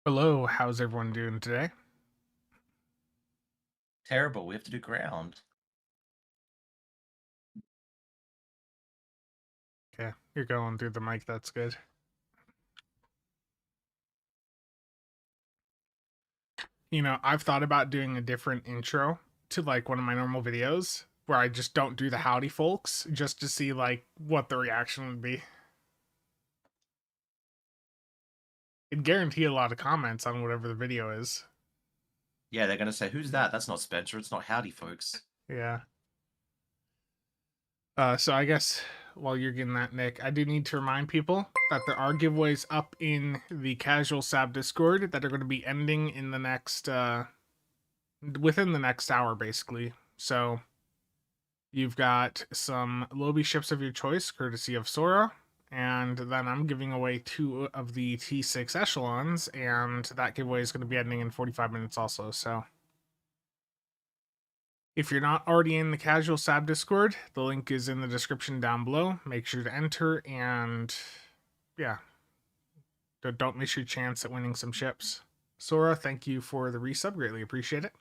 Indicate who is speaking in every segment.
Speaker 1: Hello, how's everyone doing today?
Speaker 2: Terrible. We have to do ground.
Speaker 1: Okay, you're going through the mic, that's good. You know, I've thought about doing a different intro to like one of my normal videos where I just don't do the howdy folks just to see like what the reaction would be. It'd guarantee a lot of comments on whatever the video is.
Speaker 2: Yeah, they're gonna say, "Who's that? That's not Spencer. It's not Howdy, folks."
Speaker 1: Yeah. So I guess while you're getting that, Nick, I do need to remind people that there are giveaways up in the CasualSAB Discord that are going to be ending in the next within the next hour, basically. So you've got some Lobby ships of your choice, courtesy of Sora, and then I'm giving away 2 of the T6 echelons, and that giveaway is going to be ending in 45 minutes also. So if you're not already in the CasualSAB Discord, the link is in the description down below. Make sure to enter, and yeah, don't miss your chance at winning some ships. Sora, thank you for the resub. Greatly appreciate it.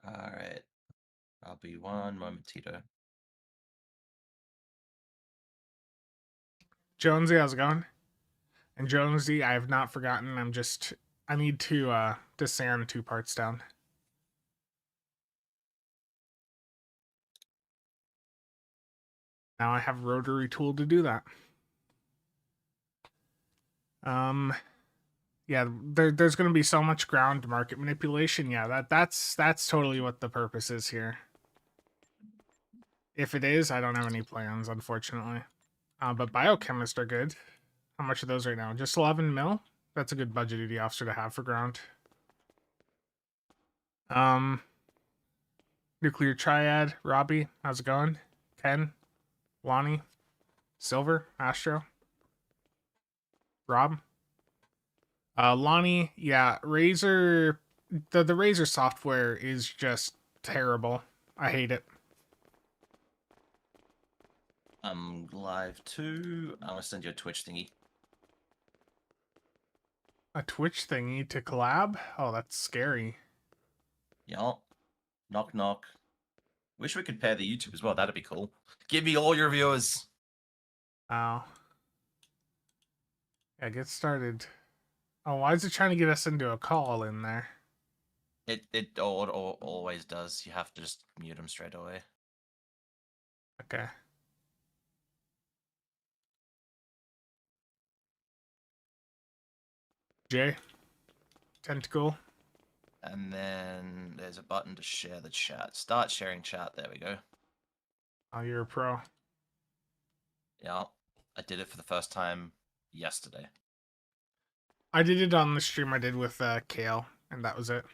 Speaker 2: All right. I'll be one moment, Tito.
Speaker 1: Jonesy, how's it going? And Jonesy, I have not forgotten. I need to sand 2 parts down. Now I have a rotary tool to do that. Yeah, there's going to be so much ground market manipulation. Yeah, that's totally what the purpose is here. If it is, I don't have any plans, unfortunately. But biochemists are good. How much are those right now? Just 11 mil? That's a good budget duty officer to have for ground. Um, Nuclear Triad, Robbie, how's it going? Ken, Lonnie, Silver, Astro, Rob. Lonnie, yeah, Razor, the Razor software is just terrible. I hate it.
Speaker 2: I'm live too. I'm gonna send you a Twitch thingy.
Speaker 1: A Twitch thingy to collab? Oh, that's scary.
Speaker 2: Y'all, knock knock. Wish we could pair the YouTube as well. That'd be cool. Give me all your viewers.
Speaker 1: Oh. Yeah, get started. Oh, why is it trying to get us into a call in there?
Speaker 2: It always does. You have to just mute them straight away.
Speaker 1: Okay. Jay? Tentacle?
Speaker 2: And then there's a button to share the chat. Start sharing chat. There we go.
Speaker 1: Oh, you're a pro.
Speaker 2: Yeah, I did it for the first time yesterday.
Speaker 1: I did it on the stream I did with Kale, and that was it.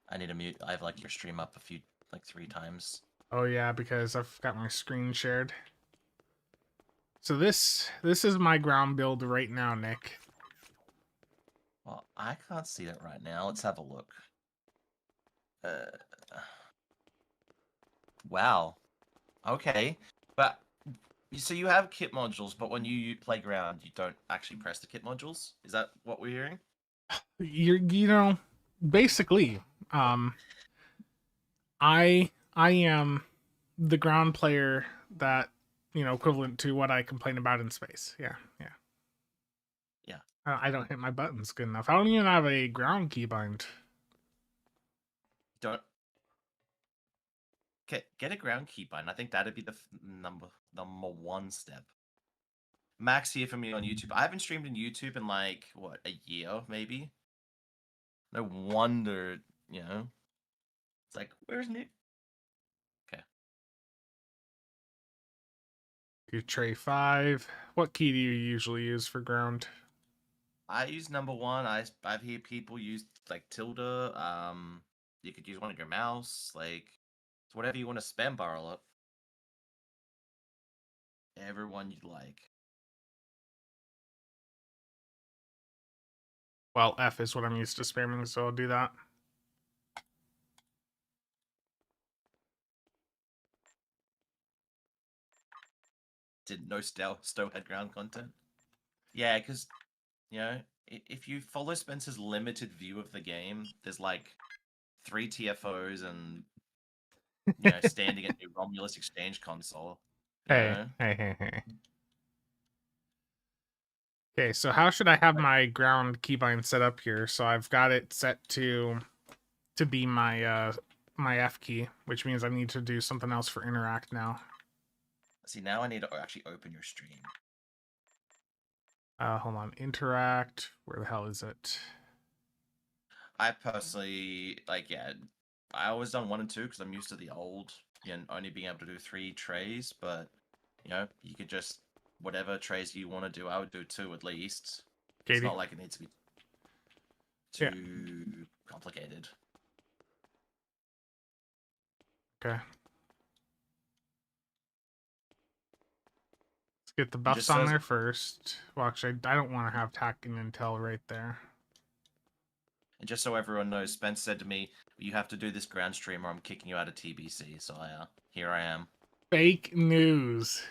Speaker 2: I need to mute. I've like your stream up like 3 times.
Speaker 1: Oh yeah, because I've got my screen shared. So this is my ground build right now, Nick.
Speaker 2: Well, I can't see it right now. Let's have a look. Uh, wow. Okay, but so you have kit modules, but when you play ground, you don't actually press the kit modules. Is that what we're hearing?
Speaker 1: You know, basically, um, I am the ground player that equivalent to what I complain about in space. Yeah, yeah.
Speaker 2: Yeah.
Speaker 1: I don't hit my buttons good enough. I don't even have a ground keybind.
Speaker 2: Don't get a ground keybind. I think that'd be the number one step. Max here for me on YouTube. I haven't streamed in YouTube in like what, a year maybe. No wonder, you know. It's like, where's Nick? Okay.
Speaker 1: Your tray 5. What key do you usually use for ground?
Speaker 2: I use number one. I've heard people use like tilde. You could use one of your mouse. Like, it's whatever you want to spam barrel up. Everyone you like.
Speaker 1: Well, F is what I'm used to spamming, so I'll do that.
Speaker 2: did no Stowhead ground content. Yeah, because if you follow Spencer's limited view of the game, there's like 3 TFOs and standing at New Romulus Exchange Console.
Speaker 1: Hey. Okay, so how should I have my ground keybind set up here? So I've got it set to be my my F key, which means I need to do something else for interact now.
Speaker 2: See, now I need to actually open your stream.
Speaker 1: Hold on, interact. Where the hell is it?
Speaker 2: I personally I always done 1 and 2 because I'm used to the old, only being able to do 3 trays. But you could just whatever trays you want to do. I would do 2 at least.
Speaker 1: Katie?
Speaker 2: It's not like it needs to be too complicated.
Speaker 1: Okay. Let's get the buffs on there first. Well, actually, I don't want to have tack and intel right there.
Speaker 2: And just so everyone knows, Spence said to me, "You have to do this ground stream, or I'm kicking you out of TBC." So here I am.
Speaker 1: Fake news.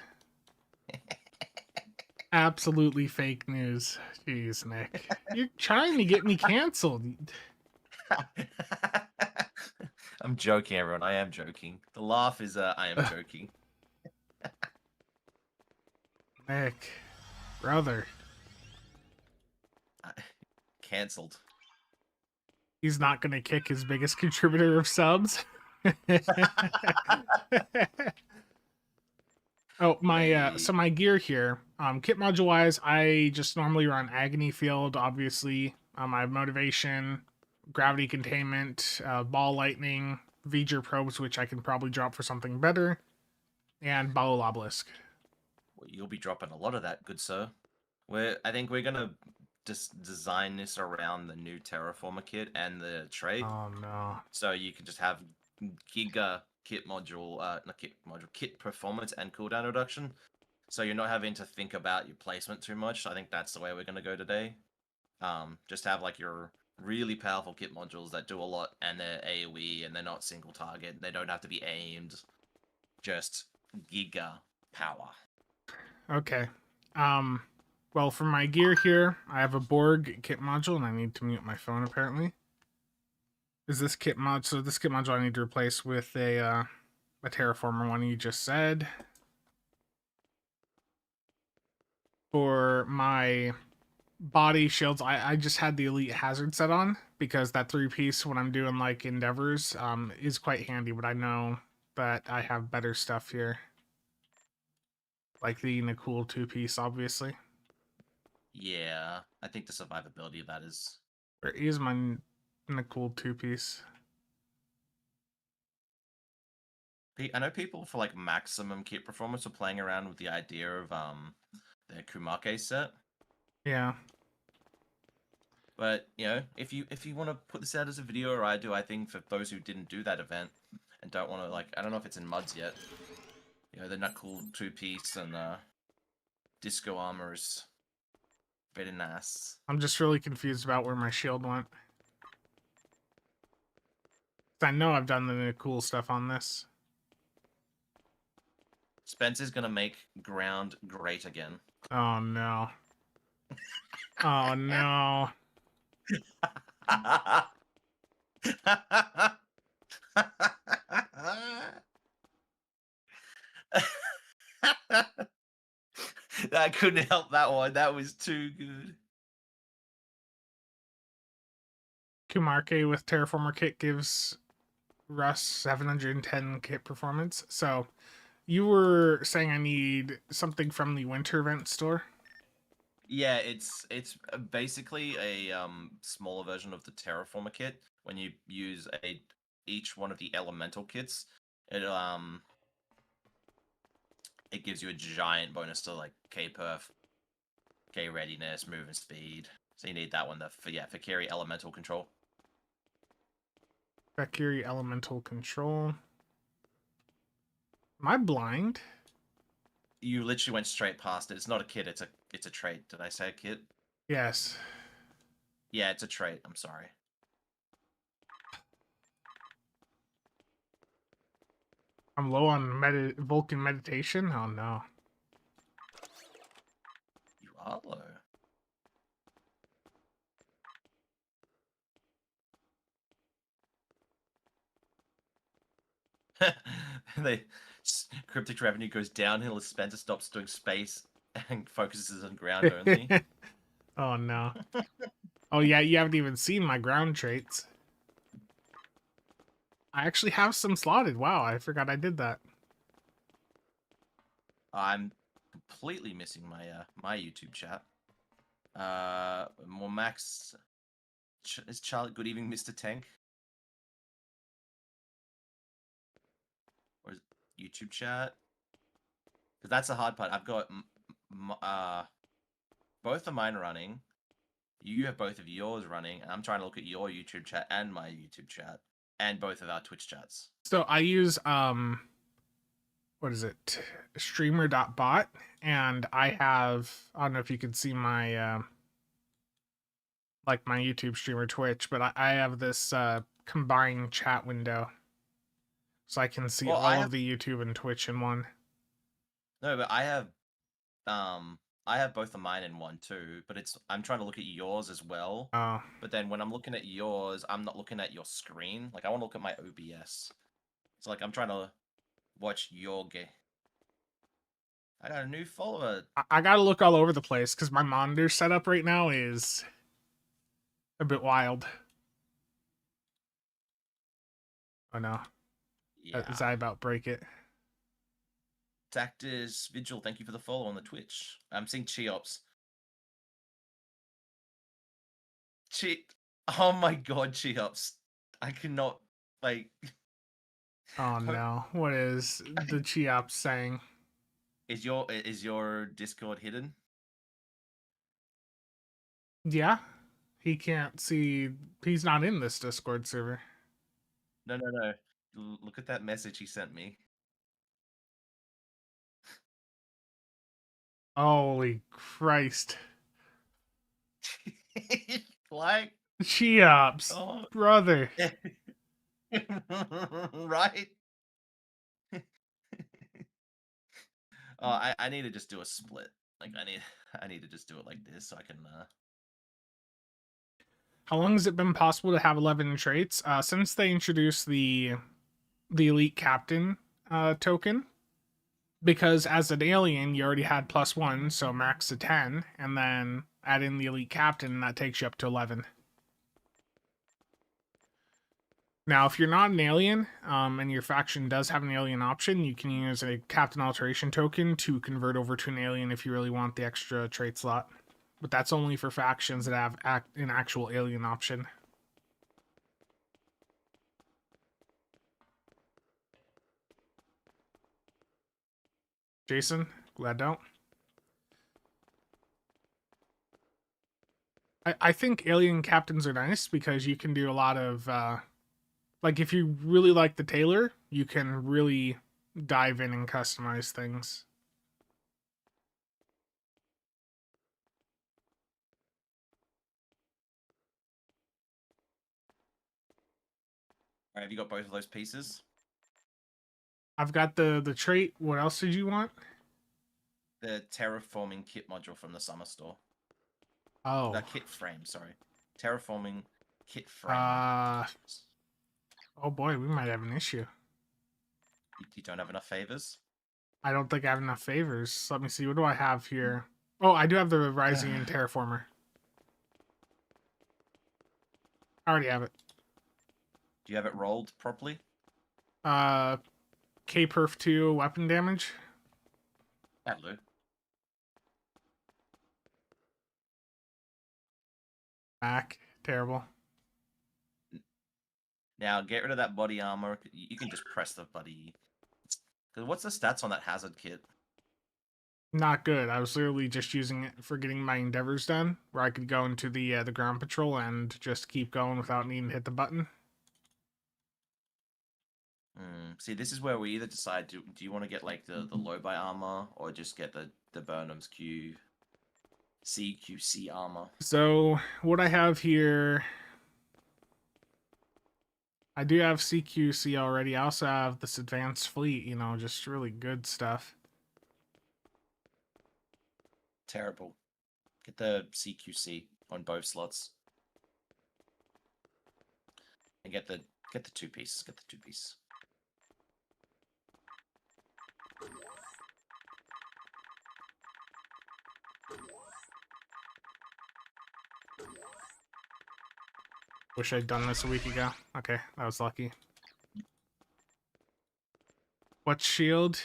Speaker 1: Absolutely fake news. Jeez, Nick. You're trying to get me canceled.
Speaker 2: I'm joking, everyone. I am joking. The laugh is I am joking.
Speaker 1: Nick. Brother.
Speaker 2: Cancelled.
Speaker 1: He's not going to kick his biggest contributor of subs. Oh, my so my gear here, kit module wise, I just normally run Agony Field, obviously. I have Motivation, Gravity Containment, Ball Lightning, V'ger Probes, which I can probably drop for something better, and Ball Obelisk.
Speaker 2: Well, you'll be dropping a lot of that, good sir. I think we're gonna just design this around the new Terraformer kit and the trait.
Speaker 1: Oh no.
Speaker 2: So you can just have Giga kit module, kit performance and cooldown reduction. So you're not having to think about your placement too much. I think that's the way we're gonna go today. Just have like your really powerful kit modules that do a lot, and they're AoE and they're not single target. They don't have to be aimed. Just Giga power.
Speaker 1: Okay. Well, for my gear here, I have a Borg kit module, and I need to mute my phone apparently. Is this kit mod? So this kit module I need to replace with a Terraformer one you just said. For my body shields, I just had the Elite Hazard set on because that 3-piece when I'm doing like endeavors is quite handy, but I know that I have better stuff here. Like the cool 2-piece, obviously.
Speaker 2: Yeah, I think the survivability of that is...
Speaker 1: Where is my cool 2-piece?
Speaker 2: I know people for like maximum kit performance are playing around with the idea of their Kumake set.
Speaker 1: Yeah.
Speaker 2: But if you want to put this out as a video, or I do, I think for those who didn't do that event and don't want to I don't know if it's in mods yet. The knuckle 2-piece and disco armor is very nice.
Speaker 1: I'm just really confused about where my shield went. I know I've done the cool stuff on this.
Speaker 2: Spencer's gonna make ground great again.
Speaker 1: Oh no. Oh no.
Speaker 2: I couldn't help that one. That was too good.
Speaker 1: Kumake with Terraformer kit gives Russ 710 kit performance. So you were saying I need something from the winter event store?
Speaker 2: Yeah, it's basically a smaller version of the Terraformer kit. When you use each one of the elemental kits, it gives you a giant bonus to like K perf, K readiness, movement speed. So you need that one for carry elemental control.
Speaker 1: Valkyrie elemental control. Am I blind?
Speaker 2: You literally went straight past it. It's not a kit, it's a trait. Did I say a kit?
Speaker 1: Yes.
Speaker 2: Yeah, it's a trait. I'm sorry.
Speaker 1: I'm low on Vulcan meditation? Oh no.
Speaker 2: Hello. they cryptic revenue goes downhill as Spencer stops doing space and focuses on ground only.
Speaker 1: Oh no. Oh yeah, you haven't even seen my ground traits. I actually have some slotted. Wow, I forgot I did that.
Speaker 2: I'm completely missing my my YouTube chat. More Max is Charlie. Good evening, Mr. Tank. Or is YouTube chat? Because that's the hard part. I've got both of mine running. You have both of yours running, and I'm trying to look at your YouTube chat and my YouTube chat, and both of our Twitch chats.
Speaker 1: So I use what is it? Streamer.bot, and I don't know if you can see my like my YouTube streamer Twitch, but I have this combined chat window. So I can see
Speaker 2: Well,
Speaker 1: all of the YouTube and Twitch in one.
Speaker 2: no, but I have both of mine in one too, but I'm trying to look at yours as well.
Speaker 1: Oh.
Speaker 2: But then when I'm looking at yours, I'm not looking at your screen. Like I want to look at my OBS. So like I'm trying to watch your game. I got a new follower.
Speaker 1: I gotta look all over the place because my monitor setup right now is a bit wild. Oh no.
Speaker 2: Yeah.
Speaker 1: As I about break it.
Speaker 2: Tactus Vigil, thank you for the follow on the Twitch. I'm seeing Cheops. Oh my god, Cheops. I cannot like
Speaker 1: Oh no. What is the Cheops saying?
Speaker 2: Is your Discord hidden?
Speaker 1: Yeah. He can't see, he's not in this Discord server.
Speaker 2: No. Look at that message he sent me.
Speaker 1: Holy Christ.
Speaker 2: Like,
Speaker 1: Cheops,
Speaker 2: oh,
Speaker 1: brother.
Speaker 2: right? Oh, I need to just do a split. Like I need to just do it like this so I can
Speaker 1: How long has it been possible to have 11 traits? Since they introduced the elite captain token, because as an alien you already had +1, so max to 10, and then add in the elite captain, that takes you up to 11. Now, if you're not an alien, and your faction does have an alien option, you can use a captain alteration token to convert over to an alien if you really want the extra trait slot. But that's only for factions that have an actual alien option. Jason, glad don't. I think alien captains are nice because you can do a lot of like if you really like the tailor, you can really dive in and customize things.
Speaker 2: Alright, have you got both of those pieces?
Speaker 1: I've got the trait. What else did you want?
Speaker 2: The terraforming kit module from the summer store.
Speaker 1: Oh.
Speaker 2: The kit frame, sorry. Terraforming kit frame.
Speaker 1: Oh boy, we might have an issue.
Speaker 2: You don't have enough favors?
Speaker 1: I don't think I have enough favors. Let me see. What do I have here? Oh, I do have the Rising and Terraformer. I already have it.
Speaker 2: Do you have it rolled properly?
Speaker 1: K-Perf 2 weapon damage.
Speaker 2: Hello.
Speaker 1: Back. Terrible.
Speaker 2: Now, get rid of that body armor. You can just press the body. Because what's the stats on that hazard kit?
Speaker 1: Not good. I was literally just using it for getting my endeavors done, where I could go into the ground patrol and just keep going without needing to hit the button.
Speaker 2: See, this is where we either decide, do you want to get like the low buy armor or just get the Burnham's CQC armor?
Speaker 1: So what I have here, I do have CQC already. I also have this advanced fleet, you know, just really good stuff.
Speaker 2: Terrible. Get the CQC on both slots. And get the 2-piece. Get the 2-piece.
Speaker 1: Wish I'd done this a week ago. Okay, that was lucky. What shield?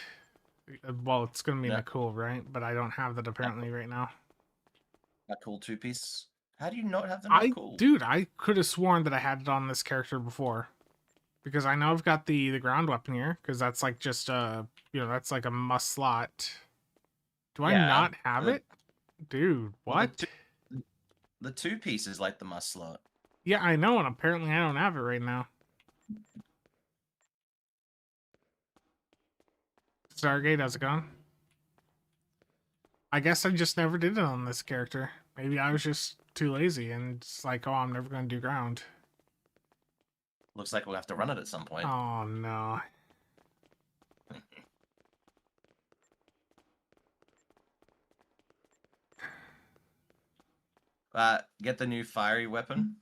Speaker 1: Well, it's gonna be
Speaker 2: Yeah.
Speaker 1: Nicole, right? But I don't have that apparently right now.
Speaker 2: That cool 2-piece. How do you not have the cool?
Speaker 1: Dude, I could have sworn that I had it on this character before. Because I know I've got the ground weapon here, because that's like just that's like a must slot. Do I not have it? Dude, what?
Speaker 2: The 2-piece is like the must slot.
Speaker 1: Yeah, I know, and apparently I don't have it right now. Stargate, how's it going? I guess I just never did it on this character. Maybe I was just too lazy and it's like, oh, I'm never going to do ground.
Speaker 2: Looks like we'll have to run it at some point.
Speaker 1: Oh, no.
Speaker 2: Get the new fiery weapon.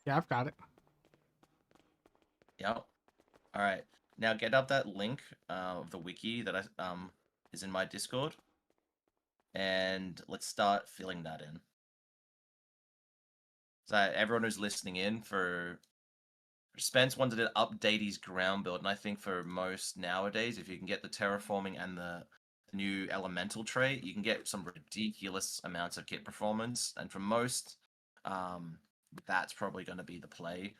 Speaker 1: Yeah, I've got it.
Speaker 2: Yep. All right. Now get up that link of the wiki that is in my Discord, and let's start filling that in. So everyone who's listening in, for Spence wanted to update his ground build, and I think for most nowadays, if you can get the terraforming and the new elemental trait, you can get some ridiculous amounts of kit performance, and for most, that's probably going to be the play.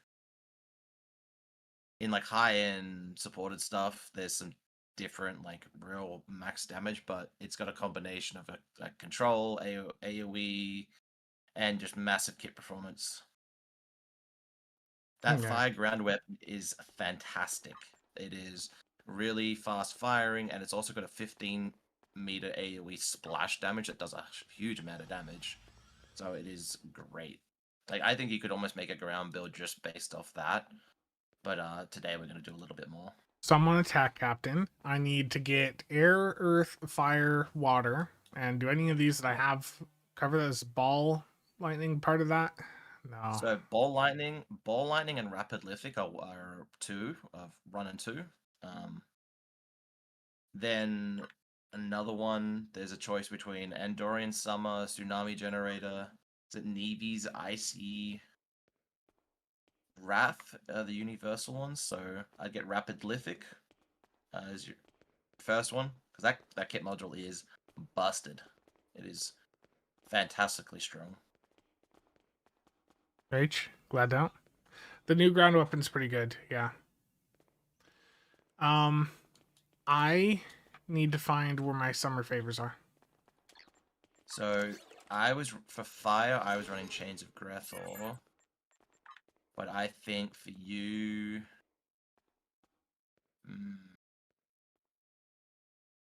Speaker 2: In like high-end supported stuff, there's some different like real max damage, but it's got a combination of a control, AoE, and just massive kit performance. That fire ground weapon is fantastic. It is really fast firing, and it's also got a 15-meter AoE splash damage that does a huge amount of damage. So it is great. Like, I think you could almost make a ground build just based off that. But today we're going to do a little bit more.
Speaker 1: So I'm on attack captain. I need to get air, earth, fire, water. And do any of these that I have cover this ball lightning part of that? No.
Speaker 2: So ball lightning, and rapid lithic are two of run and two. Then another one, there's a choice between Andorian Summer, Tsunami Generator. Is it Nevi's Icy Wrath, the universal ones? So I'd get rapid lithic as your first one, because that kit module is busted. It is fantastically strong.
Speaker 1: H, glad out. The new ground weapon's pretty good, yeah. I need to find where my summer favors are.
Speaker 2: So for fire, I was running Chains of Grethor. But I think for you,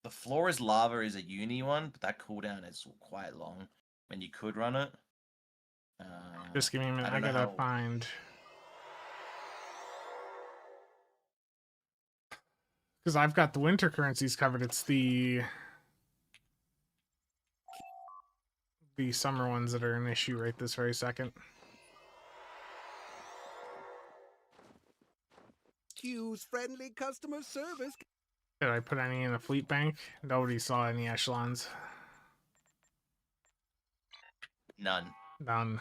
Speaker 2: the Floor is Lava is a uni one, but that cooldown is quite long when you could run it.
Speaker 1: Just give me a minute. I gotta find. Because I've got the winter currencies covered. It's the summer ones that are an issue right this very second.
Speaker 3: Use friendly customer service.
Speaker 1: Did I put any in the fleet bank? Nobody saw any echelons.
Speaker 2: None.
Speaker 1: None.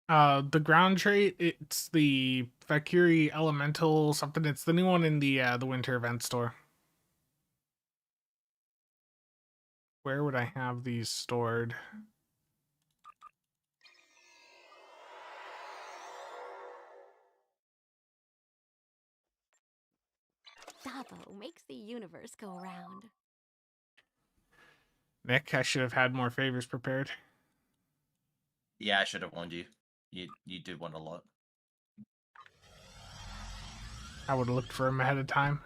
Speaker 1: The ground trait, it's the Valkyrie Elemental something. It's the new one in the winter event store. Where would I have these stored?
Speaker 4: Davo makes the universe go round.
Speaker 1: Nick, I should have had more favors prepared.
Speaker 2: Yeah, I should have warned you. You did want a lot.
Speaker 1: I would have looked for him ahead of time.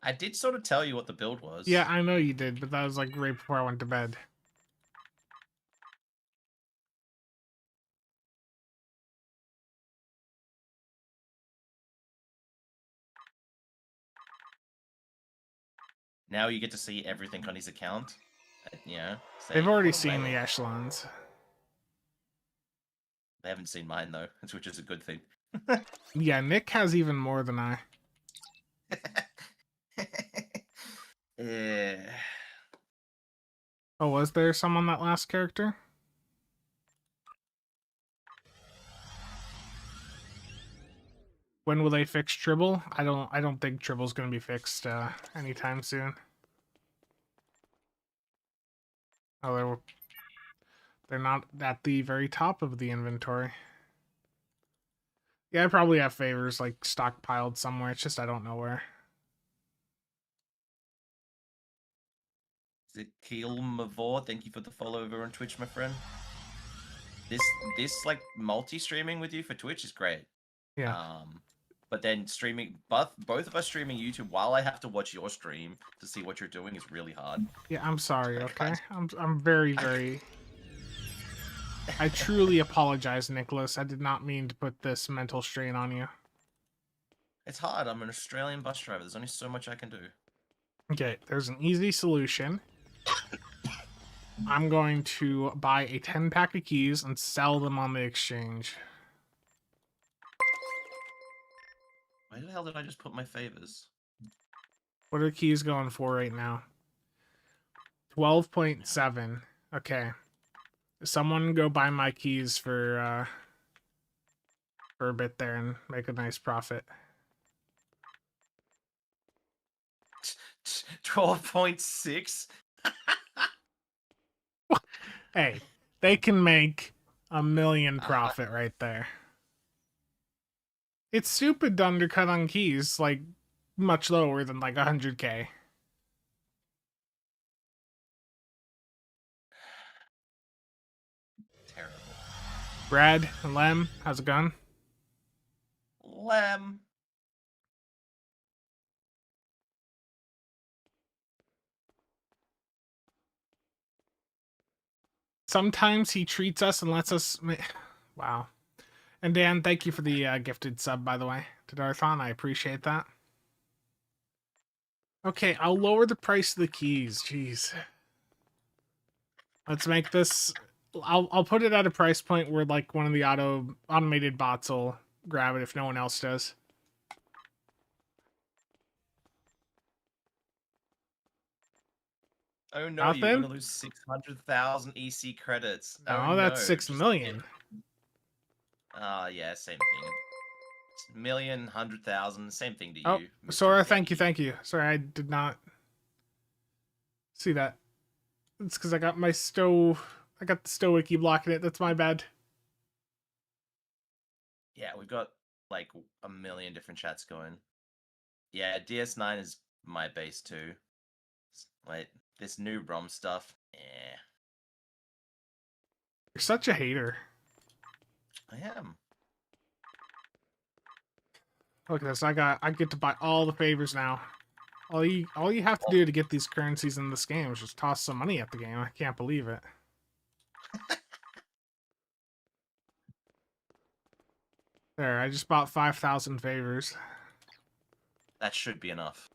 Speaker 2: I did sort of tell you what the build was.
Speaker 1: Yeah, I know you did, but that was like right before I went to bed.
Speaker 2: Now you get to see everything on his account. Yeah.
Speaker 1: They've already seen the echelons.
Speaker 2: They haven't seen mine though, which is a good thing.
Speaker 1: Yeah, Nick has even more than I.
Speaker 2: Yeah.
Speaker 1: Oh, was there some on that last character? When will they fix Tribble? I don't think Tribble's gonna be fixed anytime soon. Oh, they're not at the very top of the inventory. Yeah, I probably have favors like stockpiled somewhere. It's just I don't know where.
Speaker 2: Zakil Mavor, thank you for the follow over on Twitch, my friend. This like multi-streaming with you for Twitch is great.
Speaker 1: Yeah.
Speaker 2: But then streaming both of us streaming YouTube while I have to watch your stream to see what you're doing is really hard.
Speaker 1: Yeah, I'm sorry, okay? I'm very, very I truly apologize, Nicholas. I did not mean to put this mental strain on you.
Speaker 2: It's hard. I'm an Australian bus driver. There's only so much I can do.
Speaker 1: Okay, there's an easy solution. I'm going to buy a 10-pack of keys and sell them on the exchange.
Speaker 2: Where the hell did I just put my favors?
Speaker 1: What are the keys going for right now? 12.7. Okay. Someone go buy my keys for a bit there and make a nice profit.
Speaker 2: 12.6?
Speaker 1: Hey, they can make $1 million profit right there. It's stupid to undercut on keys, like, much lower than, like, 100K.
Speaker 2: Terrible.
Speaker 1: Brad and Lem, how's it going?
Speaker 2: Lem.
Speaker 1: Sometimes he treats us and lets us... Wow. And Dan, thank you for the gifted sub, by the way, to Darthon. I appreciate that. Okay, I'll lower the price of the keys. Jeez. Let's make this... I'll put it at a price point where, like, one of the automated bots will grab it if no one else does.
Speaker 2: Oh no,
Speaker 1: Nothing?
Speaker 2: you're gonna lose 600,000 EC credits.
Speaker 1: No,
Speaker 2: Oh,
Speaker 1: that's
Speaker 2: no.
Speaker 1: 6 million.
Speaker 2: Yeah, same thing. Million, 100,000, same thing to
Speaker 1: Oh,
Speaker 2: you. Mr.
Speaker 1: Sora, thank
Speaker 2: Peggy.
Speaker 1: you. Sorry, I did not see that. It's because I got my the Stowiki blocking it. That's my bad.
Speaker 2: Yeah, we've got like a million different chats going. Yeah, DS9 is my base too. Wait, this new ROM stuff. Yeah,
Speaker 1: You're such a hater.
Speaker 2: I am.
Speaker 1: Look at this. I get to buy all the favors now. All you have to do to get these currencies in this game is just toss some money at the game. I can't believe it. There, I just bought 5,000 favors.
Speaker 2: That should be enough.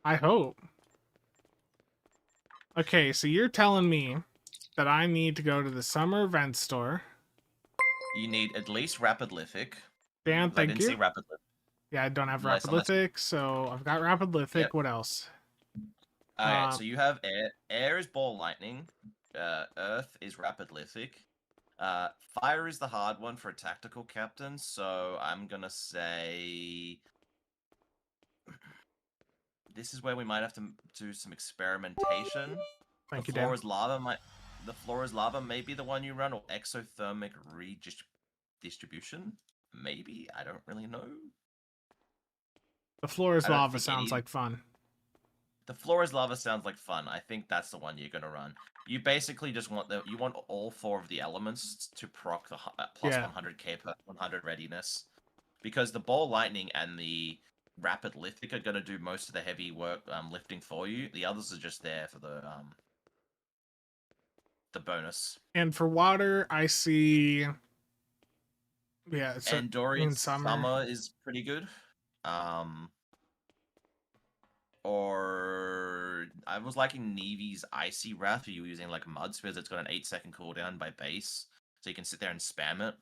Speaker 1: I hope. Okay, so you're telling me that I need to go to the summer event store.
Speaker 2: You need at least Rapid Lithic.
Speaker 1: Dan,
Speaker 2: I
Speaker 1: thank
Speaker 2: didn't
Speaker 1: you.
Speaker 2: see Rapid Lithic.
Speaker 1: Yeah, I don't have
Speaker 2: Unless-
Speaker 1: Rapid Lithic, so I've got Rapid Lithic.
Speaker 2: Yep.
Speaker 1: What else?
Speaker 2: Alright, so you have air. Air is Ball Lightning. Earth is Rapid Lithic. Fire is the hard one for a tactical captain, so I'm gonna say this is where we might have to do some experimentation.
Speaker 1: Thank
Speaker 2: The
Speaker 1: you, Dan.
Speaker 2: floor is lava may be the one you run, or exothermic redistribution. Maybe, I don't really know.
Speaker 1: The floor is
Speaker 2: I don't
Speaker 1: lava
Speaker 2: think
Speaker 1: sounds
Speaker 2: any-
Speaker 1: like fun.
Speaker 2: The floor is lava sounds like fun. I think that's the one you're gonna run. You basically just want you want all four of the elements to proc the plus
Speaker 1: Yeah.
Speaker 2: 100k per 100 readiness, because the ball lightning and the rapid lithic are gonna do most of the heavy work lifting for you. The others are just there for the bonus.
Speaker 1: And for water, I see. Yeah, it's
Speaker 2: And Dorian
Speaker 1: in
Speaker 2: summer is pretty good. Or I was liking Nevy's Icy Wrath, where you were using like Muds, because it's got an 8-second cooldown by base, so you can sit there and spam it.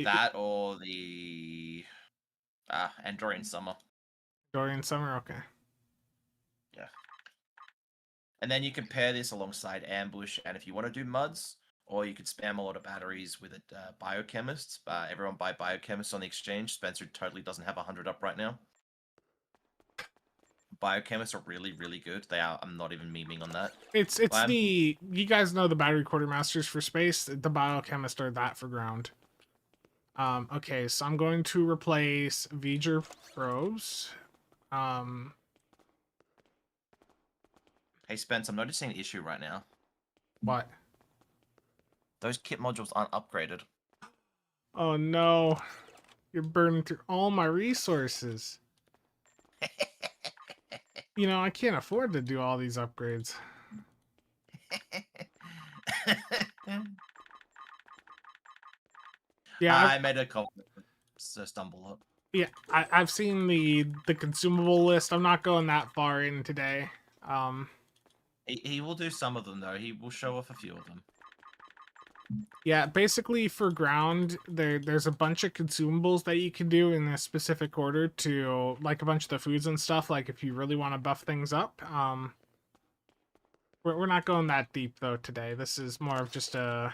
Speaker 2: That or the Andorian Summer.
Speaker 1: Dorian Summer, okay.
Speaker 2: Yeah. And then you can pair this alongside Ambush, and if you want to do Muds, or you could spam a lot of batteries with it, Biochemists. Everyone buy Biochemists on the exchange. Spencer totally doesn't have 100 up right now. Biochemists are really, really good. They are. I'm not even memeing on that.
Speaker 1: It's the, you guys know the battery quartermasters for space. The biochemist are that for ground. Okay, so I'm going to replace V'ger probes.
Speaker 2: Hey Spence, I'm noticing an issue right now.
Speaker 1: What?
Speaker 2: Those kit modules aren't upgraded.
Speaker 1: Oh no, you're burning through all my resources. You know, I can't afford to do all these upgrades. Yeah,
Speaker 2: I made a comment to stumble up.
Speaker 1: yeah, I've seen the consumable list. I'm not going that far in today.
Speaker 2: He will do some of them though. He will show off a few of them.
Speaker 1: Yeah, basically for ground, there's a bunch of consumables that you can do in a specific order to, like, a bunch of the foods and stuff. Like if you really want to buff things up. We're not going that deep though today. This is more of just a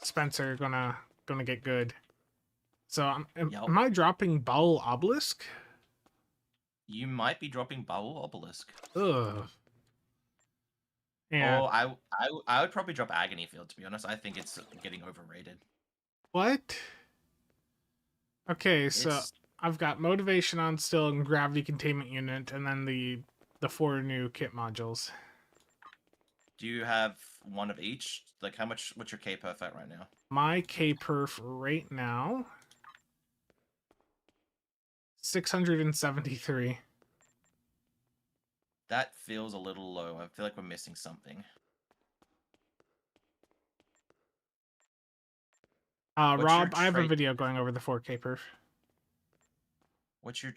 Speaker 1: Spencer gonna get good. So am I dropping Bowel Obelisk?
Speaker 2: You might be dropping Bowel Obelisk.
Speaker 1: Ugh. Yeah.
Speaker 2: Or I would probably drop Agony Field, to be honest. I think it's getting overrated.
Speaker 1: What? Okay, so I've got Motivation on still and Gravity Containment Unit, and then the 4 new kit modules.
Speaker 2: Do you have one of each? Like, what's your K perf at right now?
Speaker 1: My K perf right now, 673.
Speaker 2: That feels a little low. I feel like we're missing something.
Speaker 1: Rob, I have a video going over the 4K perf.
Speaker 2: What's your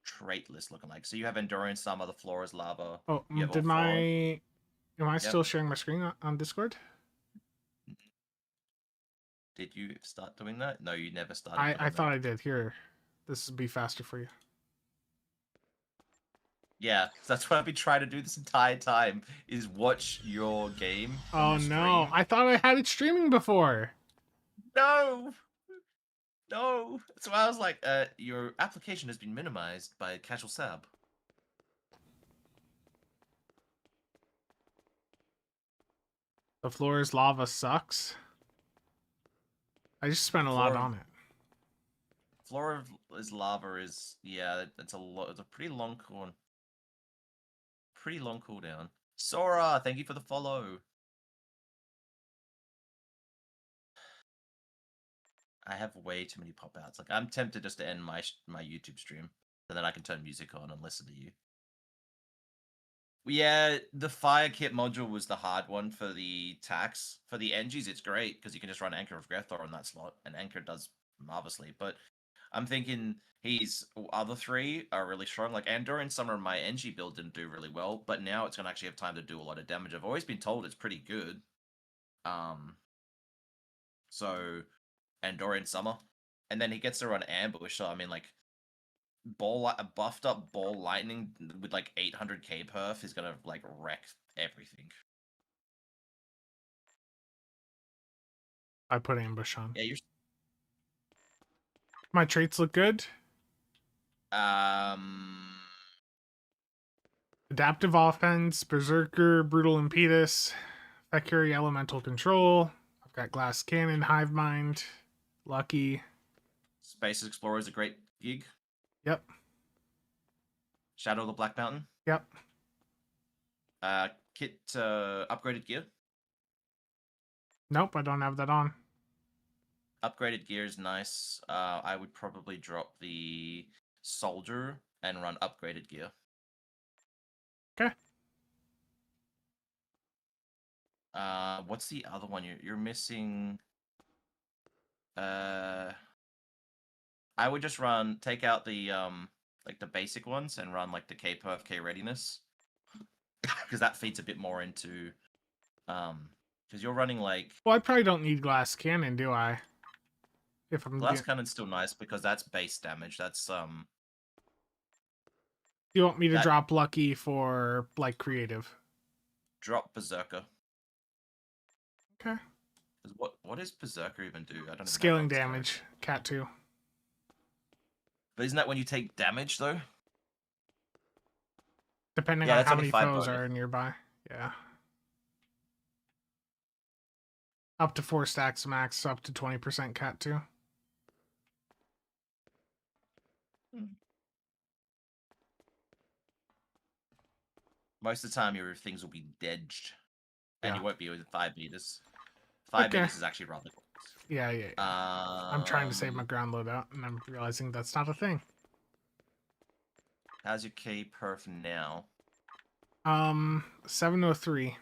Speaker 2: trait list looking like? So you have Endurance, Summer, the floor is lava.
Speaker 1: Oh, am I still sharing my screen on Discord?
Speaker 2: Did you start doing that? No, you never started.
Speaker 1: I thought I did. Here, this would be faster for you.
Speaker 2: Yeah, that's what I've been trying to do this entire time, is watch your game.
Speaker 1: Oh no, I thought I had it streaming before.
Speaker 2: No! No! So I was like, your application has been minimized by CasualSAB.
Speaker 1: The floor is lava sucks. I just spent a lot on it.
Speaker 2: Floor is lava is, yeah, it's a pretty long cooldown. Pretty long cooldown. Sora, thank you for the follow. I have way too many pop outs. Like, I'm tempted just to end my YouTube stream, and then I can turn music on and listen to you. Yeah, the fire kit module was the hard one for the tax. For the NGs, it's great because you can just run Anchor of Grethor on that slot, and Anchor does marvelously. But I'm thinking his other 3 are really strong. Like Andor and Summer, my NG build didn't do really well, but now it's gonna actually have time to do a lot of damage. I've always been told it's pretty good. So Andorian Summer, and then he gets to run Ambush. So I mean, like, buffed up Ball Lightning with like 800k perf is gonna like wreck everything.
Speaker 1: I put Ambush on.
Speaker 2: Yeah, you're.
Speaker 1: My traits look good. Adaptive Offense, Berserker, Brutal Impetus, Valkyrie Elemental Control. I've got Glass Cannon, Hive Mind, Lucky.
Speaker 2: Space Explorer is a great gig.
Speaker 1: Yep.
Speaker 2: Shadow of the Black Mountain.
Speaker 1: Yep.
Speaker 2: Kit upgraded gear.
Speaker 1: Nope, I don't have that on.
Speaker 2: Upgraded gear is nice. I would probably drop the soldier and run upgraded gear.
Speaker 1: Okay.
Speaker 2: What's the other one you're missing? I would just take out the like the basic ones and run like the K-Perf K readiness. Because that feeds a bit more into because you're running like
Speaker 1: Well, I probably don't need glass cannon, do I? If I'm
Speaker 2: glass
Speaker 1: getting...
Speaker 2: cannon's still nice because that's base damage. That's
Speaker 1: Do you want me to
Speaker 2: that-
Speaker 1: drop lucky for like creative?
Speaker 2: drop berserker.
Speaker 1: Okay.
Speaker 2: 'Cause what does berserker even do? I don't even have
Speaker 1: Scaling
Speaker 2: on this
Speaker 1: damage,
Speaker 2: character.
Speaker 1: cat 2.
Speaker 2: But isn't that when you take damage though?
Speaker 1: Depending
Speaker 2: Yeah,
Speaker 1: on
Speaker 2: that's
Speaker 1: how
Speaker 2: only
Speaker 1: many
Speaker 2: 5
Speaker 1: foes
Speaker 2: bonus.
Speaker 1: are nearby. Yeah. Up to 4 stacks max, up to 20% cat 2.
Speaker 2: Most of the time your things will be dedged. And
Speaker 1: Yeah.
Speaker 2: you won't be with 5 meters. 5
Speaker 1: Okay.
Speaker 2: meters is actually rather close.
Speaker 1: Yeah, yeah. I'm trying to save my ground loadout, and I'm realizing that's not a thing.
Speaker 2: How's your K-Perf now?
Speaker 1: 703.
Speaker 2: I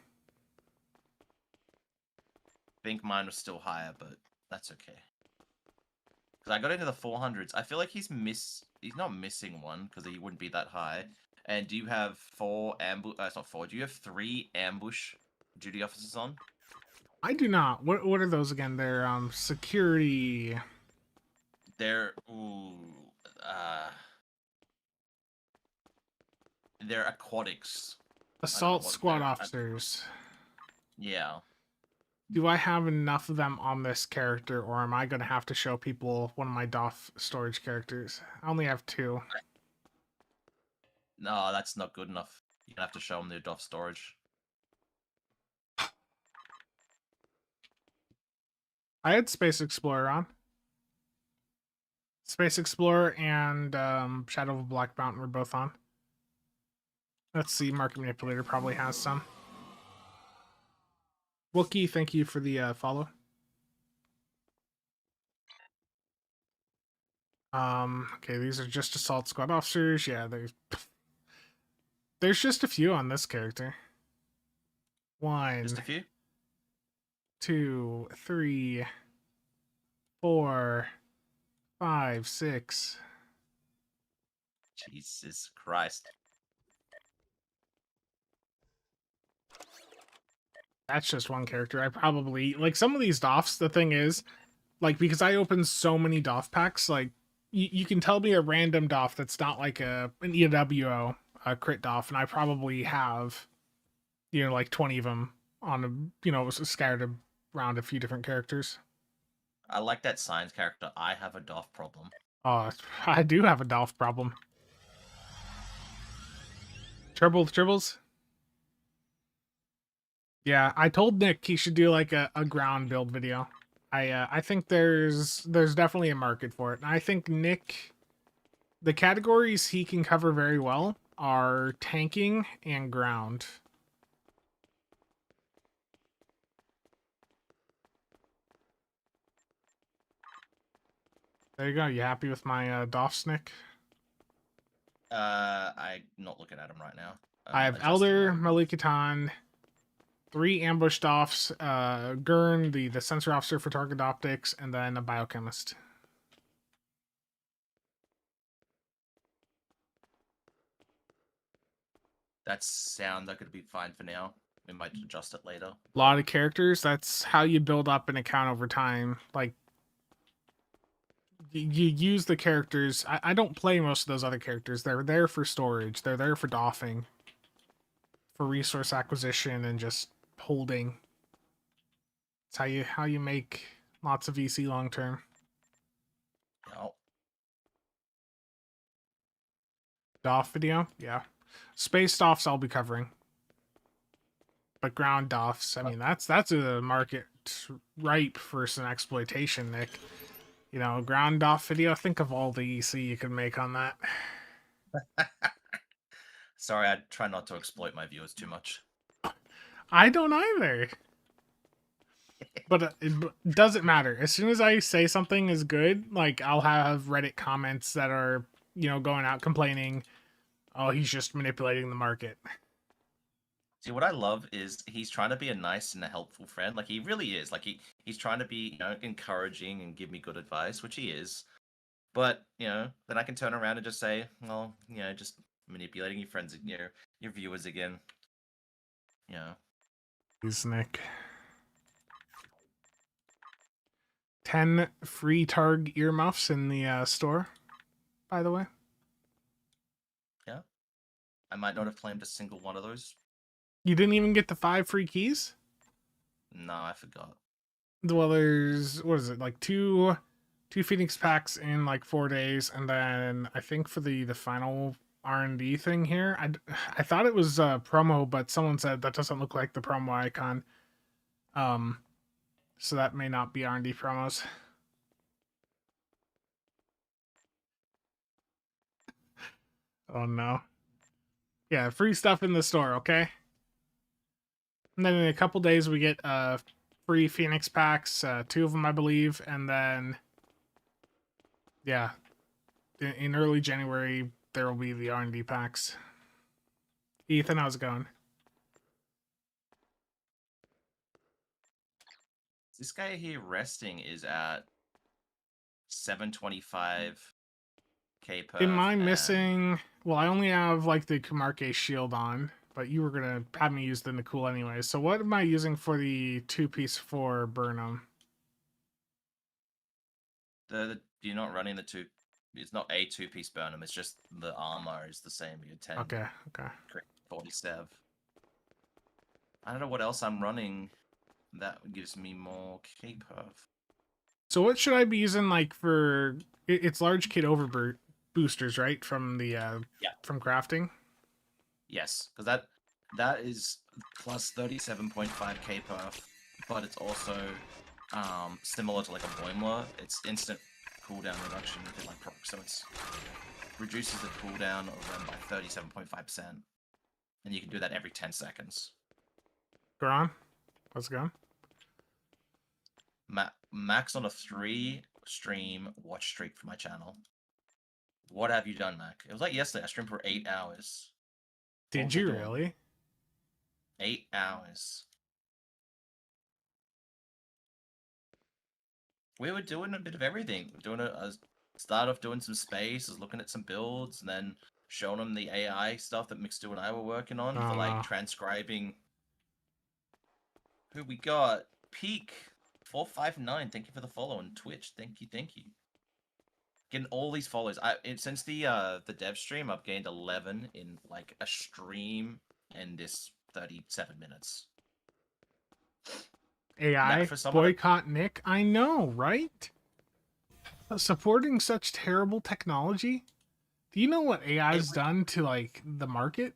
Speaker 2: think mine was still higher, but that's okay. Because I got into the 400s. I feel like he's not missing one, because he wouldn't be that high. And do you have 4 ambush... it's not 4. Do you have 3 ambush duty officers on?
Speaker 1: I do not. What are those again? They're security.
Speaker 2: They're aquatics.
Speaker 1: Assault
Speaker 2: what
Speaker 1: squad
Speaker 2: they're-
Speaker 1: officers.
Speaker 2: Yeah.
Speaker 1: Do I have enough of them on this character, or am I going to have to show people one of my DOF storage characters? I only have 2.
Speaker 2: No, that's not good enough. You're gonna have to show them the DOF storage.
Speaker 1: I had Space Explorer on. Space Explorer and Shadow of a Black Mountain were both on. Let's see, Market Manipulator probably has some. Wookie, thank you for the follow. Okay, these are just assault squad officers. Yeah, there's just a few on this character. 1,
Speaker 2: Just a few?
Speaker 1: 2, 3, 4, 5, 6.
Speaker 2: Jesus Christ.
Speaker 1: That's just one character. I probably like some of these DOFs. The thing is, like, because I open so many DOF packs, like you can tell me a random DOF that's not like an EWO, a crit DOF, and I probably have, like 20 of them on scattered around a few different characters.
Speaker 2: I like that science character. I have a DOF problem.
Speaker 1: Oh, I do have a DOF problem. Tribbles. Yeah, I told Nick he should do like a ground build video. I think there's definitely a market for it. And I think Nick, the categories he can cover very well are tanking and ground. There you go. You happy with my DOFs, Nick?
Speaker 2: I'm not looking at him right now.
Speaker 1: I have
Speaker 2: adjusting
Speaker 1: Elder,
Speaker 2: my-
Speaker 1: Malikatan, 3 ambush DOFs, Gurn, the sensor officer for target optics, and then a biochemist.
Speaker 2: That sound that could be fine for now. We might adjust it later.
Speaker 1: A lot of characters. That's how you build up an account over time. Like, you use the characters. I don't play most of those other characters. They're there for storage. They're there for doffing, for resource acquisition, and just holding. It's how you make lots of VC long term.
Speaker 2: No.
Speaker 1: Doff video, yeah. Space doffs I'll be covering, but ground doffs. I mean, that's a market ripe for some exploitation, Nick. Ground doff video. Think of all the EC you could make on that.
Speaker 2: Sorry, I try not to exploit my viewers too much.
Speaker 1: I don't either. But it doesn't matter. As soon as I say something is good, like, I'll have Reddit comments that are, going out complaining, oh, he's just manipulating the market.
Speaker 2: See, what I love is he's trying to be a nice and a helpful friend. Like, he really is. Like, he's trying to be, encouraging and give me good advice, which he is. But then I can turn around and just say, well, just manipulating your friends, your viewers again.
Speaker 1: Please, Nick. 10 free Targ earmuffs in the store, by the way.
Speaker 2: Yeah. I might not have claimed a single one of those.
Speaker 1: You didn't even get the 5 free keys?
Speaker 2: No, I forgot.
Speaker 1: Well, there's, what is it, like two Phoenix packs in like 4 days, and then I think for the final R&D thing here, I thought it was promo, but someone said that doesn't look like the promo icon. So that may not be R&D promos. Oh no. Yeah, free stuff in the store, okay? And then in a couple days we get free Phoenix packs, 2 of them I believe, and then yeah, in early January there will be the R&D packs. Ethan, how's it going?
Speaker 2: This guy here resting is at 725k per.
Speaker 1: Am I missing? Well, I only have like the Kumarke shield on, but you were gonna have me use the Nakul anyway. So what am I using for the 2-piece for Burnham?
Speaker 2: You're not running the 2. It's not a 2-piece Burnham. It's just the armor is the same. You're 10.
Speaker 1: Okay.
Speaker 2: 47. I don't know what else I'm running that gives me more K perf.
Speaker 1: So what should I be using like for? It's large kit boosters, right? From the from crafting.
Speaker 2: Yes, because that is plus 37.5k perf, but it's also similar to like a Boimler. It's instant cooldown reduction with it like proc, so it's reduces the cooldown of them by 37.5%, and you can do that every 10 seconds.
Speaker 1: Garon, let's go.
Speaker 2: Max on a 3-stream watch streak for my channel. What have you done, Mac? It was like yesterday. I streamed for 8 hours.
Speaker 1: Did you really?
Speaker 2: 8 hours. We were doing a bit of everything. I started off doing some space, I was looking at some builds, and then showing them the AI stuff that Mixdu and I were working on for like transcribing. Who we got? Peak 459. Thank you for the follow on Twitch. Thank you. Getting all these follows. Since the dev stream, I've gained 11 in like a stream and this 37 minutes.
Speaker 1: AI boycott Nick. I know, right? Supporting such terrible technology. Do you know what AI has done to like the market?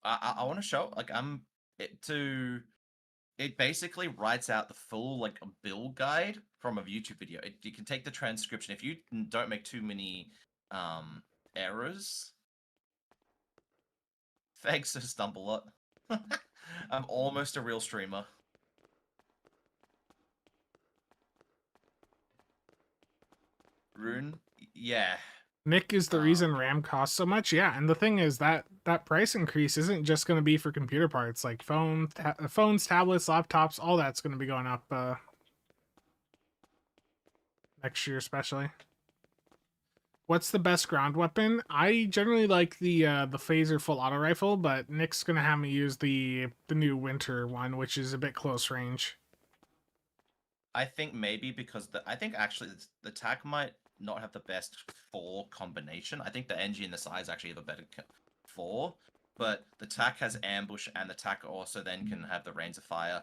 Speaker 2: I want to show like it basically writes out the full like a build guide from a YouTube video. You can take the transcription if you don't make too many errors. Thanks to Stumbleot. I'm almost a real streamer. Rune, yeah.
Speaker 1: Nick is the reason RAM costs so much. Yeah, and the thing is that price increase isn't just going to be for computer parts, like phones, tablets, laptops. All that's going to be going up next year, especially. What's the best ground weapon? I generally like the phaser full auto rifle, but Nick's gonna have me use the new winter one, which is a bit close range.
Speaker 2: I think maybe because I think actually the TAC might not have the best 4 combination. I think the NG and the size actually have a better 4, but the TAC has ambush, and the TAC also then can have the rains of fire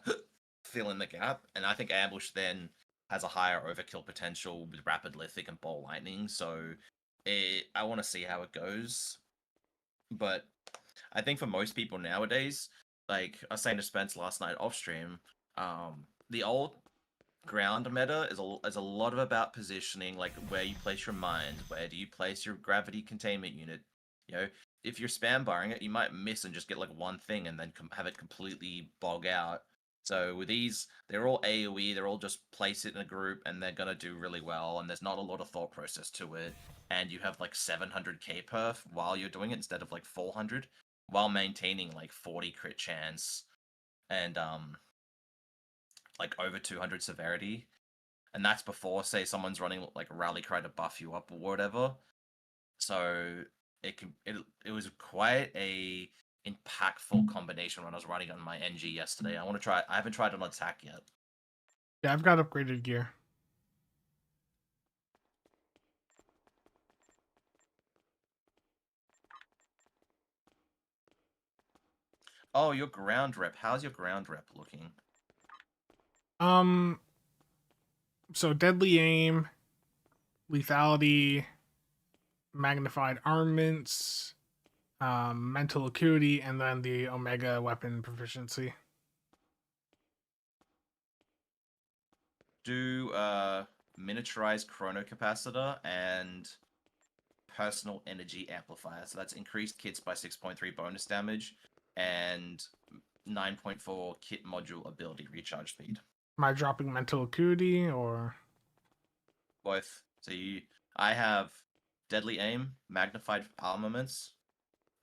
Speaker 2: fill in the gap, and I think ambush then has a higher overkill potential with rapid lithic and ball lightning. So I want to see how it goes, but I think for most people nowadays, like I was saying to Spence last night off stream, the old ground meta is a lot of about positioning, like where you place your mines, where do you place your gravity containment unit. If you're spam barring it, you might miss and just get like one thing and then have it completely bog out. So with these, they're all AoE, they're all just place it in a group and they're gonna do really well, and there's not a lot of thought process to it, and you have like 700k perf while you're doing it instead of like 400, while maintaining like 40 crit chance and like over 200 severity, and that's before, say, someone's running like a rally cry to buff you up or whatever. So it was quite a impactful combination when I was running on my NG yesterday. I want to try. I haven't tried on attack yet.
Speaker 1: Yeah, I've got upgraded gear.
Speaker 2: Oh, your ground rep. How's your ground rep looking?
Speaker 1: So deadly aim, lethality, magnified armaments, mental acuity, and then the Omega weapon proficiency.
Speaker 2: Do miniaturized chrono capacitor and personal energy amplifier. So that's increased kits by 6.3 bonus damage and 9.4 kit module ability recharge speed.
Speaker 1: Am I dropping mental acuity or?
Speaker 2: Both. So I have deadly aim, magnified armaments,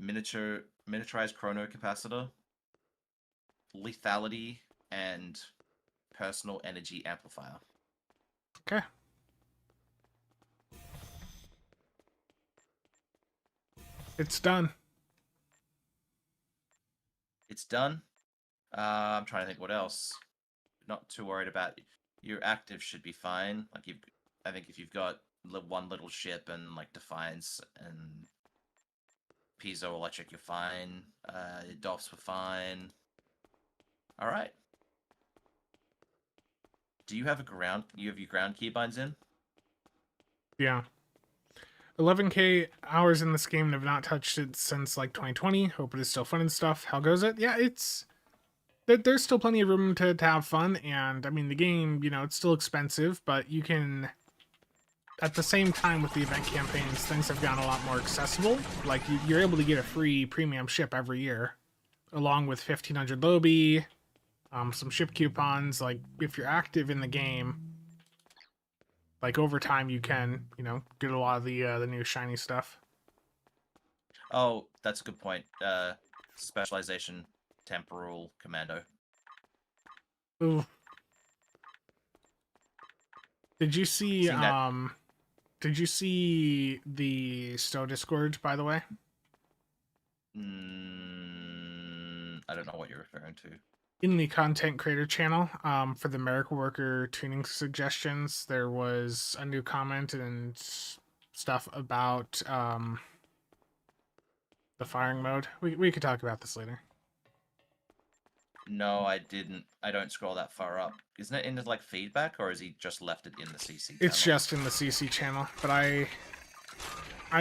Speaker 2: miniaturized chrono capacitor, lethality, and personal energy amplifier.
Speaker 1: Okay. It's done.
Speaker 2: It's done. I'm trying to think what else. Not too worried about your active should be fine. Like I think if you've got one little ship and like Defiance and Piezoelectric, you're fine. Your DOFs were fine. All right. Do you have you have your ground keybinds in?
Speaker 1: Yeah. 11k hours in this game and have not touched it since like 2020. Hope it is still fun and stuff. How goes it? Yeah, there's still plenty of room to have fun, and I mean the game, it's still expensive, but you can, at the same time with the event campaigns, things have gotten a lot more accessible. Like you're able to get a free premium ship every year, along with 1500 lobby, some ship coupons. Like if you're active in the game, like over time you can, get a lot of the new shiny stuff.
Speaker 2: Oh, that's a good point. Specialization, temporal commando.
Speaker 1: Ooh. Did you see
Speaker 2: Seeing that-
Speaker 1: did you see the Stowe Discord, by the way?
Speaker 2: I don't know what you're referring to.
Speaker 1: In the content creator channel, for the Miracle Worker tuning suggestions, there was a new comment and stuff about the firing mode. We could talk about this later.
Speaker 2: No, I didn't. I don't scroll that far up. Isn't it in his like feedback, or has he just left it in the CC?
Speaker 1: It's
Speaker 2: channel?
Speaker 1: just in the CC channel, but I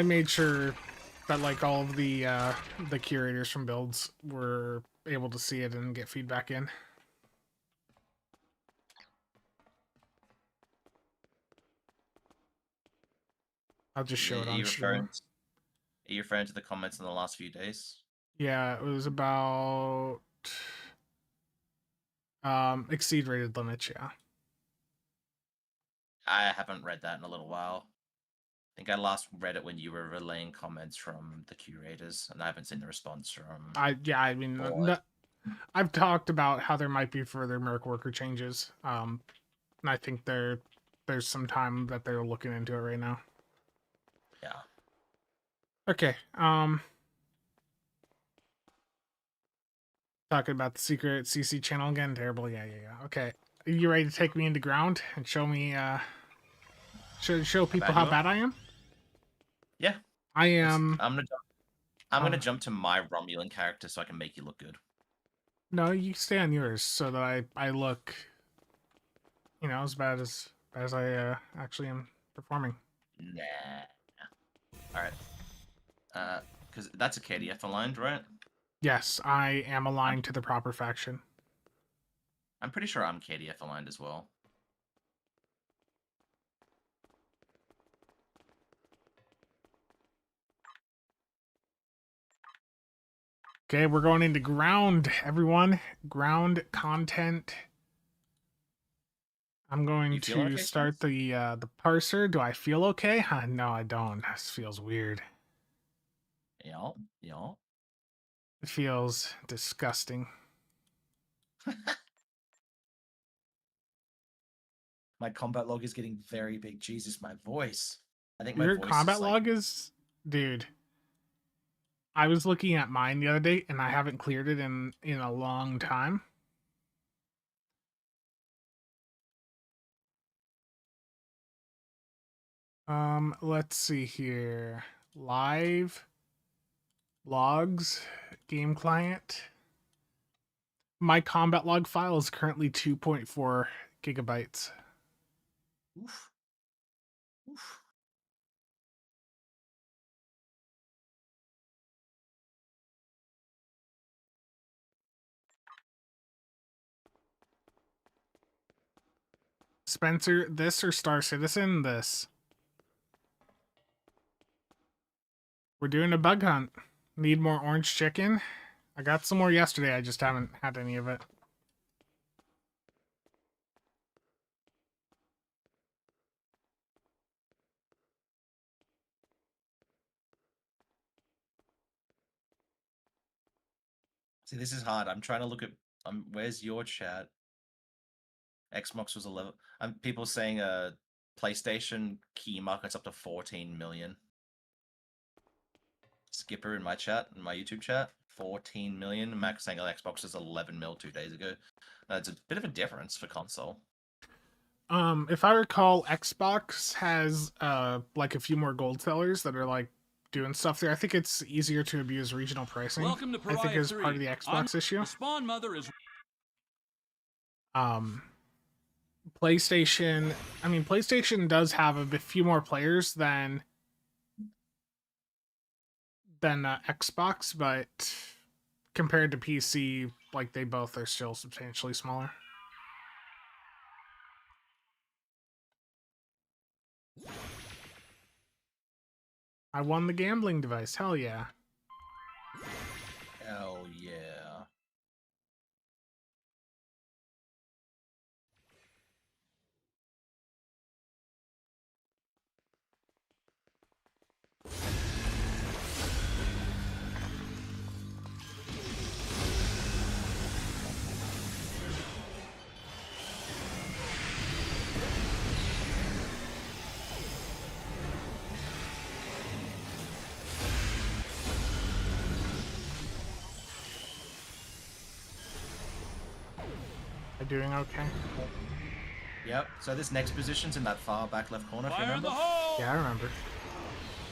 Speaker 1: made sure that like all of the curators from builds were able to see it and get feedback in. I'll just show it
Speaker 2: Are
Speaker 1: on
Speaker 2: you
Speaker 1: stream.
Speaker 2: Are you referring to the comments in the last few days?
Speaker 1: Yeah, it was about exceed rated limits, yeah.
Speaker 2: I haven't read that in a little while. I think I last read it when you were relaying comments from the curators, and I haven't seen the response from.
Speaker 1: I mean, I've talked about how there might be further Miracle Worker changes. And I think there's some time that they're looking into it right now.
Speaker 2: Yeah.
Speaker 1: Okay. Talking about the secret CC channel again. Terrible. Yeah. Okay. Are you ready to take me into ground and show me? Show people how bad I am.
Speaker 2: Yeah.
Speaker 1: I am.
Speaker 2: I'm gonna jump to my Romulan character so I can make you look good.
Speaker 1: No, you stay on yours so that I look, as bad as I actually am performing.
Speaker 2: Nah. All right. Because that's a KDF aligned, right?
Speaker 1: Yes, I am aligned to the proper faction.
Speaker 2: I'm pretty sure I'm KDF aligned as well.
Speaker 1: Okay, we're going into ground, everyone. Ground content. I'm going to
Speaker 2: okay,
Speaker 1: start the parser. Do I feel okay? No, I don't. This feels weird.
Speaker 2: Yeah.
Speaker 1: It feels disgusting.
Speaker 2: My combat log is getting very big. Jesus, my voice. I think my
Speaker 1: Your
Speaker 2: voice
Speaker 1: combat
Speaker 2: is like...
Speaker 1: log is, dude. I was looking at mine the other day, and I haven't cleared it in a long time. Let's see here. Live logs, game client. My combat log file is currently 2.4 gigabytes.
Speaker 2: Oof. Oof.
Speaker 1: Spencer, this or Star Citizen? This. We're doing a bug hunt. Need more orange chicken? I got some more yesterday, I just haven't had any of it.
Speaker 2: See, this is hard. I'm trying to look at... where's your chat? Xbox was 11. People saying PlayStation key market's up to 14 million. Skipper in my chat, in my YouTube chat, 14 million. Max saying Xbox is 11 mil 2 days ago. It's a bit of a difference for console.
Speaker 1: If I recall, Xbox has like a few more gold sellers that are like doing stuff there. I think it's easier to abuse regional pricing.
Speaker 5: Welcome to
Speaker 1: I think
Speaker 5: Pariah
Speaker 1: is part of the
Speaker 5: 3.
Speaker 1: Xbox issue.
Speaker 5: The spawn mother is
Speaker 1: PlayStation. I mean, PlayStation does have a few more players than Xbox, but compared to PC, like they both are still substantially smaller. I won the gambling device. Hell yeah.
Speaker 2: Hell yeah.
Speaker 1: Am I doing okay?
Speaker 2: Yep. So this next position's in that far back left corner, if you
Speaker 5: fire in the
Speaker 2: remember.
Speaker 5: hole.
Speaker 1: Yeah, I remember.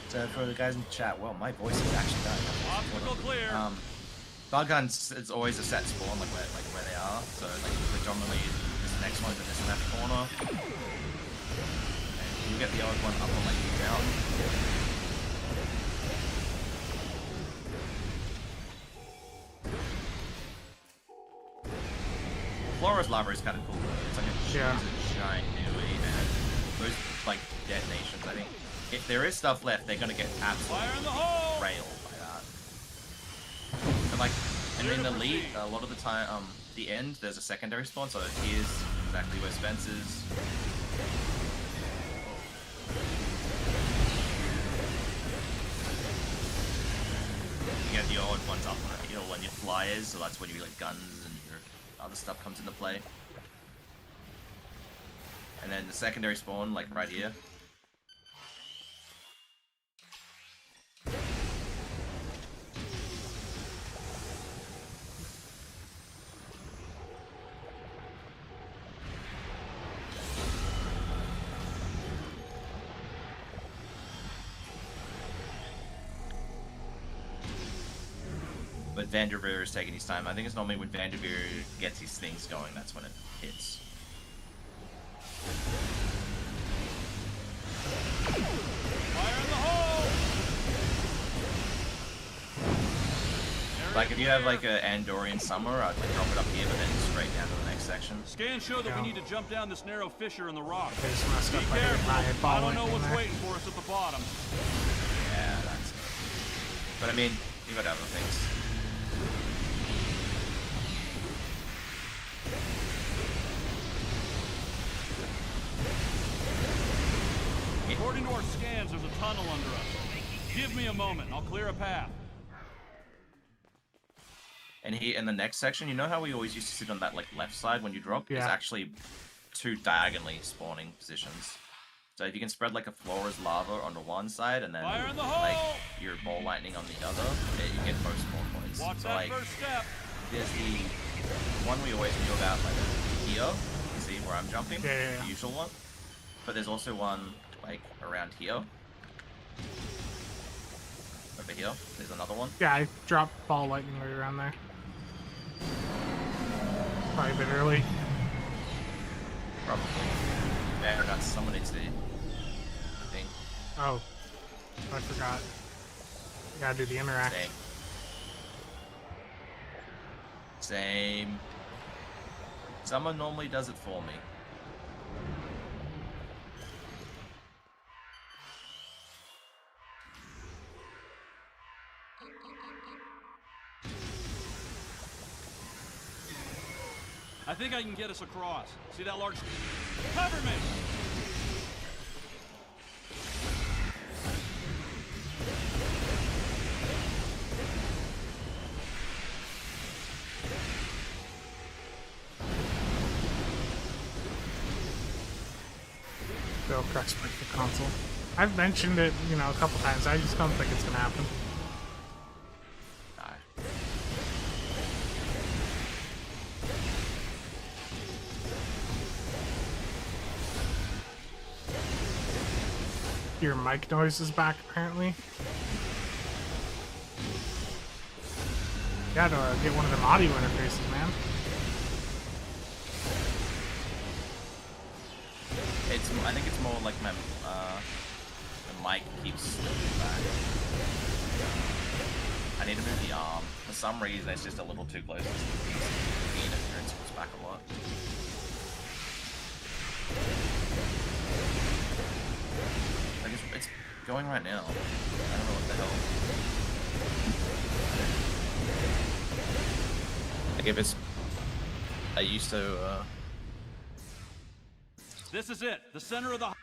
Speaker 2: So for the guys in the chat, well, my voice is actually dying.
Speaker 5: Obstacle clear.
Speaker 2: Bug hunts, it's always a set spawn, like where they are. So like predominantly this next one's in this left corner. And you get the odd one up on like down. Flora's lava is kind of cool. It's like a giant nearly, and those like detonations. I think if there is stuff left, they're gonna get absolutely
Speaker 5: Fire in the hole.
Speaker 2: railed by that. And like, and in the lead, a lot of the time, the end, there's a secondary spawn. So here's exactly where Spence is. You get the odd ones up on it, you know, when your flyers. So that's when you like guns and your other stuff comes into play. And then the secondary spawn, like right here. But Vanderveer is taking his time. I think it's normally when Vanderveer gets his things going, that's when it hits.
Speaker 5: Fire in the hole.
Speaker 2: Like if you have like a Andorian summer, I'd like drop it up here, but then straight down to the next section.
Speaker 5: Scans show that we need to jump down this narrow fissure in the rock.
Speaker 1: I just messed
Speaker 5: Be
Speaker 1: up by
Speaker 5: careful.
Speaker 1: my
Speaker 5: I
Speaker 1: ball
Speaker 5: don't know
Speaker 1: in
Speaker 5: what's
Speaker 1: there.
Speaker 5: waiting for us at the bottom.
Speaker 2: Yeah, that's it. But I mean, you got other things.
Speaker 5: According to our scans, there's a tunnel under us. Give me a moment, and I'll clear a path.
Speaker 2: And here in the next section, you know how we always used to sit on that like left side when you drop? There's
Speaker 1: Yeah.
Speaker 2: actually two diagonally spawning positions. So if you can spread like a Flora's lava on the one side and then
Speaker 5: Fire in the
Speaker 2: like
Speaker 5: hole!
Speaker 2: your ball lightning on the other, you get both spawn points.
Speaker 5: Watch
Speaker 2: So
Speaker 5: that
Speaker 2: like
Speaker 5: first step.
Speaker 2: there's the one we always knew about, like here. You see where I'm jumping?
Speaker 1: Yeah.
Speaker 2: The usual one. But there's also one like around here. Over here, there's another one.
Speaker 1: Yeah, I dropped ball lightning right around there. Probably a bit early.
Speaker 2: Probably. There, that's someone needs to. I think.
Speaker 1: Oh, I forgot. Gotta do the interact.
Speaker 2: Same. Someone normally does it for me.
Speaker 5: I think I can get us across. See that large... Cover me!
Speaker 1: Bill cracks break the console. I've mentioned it, you know, a couple times. I just don't think it's gonna happen. Your mic noise is back, apparently. Gotta get one of them audio interfaces, man.
Speaker 2: I think it's more like my the mic keeps slipping back. I need to move the arm. For some reason, it's just a little too close to the interference goes back a lot. Like it's going right now. I don't know what the hell. Like if it's, I used to.
Speaker 5: This is it. The center of the...
Speaker 2: I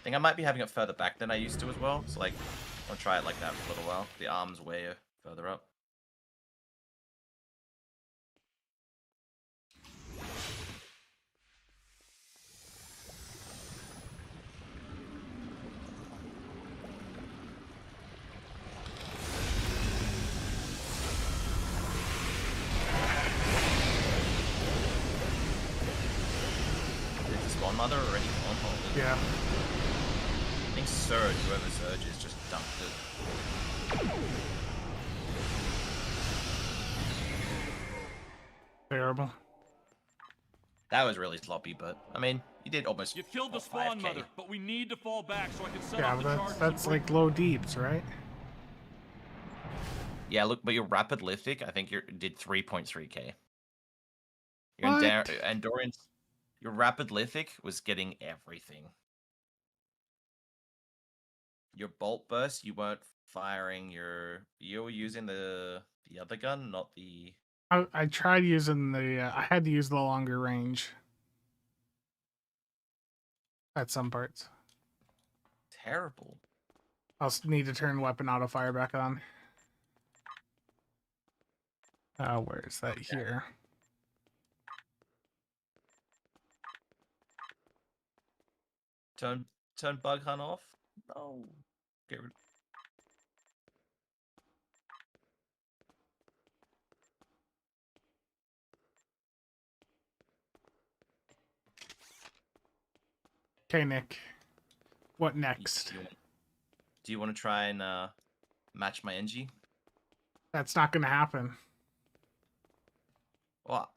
Speaker 2: think I might be having it further back than I used to as well. So like, I'll try it like that for a little while. The arm's way further up. Mother already on hold.
Speaker 1: Yeah.
Speaker 2: I think Surge, whoever Surge is, just dumped it.
Speaker 1: Terrible.
Speaker 2: That was really sloppy, but I mean, you did almost.
Speaker 5: You killed the spawn
Speaker 2: 5K.
Speaker 5: mother, but we need to fall back so I can set
Speaker 1: Yeah,
Speaker 5: off the
Speaker 1: but
Speaker 5: charges.
Speaker 1: that's like low deeps, right?
Speaker 2: Yeah, look, but your rapid lithic, I think you did 3.3k. Your
Speaker 1: What?
Speaker 2: endurance, your rapid lithic was getting everything. Your bolt burst, you weren't firing your. You were using the other gun, not the.
Speaker 1: I tried using the. I had to use the longer range. At some parts.
Speaker 2: Terrible.
Speaker 1: I'll need to turn weapon auto fire back on. Where is that here?
Speaker 2: Turn bug hunt off. No. Get rid.
Speaker 1: Okay, Nick. What next?
Speaker 2: Do you want to try and match my NG?
Speaker 1: That's not gonna happen.
Speaker 2: Well,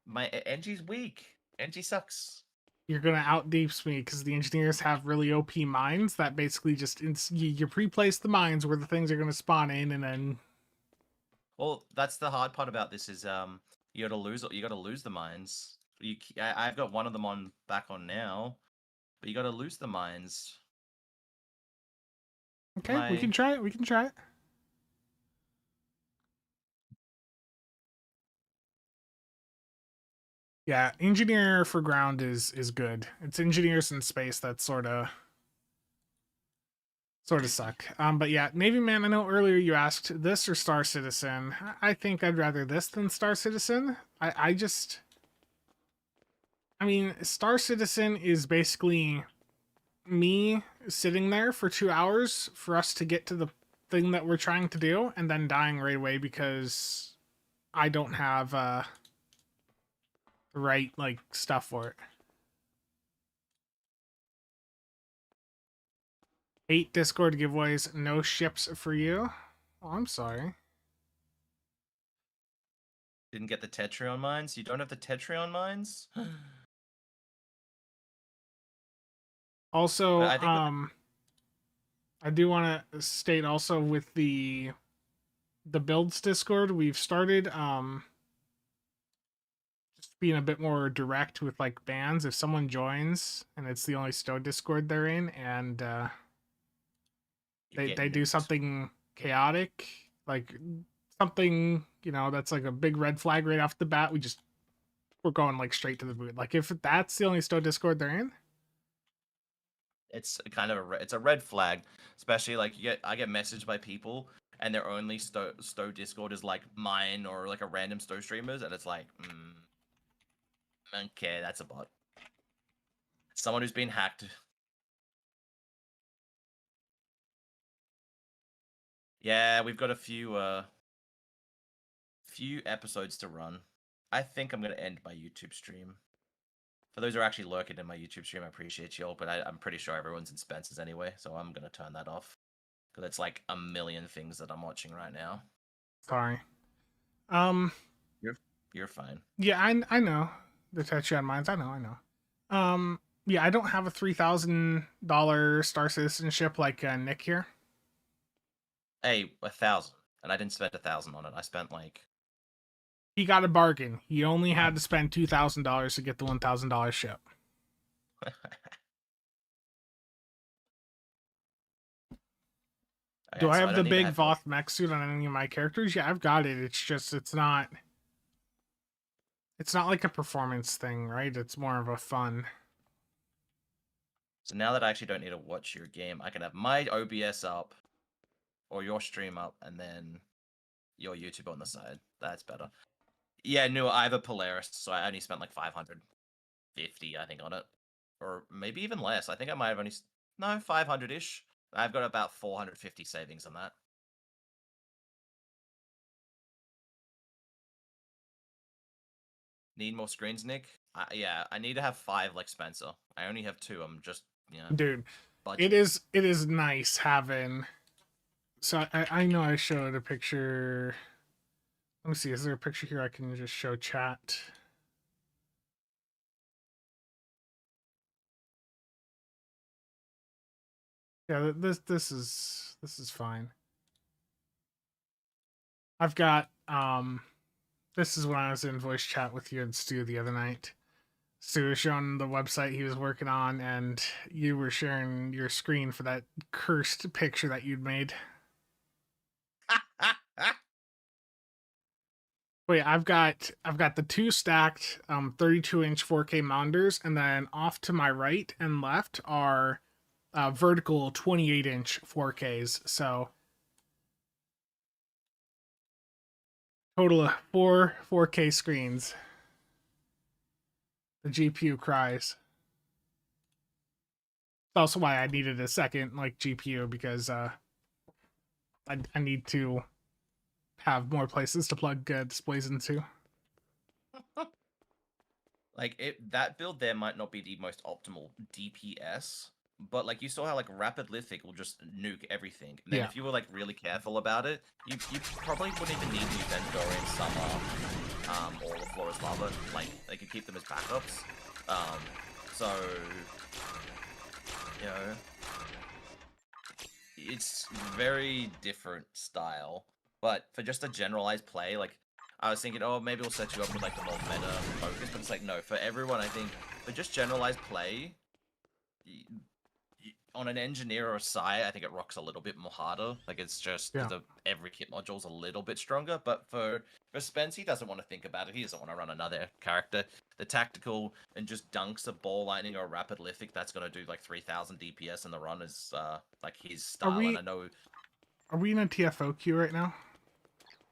Speaker 2: my NG's weak. NG sucks.
Speaker 1: You're gonna out deeps me because the engineers have really OP mines that basically just you pre-place the mines where the things are gonna spawn in, and then.
Speaker 2: Well, that's the hard part about this is you gotta lose the mines. I've got one of them on back on now, but you gotta lose the mines.
Speaker 1: Okay, we can try it. We can try it. Yeah, engineer for ground is good. It's engineers in space that sort of suck. But yeah, Navy Man, I know earlier you asked this or Star Citizen. I think I'd rather this than Star Citizen. I just I mean, Star Citizen is basically me sitting there for 2 hours for us to get to the thing that we're trying to do, and then dying right away because I don't have the right like stuff for it. 8 Discord giveaways, no ships for you. Oh, I'm sorry.
Speaker 2: Didn't get the Tetrion mines? You don't have the Tetrion mines?
Speaker 1: Also,
Speaker 2: But I think
Speaker 1: I do want to state also with the builds Discord, we've started just being a bit more direct with like bans. If someone joins and it's the only Stow Discord they're in, and
Speaker 2: you get
Speaker 1: they do
Speaker 2: nuked.
Speaker 1: something chaotic, like something, you know, that's like a big red flag right off the bat, we're going like straight to the boot. Like if that's the only Stow Discord they're in,
Speaker 2: It's kind of it's a red flag, especially like I get messaged by people and their only Stow Discord is like mine or like a random Stow streamers, and it's like, okay, that's a bot. Someone who's been hacked. Yeah, we've got a few episodes to run. I think I'm gonna end my YouTube stream. For those who are actually lurking in my YouTube stream, I appreciate you all, but I'm pretty sure everyone's in Spencer's anyway, so I'm gonna turn that off. Because it's like a million things that I'm watching right now.
Speaker 1: sorry.
Speaker 2: You're fine.
Speaker 1: Yeah, I know the Tetrion mines. I know. Yeah, I don't have a $3,000 Star Citizenship like Nick here.
Speaker 2: Hey, 1,000, and I didn't spend 1,000 on it. I spent like
Speaker 1: He got a bargain. He only had to spend $2,000 to get the $1,000 ship.
Speaker 2: Okay,
Speaker 1: Do I
Speaker 2: so
Speaker 1: have the
Speaker 2: don't need to
Speaker 1: big
Speaker 2: have
Speaker 1: Voth mech suit on any of my characters? Yeah, I've got it. It's just it's not like a performance thing, right? It's more of a fun.
Speaker 2: So now that I actually don't need to watch your game, I can have my OBS up or your stream up, and then your YouTube on the side. That's better. Yeah, no, I have a Polaris, so I only spent like 550, I think, on it, or maybe even less. I think I might have only 500-ish. I've got about 450 savings on that. Need more screens, Nick? Yeah, I need to have 5 like Spencer. I only have 2. I'm just,
Speaker 1: Dude,
Speaker 2: budget.
Speaker 1: it is nice having. So I know I showed a picture. Let me see. Is there a picture here I can just show chat? Yeah, this is fine. I've got this is when I was in voice chat with you and Stu the other night. Stu was showing the website he was working on, and you were sharing your screen for that cursed picture that you'd made. Wait, I've got the 2 stacked 32-inch 4K monitors, and then off to my right and left are vertical 28-inch 4Ks. So total of 4 4K screens. The GPU cries. That's also why I needed a second like GPU, because I need to have more places to plug displays into.
Speaker 2: Like that build there might not be the most optimal DPS, but like you saw how like rapid lithic will just nuke everything. And then if you were like really careful about it, you probably wouldn't even need new Vendorian Summer or the Florist Lava. Like they could keep them as backups. So you know, it's very different style. But for just a generalized play, like I was thinking, oh, maybe we'll set you up with like the more meta focus, but it's like no, for everyone, I think for just generalized play, on an engineer or a Psy, I think it rocks a little bit more harder. Like it's just every kit module's a little bit stronger. But for Spence, he doesn't want to think about it. He doesn't want to run another character. The tactical and just dunks a ball lightning or a rapid lithic that's gonna do like 3,000 DPS in the run is like his style. And I know.
Speaker 1: Are we in a TFO queue right now?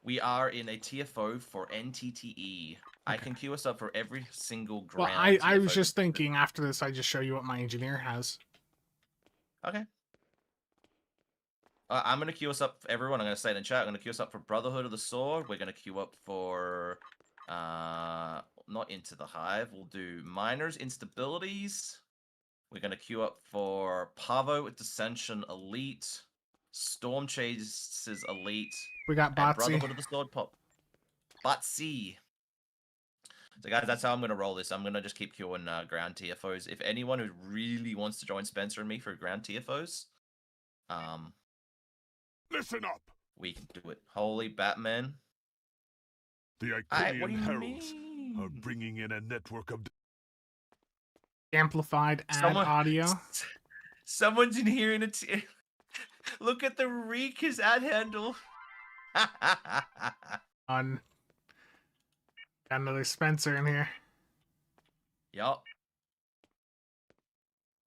Speaker 2: We are in a TFO for NTTE. I can queue us up for every single
Speaker 1: Well,
Speaker 2: ground.
Speaker 1: I was
Speaker 2: TFO.
Speaker 1: just thinking after this, I just show you what my engineer has.
Speaker 2: Okay. I'm gonna queue us up for everyone. I'm gonna say it in chat. I'm gonna queue us up for Brotherhood of the Sword. We're gonna queue up for not Into the Hive. We'll do Miners Instabilities. We're gonna queue up for Pavo with Dissension Elite, Stormchases Elite,
Speaker 1: We got
Speaker 2: and
Speaker 1: Botsy.
Speaker 2: Brotherhood of the Sword Pop. Botsy. So guys, that's how I'm gonna roll this. I'm gonna just keep queuing ground TFOs. If anyone who really wants to join Spencer and me for ground TFOs,
Speaker 6: Listen up!
Speaker 2: we can do it. Holy Batman.
Speaker 6: The
Speaker 2: What
Speaker 6: Iconian
Speaker 2: do you
Speaker 6: Heralds are
Speaker 2: mean?
Speaker 6: bringing in a network of...
Speaker 1: Amplified add audio.
Speaker 2: Someone's in here in look at the Reek's ad handle.
Speaker 1: On. Got another Spencer in here.
Speaker 2: Yup.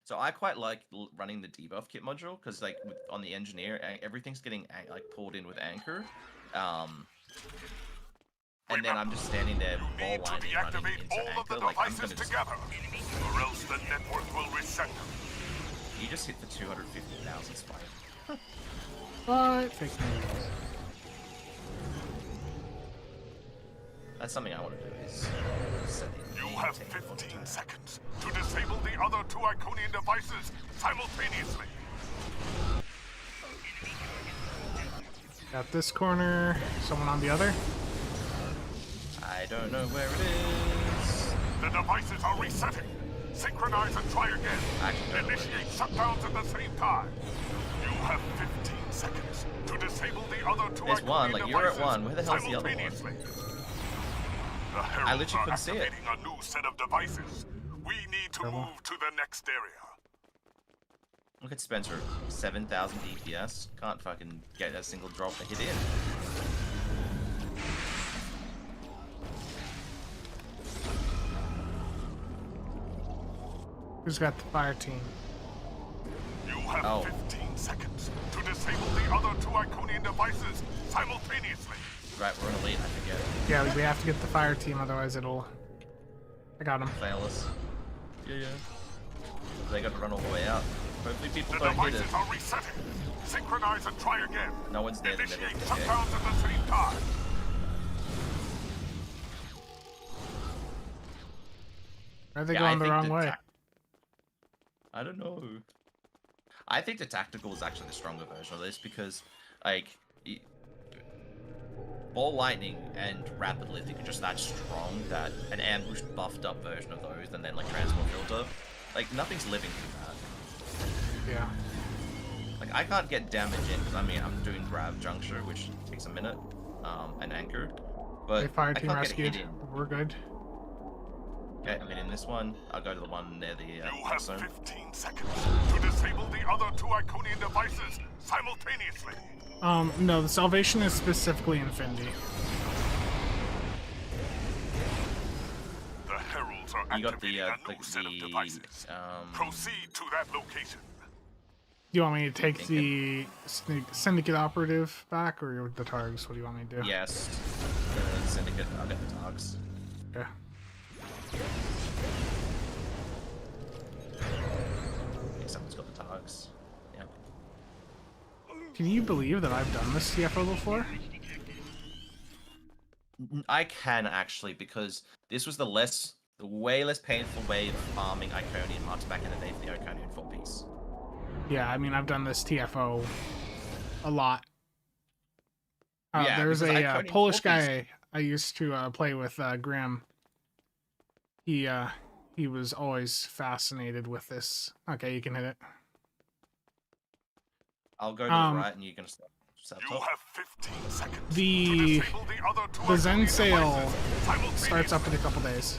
Speaker 2: So I quite like running the debuff kit module because, like, on the engineer, everything's getting like pulled in with anchor, and then I'm just standing there
Speaker 6: You need to
Speaker 2: ball lining running
Speaker 6: deactivate
Speaker 2: into
Speaker 6: all of the
Speaker 2: anchor. Like, I'm
Speaker 6: devices
Speaker 2: gonna just,
Speaker 6: together, or else the network will reset them.
Speaker 2: you just hit the 250,000 spike.
Speaker 1: But fake news.
Speaker 2: That's something I want to do is setting.
Speaker 6: You have 15 seconds to disable the other 2 Iconian devices simultaneously.
Speaker 1: Got this corner. Someone on the other.
Speaker 2: I don't know where it is.
Speaker 6: The devices are resetting. Synchronize and try again.
Speaker 2: Actually, I don't know where it
Speaker 6: Initiate
Speaker 2: is.
Speaker 6: shutdowns at the same time. You have 15 seconds to disable the other 2
Speaker 2: There's one,
Speaker 6: Iconian
Speaker 2: like, you're at
Speaker 6: devices
Speaker 2: one. Where the hell's the other one?
Speaker 6: simultaneously. The
Speaker 2: I
Speaker 6: Heralds
Speaker 2: literally
Speaker 6: are
Speaker 2: couldn't see it.
Speaker 6: activating a new set of devices. We need to move to the next area.
Speaker 2: Look at Spencer, 7,000 DPS. Can't fucking get a single drop to hit in.
Speaker 1: Who's got the fire team?
Speaker 6: You have
Speaker 2: Oh.
Speaker 6: 15 seconds to disable the other 2 Iconian devices simultaneously.
Speaker 2: Right, we're in a lead, I forget.
Speaker 1: Yeah, we have to get the fire team, otherwise it'll. I got him.
Speaker 2: Fail us. Yeah. They got to run all the way out. Hopefully people
Speaker 6: The
Speaker 2: don't hit
Speaker 6: devices
Speaker 2: it.
Speaker 6: are resetting. Synchronize and try again.
Speaker 2: No one's near the middle.
Speaker 6: Initiate
Speaker 2: Okay.
Speaker 6: shutdowns at the same time.
Speaker 1: Are they
Speaker 2: Yeah,
Speaker 1: going the
Speaker 2: think
Speaker 1: wrong way?
Speaker 2: I don't know. I think the tactical is actually the stronger version of this because, like, ball lightning and rapid lifting are just that strong that an ambush buffed up version of those, and then like transport filter, like nothing's living through that.
Speaker 1: Yeah.
Speaker 2: Like I can't get damage in because I mean I'm doing grab juncture, which takes a minute, and anchor, but
Speaker 1: Hey, fire
Speaker 2: I
Speaker 1: team
Speaker 2: can't
Speaker 1: rescued.
Speaker 2: get hit in.
Speaker 1: We're good.
Speaker 2: Okay, I'm hitting this one. I'll go to the one near the
Speaker 6: You have
Speaker 2: zone.
Speaker 6: 15 seconds to disable the other 2 Iconian devices simultaneously.
Speaker 1: No, the salvation is specifically Infinity.
Speaker 6: The Heralds are
Speaker 2: You got the
Speaker 6: activating a new set of devices. Proceed to that location.
Speaker 1: Do you want me to take
Speaker 2: Thinking.
Speaker 1: the Syndicate operative back, or the Targs? What do you want me to do?
Speaker 2: yes, the syndicate. I'll get the dogs.
Speaker 1: Okay.
Speaker 2: Okay, someone's got the dogs. Yeah.
Speaker 1: Can you believe that I've done this TFO before?
Speaker 2: I can actually because this was the way less painful way of farming Iconian marks back in the day for the Iconian 4-piece.
Speaker 1: Yeah, I mean, I've done this TFO a lot.
Speaker 2: Yeah,
Speaker 1: there's
Speaker 2: because
Speaker 1: a
Speaker 2: Iconian
Speaker 1: Polish
Speaker 2: 4-piece
Speaker 1: guy I used to play with, Graham. He was always fascinated with this. Okay, you can hit it.
Speaker 2: I'll go to the right and you can start.
Speaker 6: You have 15 seconds
Speaker 1: The-
Speaker 6: to disable the other 2
Speaker 1: The Zen
Speaker 6: Iconian
Speaker 1: sale
Speaker 6: devices simultaneously.
Speaker 1: starts up in a couple days.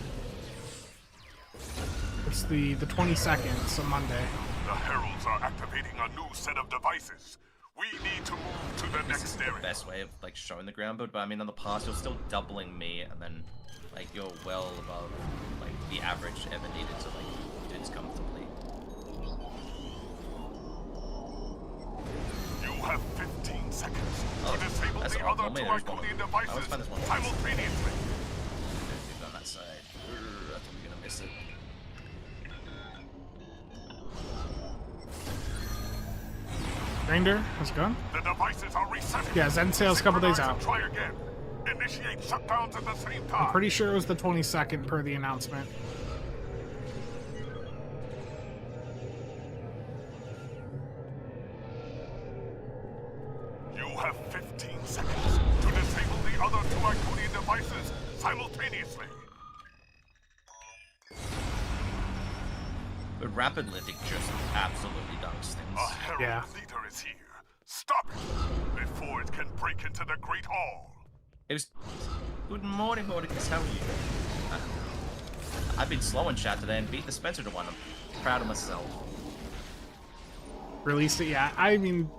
Speaker 1: It's the 22nd, so Monday.
Speaker 6: The Heralds are activating a new set of devices. We need to move to the
Speaker 2: This is
Speaker 6: next
Speaker 2: the
Speaker 6: area.
Speaker 2: best way of like showing the ground build, but I mean on the past you're still doubling me, and then like you're well above like the average ever needed to like do this comfortably.
Speaker 6: You have 15 seconds
Speaker 2: Oh,
Speaker 6: to disable
Speaker 2: that's
Speaker 6: the
Speaker 2: odd.
Speaker 6: other
Speaker 2: Normally
Speaker 6: 2
Speaker 2: there's one.
Speaker 6: Iconian
Speaker 2: I always find
Speaker 6: devices
Speaker 2: this one.
Speaker 6: simultaneously.
Speaker 2: We've done that. fix it.
Speaker 1: Reindeer, how's it going?
Speaker 6: The devices are resetting.
Speaker 1: Yeah, Zen sales a couple days
Speaker 6: Synchronize
Speaker 1: out.
Speaker 6: and try again. Initiate shutdowns at the same time.
Speaker 1: I'm pretty sure it was the 22nd per the announcement.
Speaker 6: You have 15 seconds to disable the other two Iconian devices simultaneously.
Speaker 2: But Rapid Lithic just absolutely dunks things.
Speaker 6: A herald
Speaker 1: Yeah.
Speaker 6: leader is here. Stop it before it can break into the Great Hall.
Speaker 2: It was... Good morning, Mordecai. How are you? I've been slow in chat today and beat the Spencer to one. I'm proud of myself.
Speaker 1: Released it, yeah. I mean,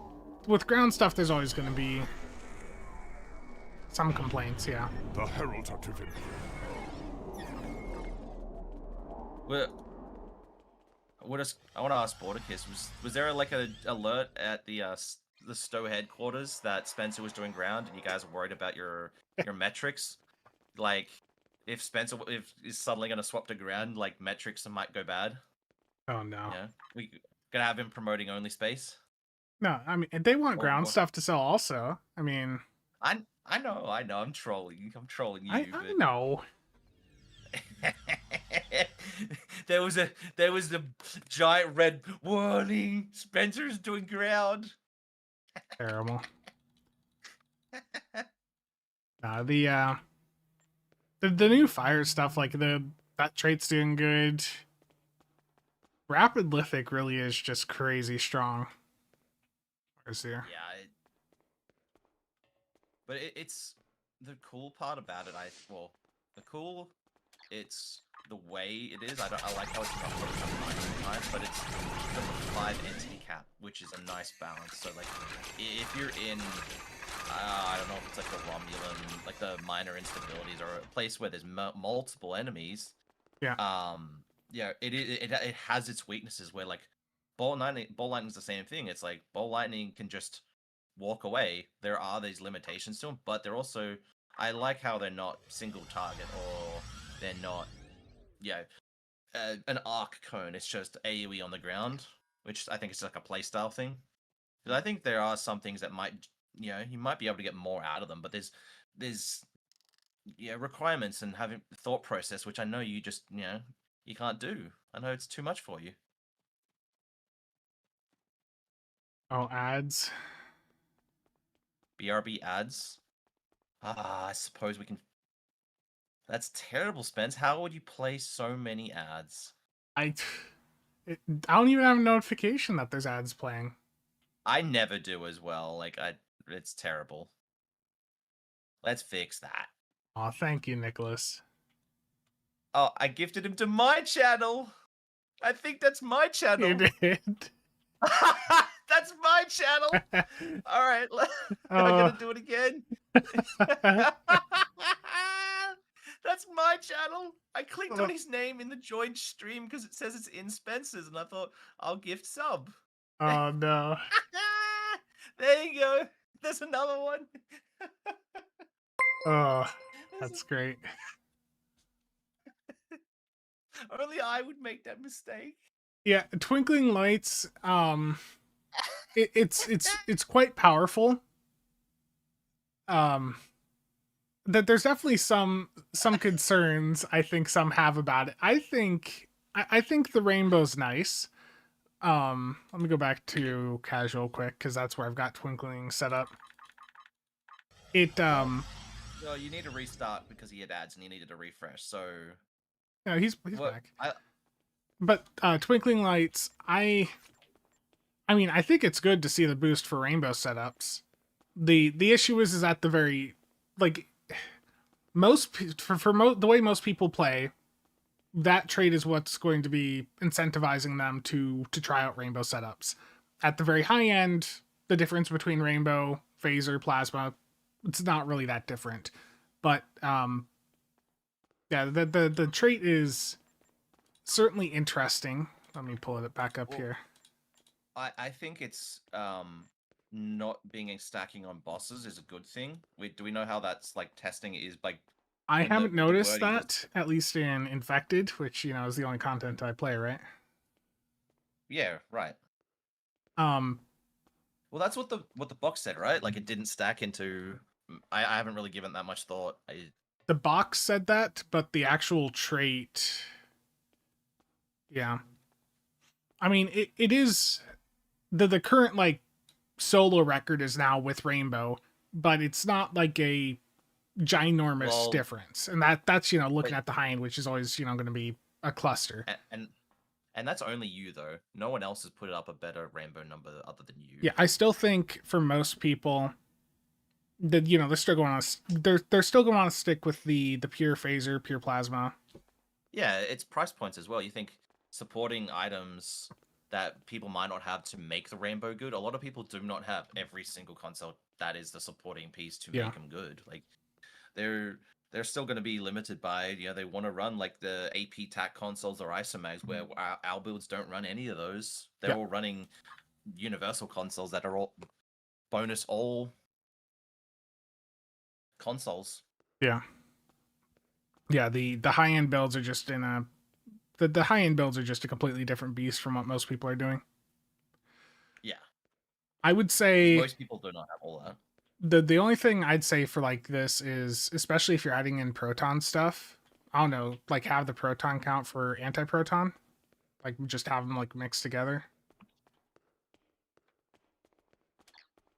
Speaker 1: with ground stuff, there's always going to be some complaints, yeah.
Speaker 6: The heralds are driven.
Speaker 2: I want to ask Borderkiss, was there like an alert at the Stowe headquarters that Spencer was doing ground and you guys were worried about your metrics? Like, if Spencer is suddenly going to swap to ground, like metrics might go bad.
Speaker 1: Oh, no.
Speaker 2: Yeah, we gonna have him promoting only space.
Speaker 1: No, I mean, they want
Speaker 2: Or
Speaker 1: ground
Speaker 2: what?
Speaker 1: stuff to sell also. I mean,
Speaker 2: I know. I'm trolling you.
Speaker 1: I know.
Speaker 2: There was the giant red warning. Spencer's doing ground.
Speaker 1: Terrible. The new fire stuff, like that trait's doing good. Rapid Lithic really is just crazy strong. Where's here?
Speaker 2: Yeah, but it's the cool part about it. It's the way it is. I like how it's not focused on mining time, but it's the 5 entity cap, which is a nice balance. So like, if you're in, I don't know if it's like the Romulan, like the minor instabilities, or a place where there's multiple enemies.
Speaker 1: Yeah.
Speaker 2: Yeah, it has its weaknesses where like ball lightning's the same thing. It's like ball lightning can just walk away. There are these limitations to them, but they're also, I like how they're not single target, or they're not, an arc cone. It's just AoE on the ground, which I think is like a playstyle thing. Because I think there are some things that might, you might be able to get more out of them, but there's requirements and having thought process, which I know you just, you can't do. I know it's too much for you.
Speaker 1: Oh, ads.
Speaker 2: BRB ads. I suppose we can. That's terrible, Spence. How would you play so many ads?
Speaker 1: I don't even have a notification that there's ads playing.
Speaker 2: I never do as well. Like, it's terrible. Let's fix that.
Speaker 1: Oh, thank you, Nicholas.
Speaker 2: Oh, I gifted him to my channel. I think that's my channel.
Speaker 1: You did.
Speaker 2: That's my channel. All right, I'm gonna do it again. That's my channel. I clicked on his name in the joined stream because it says it's in Spencer's, and I thought I'll gift sub.
Speaker 1: Oh no.
Speaker 2: There you go. There's another one.
Speaker 1: Oh, that's great.
Speaker 2: Only I would make that mistake.
Speaker 1: Yeah, Twinkling Lights. It's quite powerful. That there's definitely some concerns I think some have about it. I think the rainbow's nice. Let me go back to casual quick because that's where I've got Twinkling set up.
Speaker 2: Well, you need to restart because he had ads and you needed to refresh. So
Speaker 1: no, he's back.
Speaker 2: I,
Speaker 1: But Twinkling Lights, I mean, I think it's good to see the boost for rainbow setups. The issue is at the very, like, the way most people play, that trait is what's going to be incentivizing them to try out rainbow setups. At the very high end, the difference between rainbow, phaser, plasma, it's not really that different. But yeah, the trait is certainly interesting. Let me pull it back up here.
Speaker 2: I think it's not being stacking on bosses is a good thing. Do we know how that's like testing is like
Speaker 1: I
Speaker 2: And the-
Speaker 1: haven't
Speaker 2: with the
Speaker 1: noticed
Speaker 2: wording was-
Speaker 1: that, at least in Infected, which, you know, is the only content I play, right?
Speaker 2: Yeah, right.
Speaker 1: Um,
Speaker 2: Well, that's what the box said, right? Like it didn't stack into. I haven't really given that much thought.
Speaker 1: the box said that, but the actual trait, yeah. I mean, it is the current like solo record is now with Rainbow, but it's not like a ginormous
Speaker 2: Well,
Speaker 1: difference, and that's you know looking
Speaker 2: but-
Speaker 1: at the high end, which is always you know going to be a cluster.
Speaker 2: And that's only you though. No one else has put up a better rainbow number other than you.
Speaker 1: Yeah, I still think for most people that you know they're still going to they're still going to stick with the pure phaser, pure plasma.
Speaker 2: Yeah, it's price points as well. You think supporting items that people might not have to make the rainbow good. A lot of people do not have every single console that is the supporting piece to
Speaker 1: Yeah.
Speaker 2: make them good. Like they're still going to be limited by, you know, they want to run like the AP TAC consoles or isomags where our builds don't run any of those. They're
Speaker 1: Yeah.
Speaker 2: all running universal consoles that are all bonus all consoles.
Speaker 1: Yeah, yeah. The high end builds are just in a the high end builds are just a completely different beast from what most people are doing.
Speaker 2: Yeah.
Speaker 1: I would say
Speaker 2: Most people do not have all that.
Speaker 1: the only thing I'd say for like this is, especially if you're adding in proton stuff, I don't know, like have the proton count for anti-proton, like just have them like mixed together.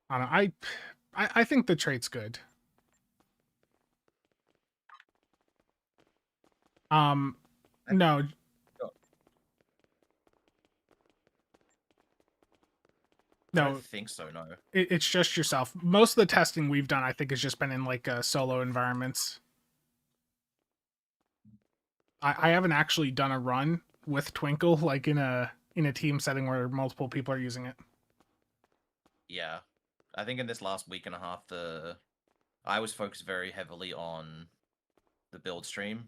Speaker 1: I don't know. I think the trait's good. No,
Speaker 2: I
Speaker 1: no,
Speaker 2: don't think so, no.
Speaker 1: it's just yourself. Most of the testing we've done, I think, has just been in like solo environments. I haven't actually done a run with Twinkle like in a team setting where multiple people are using it.
Speaker 2: Yeah. I think in this last week and a half, I was focused very heavily on the build stream.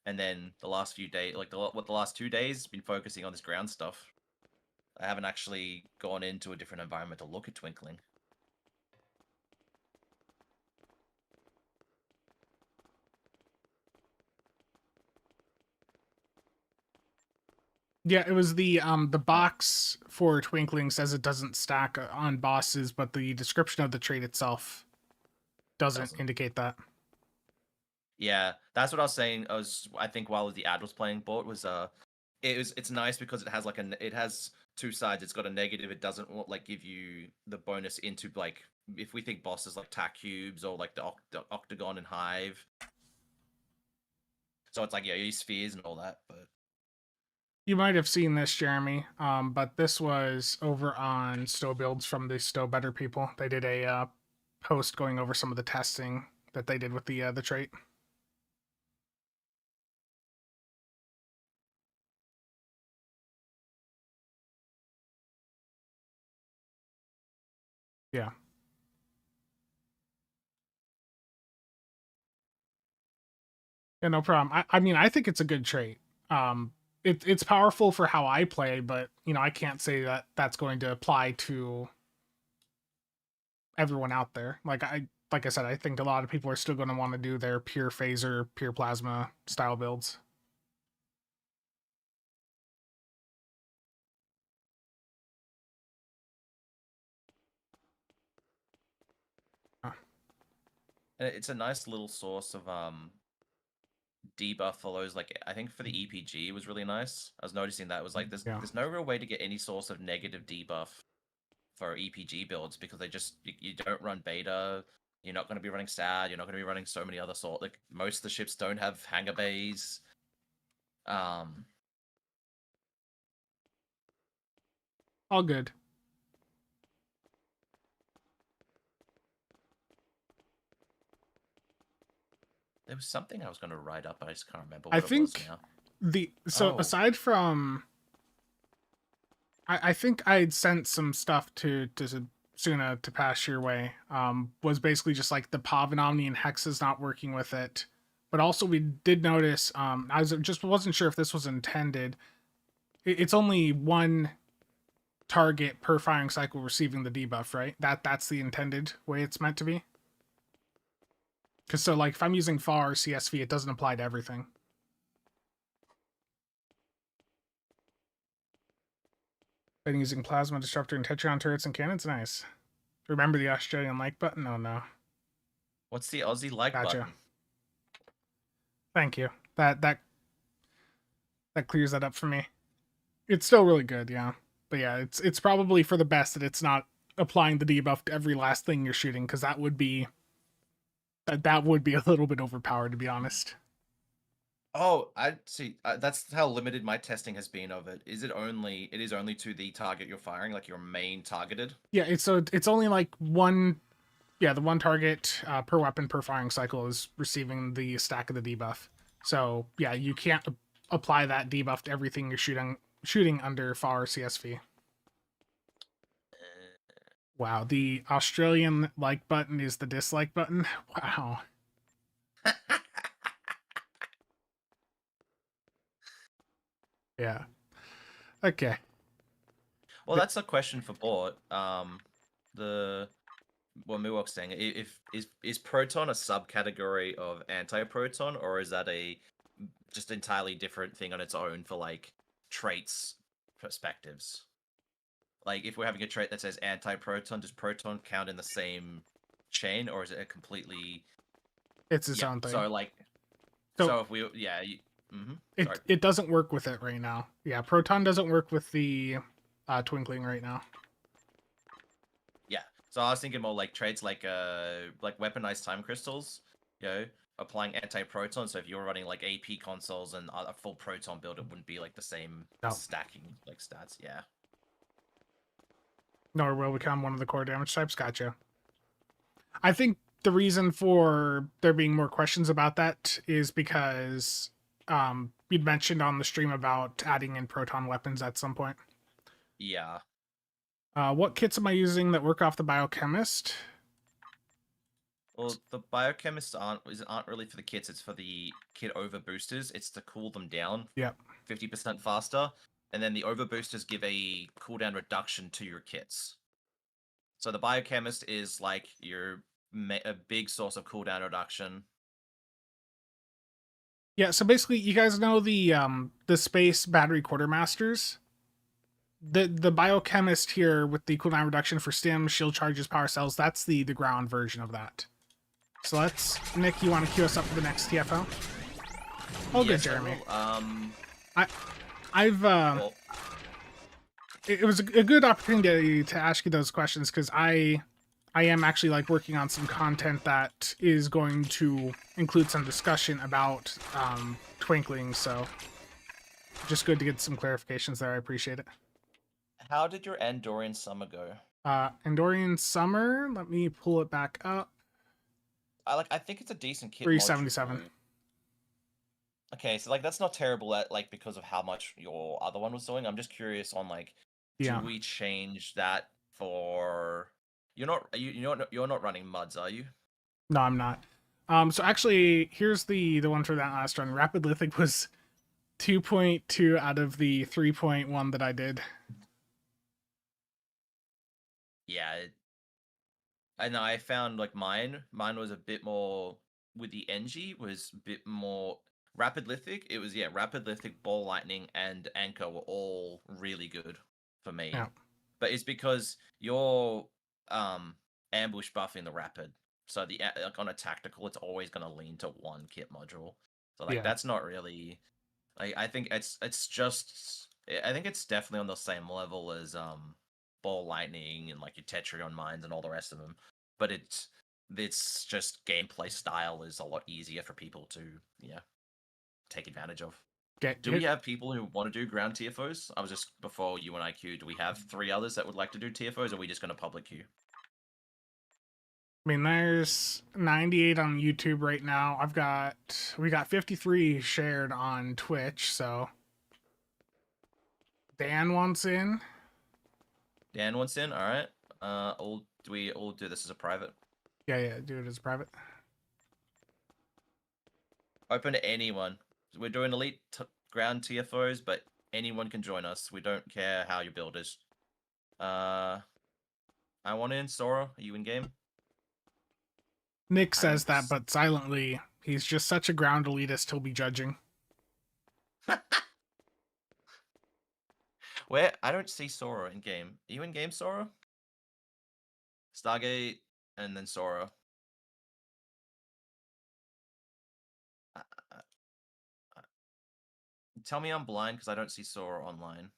Speaker 2: And then the last few days, like the last 2 days, been focusing on this ground stuff. I haven't actually gone into a different environment to look at Twinkling.
Speaker 1: Yeah, it was the box for Twinkling says it doesn't stack on bosses, but the description of the trait itself doesn't indicate that.
Speaker 2: Yeah, that's what I was saying. I think while the ad was playing, bought was it's nice because it has like it has two sides. It's got a negative. It doesn't like give you the bonus into like if we think bosses like tac cubes or like the octagon and hive. So it's like yeah, you use spheres and all that, but
Speaker 1: You might have seen this, Jeremy, but this was over on Stow Builds from the Stow Better people. They did a post going over some of the testing that they did with the trait. Yeah. Yeah, no problem. I mean, I think it's a good trait. It's powerful for how I play, but you know, I can't say that that's going to apply to everyone out there. Like I said, I think a lot of people are still going to want to do their pure phaser, pure plasma style builds.
Speaker 2: and it's a nice little source of debuff for those. Like I think for the EPG it was really nice. I was noticing that it was like there's no real way to get any source of negative debuff for EPG builds because they just you don't run beta. You're not going to be running SAD. You're not going to be running so many other like most of the ships don't have hangar bays.
Speaker 1: All good.
Speaker 2: There was something I was going to write up. I just can't remember what
Speaker 1: I
Speaker 2: it was
Speaker 1: think
Speaker 2: now.
Speaker 1: aside from I think I'd sent some stuff to Suna to pass your way. Was basically just like the Pavan Omni and Hexes not working with it. But also we did notice, I wasn't sure if this was intended. It's only one target per firing cycle receiving the debuff, right? That's the intended way it's meant to be. Because so like if I'm using FAR or CSV, it doesn't apply to everything. Been using Plasma Disruptor and Tetron turrets and cannons. Nice. Remember the Australian like button? Oh no.
Speaker 2: What's the Aussie like
Speaker 1: Gotcha.
Speaker 2: button?
Speaker 1: Thank you. That clears that up for me. It's still really good, yeah. But yeah, it's probably for the best that it's not applying the debuff to every last thing you're shooting, because that would be a little bit overpowered, to be honest.
Speaker 2: Oh, I see. That's how limited my testing has been of it. Is it only? It is only to the target you're firing, like your main targeted.
Speaker 1: Yeah, it's only like one. Yeah, the one target per weapon per firing cycle is receiving the stack of the debuff. So yeah, you can't apply that debuff to everything you're shooting under FAR or CSV. Wow, the Australian like button is the dislike button. Wow. Yeah. Okay.
Speaker 2: Well, that's a question for Bort. The what Milwaukee's saying, if is proton a subcategory of anti-proton, or is that a just entirely different thing on its own for like traits perspectives? Like if we're having a trait that says anti-proton, does proton count in the same chain, or is it a completely
Speaker 1: It's its own thing.
Speaker 2: So like,
Speaker 1: So-
Speaker 2: so if we Sorry.
Speaker 1: It doesn't work with it right now. Yeah, Proton doesn't work with the Twinkling right now.
Speaker 2: Yeah. So I was thinking more like traits like weaponized time crystals, you know, applying anti-proton. So if you're running like AP consoles and a full proton build, it wouldn't be like the same
Speaker 1: No.
Speaker 2: stacking like stats. Yeah.
Speaker 1: Nor will become one of the core damage types. Gotcha. I think the reason for there being more questions about that is because you'd mentioned on the stream about adding in proton weapons at some point.
Speaker 2: Yeah.
Speaker 1: What kits am I using that work off the biochemist?
Speaker 2: Well, the biochemists aren't really for the kits. It's for the kit over boosters. It's to cool them down.
Speaker 1: Yep.
Speaker 2: 50% faster, and then the over boosters give a cooldown reduction to your kits. So the biochemist is like a big source of cooldown reduction.
Speaker 1: Yeah, so basically you guys know the space battery quartermasters? The biochemist here with the cooldown reduction for stim, shield charges, power cells, that's the ground version of that. So let's Nick, you want to queue us up for the next TFO? Oh, good,
Speaker 2: Yes, I
Speaker 1: Jeremy.
Speaker 2: will.
Speaker 1: I've
Speaker 2: Well,
Speaker 1: it was a good opportunity to ask you those questions, because I am actually like working on some content that is going to include some discussion about Twinkling, so just good to get some clarifications there. I appreciate it.
Speaker 2: how did your Andorian summer go?
Speaker 1: Andorian Summer, let me pull it back up.
Speaker 2: I think it's a decent kit.
Speaker 1: 377.
Speaker 2: module. Okay, so like that's not terrible at like because of how much your other one was doing. I'm just curious on like,
Speaker 1: Yeah.
Speaker 2: do we change that for? You're not running muds, are you?
Speaker 1: No, I'm not. So actually, here's the one for that last run. Rapid Lithic was 2.2 out of the 3.1 that I did.
Speaker 2: Yeah. I know. I found like mine was a bit more with the NG was a bit more Rapid Lithic. It was Rapid Lithic, Ball Lightning, and Anchor were all really good for me.
Speaker 1: Yeah.
Speaker 2: But it's because you're ambush buffing the Rapid. So like on a tactical, it's always gonna lean to one kit module. So like
Speaker 1: Yeah.
Speaker 2: that's not really. I think it's just. I think it's definitely on the same level as Ball Lightning and like your Tetrion Mines and all the rest of them. But it's just gameplay style is a lot easier for people to take advantage of. Do we have people who want to do ground TFOs? I was just before you and I queue. Do we have 3 others that would like to do TFOs, or are we just going to public queue?
Speaker 1: I mean, there's 98 on YouTube right now. We got 53 shared on Twitch, so Dan wants in.
Speaker 2: Dan wants in. All right. Do we all do this as a private?
Speaker 1: Yeah, do it as private.
Speaker 2: Open to anyone. We're doing elite ground TFOs, but anyone can join us. We don't care how your build is. I want in. Sora, are you in game?
Speaker 1: Nick
Speaker 2: I
Speaker 1: says
Speaker 2: don't
Speaker 1: that, but silently. He's just such a ground elitist, he'll be judging.
Speaker 2: Where I don't see Sora in game. Are you in game, Sora? Stargate and then Sora. Uh, uh, uh, Tell me I'm blind because I don't see Sora online.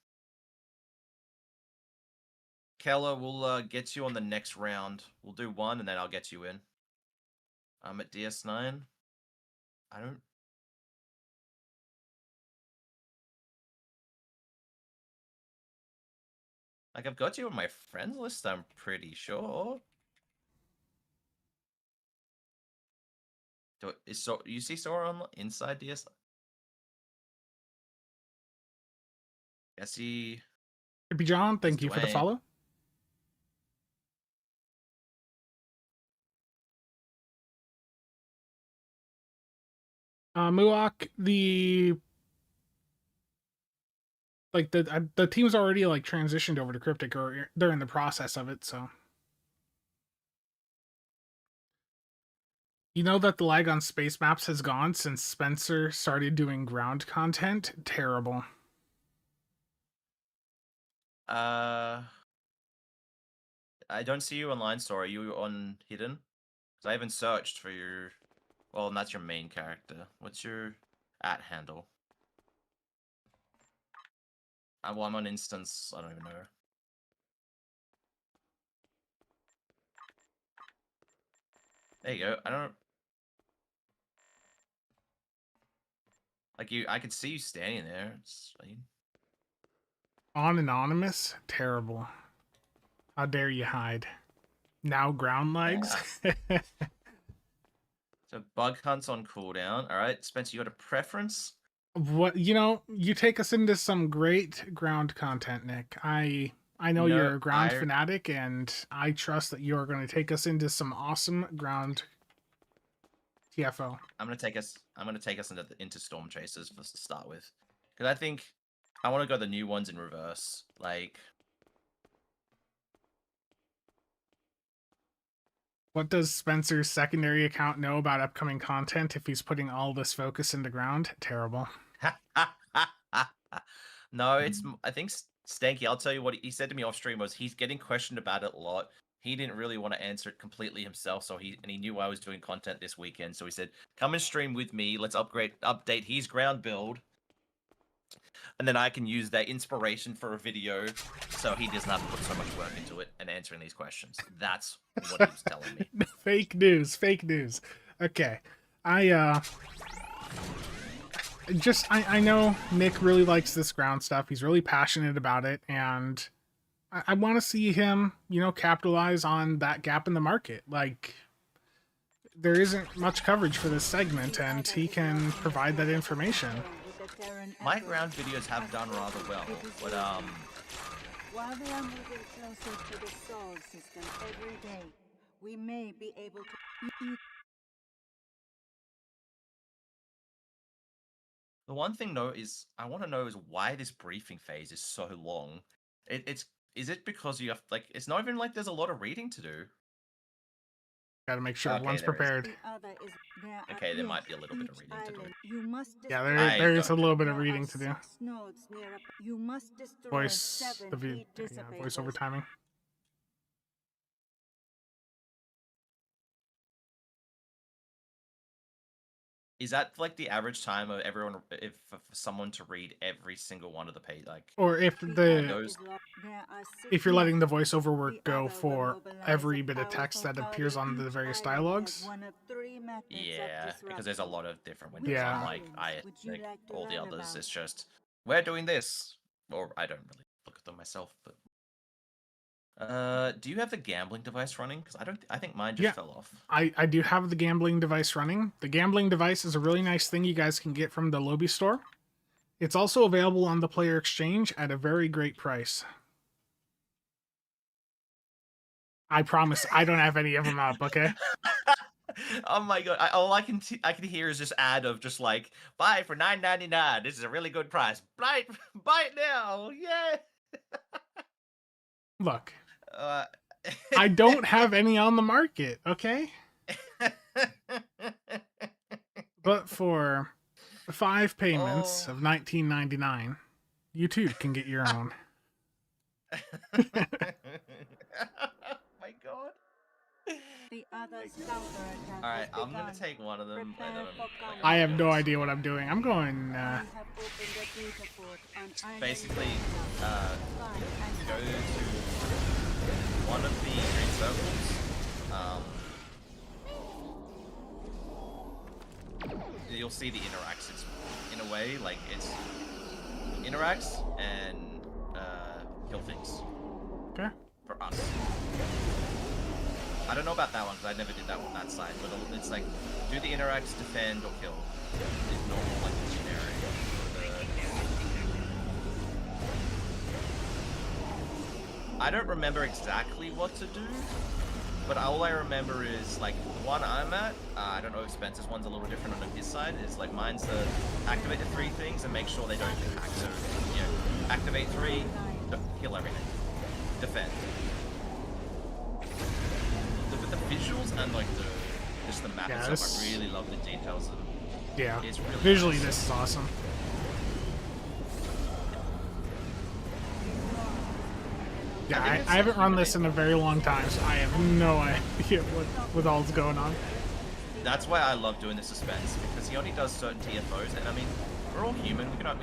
Speaker 2: Keller, we'll get you on the next round. We'll do one and then I'll get you in. I'm at DS9. I don't. Like, I've got you on my friends list, I'm pretty sure. You see Sora on inside DS? Jesse.
Speaker 1: Hippie John, thank
Speaker 2: There's
Speaker 1: you for the
Speaker 2: Dwayne.
Speaker 1: follow. Muak, the team's already like transitioned over to Cryptic, or they're in the process of it, so. You know that the lag on space maps has gone since Spencer started doing ground content? Terrible.
Speaker 2: I don't see you online, Sora. Are you on Hidden? Because I haven't searched for your... Well, and that's your main character. What's your @handle? Well, I'm on Instance. I don't even know. There you go. I don't... Like, I could see you standing there. It's fine.
Speaker 1: On Anonymous? Terrible. How dare you hide? Now ground lags?
Speaker 2: So, Bug Hunt's on cooldown. Alright, Spencer, you got a preference?
Speaker 1: What, you take us into some great ground content, Nick. I know
Speaker 2: No,
Speaker 1: you're a ground fanatic, and I trust that you're going to take us into some awesome ground TFO.
Speaker 2: I'm gonna take us into Stormchases to start with, because I think I want to go the new ones in reverse. Like,
Speaker 1: What does Spencer's secondary account know about upcoming content if he's putting all this focus into ground? Terrible.
Speaker 2: no, I think Stanky. I'll tell you what he said to me off stream was he's getting questioned about it a lot. He didn't really want to answer it completely himself, so he knew I was doing content this weekend, so he said, "Come and stream with me. Let's update his ground build, and then I can use that inspiration for a video, so he doesn't have to put so much work into it and answering these questions." That's what he was telling me.
Speaker 1: Fake news. Okay. I know Nick really likes this ground stuff. He's really passionate about it, and I want to see him, capitalize on that gap in the market. Like, there isn't much coverage for this segment, and he can provide that information.
Speaker 2: My ground videos have done rather well, but
Speaker 7: while they are moving closer to the soul system every day, we may be able to.
Speaker 2: the one thing though is I want to know is why this briefing phase is so long. Is it because you have it's not even like there's a lot of reading to do.
Speaker 1: Got to make sure
Speaker 2: Okay,
Speaker 1: everyone's
Speaker 2: there is.
Speaker 1: prepared.
Speaker 2: Okay, there might be a little bit of reading to do.
Speaker 1: Yeah,
Speaker 2: I
Speaker 1: there is a
Speaker 2: don't
Speaker 1: little bit of reading to do. Voice voiceover timing.
Speaker 2: Is that like the average time of everyone for someone to read every single one of the page? Like,
Speaker 1: Or if
Speaker 2: those...
Speaker 1: you're letting the voiceover work go for every bit of text that appears on the various dialogues.
Speaker 2: Yeah, because there's a lot of different windows.
Speaker 1: Yeah.
Speaker 2: Unlike all the others, it's just we're doing this, or I don't really look at them myself. But do you have the gambling device running? Because I think mine just fell off.
Speaker 1: I do have the gambling device running. The gambling device is a really nice thing you guys can get from the Lobby store. It's also available on the Player Exchange at a very great price. I promise I don't have any of them up, okay?
Speaker 2: Oh my god! All I can hear is this ad of just like buy for $9.99. This is a really good price. Buy it now! Yeah.
Speaker 1: Look, I don't have any on the market, okay? But for 5 payments
Speaker 2: Oh.
Speaker 1: of $19.99, you too can get your own.
Speaker 2: My God.
Speaker 7: The other's counterattack
Speaker 2: Alright,
Speaker 7: has
Speaker 2: I'm gonna
Speaker 7: begun.
Speaker 2: take one of them. And
Speaker 7: Prepare
Speaker 2: then
Speaker 7: for
Speaker 2: like,
Speaker 1: I have no
Speaker 2: yours.
Speaker 1: idea what I'm doing. I'm going.
Speaker 7: I have opened a data port on Island
Speaker 2: Basically,
Speaker 7: Delta. Find and
Speaker 2: go to one of the green circles. You'll see the interacts. It's in a way like it's interacts and kill things
Speaker 1: Okay.
Speaker 2: for us. I don't know about that one because I never did that on that side, but it's like do the interacts, defend, or kill. It's normal, like the generic. I don't remember exactly what to do, but all I remember is like the one I'm at. I don't know if Spencer's one's a little different on his side. Is like mine's to activate the 3 things and make sure they don't attack. So activate 3, kill everything, defend. With the visuals and like just the map
Speaker 1: Yeah,
Speaker 2: itself,
Speaker 1: this-
Speaker 2: I really love the details of it.
Speaker 1: Yeah.
Speaker 2: It's really
Speaker 1: Visually,
Speaker 2: nice.
Speaker 1: this is awesome. Yeah,
Speaker 2: I think
Speaker 1: I
Speaker 2: it's
Speaker 1: haven't run this
Speaker 2: intimidating.
Speaker 1: in a very long time, so I have no idea what all's going on.
Speaker 2: That's why I love doing the suspense, because he only does certain TFOs, and I mean, we're all human. We can't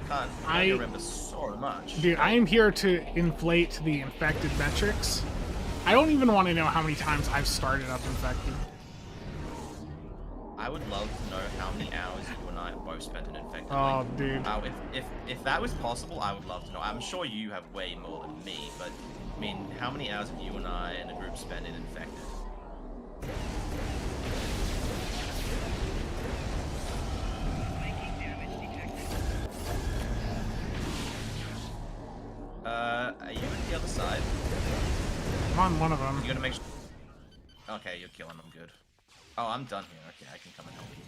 Speaker 1: I-
Speaker 2: remember so much.
Speaker 1: Dude, I am here to inflate the infected metrics. I don't even want to know how many times I've started up infected.
Speaker 2: I would love to know how many hours you and I have both spent in infected.
Speaker 1: Oh, dude.
Speaker 2: If that was possible, I would love to know. I'm sure you have way more than me, but I mean, how many hours have you and I and a group spent in infected? Are you at the other side?
Speaker 1: I'm on one of them.
Speaker 2: You gotta make sure. Okay, you're killing them. Good. Oh, I'm done here. Okay, I can come and help you.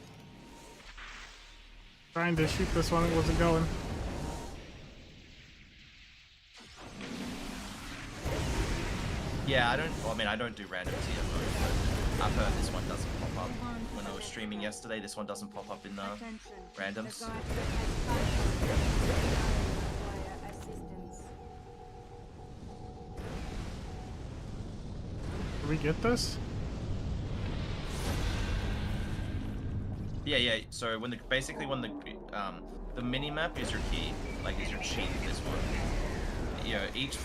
Speaker 1: Trying to shoot this one, it wasn't going.
Speaker 2: Yeah, I don't do random TFOs, but I've heard this one doesn't pop up. When I was streaming yesterday, this one doesn't pop up in the
Speaker 7: Attention.
Speaker 2: randoms.
Speaker 7: The guard has require assistance.
Speaker 1: Did we get this?
Speaker 2: Yeah. So when the mini map is your key, like is your cheat. This one. You know, each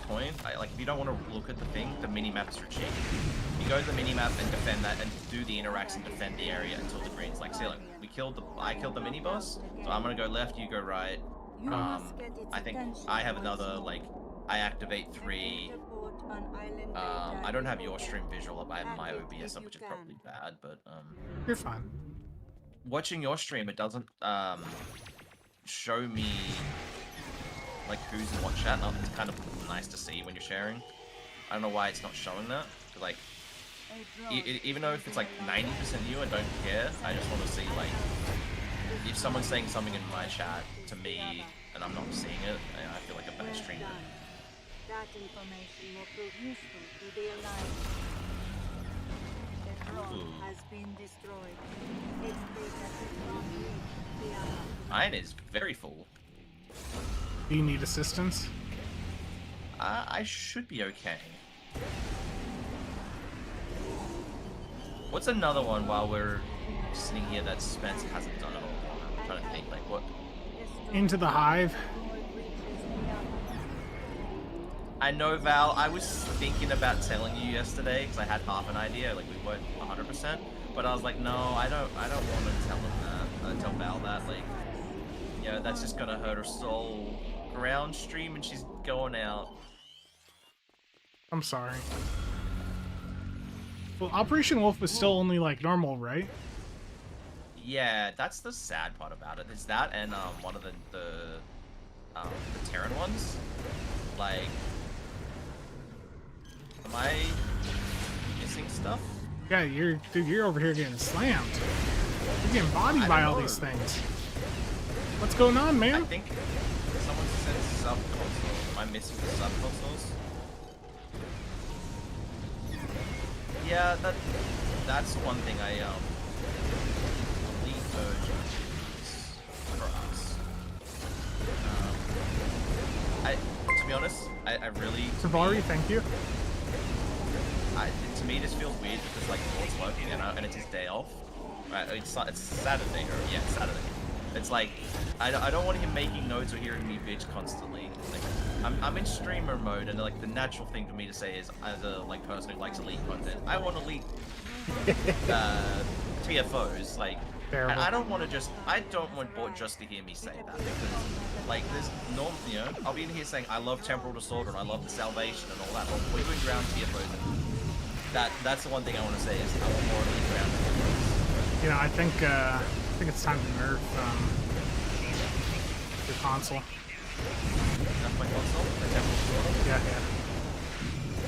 Speaker 2: point, like if you don't want to look at the thing, the mini map is your cheat. You go to the mini map and defend that, and do the interacts and defend the area until the green's like ceiling. I killed the mini boss, so I'm gonna go left, you go right.
Speaker 7: You must get its
Speaker 2: I think
Speaker 7: attention
Speaker 2: I have
Speaker 7: once
Speaker 2: another
Speaker 7: more.
Speaker 2: like I activate 3.
Speaker 7: Data port on Island
Speaker 2: I
Speaker 7: Delta
Speaker 2: don't have
Speaker 7: is
Speaker 2: your
Speaker 7: open.
Speaker 2: stream visual up. I have my
Speaker 7: Hack it
Speaker 2: OBS
Speaker 7: if
Speaker 2: up,
Speaker 7: you
Speaker 2: which is
Speaker 7: can.
Speaker 2: probably bad, but
Speaker 1: You're fine.
Speaker 2: watching your stream, it doesn't show me like who's in what chat. And it's kind of nice to see when you're sharing. I don't know why it's not showing that. 'Cause, like,
Speaker 7: A drone
Speaker 2: even though if it's like 90% you and don't care, I just want to see like if someone's saying something in my chat to me and I'm not seeing it, I feel like a bad
Speaker 7: well
Speaker 2: streamer.
Speaker 7: done. That information will prove useful to the Alliance. The drone
Speaker 2: Ooh.
Speaker 7: has been destroyed. Its data did not reach the Alliance.
Speaker 2: Mine is very full.
Speaker 1: Do you need assistance?
Speaker 2: I should be okay. What's another one while we're sitting here that Spencer hasn't done at all? I'm trying to think, like, what?
Speaker 1: Into the hive.
Speaker 2: I know, Val, I was thinking about telling you yesterday, because I had half an idea, like, we weren't 100%, but I was like, no, I don't want to tell him that, tell Val that, like, you know, that's just gonna hurt her soul. Ground stream and she's going out.
Speaker 1: I'm sorry. Well, Operation Wolf was still only like normal, right?
Speaker 2: Yeah, that's the sad part about it. Is that and one of the Terran ones. Like, am I missing stuff?
Speaker 1: Yeah, you're over here getting slammed. You're getting bodied
Speaker 2: I
Speaker 1: by
Speaker 2: don't
Speaker 1: all
Speaker 2: know.
Speaker 1: these things. What's going on,
Speaker 2: I
Speaker 1: man?
Speaker 2: think someone said sub console. Am I missing the sub consoles? Yeah, that's one thing I Elite versions for us. To be honest, I really
Speaker 1: Savari, thank you.
Speaker 2: To me this feels weird because like Lord's working and it's his day off. Right, it's Saturday or yeah, it's Saturday. It's like I don't want him making notes or hearing me bitch constantly. Like I'm in streamer mode and like the natural thing for me to say is as a like person who likes elite content, I want elite TFOs. Like and I don't want to just I don't want Bort just to hear me say that because like there's no I'll be in here saying I love Temporal Disorder and I love the Salvation and all that. But we're doing ground TFOs and that's the one thing I want to say is I want more elite ground TFOs.
Speaker 1: You know, I think it's time to nerf your console.
Speaker 2: That's my console?
Speaker 1: Yeah, yeah.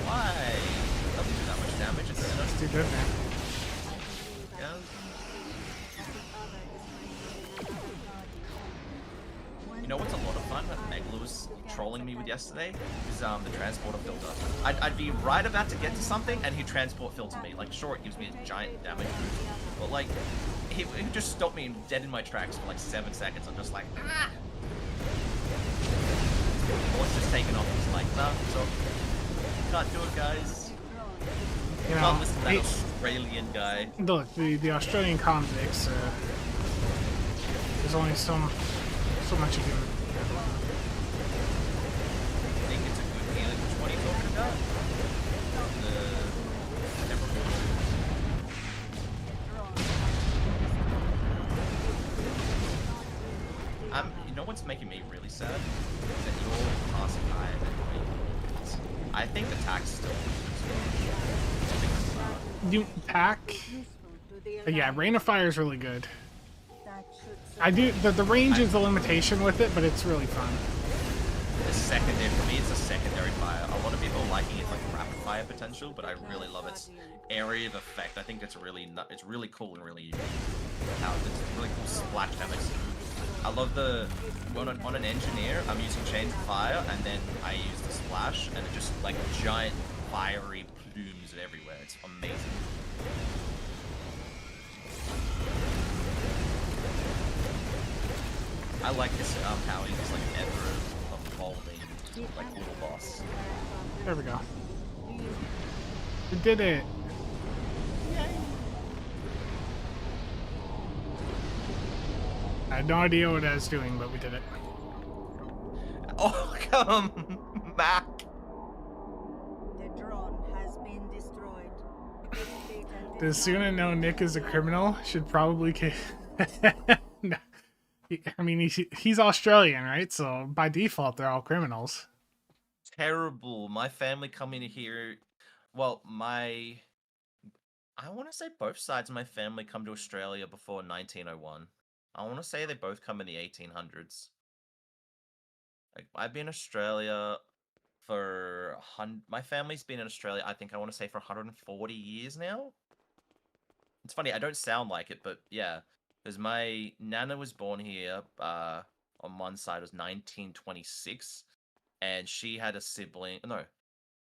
Speaker 2: Why? It doesn't do that much damage.
Speaker 1: That's too good, man.
Speaker 2: Yeah. You know what's a lot of fun that Megla was trolling me with yesterday? Is the transporter filter. I'd be right about to get to something and he'd transport filter me. Like, sure, it gives me a giant damage boost, but like, he just stopped me dead in my tracks for like 7 seconds. I'm just like, ah! Or it's just taken off. He's like, nah, so can't do it, guys.
Speaker 1: You know,
Speaker 2: Can't listen to that Australian guy.
Speaker 1: Look, the Australian convicts. There's only so much you can.
Speaker 2: I think it's a good healing. Which one are you talking about? You know what's making me really sad? Is that you're passing higher than me. I think attack's still
Speaker 1: You pack. But yeah, Rain of Fire is really good. I do the range is the limitation with it, but it's really fun.
Speaker 2: It's secondary for me. It's a secondary fire. A lot of people liking it like rapid fire potential, but I really love its area of effect. I think it's really cool and really unique. How it's really cool splash damage. I love the on an engineer. I'm using chains of fire, and then I use the splash, and it just like giant fiery plumes everywhere. It's amazing. I like this how he's just like ever evolving like little boss.
Speaker 1: There we go. We did it. I had no idea what I was doing, but we did it.
Speaker 2: Oh, come back!
Speaker 7: The drone has been destroyed.
Speaker 1: Does Suna know Nick is a criminal? Should probably no. I mean, he's Australian, right? So by default, they're all criminals.
Speaker 2: Terrible. My family come in here. Well, I want to say both sides of my family come to Australia before 1901. I want to say they both come in the 1800s. Like, I've been in Australia for my family's been in Australia, I think I want to say for 140 years now. It's funny, I don't sound like it, but yeah. Because my nana was born here on one side was 1926, and she had a sibling. No,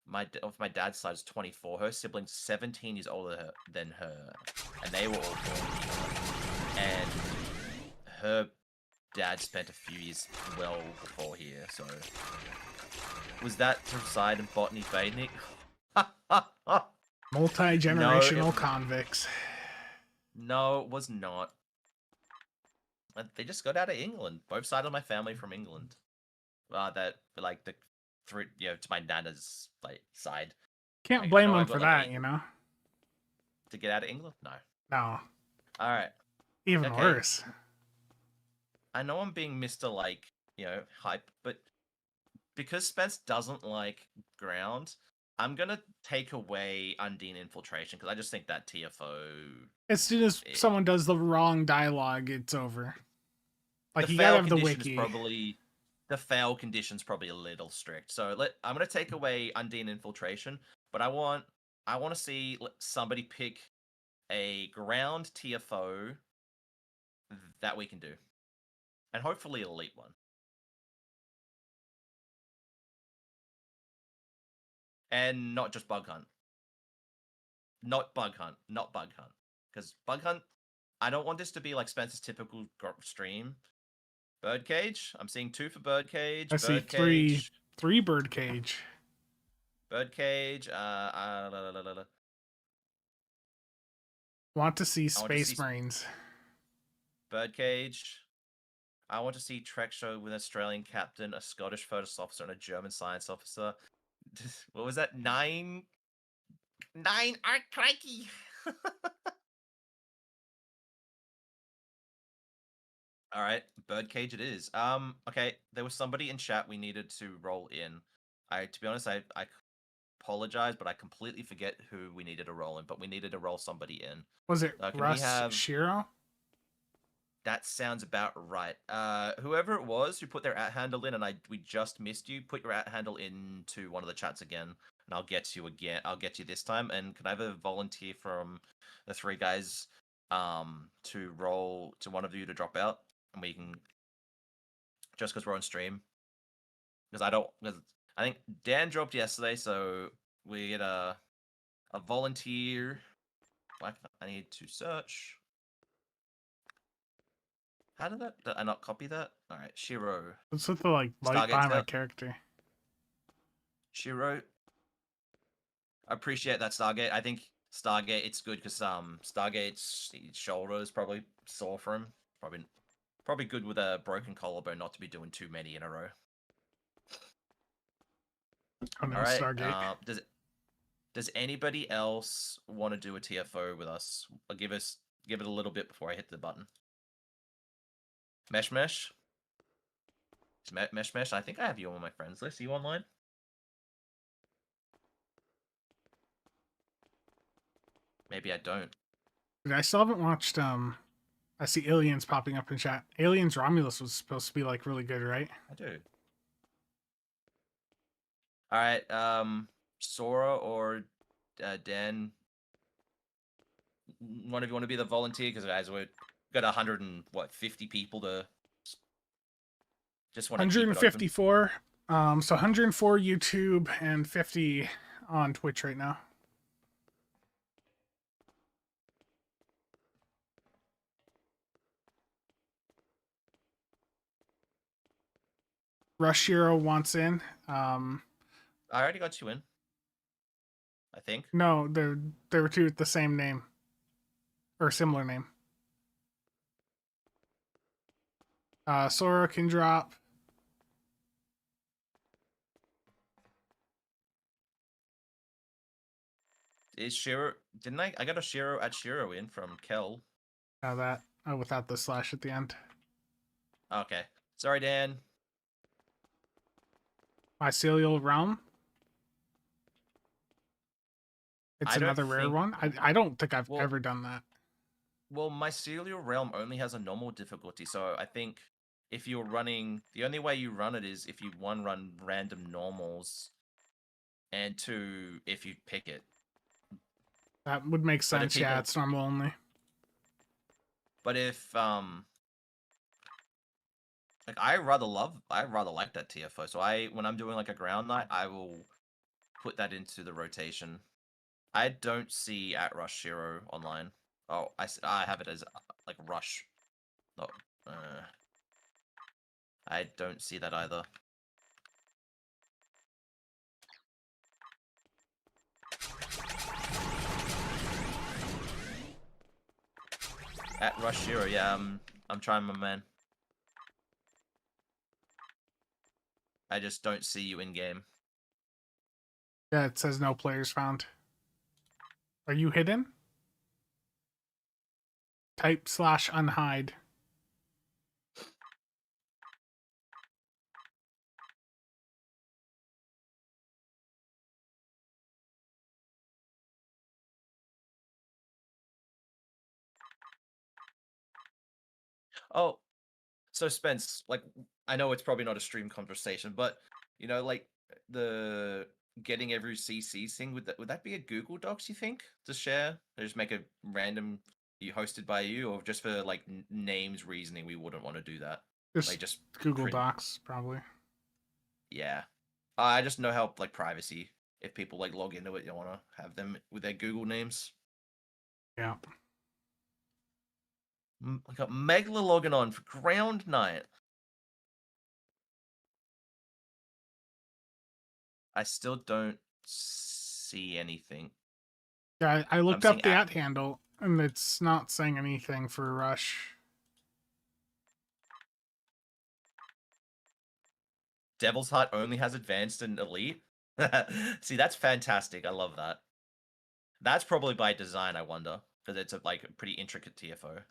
Speaker 2: my dad's side is 24. Her sibling's 17 years older than her, and they were all born here. And her dad spent a few years well before here, so was that to reside in Botany Bay, Nick?
Speaker 1: Multi-generational convicts.
Speaker 2: No, it was not. They just got out of England. Both sides of my family from England. That like the three, to my nana's like side.
Speaker 1: Can't
Speaker 2: Like,
Speaker 1: blame
Speaker 2: I know I
Speaker 1: them
Speaker 2: got,
Speaker 1: for
Speaker 2: like,
Speaker 1: that, you know.
Speaker 2: To get out of England? No.
Speaker 1: No,
Speaker 2: All right.
Speaker 1: even
Speaker 2: Okay.
Speaker 1: worse.
Speaker 2: I know I'm being Mr. like hype, but because Spence doesn't like ground, I'm gonna take away Undine Infiltration because I just think that TFO.
Speaker 1: As soon as someone does the wrong dialogue, it's over. Like,
Speaker 2: The
Speaker 1: you gotta
Speaker 2: fail
Speaker 1: have the
Speaker 2: condition is
Speaker 1: wiki.
Speaker 2: probably the fail condition's probably a little strict. So I'm gonna take away Undine Infiltration, but I want to see somebody pick a ground TFO that we can do, and hopefully elite one. And not just bug hunt. not Bug Hunt, not Bug Hunt, because Bug Hunt. I don't want this to be like Spencer's typical stream. Birdcage. I'm seeing 2 for Birdcage.
Speaker 1: I see
Speaker 2: Birdcage.
Speaker 1: three birdcage.
Speaker 2: Birdcage.
Speaker 1: Want to see
Speaker 2: I want to
Speaker 1: Space
Speaker 2: see
Speaker 1: Marines.
Speaker 2: Birdcage. I want to see Trek show with an Australian captain, a Scottish first officer, and a German science officer. What was that? 9? 9 art crikey. All right, Birdcage it is. Okay, there was somebody in chat we needed to roll in. To be honest, I apologize, but I completely forget who we needed to roll in. But we needed to roll somebody in.
Speaker 1: Was it
Speaker 2: Can we
Speaker 1: Russ
Speaker 2: have-
Speaker 1: Shiro?
Speaker 2: That sounds about right. Whoever it was who put their @handle in, and we just missed you. Put your @handle into one of the chats again, and I'll get you again. I'll get you this time. And can I have a volunteer from the 3 guys, to roll to one of you to drop out, and we can just because we're on stream. Because I think Dan dropped yesterday, so we get a volunteer. I need to search. How did I not copy that? All right, Shiro.
Speaker 1: What's with the like light
Speaker 2: Stargate's
Speaker 1: behind my
Speaker 2: out.
Speaker 1: character?
Speaker 2: Shiro. I appreciate that, Stargate. I think Stargate, it's good because Stargate's shoulder is probably sore for him. Probably good with a broken collarbone not to be doing too many in a row.
Speaker 1: Oh no,
Speaker 2: All right.
Speaker 1: Stargate.
Speaker 2: Does anybody else want to do a TFO with us? I'll give it a little bit before I hit the button. Mesh. Mesh. I think I have you on my friends list. Are you online? Maybe I don't.
Speaker 1: I still haven't watched. I see Aliens popping up in chat. Aliens Romulus was supposed to be like really good, right?
Speaker 2: I do. All right. Sora or Dan. One of you want to be the volunteer? Because guys, we've got 150 people to. Just want to
Speaker 1: 154. So 104 YouTube and 50 on Twitch right now. Rush Hero wants in.
Speaker 2: I already got you in. I think.
Speaker 1: No, there were 2 with the same name. Or similar name. Sora can drop.
Speaker 2: Is Shiro? Didn't I got a Shiro in from Kel.
Speaker 1: Without the slash at the end.
Speaker 2: Okay. Sorry, Dan.
Speaker 1: Mycelial Realm. It's
Speaker 2: I don't
Speaker 1: another rare
Speaker 2: think-
Speaker 1: one. I don't think I've
Speaker 2: Well-
Speaker 1: ever done that.
Speaker 2: Well, Mycelial Realm only has a normal difficulty, so I think if you're running, the only way you run it is if you run random normals, and 2 if you pick it.
Speaker 1: That would make
Speaker 2: But if
Speaker 1: sense. Yeah,
Speaker 2: people-
Speaker 1: it's normal only.
Speaker 2: But if like I rather like that TFO. So when I'm doing like a ground night, I will put that into the rotation. I don't see @Rush Shiro online. Oh, I have it as like Rush. No, I don't see that either. @Rush Shiro, yeah, I'm trying, my man. I just don't see you in game.
Speaker 1: Yeah, it says no players found. Are you hidden? Type /unhide.
Speaker 2: Oh, so Spence, like, I know it's probably not a stream conversation, but you know, like the getting every CC thing, would that be a Google Docs? You think to share? Or just make a random hosted by you, or just for like names reasoning, we wouldn't want to do that.
Speaker 1: Just,
Speaker 2: Like just
Speaker 1: Google
Speaker 2: print-
Speaker 1: Docs, probably.
Speaker 2: Yeah, I just know how like privacy if people like log into it, you want to have them with their Google names.
Speaker 1: Yeah.
Speaker 2: I got Megla logging on for Ground Night. I still don't see anything.
Speaker 1: Yeah, I looked
Speaker 2: seeing
Speaker 1: up the @ handle, and it's not saying anything for Rush.
Speaker 2: Devil's Heart only has advanced and elite. See, that's fantastic. I love that. That's probably by design, I wonder, because it's a pretty intricate TFO.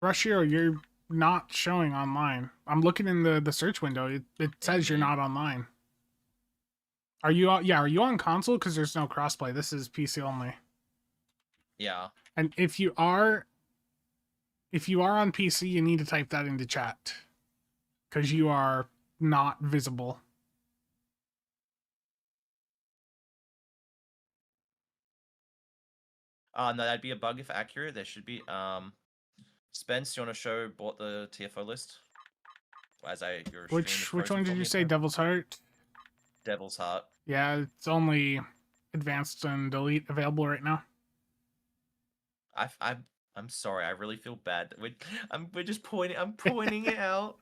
Speaker 1: Rush Hero, you're not showing online. I'm looking in the search window. It says you're not online. Are you? Yeah, are you on console? Because there's no crossplay. This is PC only.
Speaker 2: Yeah.
Speaker 1: And if you are on PC, you need to type that into chat, because you are not visible.
Speaker 2: No, that'd be a bug if accurate. There should be. Spence, you want to show bought the TFO list? Your stream is
Speaker 1: Which
Speaker 2: frozen
Speaker 1: one
Speaker 2: for
Speaker 1: did
Speaker 2: me
Speaker 1: you
Speaker 2: at the
Speaker 1: say?
Speaker 2: moment.
Speaker 1: Devil's Heart?
Speaker 2: Devil's Heart.
Speaker 1: Yeah, it's only advanced and elite available right now.
Speaker 2: I'm sorry. I really feel bad. We're just pointing. I'm pointing it out.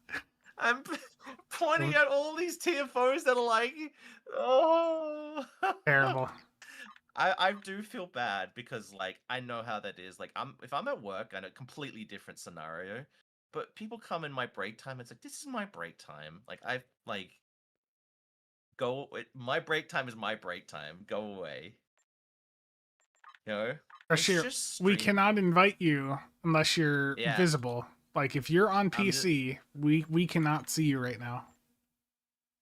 Speaker 2: I'm pointing out all these TFOs that are like, oh,
Speaker 1: Terrible.
Speaker 2: I do feel bad because I know how that is. If I'm at work in a completely different scenario, but people come in my break time. It's like, this is my break time. My break time is my break time. Go away. You know.
Speaker 1: Rush
Speaker 2: It's
Speaker 1: Hero,
Speaker 2: just
Speaker 1: we
Speaker 2: stream-
Speaker 1: cannot invite you unless you're
Speaker 2: Yeah.
Speaker 1: visible. Like if you're on
Speaker 2: I'm just-
Speaker 1: PC, we cannot see you right now.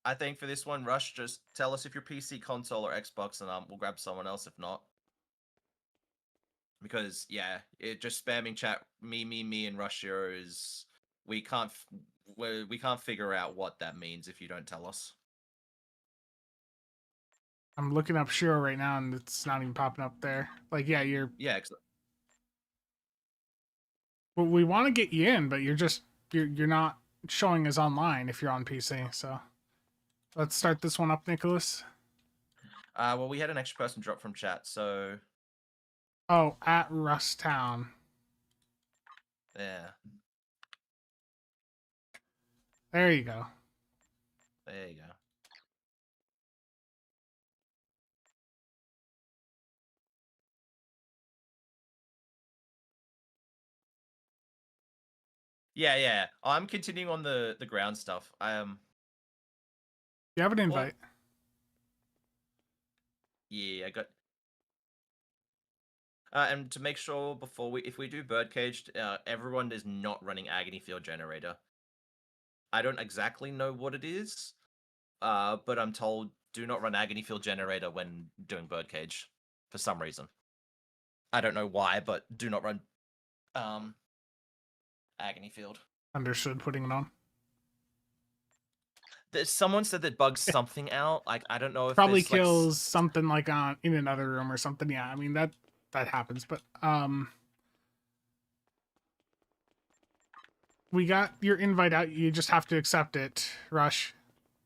Speaker 2: I think for this one, Rush, just tell us if you're PC, console, or Xbox, and we'll grab someone else if not. Because yeah, it just spamming chat me, and Rush Hero is we can't figure out what that means if you don't tell us.
Speaker 1: I'm looking up Shiro right now, and it's not even popping up there. Like, yeah,
Speaker 2: Yeah,
Speaker 1: well, we want to get you in, but you're not showing as online if you're on PC. So let's start this one up, Nicholas.
Speaker 2: well, we had an extra person drop from chat, so
Speaker 1: Oh, at Rustown.
Speaker 2: yeah,
Speaker 1: There you go.
Speaker 2: there you go. Yeah. I'm continuing on the ground stuff.
Speaker 1: You have an invite.
Speaker 2: Yeah, I got. And to make sure if we do Birdcaged, everyone is not running Agony Field Generator. I don't exactly know what it is, but I'm told do not run Agony Field Generator when doing Birdcage for some reason. I don't know why, but do not run Agony Field.
Speaker 1: Understood. Putting it on.
Speaker 2: Someone said that bugs something out. I don't know if
Speaker 1: Probably
Speaker 2: there's,
Speaker 1: kills something like on in another room or something. Yeah, I mean that happens, but we got your invite out. You just have to accept it. Rush,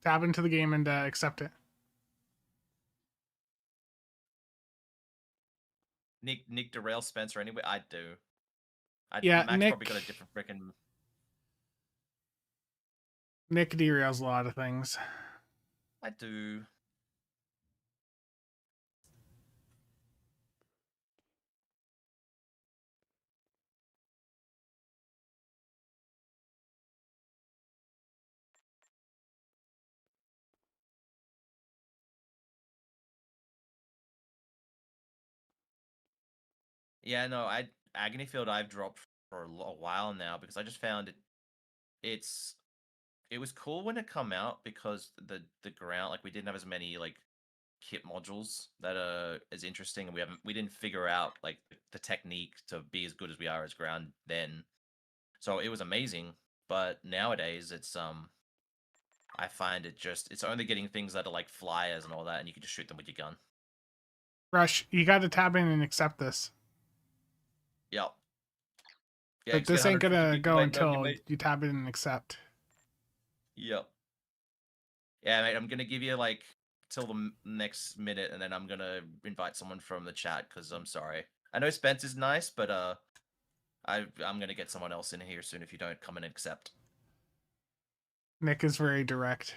Speaker 1: tab into the game and accept it.
Speaker 2: Nick derail Spencer anyway. I do.
Speaker 1: Yeah,
Speaker 2: Max
Speaker 1: Nick-
Speaker 2: probably got a different freaking.
Speaker 1: Nick derails a lot of things.
Speaker 2: I do. Yeah, no, Agony Field I've dropped for a while now because I just found it was cool when it come out because the ground we didn't have as many kit modules that are as interesting, and we didn't figure out the technique to be as good as we are as ground then. So it was amazing, but nowadays it's I find it's only getting things that are flyers and all that, and you can just shoot them with your gun.
Speaker 1: Rush, you got to tab in and accept this.
Speaker 2: Yep. Yeah,
Speaker 1: But this ain't
Speaker 2: 150
Speaker 1: gonna
Speaker 2: people,
Speaker 1: go
Speaker 2: mate,
Speaker 1: until
Speaker 2: don't you,
Speaker 1: you tab in and accept.
Speaker 2: Yep. Yeah, mate, I'm gonna give you like till the next minute, and then I'm gonna invite someone from the chat because I'm sorry. I know Spence is nice, but I'm gonna get someone else in here soon if you don't come and accept.
Speaker 1: Nick is very direct.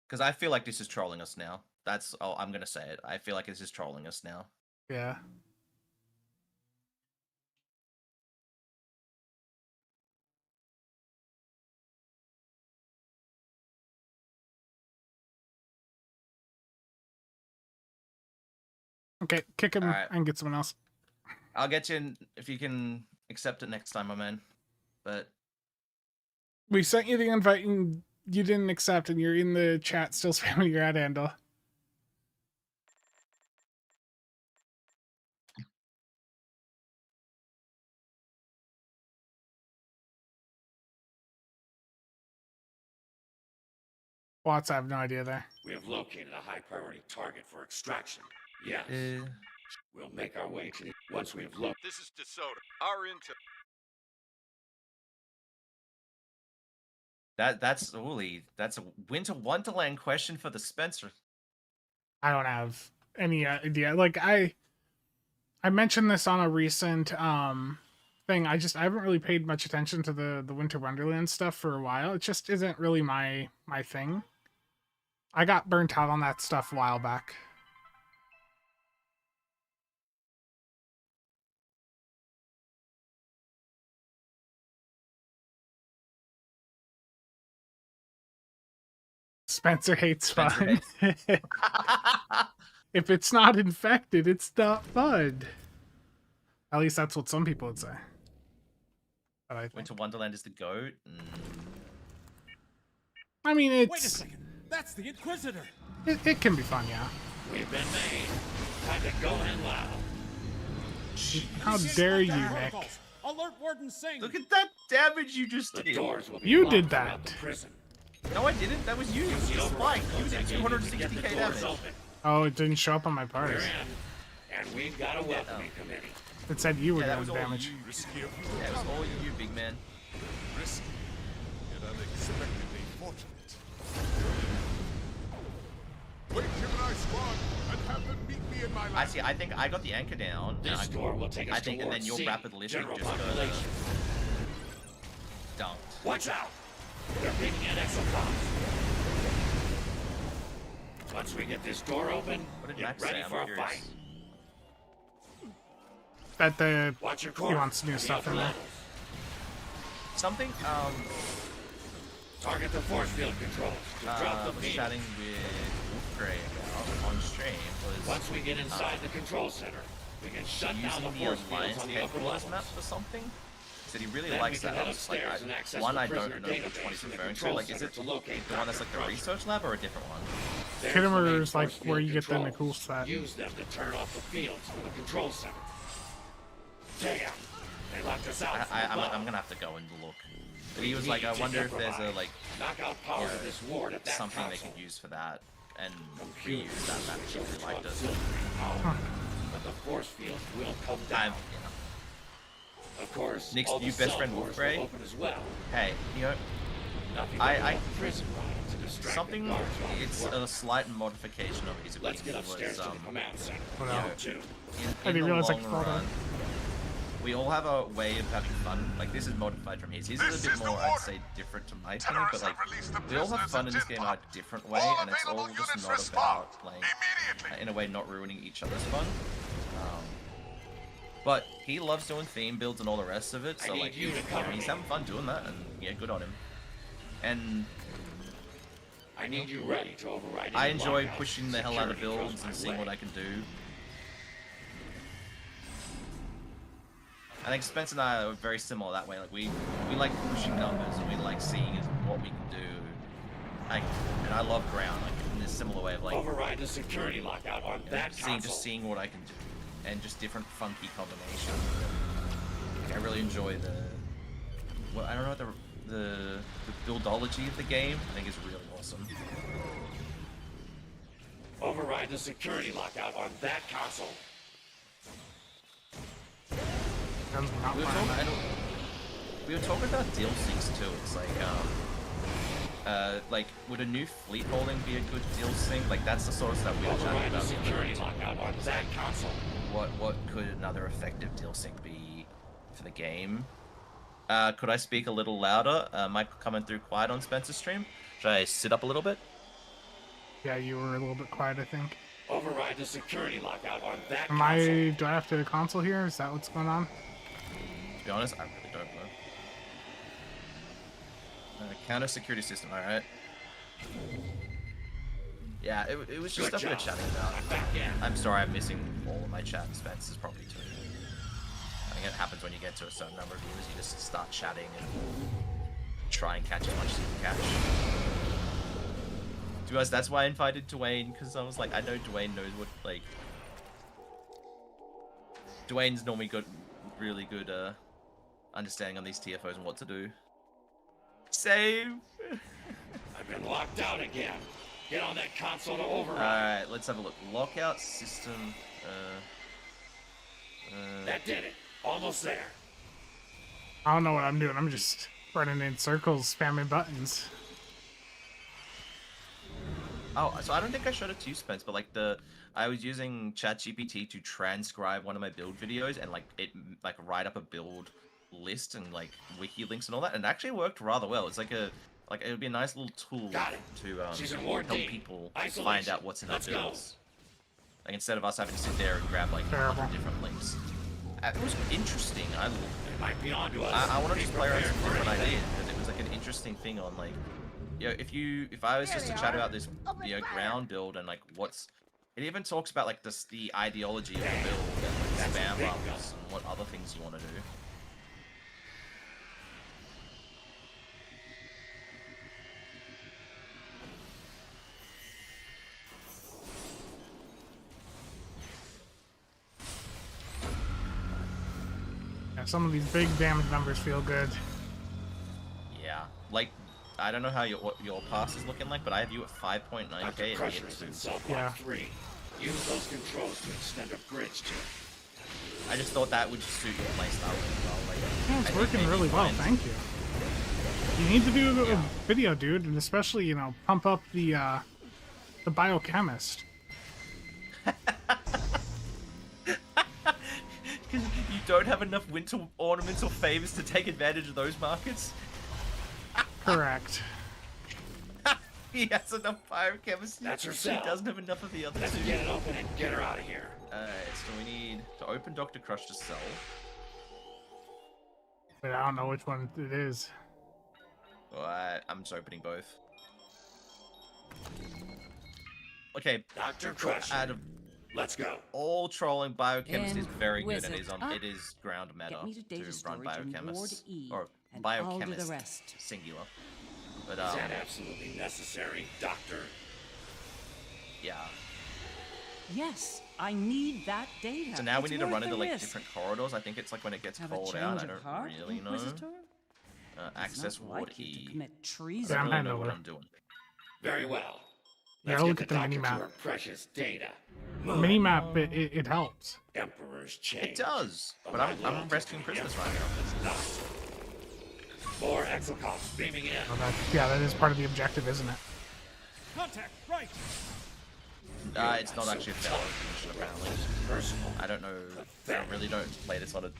Speaker 2: Because I feel like this is trolling us now. That's oh, I'm gonna say it. I feel like this is trolling us now.
Speaker 1: Yeah. Okay, kick him
Speaker 2: Alright.
Speaker 1: and get someone else.
Speaker 2: I'll get you in if you can accept it next time, my man. But
Speaker 1: We sent you the invite and you didn't accept, and you're in the chat still spamming your ad handle. Watts, I have no idea there.
Speaker 8: We have located a high-priority target for extraction. Yes. We'll make our way to once we have looked.
Speaker 6: This is DeSoto. Our intel.
Speaker 2: that's Uli. That's a Winter Wonderland question for the Spencer.
Speaker 1: I don't have any idea. Like I mentioned this on a recent thing. I haven't really paid much attention to the Winter Wonderland stuff for a while. It just isn't really my thing. I got burnt out on that stuff a while back. Spencer hates fun. If it's not infected, it's not fun. At least that's what some people would say. But I think.
Speaker 2: Winter Wonderland is the goat.
Speaker 1: I mean,
Speaker 5: Wait a
Speaker 1: it's
Speaker 5: second. That's the Inquisitor.
Speaker 1: it can be fun, yeah.
Speaker 8: We've been made. Time to go in loud.
Speaker 1: How dare you, Nick?
Speaker 5: Alert Warden Singh.
Speaker 2: Look at that damage you just
Speaker 8: The
Speaker 2: did.
Speaker 8: doors will be
Speaker 1: You
Speaker 8: locked
Speaker 1: did
Speaker 8: throughout
Speaker 1: that.
Speaker 8: the prison.
Speaker 2: No, I didn't. That was you.
Speaker 8: Use the
Speaker 2: Spike.
Speaker 8: override
Speaker 2: You
Speaker 8: code
Speaker 2: did
Speaker 8: I gave you to get the
Speaker 2: 260k
Speaker 8: doors
Speaker 2: damage.
Speaker 8: open.
Speaker 1: Oh, it didn't show up on my
Speaker 8: We're
Speaker 1: parts.
Speaker 8: in, and we've got a welcoming committee.
Speaker 1: It said you were
Speaker 2: Yeah, that
Speaker 1: doing
Speaker 2: was all
Speaker 1: damage.
Speaker 2: you. Yeah, it was all you, big man.
Speaker 6: Risky, yet unexpectedly fortunate. Wait, Gemini Squad, and have them meet me in my lab.
Speaker 2: I see. I think I got the anchor down. and
Speaker 8: This door will take us
Speaker 2: I think, and then
Speaker 8: towards
Speaker 2: your
Speaker 8: C,
Speaker 2: rapid lift
Speaker 8: general
Speaker 2: just got
Speaker 8: population.
Speaker 2: dumped.
Speaker 8: Watch out! They're bringing in exopods. Once we get this door open,
Speaker 2: What did
Speaker 8: get
Speaker 2: Max
Speaker 8: ready
Speaker 2: say? I'm
Speaker 8: for a
Speaker 2: curious.
Speaker 8: fight.
Speaker 1: Bet the
Speaker 8: Watch your
Speaker 1: he
Speaker 8: corner.
Speaker 1: wants new
Speaker 8: The
Speaker 1: stuff
Speaker 8: upper
Speaker 1: in there.
Speaker 8: levels.
Speaker 2: Something.
Speaker 8: Target the force field controls to drop
Speaker 2: I
Speaker 8: the
Speaker 2: was
Speaker 8: field.
Speaker 2: chatting with Wolfgrey about on stream was
Speaker 8: Once we get inside the control center, we can shut down the
Speaker 2: using the
Speaker 8: force fields
Speaker 2: Alliance
Speaker 8: on the upper
Speaker 2: headquarters
Speaker 8: levels.
Speaker 2: map for something. He said he really
Speaker 8: Then
Speaker 2: likes
Speaker 8: we can
Speaker 2: that. I
Speaker 8: head
Speaker 2: was like,
Speaker 8: upstairs and access
Speaker 2: one,
Speaker 8: the
Speaker 2: I
Speaker 8: prisoner
Speaker 2: don't know which one
Speaker 8: database
Speaker 2: he's
Speaker 8: in the
Speaker 2: referring to.
Speaker 8: control
Speaker 2: Like, is
Speaker 8: center
Speaker 2: it
Speaker 8: to locate
Speaker 2: the one that's like the
Speaker 8: target
Speaker 2: research lab or a different one?
Speaker 8: There's the main
Speaker 1: Kittimer is like
Speaker 8: force
Speaker 1: where
Speaker 8: field
Speaker 1: you get the
Speaker 8: controls.
Speaker 1: cool set.
Speaker 8: Use them to turn off the fields from the control center. Damn, they locked us out. from
Speaker 2: I'm
Speaker 8: above.
Speaker 2: gonna have to go and look. But he was like, I wonder if there's a like
Speaker 8: knock out power to this ward at that
Speaker 2: something they
Speaker 8: console.
Speaker 2: could use for that and reuse that map. He really liked it.
Speaker 8: But the force fields will come down. Of course,
Speaker 2: Nick's
Speaker 8: all the
Speaker 2: new best
Speaker 8: cell
Speaker 2: friend,
Speaker 8: doors
Speaker 2: Wolfgrey.
Speaker 8: will open as well.
Speaker 2: Hey, you know,
Speaker 8: Nothing
Speaker 2: I-
Speaker 8: but a prison riot to distract
Speaker 2: something.
Speaker 8: the guards while we
Speaker 2: It's
Speaker 8: work.
Speaker 2: a slight modification of his
Speaker 8: Let's get
Speaker 2: opinion
Speaker 8: upstairs
Speaker 2: was
Speaker 8: to the command center.
Speaker 1: What
Speaker 2: you know,
Speaker 1: else?
Speaker 8: Two.
Speaker 1: I
Speaker 2: in
Speaker 1: didn't
Speaker 2: the
Speaker 1: realize I
Speaker 2: long
Speaker 1: could fall down.
Speaker 2: run, we all have a way of having fun. Like this is modified from his. His is
Speaker 6: This
Speaker 2: a bit
Speaker 6: is the
Speaker 2: more, I'd
Speaker 6: warden.
Speaker 2: say, different to my opinion. But like,
Speaker 6: Terraformer released the
Speaker 2: we all have
Speaker 6: prisoners
Speaker 2: fun
Speaker 6: in
Speaker 2: in this game in a
Speaker 6: Gitpod.
Speaker 2: different way,
Speaker 6: All
Speaker 2: and it's all
Speaker 6: available
Speaker 2: just
Speaker 6: units
Speaker 2: not
Speaker 6: respond
Speaker 2: about like,
Speaker 6: immediately.
Speaker 2: in a way, not ruining each other's fun. But he loves doing theme builds and all the rest of it. So
Speaker 8: I need
Speaker 2: like,
Speaker 8: you to
Speaker 2: you know,
Speaker 8: cover
Speaker 2: he's
Speaker 8: me.
Speaker 2: having fun doing that, and yeah, good on him. And
Speaker 8: I need you ready to override.
Speaker 2: I
Speaker 8: any
Speaker 2: enjoy
Speaker 8: lockouts.
Speaker 2: pushing the hell out of
Speaker 8: Security
Speaker 2: builds
Speaker 8: throws
Speaker 2: and
Speaker 8: my
Speaker 2: seeing
Speaker 8: way.
Speaker 2: what I can do. I think Spence and I are very similar that way. Like we like pushing numbers and we like seeing what we can do. Like, and I love ground, like in a similar way of like
Speaker 8: Override the security lockout on that console.
Speaker 2: seeing what I can do, and just different funky combinations. Like, I really enjoy the, well, I don't know, the buildology of the game. I think is really awesome.
Speaker 8: Override the security lockout on that console.
Speaker 1: Guns were not
Speaker 2: We were
Speaker 1: flying
Speaker 2: talking,
Speaker 1: back.
Speaker 2: we were talking about deal sinks too. It's like would a new fleet holding be a good deal sync? Like that's the sort of stuff we were chatting
Speaker 8: Override the
Speaker 2: about.
Speaker 8: security lockout on that console.
Speaker 2: What could another effective deal sync be for the game? Could I speak a little louder? Am I coming through quiet on Spencer's stream? Should I sit up a little bit?
Speaker 1: Yeah, you were a little bit quiet, I think.
Speaker 8: Override the security lockout on that
Speaker 1: Do I have to console here? Is that what's going on?
Speaker 2: To be honest, I really don't know. Counter security system, alright. Yeah, it was just stuff we were chatting about. I'm sorry I'm missing all of my chat, and Spencer's probably too. I think it happens when you get to a certain number of viewers, you just start chatting and try and catch as much as you can catch. To be honest, that's why I invited Dwayne, because I was like, I know Dwayne knows what, like... Dwayne's normally got really good understanding on these TFOs and what to do. Save!
Speaker 8: I've been locked out again. Get on that console to override.
Speaker 2: Alright, let's have a look. Lockout system,
Speaker 8: That did it. Almost there.
Speaker 1: I don't know what I'm doing. I'm just running in circles, spamming buttons.
Speaker 2: Oh, so I don't think I showed it to you, Spence, but like I was using ChatGPT to transcribe one of my build videos and like write up a build list and like wiki links and all that, and it actually worked rather well. It's it would be a nice little tool to help people find out what's in their builds. Like instead of us having to sit there and grab like 100 different links. It was interesting. I want to just play around some different ideas because it was like an interesting thing on like, you know, if I was just to chat about this, you know, ground build and like it even talks about like the ideology of the build and like spam levels and what other things you want to do.
Speaker 1: Yeah, some of these big damage numbers feel good.
Speaker 2: Yeah, like I don't know how what your pass is looking like, but I have you at 5.9k and you at 2.
Speaker 1: Yeah.
Speaker 8: Use those controls to extend a bridge to.
Speaker 2: I just thought that would suit your playstyle really well. Like,
Speaker 1: Yeah, it's working really well. Thank you. You need to do a video, dude, and especially pump up the biochemist.
Speaker 2: Because you don't have enough winter ornaments or favors to take advantage of those markets.
Speaker 1: Correct.
Speaker 2: He has enough biochemistry.
Speaker 8: That's her
Speaker 2: He
Speaker 8: cell.
Speaker 2: doesn't have enough of the other
Speaker 8: Let's
Speaker 2: two.
Speaker 8: get it open and get her out of here.
Speaker 2: Alright, so we need to open Dr. Crusher's cell.
Speaker 1: But I don't know which one it is.
Speaker 2: Alright, I'm just opening both. Okay,
Speaker 8: Dr. Crusher.
Speaker 2: out of
Speaker 8: Let's go.
Speaker 2: all trolling, biochemist is
Speaker 9: And
Speaker 2: very good and
Speaker 9: wizard
Speaker 2: is on
Speaker 9: up.
Speaker 2: it is ground meta
Speaker 9: Get me to data
Speaker 2: run
Speaker 9: storage in
Speaker 2: biochemists
Speaker 9: Ward E,
Speaker 2: or
Speaker 9: and I'll do the
Speaker 2: biochemist
Speaker 9: rest.
Speaker 2: singular. But
Speaker 8: Is that absolutely necessary, Doctor?
Speaker 2: yeah.
Speaker 9: Yes, I need that data.
Speaker 2: So now we
Speaker 9: It's
Speaker 2: need to
Speaker 9: worth
Speaker 2: run into
Speaker 9: the
Speaker 2: like
Speaker 9: risk.
Speaker 2: different corridors. I think it's like when it gets
Speaker 9: Have a
Speaker 2: cold out. I
Speaker 9: change of
Speaker 2: don't
Speaker 9: heart,
Speaker 2: really know.
Speaker 9: Inquisitor? It's
Speaker 2: Access
Speaker 9: not
Speaker 2: Ward
Speaker 9: like you to
Speaker 2: E.
Speaker 9: commit
Speaker 2: I
Speaker 9: treason.
Speaker 1: Yeah,
Speaker 2: don't
Speaker 1: I'm
Speaker 2: really know what
Speaker 1: over.
Speaker 2: I'm doing.
Speaker 8: Very well.
Speaker 1: Yeah,
Speaker 8: Let's
Speaker 1: look
Speaker 8: get
Speaker 1: at the
Speaker 8: doctor
Speaker 1: mini-map.
Speaker 8: to her precious data.
Speaker 1: Minimap, it helps.
Speaker 8: Emperor's change.
Speaker 2: It does, but I'm rescuing prisoners right now.
Speaker 8: More exocops beaming in.
Speaker 1: So that is part of the objective, isn't it?
Speaker 5: Contact, right!
Speaker 2: It's not actually a failed mission apparently.
Speaker 8: Personal.
Speaker 2: I don't know. I really don't play this on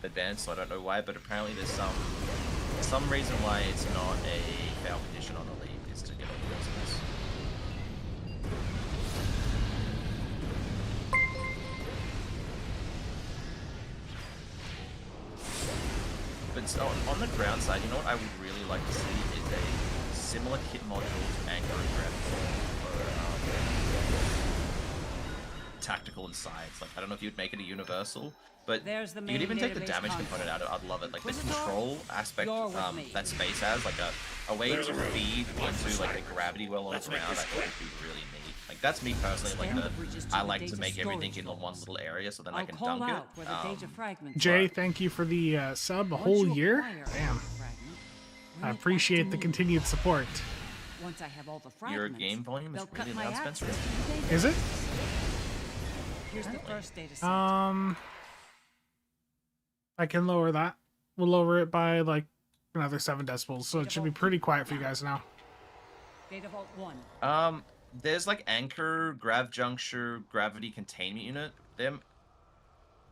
Speaker 2: advanced, so I don't know why. But apparently there's some reason why it's not a failed condition on Elite is to get all the prisoners. But so on the ground side, you know what I would really like to see is a similar kit module to Anchor and Gravity for tactical and science. Like I don't know if you'd make it a universal, but
Speaker 9: There's the
Speaker 2: you could
Speaker 9: main
Speaker 2: even take the
Speaker 9: database
Speaker 2: damage
Speaker 9: console.
Speaker 2: component out of it. I'd love it. Like the
Speaker 9: Inquisitor,
Speaker 2: control aspect
Speaker 9: you're with me.
Speaker 2: that space has, like a way
Speaker 8: Clear
Speaker 2: to
Speaker 8: the room.
Speaker 2: feed
Speaker 8: Watch the
Speaker 2: into like a
Speaker 8: sniper.
Speaker 2: gravity well on the
Speaker 8: Let's make
Speaker 2: ground.
Speaker 8: this
Speaker 2: I think
Speaker 8: quick.
Speaker 2: would be really neat. Like that's me personally. Like
Speaker 9: Scan the bridges to
Speaker 2: I
Speaker 9: the
Speaker 2: like to
Speaker 9: data
Speaker 2: make everything
Speaker 9: storage
Speaker 2: in one
Speaker 9: vaults.
Speaker 2: little area so then I
Speaker 9: I'll
Speaker 2: can
Speaker 9: call
Speaker 2: dunk
Speaker 9: out
Speaker 2: it.
Speaker 9: where the data fragments
Speaker 1: Jay,
Speaker 9: are.
Speaker 1: thank you for the sub a
Speaker 9: Once
Speaker 1: whole
Speaker 9: you
Speaker 1: year.
Speaker 9: acquire a
Speaker 1: Damn.
Speaker 9: fragment, bring
Speaker 1: I
Speaker 9: it back
Speaker 1: appreciate
Speaker 9: to
Speaker 1: the
Speaker 9: me.
Speaker 1: continued support.
Speaker 9: Once I have all the
Speaker 2: Your
Speaker 9: fragments,
Speaker 2: game volume is
Speaker 9: they'll cut
Speaker 2: really
Speaker 9: my
Speaker 2: loud,
Speaker 9: access
Speaker 2: Spencer.
Speaker 9: to the data.
Speaker 1: Is it?
Speaker 9: Here's the first data set.
Speaker 1: I can lower that. We'll lower it by like another 7 decibels, so it should be pretty quiet for you guys now.
Speaker 9: Data Vault 1.
Speaker 2: There's like Anchor, Grav Juncture, Gravity Containment Unit. Them,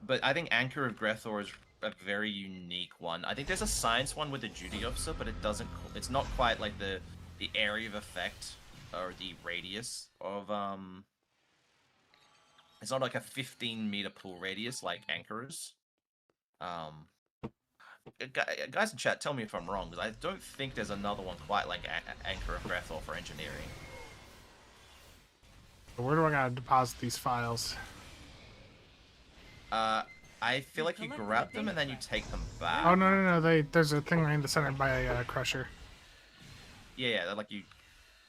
Speaker 2: but I think Anchor of Grethor is a very unique one. I think there's a science one with a duty officer, but it doesn't. It's not quite like the area of effect or the radius of It's not like a 15-meter pool radius like Anchor is. Guys in chat, tell me if I'm wrong, because I don't think there's another one quite like Anchor of Grethor for engineering.
Speaker 1: Where do I gotta deposit these files?
Speaker 2: I feel like you grab them and then you take them back.
Speaker 1: Oh no! There's a thing right in the center by a crusher.
Speaker 2: Yeah, like you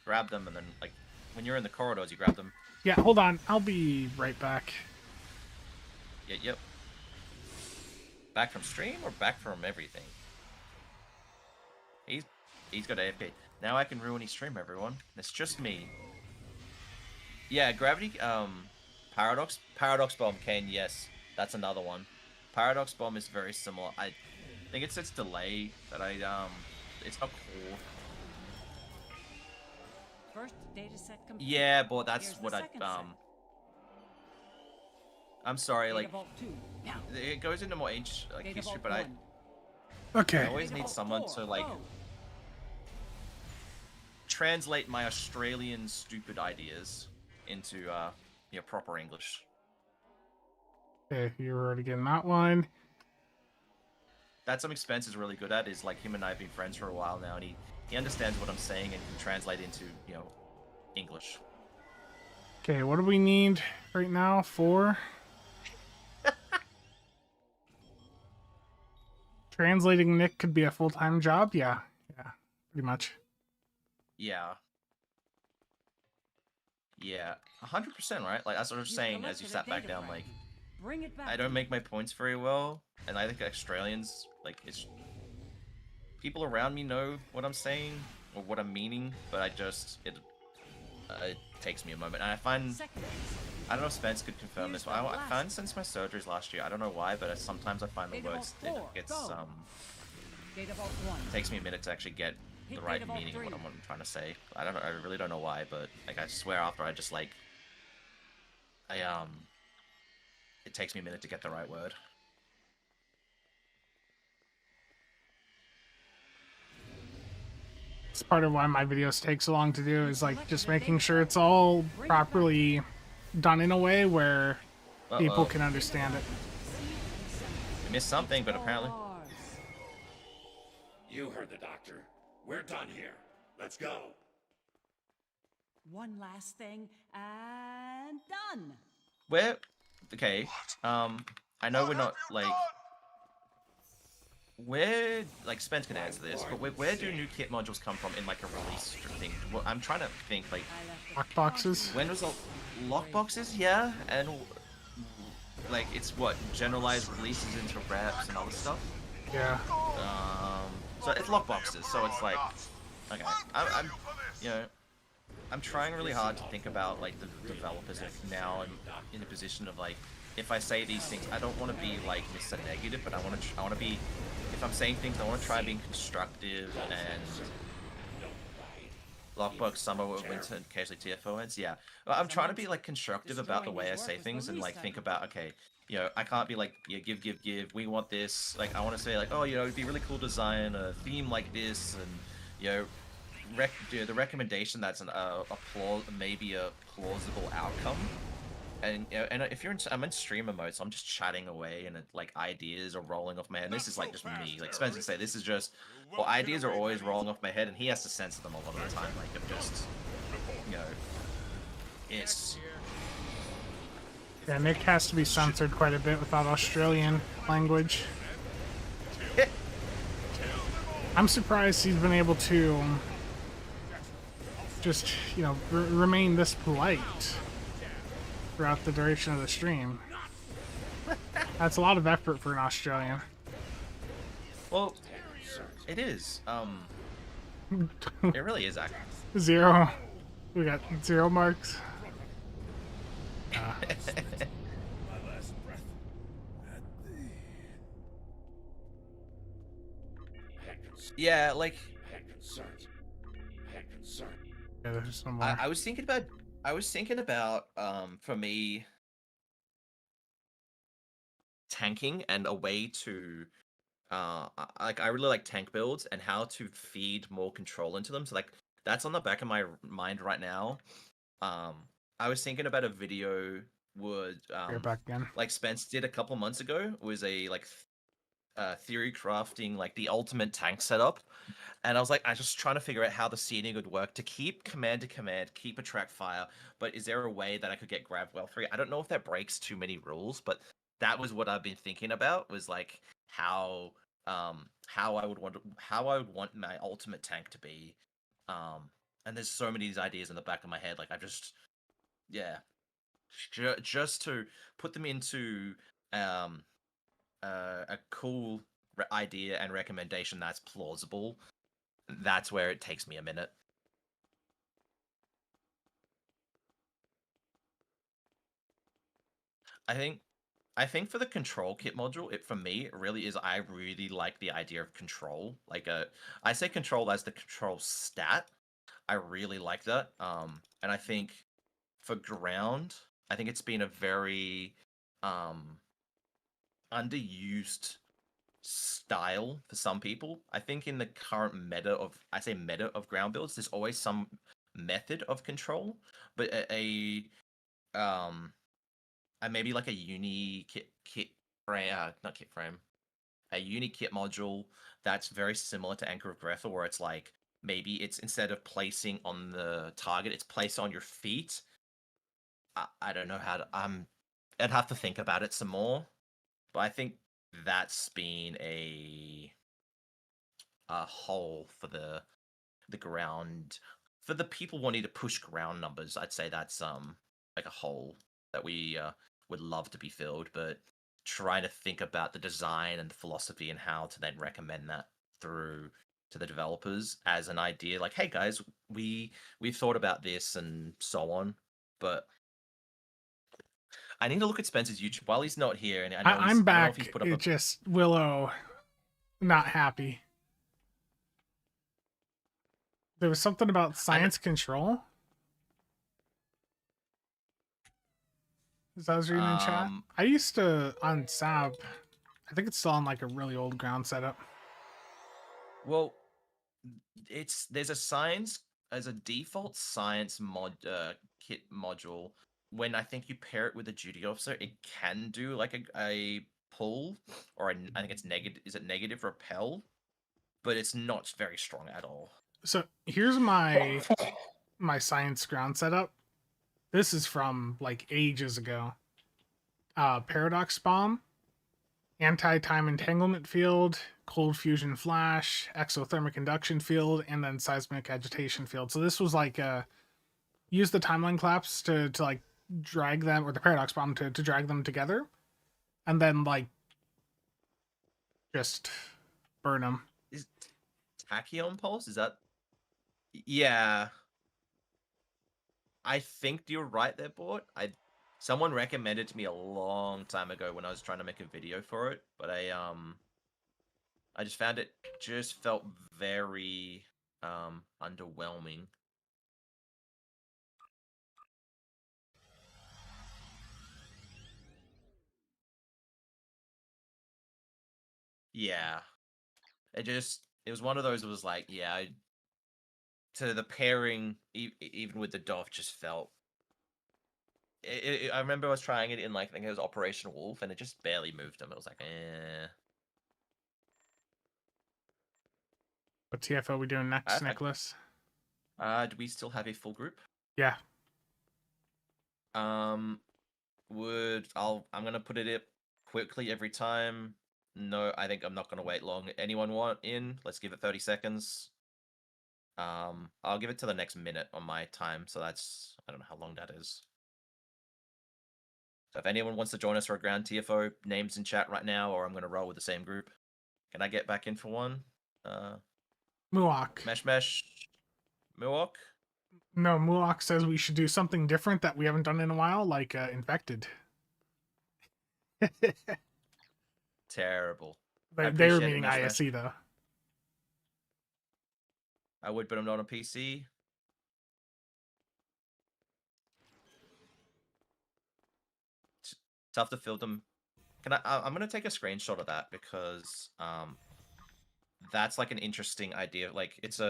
Speaker 2: grab them and then like when you're in the corridors, you grab them.
Speaker 1: Yeah, hold on. I'll be right back.
Speaker 2: Yeah, yep. Back from stream or back from everything? He's got AFK. Now I can ruin his stream, everyone. It's just me. Yeah, gravity. Paradox bomb. Kane. Yes, that's another one. Paradox bomb is very similar. I think it's its delay that it's not cool.
Speaker 9: First data set complete.
Speaker 2: Yeah, but that's
Speaker 9: Here's
Speaker 2: what
Speaker 9: the
Speaker 2: I
Speaker 9: second set.
Speaker 2: I'm sorry,
Speaker 9: Data
Speaker 2: like
Speaker 9: Vault 2. Now.
Speaker 2: it goes into more ancient like
Speaker 9: Data
Speaker 2: history,
Speaker 9: Vault
Speaker 2: but
Speaker 9: 1.
Speaker 1: Okay.
Speaker 2: I always
Speaker 9: Data
Speaker 2: need
Speaker 9: Vault
Speaker 2: someone
Speaker 9: 4.
Speaker 2: to like
Speaker 9: Go.
Speaker 2: translate my Australian stupid ideas into proper English.
Speaker 1: Okay, you're already getting that one.
Speaker 2: That's something Spence is really good at. Is like him and I have been friends for a while now, and he understands what I'm saying and can translate into English.
Speaker 1: Okay, what do we need right now? 4. Translating Nick could be a full-time job. Yeah, pretty much.
Speaker 2: Yeah. 100%, right? Like that's what I was
Speaker 9: You
Speaker 2: saying as you
Speaker 9: collected a
Speaker 2: sat back
Speaker 9: data
Speaker 2: down.
Speaker 9: fragment.
Speaker 2: Like
Speaker 9: Bring it back
Speaker 2: I
Speaker 9: to
Speaker 2: don't
Speaker 9: me.
Speaker 2: make my points very well, and I think Australians it's people around me know what I'm saying or what I'm meaning, but it takes me a moment, and I find.
Speaker 9: Second.
Speaker 2: I don't know if Spence could confirm
Speaker 9: Here's
Speaker 2: this, but I
Speaker 9: the
Speaker 2: found
Speaker 9: last
Speaker 2: since my surgeries last year, I don't know why, but sometimes I find the
Speaker 9: Data
Speaker 2: words
Speaker 9: Vault
Speaker 2: it
Speaker 9: 4,
Speaker 2: gets
Speaker 9: go. Data Vault 1.
Speaker 2: takes me a minute to actually get the
Speaker 9: Hit
Speaker 2: right
Speaker 9: Data Vault
Speaker 2: meaning of what
Speaker 9: 3.
Speaker 2: I'm trying to say. I really don't know why, but like I swear after I just like it takes me a minute to get the right word.
Speaker 1: It's part of why my videos take so long to do is like just making sure it's all properly done in a way where people can understand it.
Speaker 2: I missed something, but apparently.
Speaker 9: Ours.
Speaker 8: You heard the doctor. We're done here. Let's go.
Speaker 9: One last thing and done.
Speaker 2: Okay. I know we're not like. Where, like, Spence can answer this, but where do new kit modules come from in, like, a release thing? Well, I'm trying to think, like...
Speaker 1: Lockboxes?
Speaker 2: When was the... Lockboxes? Yeah, and... Like, it's what? Generalized releases into reps and all this stuff?
Speaker 1: Yeah.
Speaker 2: So it's lockboxes, so it's like... Okay, I'm I'm trying really hard to think about, like, the developers now and in a position of, like, if I say these things, I don't want to be, like, Mr. Negative, but I want to be... If I'm saying things, I want to try being constructive and... Lockbox, summer, winter, occasionally TFO heads, yeah. Well, I'm trying to be, like, constructive about the way I say things and, like, think about, okay, I can't be like, yeah, give, we want this. Like, I want to say, like, oh, it'd be really cool to design a theme like this, and, the recommendation that's maybe a plausible outcome. And if I'm in streamer mode, so I'm just chatting away, and like ideas are rolling off my head. This is like just me. Like Spencer say, this is just ideas are always rolling off my head, and he has to censor them a lot of the time. Like of just, it's.
Speaker 1: Yeah, Nick has to be censored quite a bit without Australian language. I'm surprised he's been able to just, remain this polite throughout the duration of the stream. That's a lot of effort for an Australian.
Speaker 2: Well, it is. It really is, actually.
Speaker 1: 0. We got 0 marks.
Speaker 2: Yeah, like
Speaker 8: I had concerns.
Speaker 1: Yeah, there's some more.
Speaker 2: I was thinking about for me tanking and a way to like I really like tank builds and how to feed more control into them. So like that's on the back of my mind right now. I was thinking about a video would
Speaker 1: You're back again.
Speaker 2: like Spence did a couple months ago, was a like theory crafting like the ultimate tank setup. And I was like, I was just trying to figure out how the seeding would work to keep command to command, keep attract fire. But is there a way that I could get grab well free? I don't know if that breaks too many rules, but that was what I've been thinking about. Was like how I would want my ultimate tank to be. And there's so many of these ideas in the back of my head. Like I've just just to put them into a cool idea and recommendation that's plausible. That's where it takes me a minute. I think for the control kit module, it for me it really is. I really like the idea of control. Like I say control as the control stat. I really like that. And I think for ground, I think it's been a very underused style for some people. I think in the current meta of ground builds, there's always some method of control, but maybe like a uni kit frame, not kit frame, a uni kit module that's very similar to Anchor of Grethel, where it's like maybe it's instead of placing on the target, it's placed on your feet. I don't know how to. I'd have to think about it some more, but I think that's been a hole for the ground for the people wanting to push ground numbers. I'd say that's like a hole that we would love to be filled, but trying to think about the design and the philosophy and how to then recommend that through to the developers as an idea, like, hey guys, we've thought about this and so on. But I need to look at Spencer's YouTube while he's not here, and
Speaker 1: I'm back.
Speaker 2: I don't know if he's put up
Speaker 1: It just Willow not happy. There was something about science control. Is that what I was reading in chat? I used to on SAB. I think it's still on like a really old ground setup.
Speaker 2: Well, there's a default science kit module. When I think you pair it with a duty officer, it can do like a pull, or I think it's negative. Is it negative repel? But it's not very strong at all.
Speaker 1: So here's my science ground setup. This is from like ages ago. Paradox bomb, anti-time entanglement field, cold fusion flash, exothermic induction field, and then seismic agitation field. So this was like use the timeline collapse to like drag them, or the paradox bomb to drag them together, and then like just burn them.
Speaker 2: Is Tachyon Pulse? Is that? Yeah. I think you're right there, Bort. Someone recommended to me a long time ago when I was trying to make a video for it, but I just found it just felt very underwhelming. Yeah. It was one of those that was like, yeah, to the pairing, even with the DOF, just felt. I remember I was trying it in like I think it was Operation Wolf, and it just barely moved them. It was like, eh.
Speaker 1: What TFO we doing next, Nicholas?
Speaker 2: Do we still have a full group?
Speaker 1: Yeah.
Speaker 2: I'm gonna put it up quickly every time. No, I think I'm not gonna wait long. Anyone want in? Let's give it 30 seconds. I'll give it to the next minute on my time, so that's I don't know how long that is. So if anyone wants to join us for a ground TFO, names in chat right now, or I'm gonna roll with the same group. Can I get back in for one?
Speaker 1: Muok.
Speaker 2: Mesh. Muok?
Speaker 1: No, Muok says we should do something different that we haven't done in a while, like Infected.
Speaker 2: Terrible.
Speaker 1: They were meaning ISE though.
Speaker 2: I would, but I'm not on PC. It's tough to fill them. I'm gonna take a screenshot of that because that's like an interesting idea. Like it's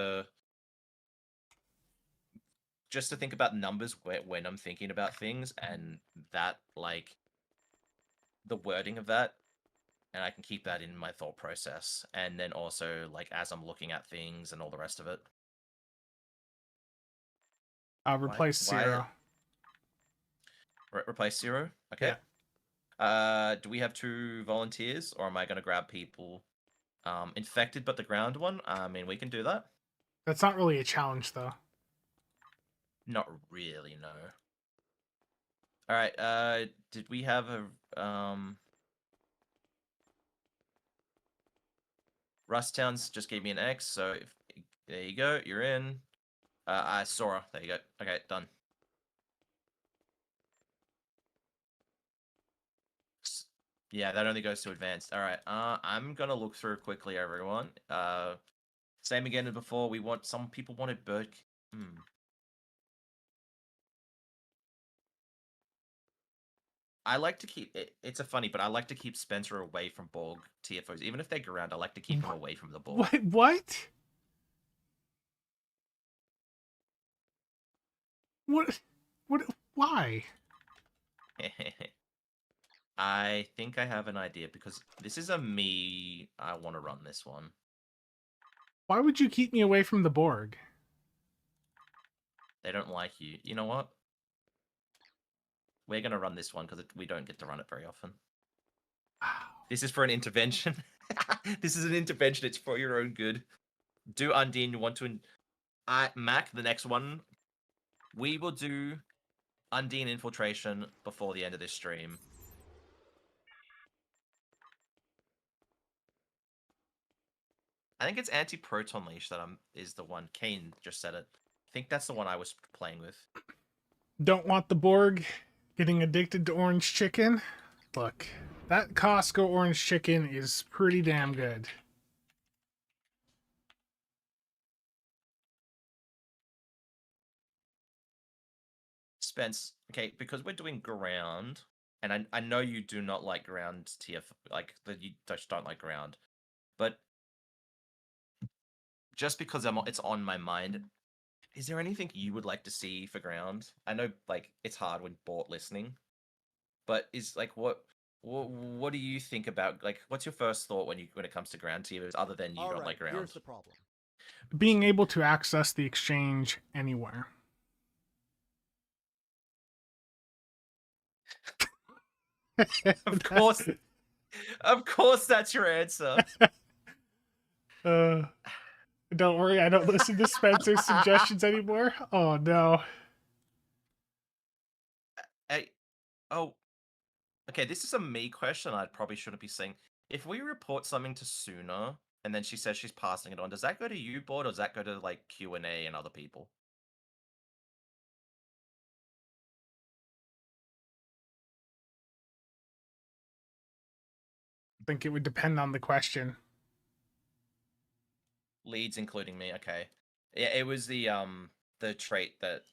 Speaker 2: just to think about numbers when I'm thinking about things, and that like the wording of that, and I can keep that in my thought process, and then also like as I'm looking at things and all the rest of it.
Speaker 1: I'll replace Zero.
Speaker 2: Replace Zero? Okay. Do we have 2 volunteers, or am I going to grab people infected but the ground one? I mean, we can do that.
Speaker 1: That's not really a challenge, though.
Speaker 2: Not really, no. Alright, did we have a... Rusttown's just gave me an X, so there you go, you're in. Sora, there you go. Okay, done. Yeah, that only goes to advanced. Alright, I'm gonna look through quickly, everyone. Same again as before, some people wanted bird... I like to keep... It's a funny, but I like to keep Spencer away from Borg TFOs. Even if they're around, I like to keep him away from the Borg.
Speaker 1: What? What? Why?
Speaker 2: I think I have an idea, because this is I want to run this one.
Speaker 1: Why would you keep me away from the Borg?
Speaker 2: They don't like you. You know what? We're going to run this one, because we don't get to run it very often. This is for an intervention. This is an intervention. It's for your own good. Do Undine, you want to... Mac, the next one, we will do Undine Infiltration before the end of this stream. I think it's Anti-Proton Leash that is the one. Kane just said it. I think that's the one I was playing with.
Speaker 1: Don't want the Borg getting addicted to orange chicken? Look, that Costco orange chicken is pretty damn good.
Speaker 2: Spence, okay, because we're doing ground, and I know you do not like ground TF, like, you just don't like ground, but just because it's on my mind, is there anything you would like to see for ground? I know, like, it's hard when bought listening, but is, like, what do you think about, like, what's your first thought when it comes to ground TFOs, other than you don't like ground?
Speaker 3: Here's the problem.
Speaker 1: Being able to access the exchange anywhere.
Speaker 2: Of course that's your answer.
Speaker 1: Don't worry, I don't listen to Spencer's suggestions anymore. Oh no.
Speaker 2: Okay, this is a me question. I probably shouldn't be saying. If we report something to Suna, and then she says she's passing it on, does that go to you, board, or does that go to like Q&A and other people?
Speaker 1: I think it would depend on the question.
Speaker 2: Leads including me, okay. Yeah, it was the trait that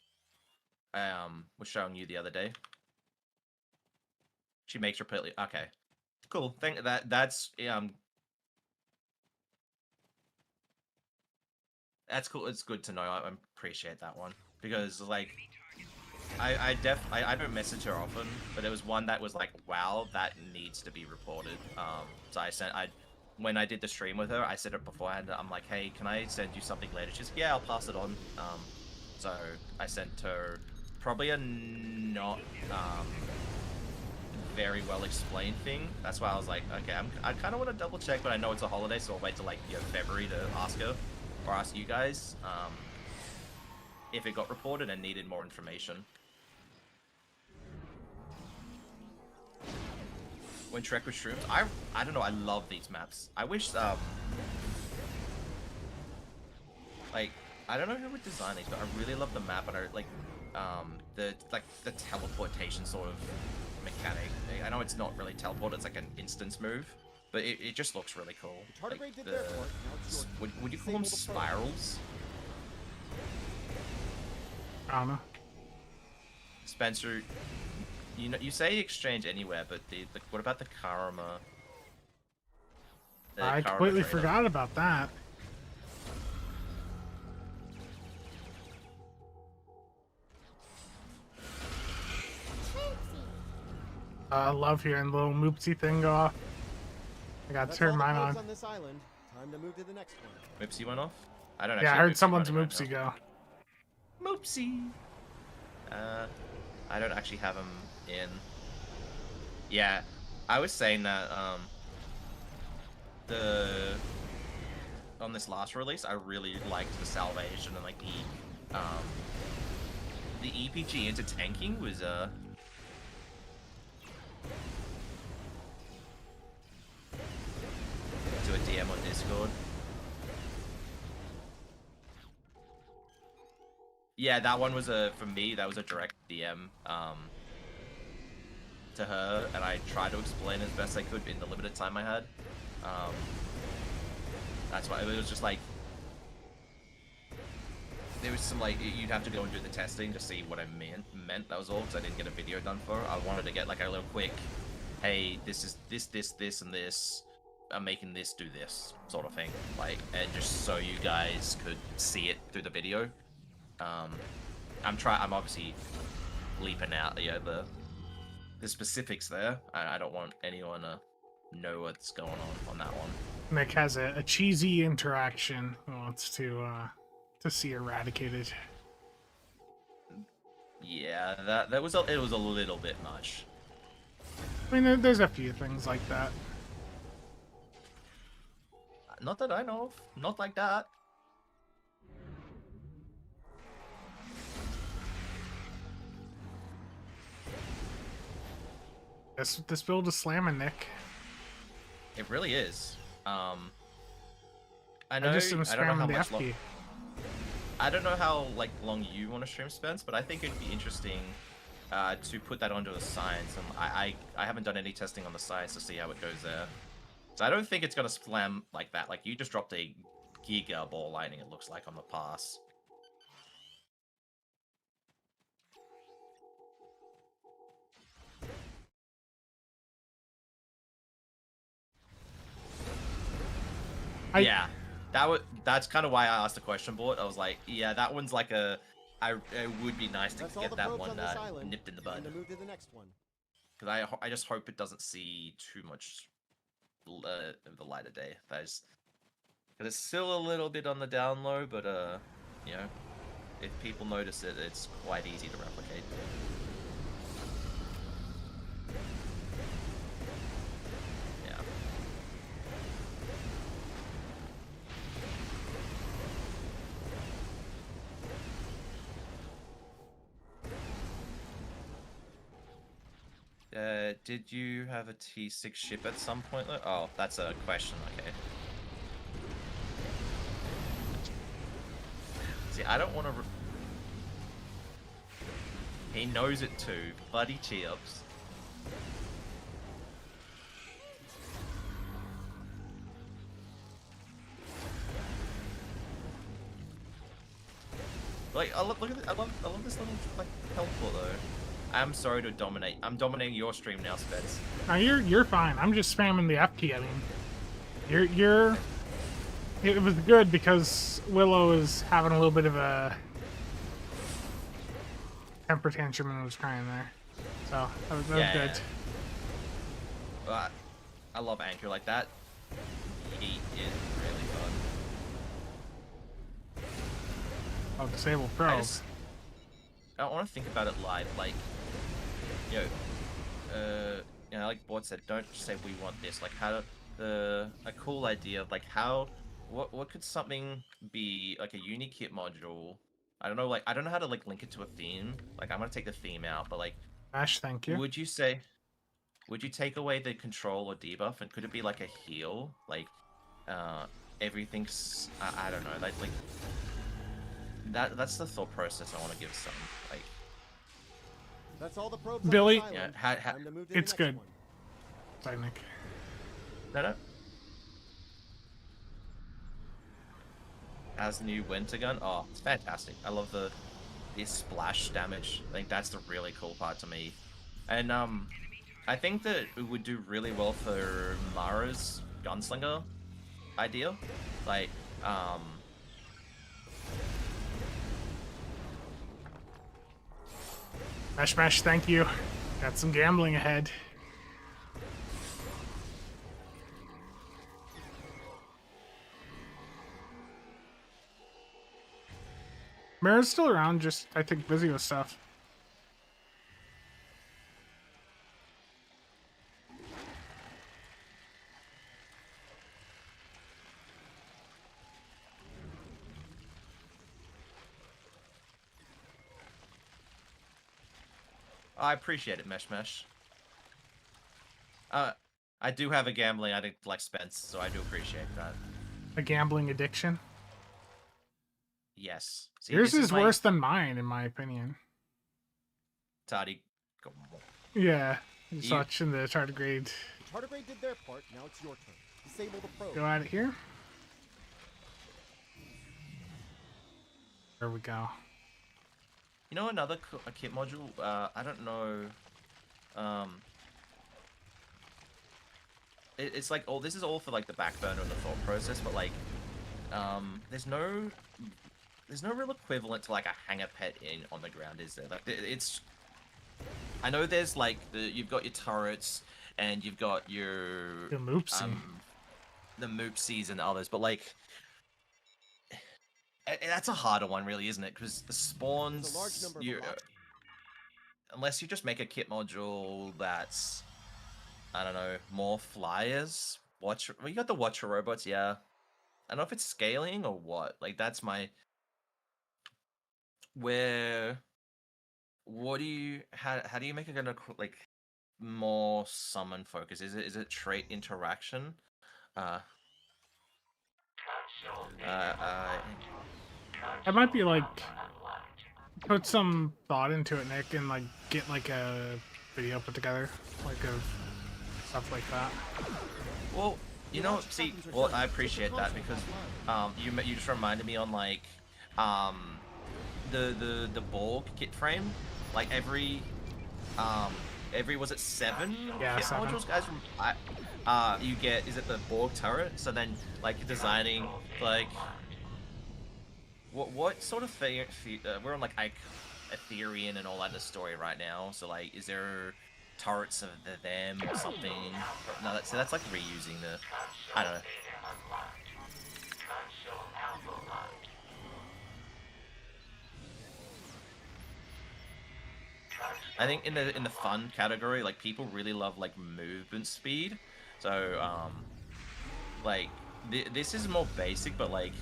Speaker 2: was showing you the other day. She makes repeatedly. Okay, cool. That's cool. It's good to know. I appreciate that one, because like I don't message her often, but there was one that was like, wow, that needs to be reported. So when I did the stream with her, I said it beforehand. I'm like, hey, can I send you something later? She's like, yeah, I'll pass it on. So I sent her probably a not very well explained thing. That's why I was like, okay, I kind of want to double check, but I know it's a holiday, so I'll wait till like February to ask her, or ask you guys if it got reported and needed more information. When Trek with shrooms, I don't know, I love these maps. I wish like, I don't know who would design these, but I really love the map, and I like the teleportation sort of mechanic. I know it's not really teleport, it's like an instance move, but it just looks really cool. Like would you call them spirals?
Speaker 1: I don't know.
Speaker 2: Spencer, you know, you say exchange anywhere, but what about the Karma? The
Speaker 1: I
Speaker 2: Karma
Speaker 1: completely
Speaker 2: trader?
Speaker 1: forgot about that. I love hearing the little moopsy thing go off. I got to turn mine on.
Speaker 10: This island. Time to move to the next one.
Speaker 2: Moopsy went off? I don't actually
Speaker 1: Yeah, I
Speaker 2: have
Speaker 1: heard
Speaker 2: Moopsy
Speaker 1: someone's
Speaker 2: running right
Speaker 1: moopsy
Speaker 2: now.
Speaker 1: go.
Speaker 2: Moopsy! I don't actually have him in. Yeah, I was saying that, on this last release, I really liked the salvation and, like, the EPG into tanking was, do a DM on Discord. Yeah, that one was for me, that was a direct DM, to her, and I tried to explain as best I could in the limited time I had. That's why it was just like, there was some, like, you'd have to go and do the testing to see what I meant, that was all, because I didn't get a video done for it. I wanted to get, like, a little quick, hey, this is this, and this, I'm making this do this, sort of thing. Like, and just so you guys could see it through the video. I'm obviously leaping out, yeah, the specifics there. I don't want anyone to know what's going on that one.
Speaker 1: Nick has a cheesy interaction he wants to see eradicated.
Speaker 2: Yeah, it was a little bit much.
Speaker 1: I mean, there's a few things like that.
Speaker 2: Not that I know of. Not like that.
Speaker 1: This build is slamming, Nick.
Speaker 2: It really is. I
Speaker 1: know. I just am spamming the F key.
Speaker 2: I don't know how long you want to stream, Spence, but I think it'd be interesting to put that onto the science. And I haven't done any testing on the science to see how it goes there. So I don't think it's gonna slam like that. Like, you just dropped a giga ball lightning, it looks like, on the pass. Yeah, that's kind of why I asked the question board. I was like, yeah, that one's like it would be nice to get that one nipped in the bud. Because I just hope it doesn't see too much the light of day. Because it's still a little bit on the down low, but you know, if people notice it, it's quite easy to replicate. Did you have a T6 ship at some point? Oh, that's a question, okay. See, I don't want to... He knows it too. Bloody chips. Like, I love this little, like, teleport though. I'm sorry to dominate. I'm dominating your stream now, Spence.
Speaker 1: No, you're fine. I'm just spamming the F key. I mean, it was good because Willow is having a little bit of a temper tantrum and was crying there. So that was good.
Speaker 2: But I love Anchor like that. He is really fun.
Speaker 1: Oh, disable pros.
Speaker 2: I want to think about it live, like, you know, like Board said, don't just say we want this. Like, a cool idea of, like, what could something be, like, a unique hit module? I don't know, like, I don't know how to, like, link it to a theme. Like, I'm gonna take the theme out, but, like,
Speaker 1: Ash, thank you.
Speaker 2: Would you take away the control or debuff, and could it be like a heal? Like, everything's, I don't know, like that's the thought process I want to give some, like.
Speaker 10: That's all the probes.
Speaker 1: Billy,
Speaker 2: yeah,
Speaker 1: it's good. Sorry, Nick.
Speaker 2: No. As new winter gun, oh, it's fantastic. I love the this splash damage. I think that's the really cool part to me. And I think that it would do really well for Mara's gunslinger idea. Like,
Speaker 1: Mesh, thank you. Got some gambling ahead. Mara's still around, just, I think, busy with stuff.
Speaker 2: I appreciate it, Mesh. I do have a gambling addict like Spence, so I do appreciate that.
Speaker 1: A gambling addiction.
Speaker 2: Yes. See,
Speaker 1: Yours
Speaker 2: this
Speaker 1: is
Speaker 2: my...
Speaker 1: worse than mine, in my opinion.
Speaker 2: Toddy, come on.
Speaker 1: Yeah, just watching the tardigrade.
Speaker 10: The tardigrade did their part, now it's your turn. Disable the probe.
Speaker 1: Go at it here. There we go.
Speaker 2: You know another kit module? I don't know. It's like, oh, this is all for like the back burner of the thought process, but like, there's no real equivalent to like a hanger pet on the ground, is there? Like, it's. I know there's like you've got your turrets and you've got your
Speaker 1: the
Speaker 2: Moopsies and others, but like. That's a harder one, really, isn't it? Because the spawns, unless you just make a kit module that's, I don't know, more flyers. Well, you got the Watcher robots, yeah. I don't know if it's scaling or what. Like, that's my. What do you? How do you make it gonna like more summon focus? Is it trait interaction?
Speaker 1: I might be like put some thought into it, Nick, and like get like a video put together, like of stuff like that.
Speaker 2: Well, you know, see, well, I appreciate that because you just reminded me on like the Borg kit frame, like every was it 7
Speaker 1: yeah,
Speaker 2: kit
Speaker 1: 7
Speaker 2: modules, guys? You get, is it the Borg turret? So then like designing like. What sort of thing? We're on like Ethereum and all that in the story right now. So like, is there turrets of them or something? No, that's like reusing the. I don't know. I think in the fun category, like people really love like movement speed. So like this is more basic, but like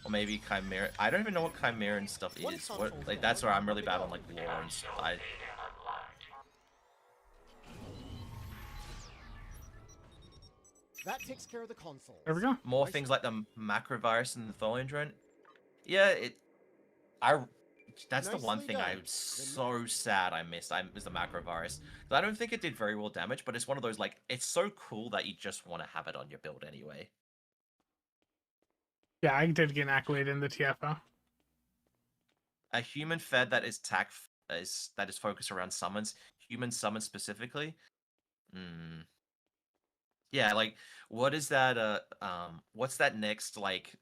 Speaker 2: or maybe Chimera. I don't even know what Chimera and stuff is. What, like, that's where I'm really bad on like lore and stuff.
Speaker 10: That takes care of the console.
Speaker 1: There we go.
Speaker 2: More things like the macrovirus and the Thorian drone. Yeah, that's the one thing I'm so sad I missed. Was the macrovirus. I don't think it did very well damage, but it's one of those like it's so cool that you just want to have it on your build anyway.
Speaker 1: Yeah, I did get an accolade in the TFO.
Speaker 2: A human fed that is that is focused around summons, human summons specifically. Yeah, like what is that? What's that next like?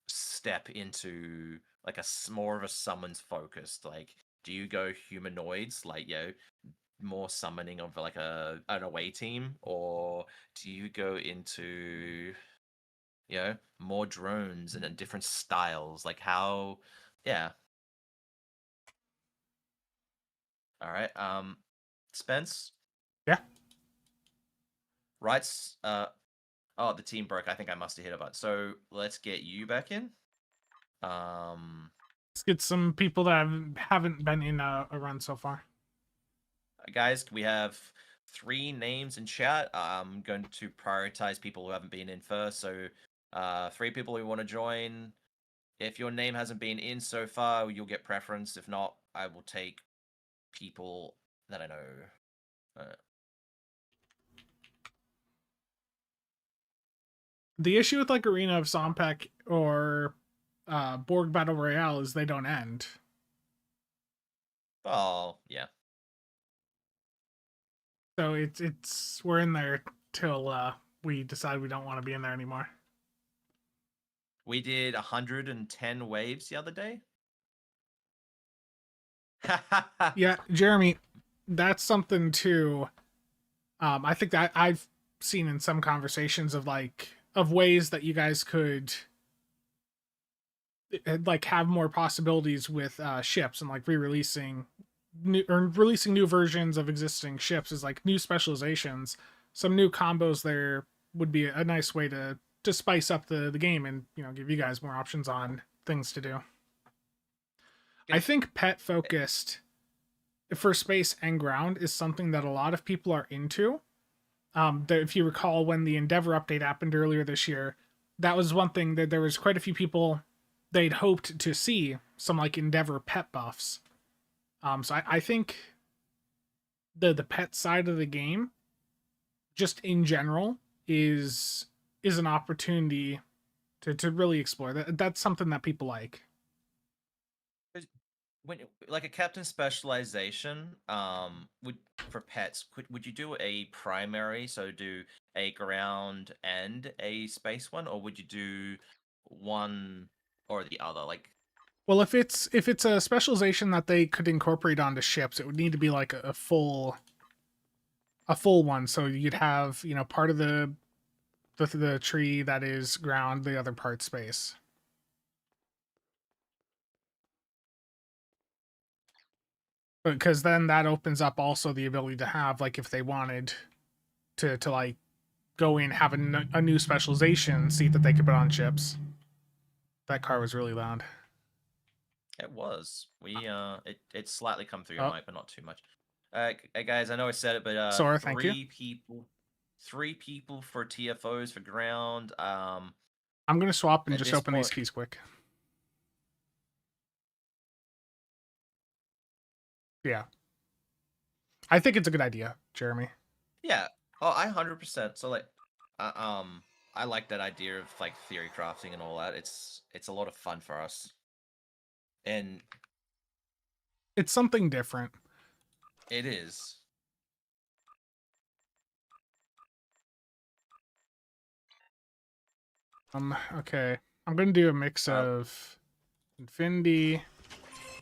Speaker 2: Step into like more of a summons focused. Like, do you go humanoids? Like, more summoning of like an away team, or do you go into more drones and different styles, like how all right, Spence, rights, oh, the team broke. I think I must have hit a button, so let's get you back in.
Speaker 1: Let's get some people that haven't been in a run so far.
Speaker 2: Guys, we have 3 names in chat. I'm going to prioritize people who haven't been in first, so 3 people who want to join. If your name hasn't been in so far, you'll get preference. If not, I will take people that I know.
Speaker 1: The issue with like Arena of Zombek or Borg Battle Royale is they don't end.
Speaker 2: Oh, yeah.
Speaker 1: So it's we're in there till we decide we don't want to be in there anymore.
Speaker 2: We did 110 waves the other day.
Speaker 1: Yeah, Jeremy, that's something too. I think that I've seen in some conversations of ways that you guys could like have more possibilities with ships and like releasing new versions of existing ships is like new specializations, some new combos there would be a nice way to spice up the game and, you know, give you guys more options on things to do. I think pet focused for space and ground is something that a lot of people are into. If you recall, when the Endeavor update happened earlier this year, that was one thing that there was quite a few people they'd hoped to see some like Endeavor pet buffs. So I think the pet side of the game, just in general, is an opportunity to really explore. That's something that people like.
Speaker 2: When like a captain specialization, would for pets, would you do a primary, so do a ground and a space one, or would you do one or the other? Like,
Speaker 1: Well, if it's a specialization that they could incorporate onto ships, it would need to be like a full one. So you'd have, you know, part of the tree that is ground, the other part space. Because then that opens up also the ability to have, like, if they wanted to like go in, have a new specialization seat that they could put on ships. That car was really loud.
Speaker 2: it was. It slightly come through your
Speaker 1: Oh.
Speaker 2: mic, but not too much. Guys, I know I said it, but
Speaker 1: Sora, thank you.
Speaker 2: Three people for TFOs for ground.
Speaker 1: I'm gonna swap and
Speaker 2: At
Speaker 1: just
Speaker 2: this
Speaker 1: open these
Speaker 2: point-
Speaker 1: keys quick. Yeah. I think it's a good idea, Jeremy.
Speaker 2: Yeah. Oh, I 100%. So like, I like that idea of like theory crafting and all that. It's a lot of fun for us, and
Speaker 1: It's something different.
Speaker 2: it is.
Speaker 1: Okay. I'm gonna do a mix of Infinity,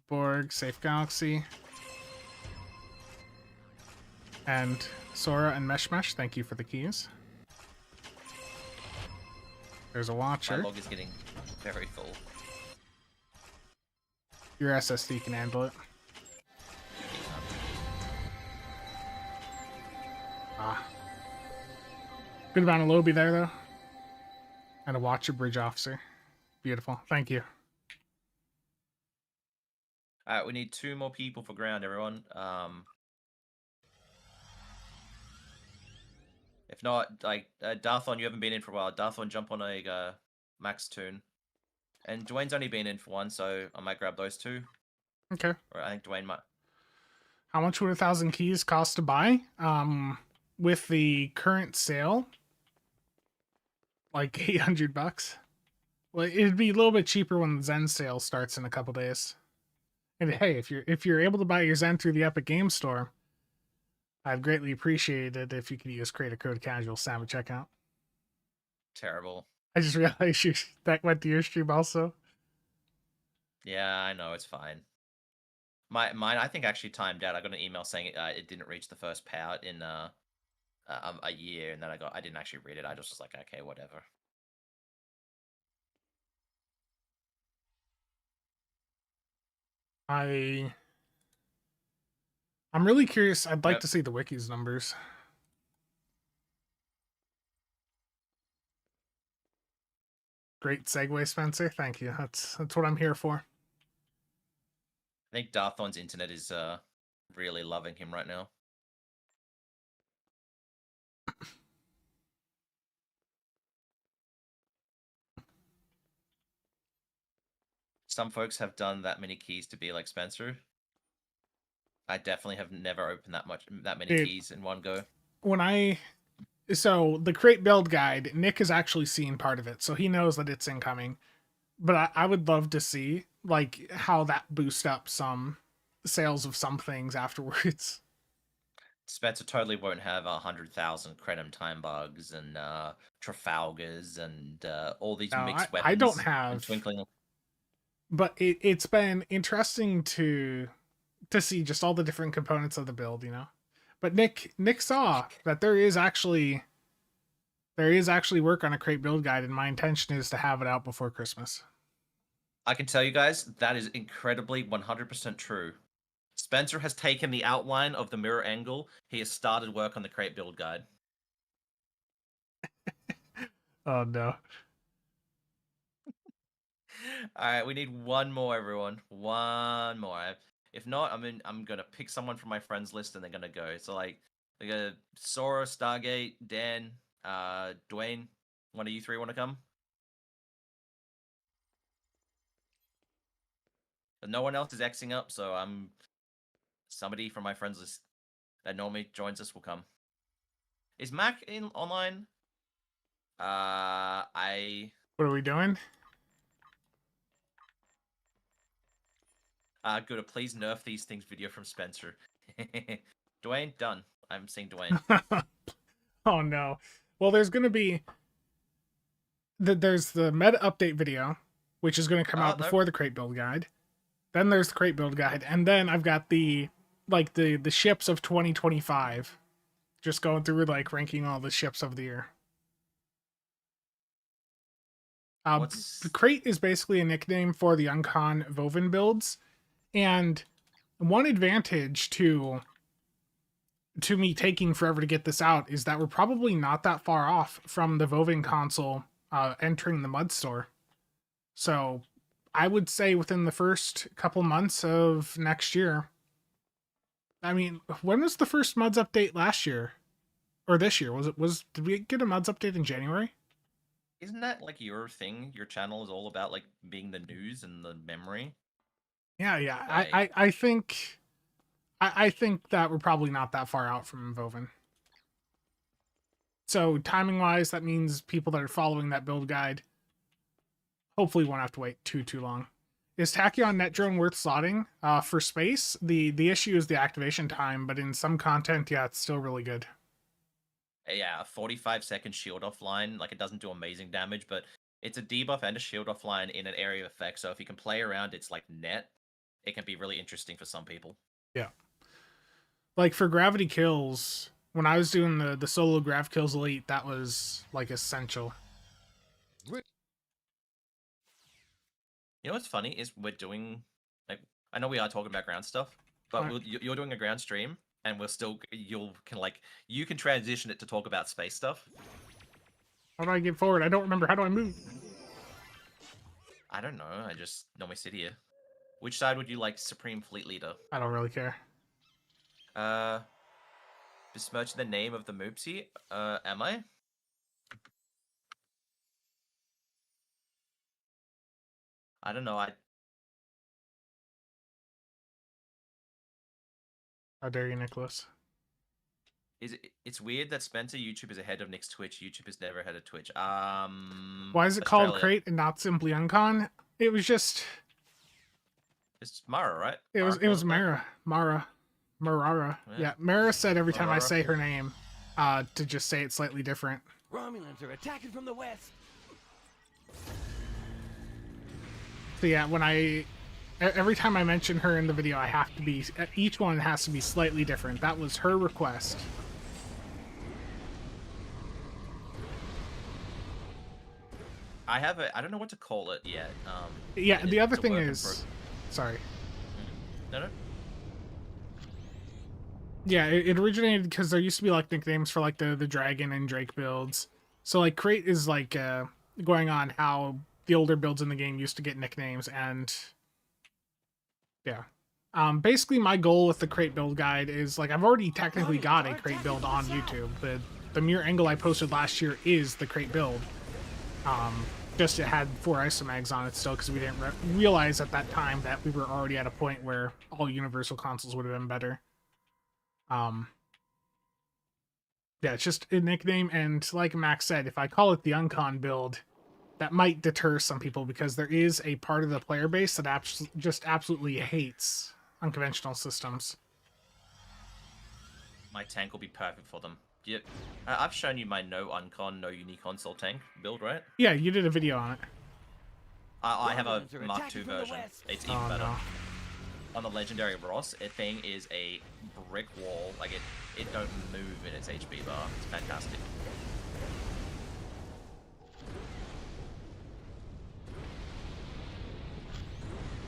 Speaker 1: Borg, Safe Galaxy, and Sora and Mesh. Thank you for the keys. There's a
Speaker 2: My
Speaker 1: watcher.
Speaker 2: log is getting very full.
Speaker 1: Your SSD can handle it. Good amount of lobby there, though. And a watcher bridge officer. Beautiful. Thank you.
Speaker 2: All right, we need 2 more people for ground, everyone. If not, like Darthon, you haven't been in for a while. Darthon, jump on a max tune. And Dwayne's only been in for one, so I might grab those 2.
Speaker 1: Okay.
Speaker 2: Or I think Dwayne might.
Speaker 1: How much would 1,000 keys cost to buy? With the current sale, like $800. Well, it'd be a little bit cheaper when the Zen sale starts in a couple days. And hey, if you're able to buy your Zen through the Epic Game Store, I'd greatly appreciate it if you could use creator code CasualSAB at checkout.
Speaker 2: Terrible.
Speaker 1: I just realized that went to your stream also.
Speaker 2: Yeah, I know, it's fine. Mine, I think, actually timed out. I got an email saying it didn't reach the first payout in a year, and then I didn't actually read it. I just was like, okay, whatever.
Speaker 1: I'm really curious. I'd like to see the wiki's numbers. Great segue, Spencer. Thank you. That's what I'm here for.
Speaker 2: I think Darthon's internet is really loving him right now. Some folks have done that many keys to be like Spencer. I definitely have never opened that many
Speaker 1: Dude,
Speaker 2: keys in one go.
Speaker 1: So the create build guide, Nick has actually seen part of it, so he knows that it's incoming. But I would love to see like how that boosts up some sales of some things afterwards.
Speaker 2: Spencer totally won't have 100,000 Krenim time bugs and Trafalgars and all these
Speaker 1: No,
Speaker 2: mixed
Speaker 1: I don't
Speaker 2: weapons
Speaker 1: have,
Speaker 2: and twinkling.
Speaker 1: but it's been interesting to see just all the different components of the build, you know. But Nick saw that there is actually work on a crate build guide, and my intention is to have it out before Christmas.
Speaker 2: I can tell you guys that is incredibly 100% true. Spencer has taken the outline of the mirror angle. He has started work on the crate build guide.
Speaker 1: Oh no.
Speaker 2: All right, we need one more, everyone. One more. If not, I'm gonna pick someone from my friends list and they're gonna go. So like, we got Sora, Stargate, Dan, Dwayne. One of you three want to come? But no one else is Xing up, so somebody from my friends list that normally joins us will come. Is Mac in online?
Speaker 1: What are we doing?
Speaker 2: Good. Please nerf these things. Video from Spencer. Dwayne, done. I'm seeing Dwayne.
Speaker 1: Oh no. Well, there's gonna be there's the meta update video, which is gonna come out before the crate build guide. Then there's the crate build guide, and then I've got the ships of 2025. Just going through like ranking all the ships of the year. The crate is basically a nickname for the Uncon Voven builds, and one advantage to me taking forever to get this out is that we're probably not that far off from the Voven console entering the Mud store. So I would say within the first couple months of next year. I mean, when was the first Muds update last year? Or this year? Did we get a Muds update in January?
Speaker 2: Isn't that like your thing? Your channel is all about like being the news and the memory.
Speaker 1: Yeah.
Speaker 2: Like...
Speaker 1: I think that we're probably not that far out from Voven. So timing wise, that means people that are following that build guide hopefully won't have to wait too long. Is Tachyon Net Drone worth slotting? For space, the issue is the activation time, but in some content, yeah, it's still really good.
Speaker 2: Yeah, a 45-second shield offline, like it doesn't do amazing damage, but it's a debuff and a shield offline in an area of effect, so if you can play around its like net, it can be really interesting for some people.
Speaker 1: Yeah. Like for gravity kills, when I was doing the solo grav kills elite, that was like essential.
Speaker 2: You know what's funny is we're doing, like, I know we are talking about ground stuff, but you're doing a ground stream, and we're still, you can transition it to talk about space stuff.
Speaker 1: How do I get forward? I don't remember. How do I move?
Speaker 2: I don't know. I just normally sit here. Which side would you like, Supreme Fleet Leader?
Speaker 1: I don't really care.
Speaker 2: Besmirching the name of the Moopsie? Am I? I don't know.
Speaker 1: How dare you, Nicholas?
Speaker 2: It's weird that Spencer YouTube is ahead of Nick's Twitch. YouTube is never ahead of Twitch.
Speaker 1: Why is it
Speaker 2: Australia.
Speaker 1: called Crate and not simply Uncon? It was just.
Speaker 2: It's Mara, right?
Speaker 1: It was Mara. Marara. Yeah, Mara said every time I say her name, to just say it slightly different.
Speaker 3: Romulans are attacking from the west.
Speaker 1: So yeah, every time I mention her in the video, I have to be, each one has to be slightly different. That was her request.
Speaker 2: I don't know what to call it yet.
Speaker 1: Yeah, the other thing is, sorry.
Speaker 2: No.
Speaker 1: Yeah, it originated because there used to be like nicknames for like the Dragon and Drake builds. So like Crate is like going on how the older builds in the game used to get nicknames, and yeah. Basically my goal with the Crate build guide is like I've already technically got a Crate build on YouTube. The mirror angle I posted last year is the Crate build. Just it had 4 isomags on it still because we didn't realize at that time that we were already at a point where all universal consoles would have been better. Yeah, it's just a nickname, and like Max said, if I call it the Uncon build, that might deter some people because there is a part of the player base that just absolutely hates unconventional systems.
Speaker 2: My tank will be perfect for them. Yep. I've shown you my no uncon, no uniconsole tank build, right?
Speaker 1: Yeah, you did a video on it.
Speaker 2: I have a
Speaker 3: Romulans are
Speaker 2: Mark II
Speaker 3: attacking from the
Speaker 2: version.
Speaker 3: west.
Speaker 2: It's even
Speaker 1: Oh
Speaker 2: better.
Speaker 1: no.
Speaker 2: On the legendary Ross, it thing is a brick wall. Like it don't move in its HP bar. It's fantastic.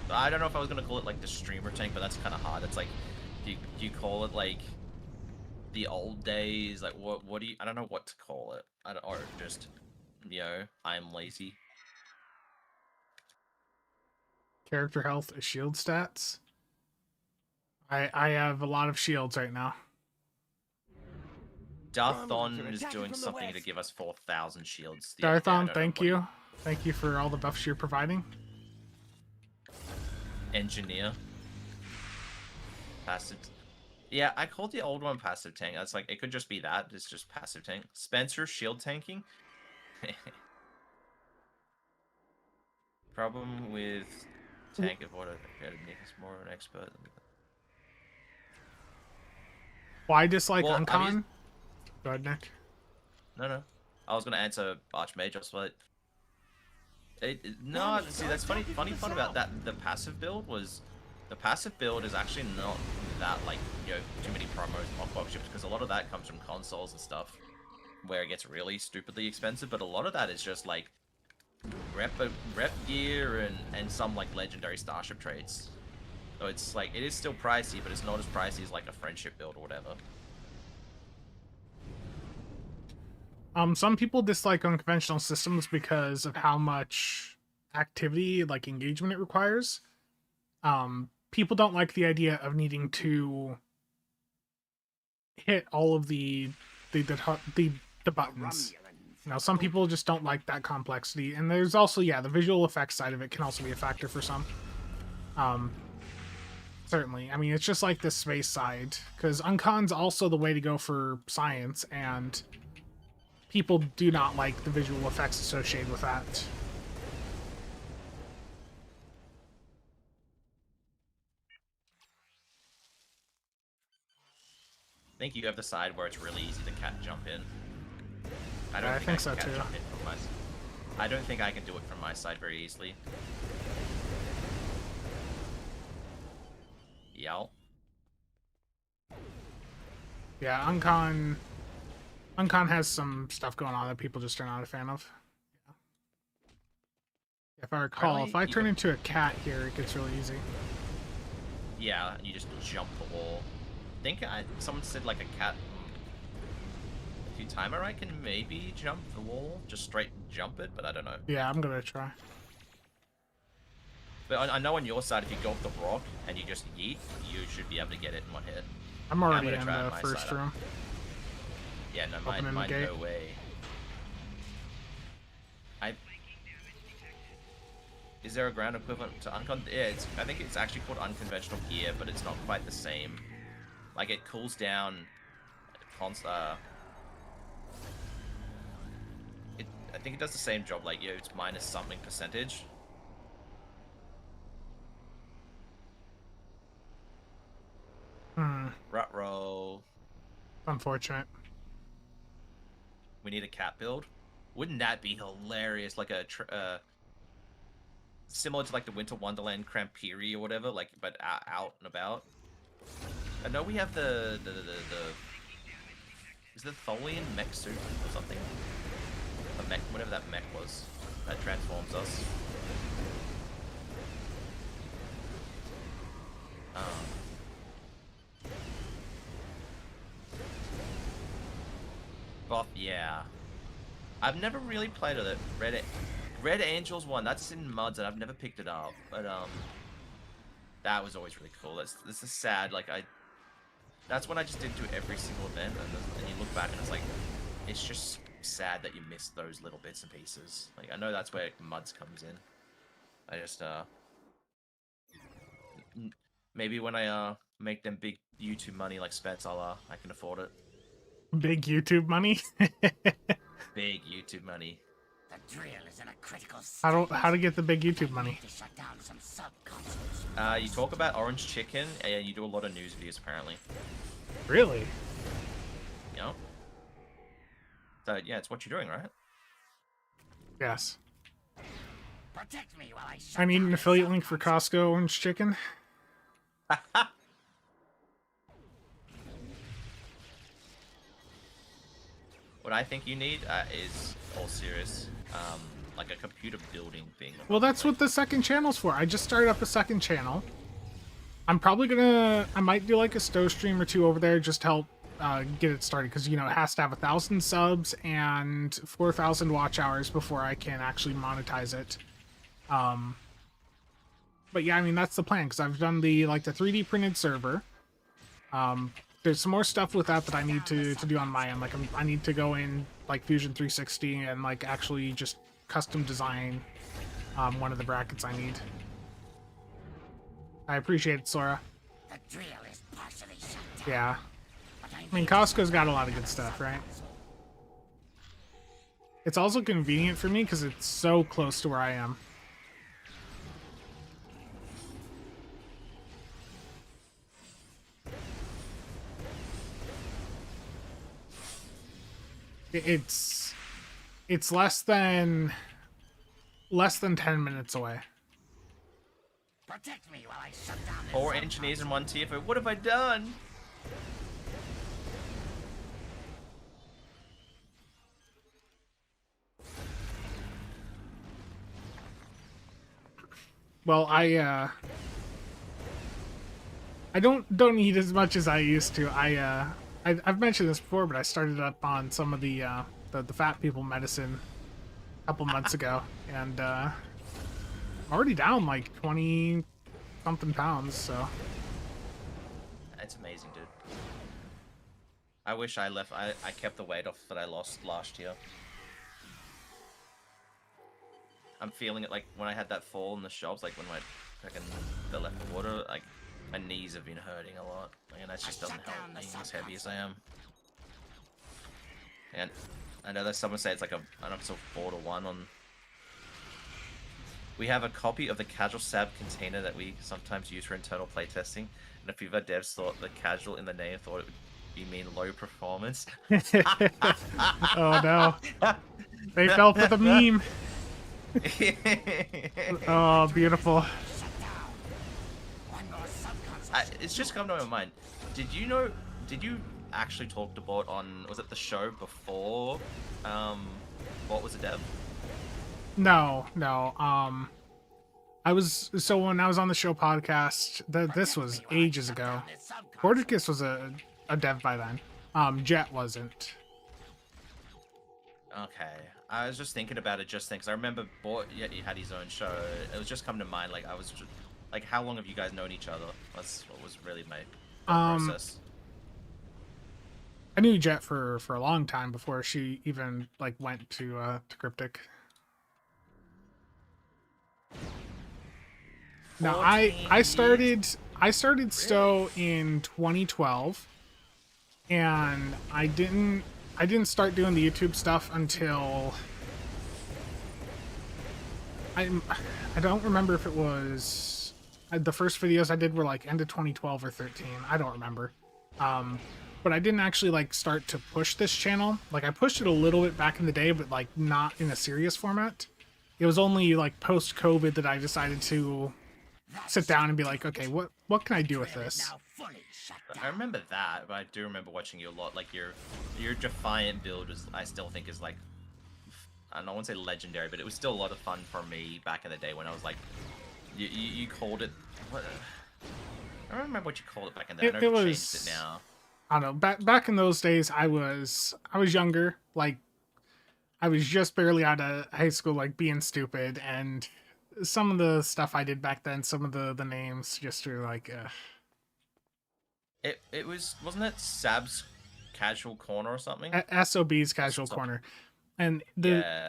Speaker 2: I don't know if I was gonna call it like the streamer tank, but that's kind of hard. It's like, do you call it like the old days? Like what do you? I don't know what to call it. Or just, you know, I'm lazy.
Speaker 1: Character health, shield stats. I have a lot of shields right now.
Speaker 2: Darthon is doing something to give us 4,000 shields.
Speaker 1: Darthon, thank you. Thank you for all the buffs you're providing.
Speaker 2: Engineer. Passive. Yeah, I called the old one passive tank. That's like, it could just be that. It's just passive tank. Spencer, shield tanking. Problem with tank avoider makes more an expert.
Speaker 1: Well, I dislike
Speaker 2: Well,
Speaker 1: Uncon.
Speaker 2: I mean-
Speaker 1: Go ahead, Nick.
Speaker 2: No. I was gonna answer Archmage, but no. See, that's funny. Funny fun about that. The passive build is actually not that, like, you know, too many promos and off-box ships, because a lot of that comes from consoles and stuff, where it gets really stupidly expensive. But a lot of that is just like rep gear and some like legendary starship traits. So it's like, it is still pricey, but it's not as pricey as like a friendship build or whatever.
Speaker 1: Some people dislike unconventional systems because of how much activity, like engagement, it requires. People don't like the idea of needing to hit all of the buttons. You know, some people just don't like that complexity, and there's also, yeah, the visual effects side of it can also be a factor for some. Certainly. I mean, it's just like the space side, because Uncon's also the way to go for science, and people do not like the visual effects associated with that.
Speaker 2: I think you have the side where it's really easy to cat jump in.
Speaker 1: I think so too.
Speaker 2: Jump in from my side. I don't think I can do it from my side very easily. Yow.
Speaker 1: Yeah, Uncon has some stuff going on that people just are not a fan of. Yeah. If I recall,
Speaker 2: Really?
Speaker 1: if I turn into a cat here, it gets really easy.
Speaker 2: Yeah, and you just jump the wall. I think someone said like a cat. If you time it right, can maybe jump the wall, just straight jump it, but I don't know.
Speaker 1: Yeah, I'm gonna try.
Speaker 2: But I know on your side, if you go up the rock and you just yeet, you should be able to get it in one hit.
Speaker 1: I'm already
Speaker 2: gonna
Speaker 1: in
Speaker 2: try it
Speaker 1: the
Speaker 2: my
Speaker 1: first
Speaker 2: side.
Speaker 1: room.
Speaker 2: Yeah, no,
Speaker 1: Opening the
Speaker 2: mine
Speaker 1: gate.
Speaker 2: no way. Is there a ground equivalent to Uncon? Yeah, I think it's actually called unconventional gear, but it's not quite the same. Like, it cools down I think it does the same job, like, it's minus something percentage. Rutrow.
Speaker 1: Unfortunate.
Speaker 2: We need a cat build. Wouldn't that be hilarious? Like a similar to like the Winter Wonderland Crampiri or whatever, like, but out and about. I know we have the is the Tholian mech suit or something? The mech, whatever that mech was, that transforms us. Buff, yeah. I've never really played with it. Red Angels one, that's in mods and I've never picked it up. But that was always really cool. This is sad, like that's when I just didn't do every single event, and you look back and it's like, it's just sad that you missed those little bits and pieces. Like, I know that's where mods comes in. I just maybe when I make them big YouTube money like Spence, I can afford it.
Speaker 1: Big YouTube money.
Speaker 2: Big YouTube money.
Speaker 3: The drill is in a critical
Speaker 1: How to get the big YouTube money?
Speaker 3: to shut down some sub-consoles.
Speaker 2: You talk about orange chicken, and you do a lot of news videos, apparently.
Speaker 1: Really?
Speaker 2: Yep. So, yeah, it's what you're doing, right?
Speaker 1: Yes.
Speaker 3: Protect me while I shut
Speaker 1: I need
Speaker 3: down
Speaker 1: an
Speaker 3: the
Speaker 1: affiliate link for
Speaker 3: sub-consoles.
Speaker 1: Costco orange chicken.
Speaker 2: What I think you need is, all serious, like a computer building thing.
Speaker 1: Well, that's what the second channel's for. I just started up a second channel. I'm probably gonna... I might do like a Stowe stream or two over there just to help get it started. Because, you know, it has to have 1,000 subs and 4,000 watch hours before I can actually monetize it. But yeah, I mean, that's the plan. Because I've done the 3D printed server. There's some more stuff with that I need to do on my end. Like, I need to go in, like, Fusion 360 and, like, actually just custom design one of the brackets I need. I appreciate it, Sora.
Speaker 3: The drill is partially shut down.
Speaker 1: Yeah.
Speaker 3: But
Speaker 1: I mean, Costco's got a lot of good stuff, right? It's also convenient for me because it's so close to where I am. It's less than 10 minutes away.
Speaker 3: Protect me while I shut down this
Speaker 2: 4 engineers and 1 TFO. What have I done?
Speaker 1: Well, I don't eat as much as I used to. I've mentioned this before, but I started up on some of the fat people medicine a couple months ago, and I'm already down like 20 something pounds. So
Speaker 2: It's amazing, dude. I wish I left. I kept the weight off that I lost last year. I'm feeling it like when I had that fall in the shops, like when my fucking the left the water, like my knees have been hurting a lot, and that just doesn't help being as heavy as I am. And I know that someone say it's like an episode 4-to-1 on. We have a copy of the CasualSAB container that we sometimes use for internal playtesting, and a few of our devs thought the casual in the name thought it would mean low performance.
Speaker 1: oh no, they fell for the meme. Oh, beautiful.
Speaker 2: It's just come to my mind. Did you actually talk to Bot on, was it the show before Bot was a dev?
Speaker 1: No. So when I was on the show podcast, this was ages ago. Borderkiss was a dev by then. Jet wasn't.
Speaker 2: Okay. I was just thinking about it just then, because I remember Bot, yeah, he had his own show. It was just coming to mind, like, I was just, like, how long have you guys known each other? That's what was really my process.
Speaker 1: I knew Jet for a long time before she even, like, went to Cryptic. Now, I started Stowe in 2012, and I didn't start doing the YouTube stuff until I don't remember if it was the first videos I did were like end of 2012 or 13. I don't remember. But I didn't actually like start to push this channel. Like I pushed it a little bit back in the day, but like not in a serious format. It was only like post-COVID that I decided to sit down and be like, okay, what can I do with this?
Speaker 2: I remember that, but I do remember watching you a lot. Like your Defiant build is, I still think is like, I don't want to say legendary, but it was still a lot of fun for me back in the day when I was like, you called it. What? I don't remember what you called it back in the day. I know you changed it now.
Speaker 1: I don't know. Back in those days, I was younger. Like I was just barely out of high school, like being stupid, and some of the stuff I did back then, some of the names just were like.
Speaker 2: It wasn't it SAB's Casual Corner or something?
Speaker 1: SOB's Casual Corner. And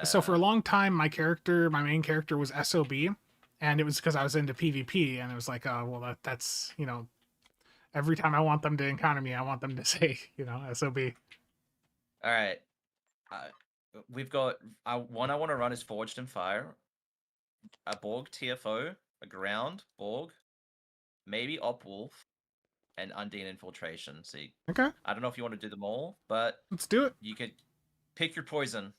Speaker 1: so for a long time my main character was SOB, and it was because I was into PvP, and it was like, oh well, that's, you know, every time I want them to encounter me, I want them to say, you know, SOB.
Speaker 2: Alright. we've got one I want to run is Forged in Fire, a Borg TFO, a Ground Borg, maybe Op Wolf, and Undine Infiltration. See,
Speaker 1: Okay,
Speaker 2: I don't know if you want to do them all, but
Speaker 1: let's do it.
Speaker 2: you could pick your poison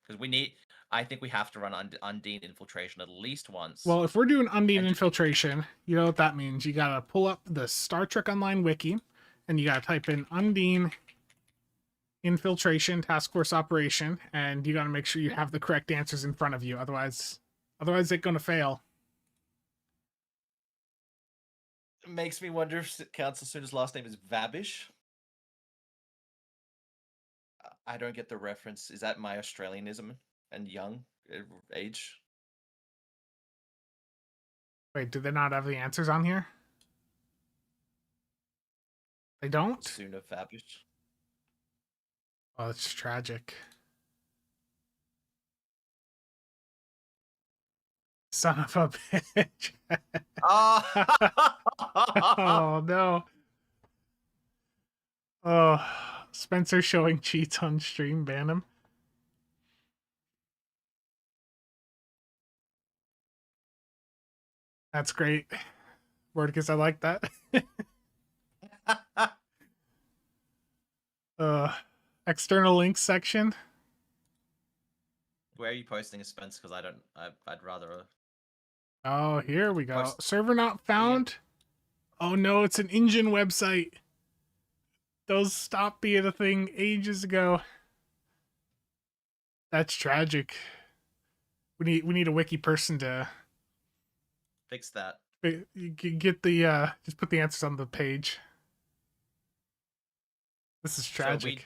Speaker 2: because we need. I think we have to run Undine Infiltration at least once.
Speaker 1: Well, if we're doing Undine
Speaker 2: And-
Speaker 1: Infiltration, you know what that means. You gotta pull up the Star Trek Online wiki, and you gotta type in Undine Infiltration Task Force Operation, and you gotta make sure you have the correct answers in front of you. Otherwise it's gonna fail.
Speaker 2: It makes me wonder if Council Suna's last name is Vabish. I don't get the reference. Is that my Australianism and young age?
Speaker 1: Wait, do they not have the answers on here? They don't?
Speaker 2: Suna Vabish.
Speaker 1: Oh, it's tragic. Son of a bitch. Oh no. Oh, Spencer showing cheats on stream, ban him. That's great. Wordicus, I like that. External links section.
Speaker 2: Where are you posting, Spence? Because I'd rather.
Speaker 1: Oh, here we go.
Speaker 2: Post-
Speaker 1: Server not found. Oh no, it's an engine website. Those stopped being a thing ages ago. That's tragic. We need a wiki person to
Speaker 2: Fix that.
Speaker 1: you can get the just put the answers on the page. This is tragic.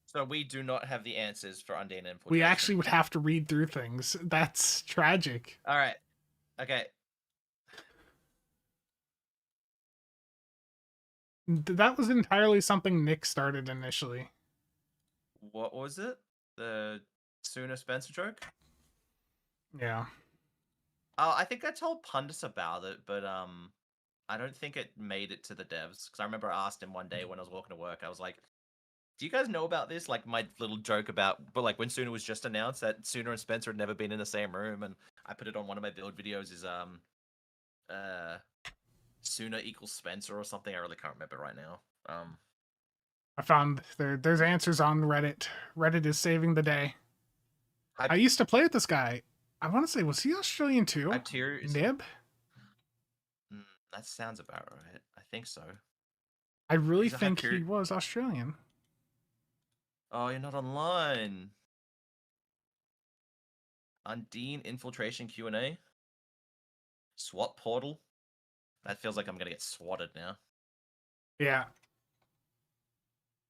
Speaker 2: So we do not have the answers for Undine Infiltration.
Speaker 1: We actually would have to read through things. That's tragic.
Speaker 2: All right. Okay.
Speaker 1: That was entirely something Nick started initially.
Speaker 2: What was it? The Suna Spencer joke?
Speaker 1: Yeah.
Speaker 2: Oh, I think I told Pundus about it, but I don't think it made it to the devs. Because I remember I asked him one day when I was walking to work, I was like, do you guys know about this? Like my little joke about, but like when Suna was just announced that Suna and Spencer had never been in the same room, and I put it on one of my build videos is Suna equals Spencer or something. I really can't remember right now.
Speaker 1: I found there's answers on Reddit. Reddit is saving the day. I used to play with this guy. I want to say, was he Australian too? Nib?
Speaker 2: That sounds about right. I think so.
Speaker 1: I really think he was Australian.
Speaker 2: Oh, you're not online. Undine Infiltration Q&A. SWAT portal. That feels like I'm gonna get swatted now.
Speaker 1: Yeah.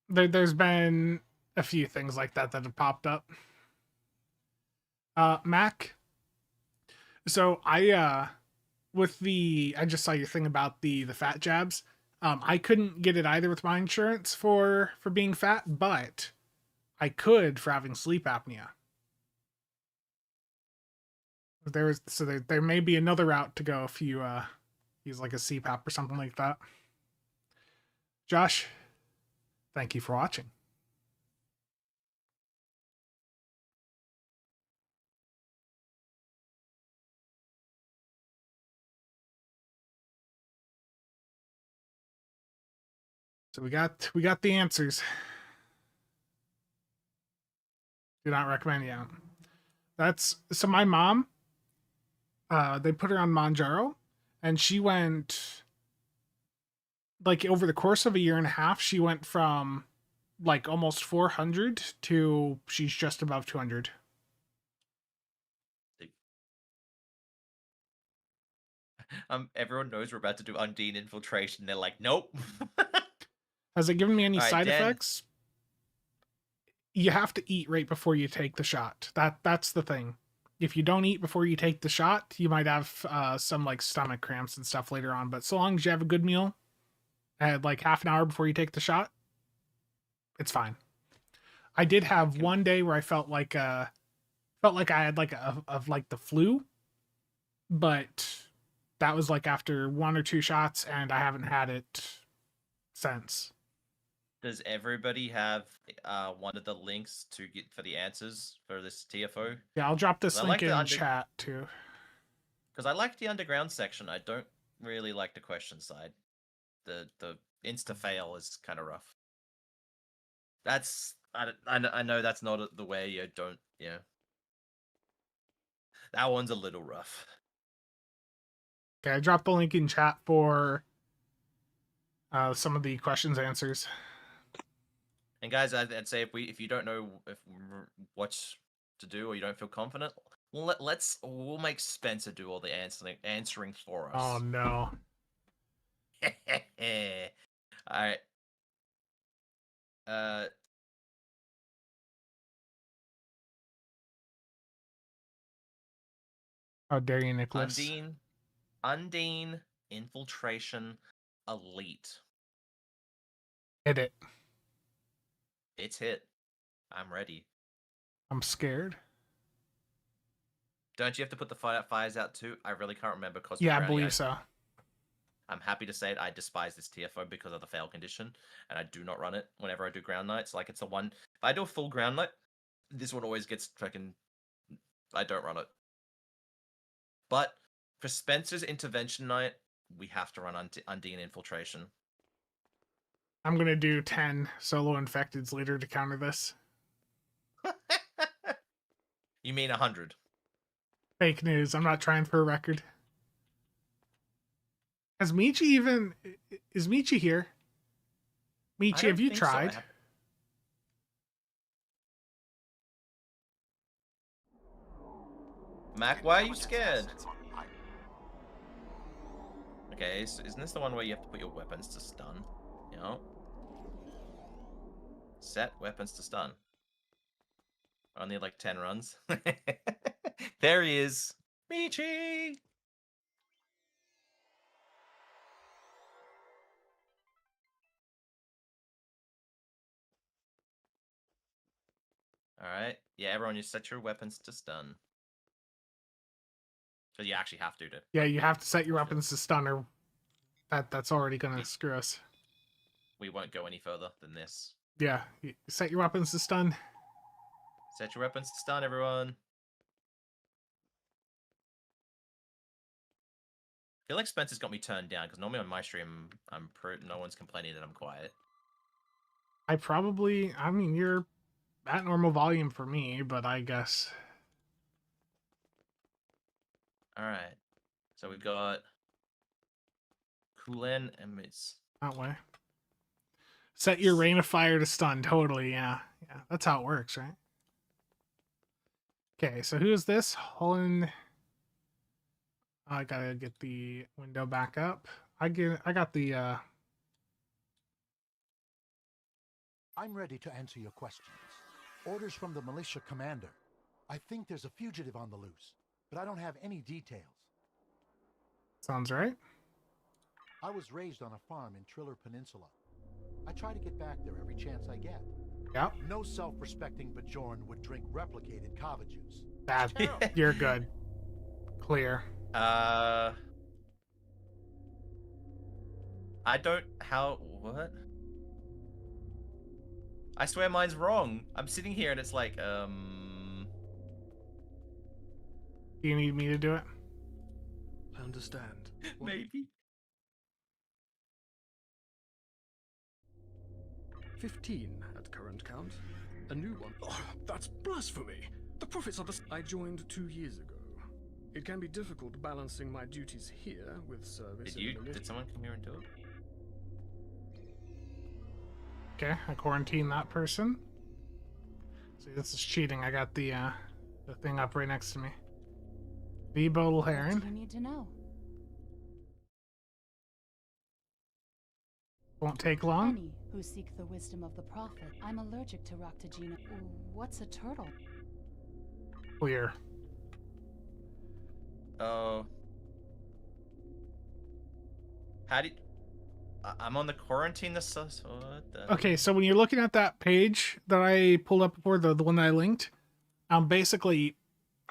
Speaker 1: There's been a few things like that have popped up. Mac. So I just saw your thing about the fat jabs. I couldn't get it either with my insurance for being fat, but I could for having sleep apnea. There may be another route to go if you use like a CPAP or something like that. Josh, thank you for watching. So we got the answers. Do not recommend. Yeah, so my mom. They put her on Monjaro, and she went like over the course of a year and a half. She went from like almost 400 to she's just above 200.
Speaker 2: Everyone knows we're about to do Undine Infiltration. They're like, nope.
Speaker 1: Has it given me any side
Speaker 2: Dan.
Speaker 1: effects? You have to eat right before you take the shot. That's the thing. If you don't eat before you take the shot, you might have some like stomach cramps and stuff later on. But so long as you have a good meal at like half an hour before you take the shot, it's fine. I did have one day where I felt like I had like like the flu, but that was like after 1 or 2 shots, and I haven't had it since.
Speaker 2: Does everybody have one of the links to get for the answers for this TFO?
Speaker 1: Yeah, I'll drop this
Speaker 2: I
Speaker 1: link
Speaker 2: like the
Speaker 1: in chat too.
Speaker 2: Because I like the underground section. I don't really like the question side. The insta fail is kind of rough. That's I know that's not the way you don't that one's a little rough.
Speaker 1: Okay, I dropped the link in chat for some of the questions answers.
Speaker 2: And guys, I'd say if you don't know what to do or you don't feel confident, we'll make Spencer do all the answering for us.
Speaker 1: Oh no.
Speaker 2: All right.
Speaker 1: How dare you, Nicholas?
Speaker 2: Undine Infiltration Elite.
Speaker 1: Hit it.
Speaker 2: It's hit. I'm ready.
Speaker 1: I'm scared.
Speaker 2: Don't you have to put the fires out too? I really can't remember.
Speaker 1: Yeah, I believe so.
Speaker 2: I'm happy to say it. I despise this TFO because of the fail condition, and I do not run it whenever I do ground nights. Like, it's the one. If I do a full ground night, this one always gets fucking. I don't run it. But for Spencer's intervention night, we have to run Undine Infiltration.
Speaker 1: I'm going to do 10 solo infecteds later to counter this.
Speaker 2: You mean 100?
Speaker 1: Fake news. I'm not trying for a record. Has Michi even... Is Michi here? Michi, have you tried?
Speaker 2: So. Mac, why are you scared? Okay, so isn't this the one where you have to put your weapons to stun? You know? Set weapons to stun. Only like 10 runs. There he is. Michi! Alright. Yeah, everyone, you set your weapons to stun. So you actually have to.
Speaker 1: Yeah, you have to set your weapons to stun or that's already going to screw us.
Speaker 2: We won't go any further than this.
Speaker 1: Yeah, you set your weapons to stun.
Speaker 2: Set your weapons to stun, everyone. I feel like Spencer's got me turned down, because normally on my stream, no one's complaining that I'm quiet.
Speaker 1: I mean, you're at normal volume for me, but I guess...
Speaker 2: Alright. So we've got... Kulen and it's...
Speaker 1: That way. Set your rain of fire to stun, totally, yeah. Yeah, that's how it works, right? Okay, so who is this? Holland... I gotta get the window back up. I got the
Speaker 11: I'm ready to answer your questions. Orders from the militia commander. I think there's a fugitive on the loose, but I don't have any details.
Speaker 1: Sounds right.
Speaker 11: I was raised on a farm in Triller Peninsula. I try to get back there every chance I get.
Speaker 1: Yep.
Speaker 11: No self-respecting Bajoran would drink replicated kava juice.
Speaker 1: You're good. Clear.
Speaker 2: I don't... What? I swear mine's wrong. I'm sitting here and it's like,
Speaker 1: Do you need me to do it?
Speaker 12: I understand.
Speaker 2: Maybe.
Speaker 12: 15 at current count. A new one. Oh, that's blasphemy. The prophets are the... I joined 2 years ago. It can be difficult balancing my duties here with service.
Speaker 2: Did someone come here and do it?
Speaker 1: Okay, I quarantine that person. See, this is cheating. I got the thing up right next to me. The Bodal Heron.
Speaker 4: What do you need to know?
Speaker 1: Won't take long.
Speaker 4: Any who seek the wisdom of the prophet. I'm allergic to Roctagina. What's a turtle?
Speaker 1: Clear.
Speaker 2: Oh. How do you... I'm on the quarantine. What the...
Speaker 1: Okay, so when you're looking at that page that I pulled up before, the one that I linked, basically,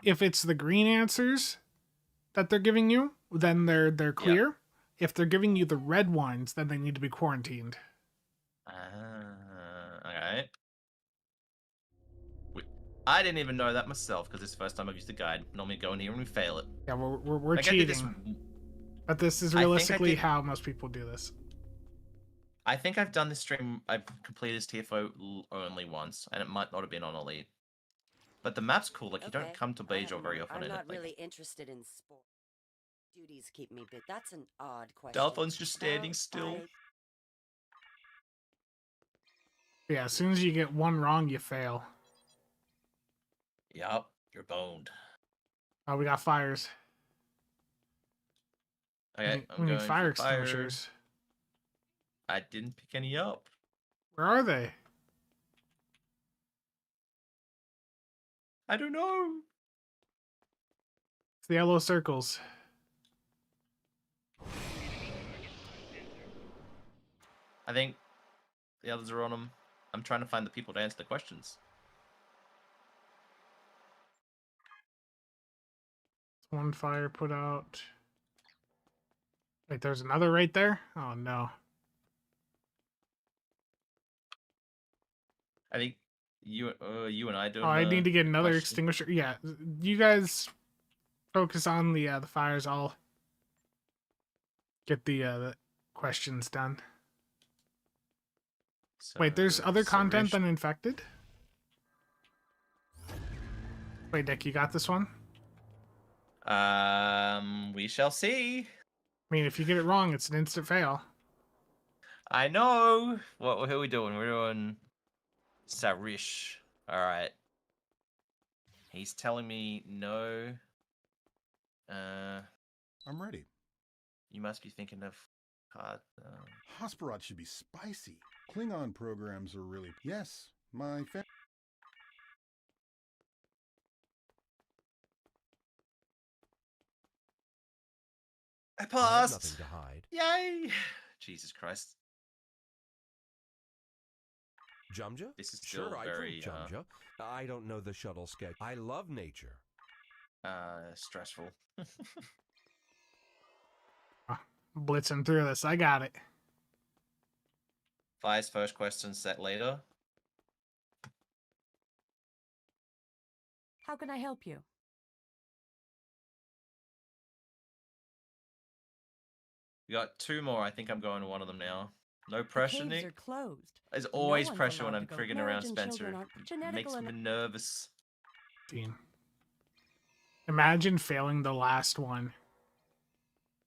Speaker 1: if it's the green answers that they're giving you, then they're clear. Yeah. If they're giving you the red ones, then they need to be quarantined.
Speaker 2: Ah. Alright. I didn't even know that myself because it's the first time I've used the guide. Normally go in here and we fail it.
Speaker 1: Yeah, we're
Speaker 2: Like, I did this-
Speaker 1: cheating. But this is
Speaker 2: I think I
Speaker 1: realistically
Speaker 2: did-
Speaker 1: how most people do this.
Speaker 2: I think I've done this stream. I've completed this TFO only once, and it might not have been on Elite. But the map's cool. Like, you don't come to Bajor very often
Speaker 13: I'm
Speaker 2: in
Speaker 13: not
Speaker 2: it. Like,
Speaker 13: really interested in sport. Duties keep me busy. That's an odd question.
Speaker 2: Delphin's just standing still.
Speaker 1: Yeah, as soon as you get one wrong, you fail.
Speaker 2: Yup, you're boned.
Speaker 1: Oh, we got fires.
Speaker 2: Okay,
Speaker 1: We need
Speaker 2: going
Speaker 1: fire
Speaker 2: for fire.
Speaker 1: extinguishers.
Speaker 2: I didn't pick any up.
Speaker 1: Where are they?
Speaker 2: I don't know.
Speaker 1: It's the yellow circles.
Speaker 2: I think the others are on them. I'm trying to find the people to answer the questions.
Speaker 1: One fire put out. Wait, there's another right there? Oh, no.
Speaker 2: I think you and I do.
Speaker 1: Oh, I need to get another extinguisher. Yeah, you guys focus on the fires. I'll get the questions done. Wait, there's other content than infected? Wait, Nick, you got this one?
Speaker 2: We shall see.
Speaker 1: I mean, if you get it wrong, it's an instant fail.
Speaker 2: I know. Who are we doing? We're doing Sarish. All right. He's telling me no.
Speaker 14: I'm ready.
Speaker 2: You must be thinking of
Speaker 14: Hosperod should be spicy. Klingon programs are really... Yes, my
Speaker 2: I passed.
Speaker 10: Nothing to hide.
Speaker 2: Yay! Jesus Christ.
Speaker 10: Jumja?
Speaker 2: This is still
Speaker 10: sure,
Speaker 2: very
Speaker 10: I Jumja. I don't know the shuttle schedule. I love nature.
Speaker 2: Stressful.
Speaker 1: Blitzing through this. I got it.
Speaker 2: Fire's first question set later.
Speaker 9: How can I help you?
Speaker 2: We got two more. I think I'm going to one of them now. No pressure,
Speaker 9: Caves
Speaker 2: Nick.
Speaker 9: are closed.
Speaker 2: There's always
Speaker 9: one's
Speaker 2: pressure when
Speaker 9: allowed
Speaker 2: I'm
Speaker 9: to go.
Speaker 2: frigging around
Speaker 9: Marriage and
Speaker 2: Spencer.
Speaker 9: children aren't
Speaker 2: It
Speaker 9: genetical
Speaker 2: makes me
Speaker 9: enough.
Speaker 2: nervous.
Speaker 1: Imagine failing the last one.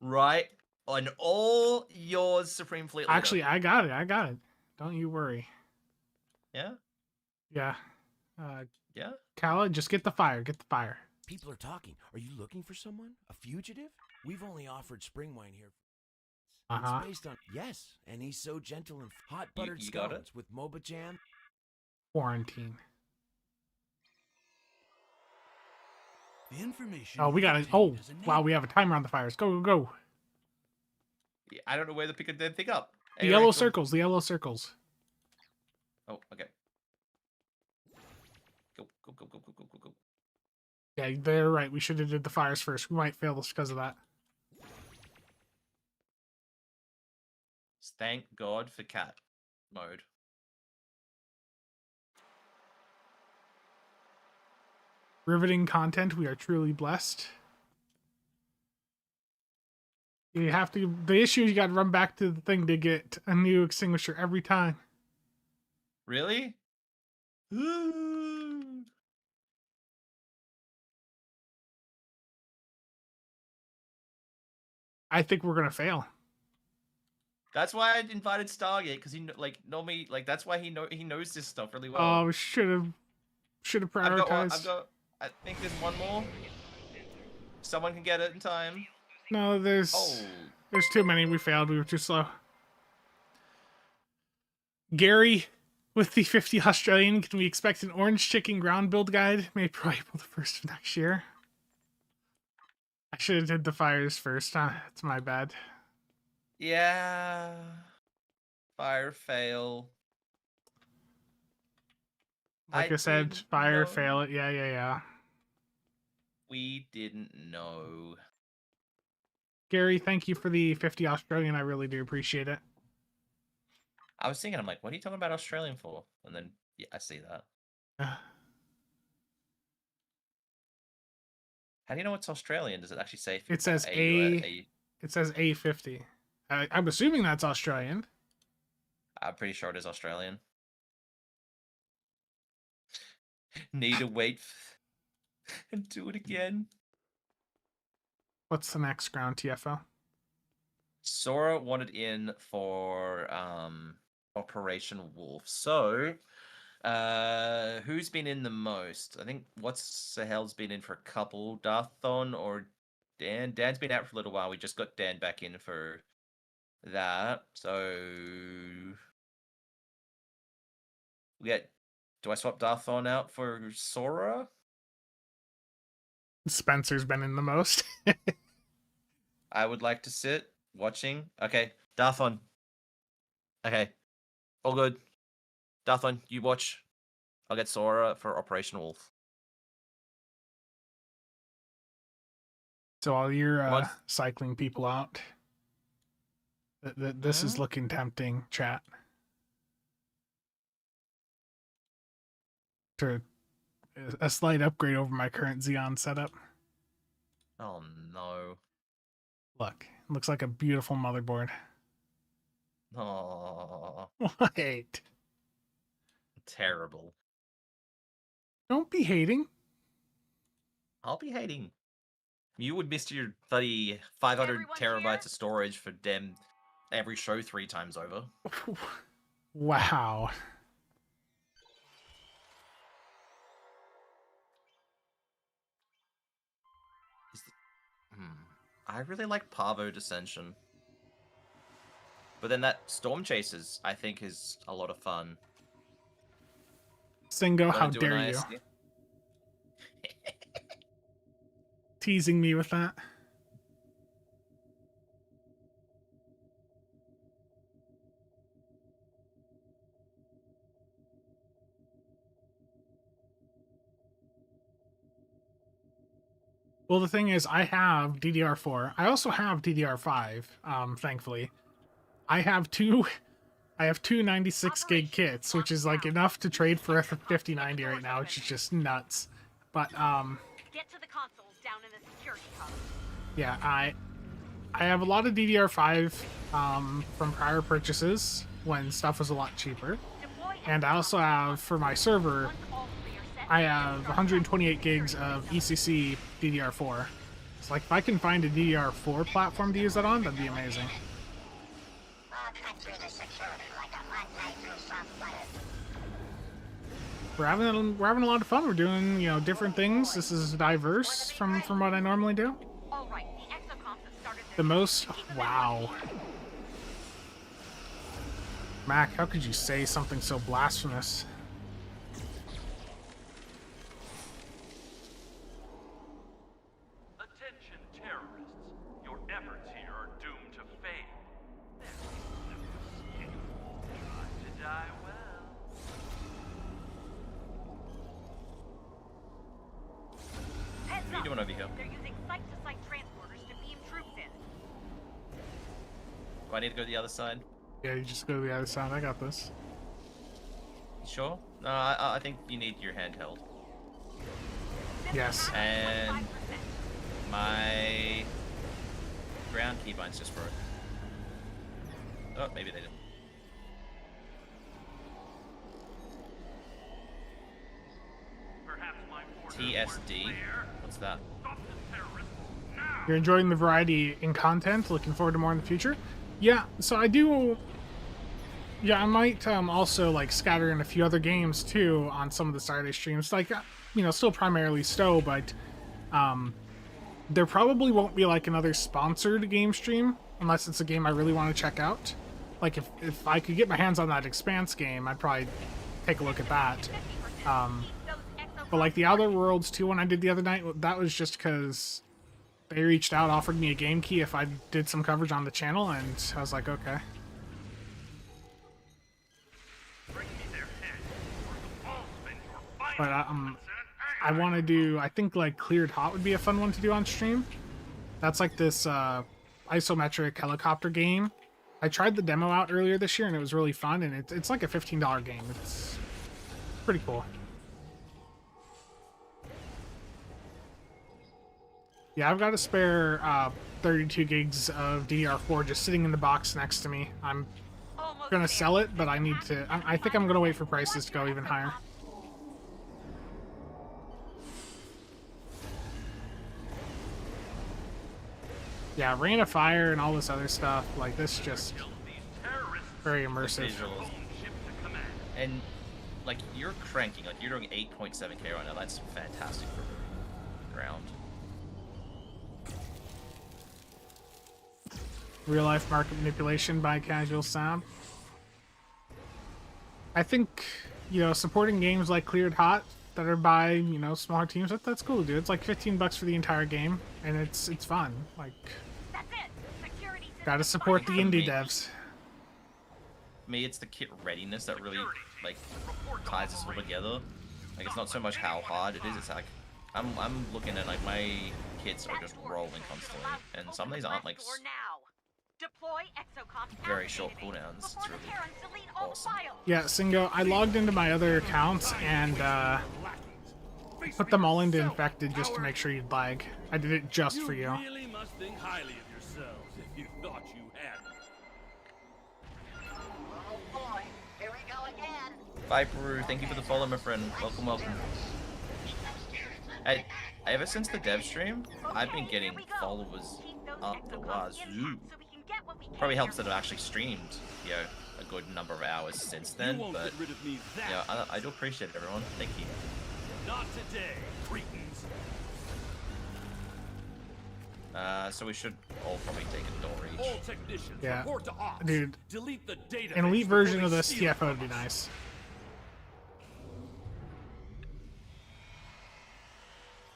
Speaker 2: Right? On all yours, Supreme Fleet Leader.
Speaker 1: Actually, I got it. I got it. Don't you worry.
Speaker 2: Yeah?
Speaker 1: Yeah.
Speaker 2: Yeah?
Speaker 1: Kala, just get the fire. Get the fire.
Speaker 15: People are talking. Are you looking for someone? A fugitive? We've only offered spring wine here.
Speaker 1: Uh-huh.
Speaker 15: It's based on... Yes, and he's so gentle and hot buttered
Speaker 2: you got it?
Speaker 15: scones with Moba jam.
Speaker 1: Quarantine.
Speaker 5: The information.
Speaker 1: Oh, we got it. Oh, wow, we have a timer on the fires. Go, go, go.
Speaker 2: Yeah, I don't know where to pick a dead thing up.
Speaker 1: The
Speaker 2: Anyway,
Speaker 1: yellow
Speaker 2: cool.
Speaker 1: circles. The yellow circles.
Speaker 2: Oh, okay. Go, go, go, go, go, go, go, go.
Speaker 1: Yeah, they're right. We should have did the fires first. We might fail this because of that.
Speaker 2: Thank God for cat mode.
Speaker 1: Riveting content. We are truly blessed. You have to. The issue is you got to run back to the thing to get a new extinguisher every time.
Speaker 2: Really?
Speaker 1: I think we're gonna fail.
Speaker 2: That's why I invited Stargate, because he normally that's why he knows this stuff really well.
Speaker 1: Oh, should have prioritized.
Speaker 2: I think there's one more. Someone can get it in time.
Speaker 1: No, there's too many. We failed. We were too slow. Gary, with the 50 Australian, can we expect an orange chicken ground build guide? Maybe probably the first of next year. I should have did the fires first. It's my bad.
Speaker 2: Yeah. Fire fail.
Speaker 1: Like I said, fire fail it. Yeah.
Speaker 2: We didn't know.
Speaker 1: Gary, thank you for the 50 Australian. I really do appreciate it.
Speaker 2: I was thinking, I'm like, what are you talking about Australian for? And then, yeah, I see that. How do you know it's Australian? Does it actually say?
Speaker 1: It says It says A50. I'm assuming that's Australian.
Speaker 2: I'm pretty sure it is Australian. Need to wait and do it again.
Speaker 1: What's the next ground TFO?
Speaker 2: Sora wanted in for Operation Wolf. So, who's been in the most? I think what's the hell's been in for a couple. Darthon or Dan? Dan's been out for a little while. We just got Dan back in for that. So we get. Do I swap Darthon out for Sora?
Speaker 1: Spencer's been in the most.
Speaker 2: I would like to sit watching. Okay, Darthon. Okay, all good. Darthon, you watch. I'll get Sora for Operation Wolf.
Speaker 1: So while you're cycling people out, this is looking tempting, chat. To a slight upgrade over my current Xeon setup.
Speaker 2: Oh no.
Speaker 1: Look, it looks like a beautiful motherboard.
Speaker 2: Oh.
Speaker 1: Wait.
Speaker 2: Terrible.
Speaker 1: Don't be hating.
Speaker 2: I'll be hating. You would miss your 500 terabytes of storage for them every show 3 times over.
Speaker 1: Wow.
Speaker 2: I really like Parvo Dissension. But then that Stormchases, I think, is a lot of fun.
Speaker 1: Singo, how dare you? Teasing me with that. Well, the thing is, I have DDR4. I also have DDR5, thankfully. I have two 96 gig kits, which is like enough to trade for a 5090 right now, which is just nuts. But
Speaker 16: Get to the consoles down in the security hub.
Speaker 1: yeah, I have a lot of DDR5 from prior purchases when stuff was a lot cheaper. And I also have, for my server, I have 128 gigs of ECC DDR4. So like if I can find a DDR4 platform to use that on, that'd be amazing. We're having a lot of fun. We're doing, you know, different things. This is diverse from what I normally do. The most, wow. Mac, how could you say something so blasphemous?
Speaker 5: Attention terrorists. Your efforts here are doomed to fail. Try to die well.
Speaker 2: What are you doing over here?
Speaker 16: They're using site-to-site transporters to beam troops in.
Speaker 2: Do I need to go to the other side?
Speaker 1: Yeah, you just go to the other side. I got this.
Speaker 2: You sure? No, I think you need your handheld.
Speaker 1: Yes.
Speaker 2: And my ground keybinds just broke. Oh, maybe they didn't. TSD? What's that?
Speaker 1: You're enjoying the variety in content, looking forward to more in the future? Yeah, so I do... Yeah, I might also like scatter in a few other games too on some of the Saturday streams. Like, you know, still primarily Stowe, but there probably won't be like another sponsored game stream unless it's a game I really want to check out. Like if I could get my hands on that Expanse game, I'd probably take a look at that. But like the Outer Worlds 2 one I did the other night, that was just because they reached out, offered me a game key if I did some coverage on the channel, and I was like, okay. But I want to do, I think like Cleared Hot would be a fun one to do on stream. That's like this isometric helicopter game I tried the demo out earlier this year and it was really fun, and it's like a $15 game. It's pretty cool. Yeah, I've got a spare 32 gigs of DDR4 just sitting in the box next to me. I'm gonna sell it, but I need to. I think I'm gonna wait for prices to go even higher. Yeah, Rain of Fire and all this other stuff, like this, just very immersive.
Speaker 2: And like you're cranking, like you're doing 8.7K right now. That's fantastic for ground.
Speaker 1: Real life market manipulation by CasualSAB. I think, you know, supporting games like Cleared Hot that are by, you know, smaller teams, that's cool, dude. It's like $15 for the entire game, and it's fun. Like, gotta support the indie devs.
Speaker 2: For me, it's the kit readiness that really like ties us all together. Like, it's not so much how hard it is. It's like I'm looking at like my kits are just rolling constantly, and some of these aren't like very short cooldowns. It's really awesome.
Speaker 1: Yeah, Singo, I logged into my other accounts and put them all into infected just to make sure you'd lag. I did it just for you.
Speaker 5: You really must think highly of yourselves if you thought you had me.
Speaker 3: Oh boy, here we go again.
Speaker 2: Bye, Peru. Thank you for the follow, my friend. Welcome, welcome. Hey, ever since the dev stream, I've been getting followers up the wazoo. Probably helps that I've actually streamed, you know, a good number of hours since then, but yeah, I do appreciate it, everyone. Thank you.
Speaker 5: Not today, cretins.
Speaker 2: So we should all probably take a door each.
Speaker 5: All technicians
Speaker 1: Yeah,
Speaker 5: report to ops.
Speaker 1: dude.
Speaker 5: Delete the data.
Speaker 1: An elite version of this TFO would be nice.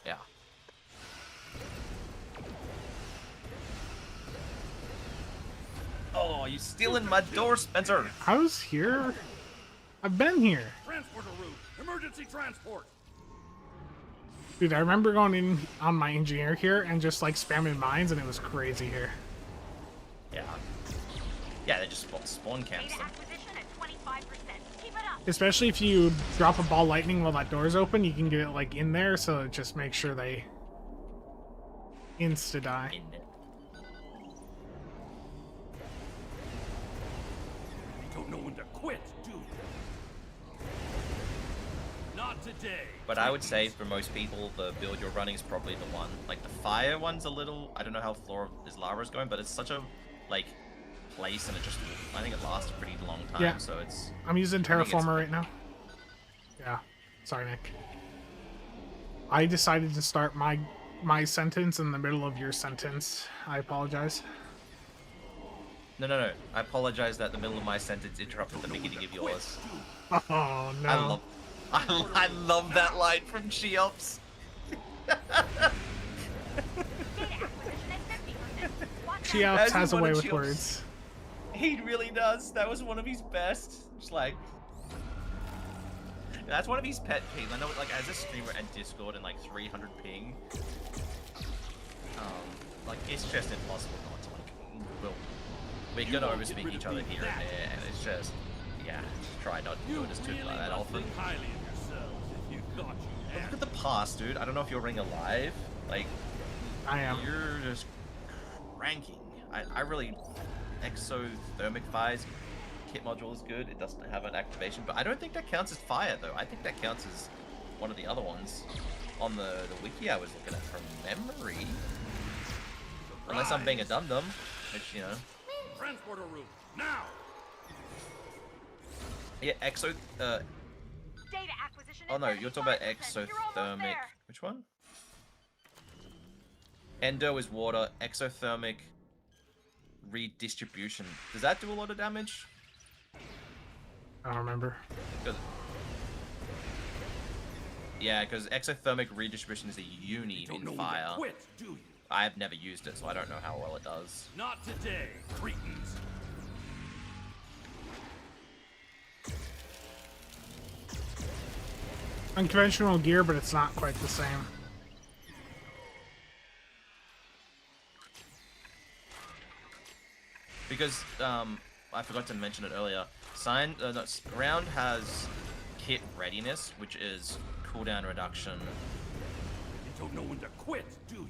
Speaker 2: Yeah. Oh, you stealing my door, Spencer?
Speaker 1: I was here. I've been here.
Speaker 5: Transporter route. Emergency transport.
Speaker 1: Dude, I remember going in on my engineer here and just like spamming mines, and it was crazy here.
Speaker 2: Yeah. Yeah, they just spawn camps them.
Speaker 1: Especially if you drop a ball lightning while that door's open, you can get it like in there, so it just makes sure they insta die.
Speaker 5: Don't know when to quit, do you? Not today.
Speaker 2: But I would say for most people, the build you're running is probably the one. Like the fire one's a little. I don't know how Floor is Lava's going, but it's such a like place, and it just. I think it lasts a pretty long time.
Speaker 1: Yeah.
Speaker 2: So it's.
Speaker 1: I'm using Terraformer right now. Yeah. Sorry, Nick. I decided to start my sentence in the middle of your sentence. I apologize.
Speaker 2: No. I apologize that the middle of my sentence interrupted the beginning of yours.
Speaker 1: Oh no.
Speaker 2: I love that line from Cheops.
Speaker 1: Cheops has a way with words.
Speaker 2: He really does. That was one of his best. Just like that's one of his pet peeves. I know, like as a streamer and Discord and like 300 ping, like it's just impossible not to like. We're gonna overspeak each other here and there, and it's just yeah. Just try not to do it as too like that often. Look at the past, dude. I don't know if you're ring alive. Like,
Speaker 1: I am.
Speaker 2: You're just cranking. I really exothermic fire's kit module is good. It doesn't have an activation, but I don't think that counts as fire though. I think that counts as one of the other ones on the wiki I was looking at from memory. Unless I'm being a dum-dum, which you know.
Speaker 5: Transporter route now.
Speaker 2: Yeah, oh no, you're talking about exothermic. Which one? Endo is water. Exothermic redistribution. Does that do a lot of damage?
Speaker 1: I don't remember.
Speaker 2: Yeah, because exothermic redistribution is a uni in fire.
Speaker 5: Quit, do you?
Speaker 2: I've never used it, so I don't know how well it does.
Speaker 5: Not today, cretins.
Speaker 1: Unconventional gear, but it's not quite the same.
Speaker 2: Because I forgot to mention it earlier. Round has kit readiness, which is cooldown reduction.
Speaker 5: You don't know when to quit, do you?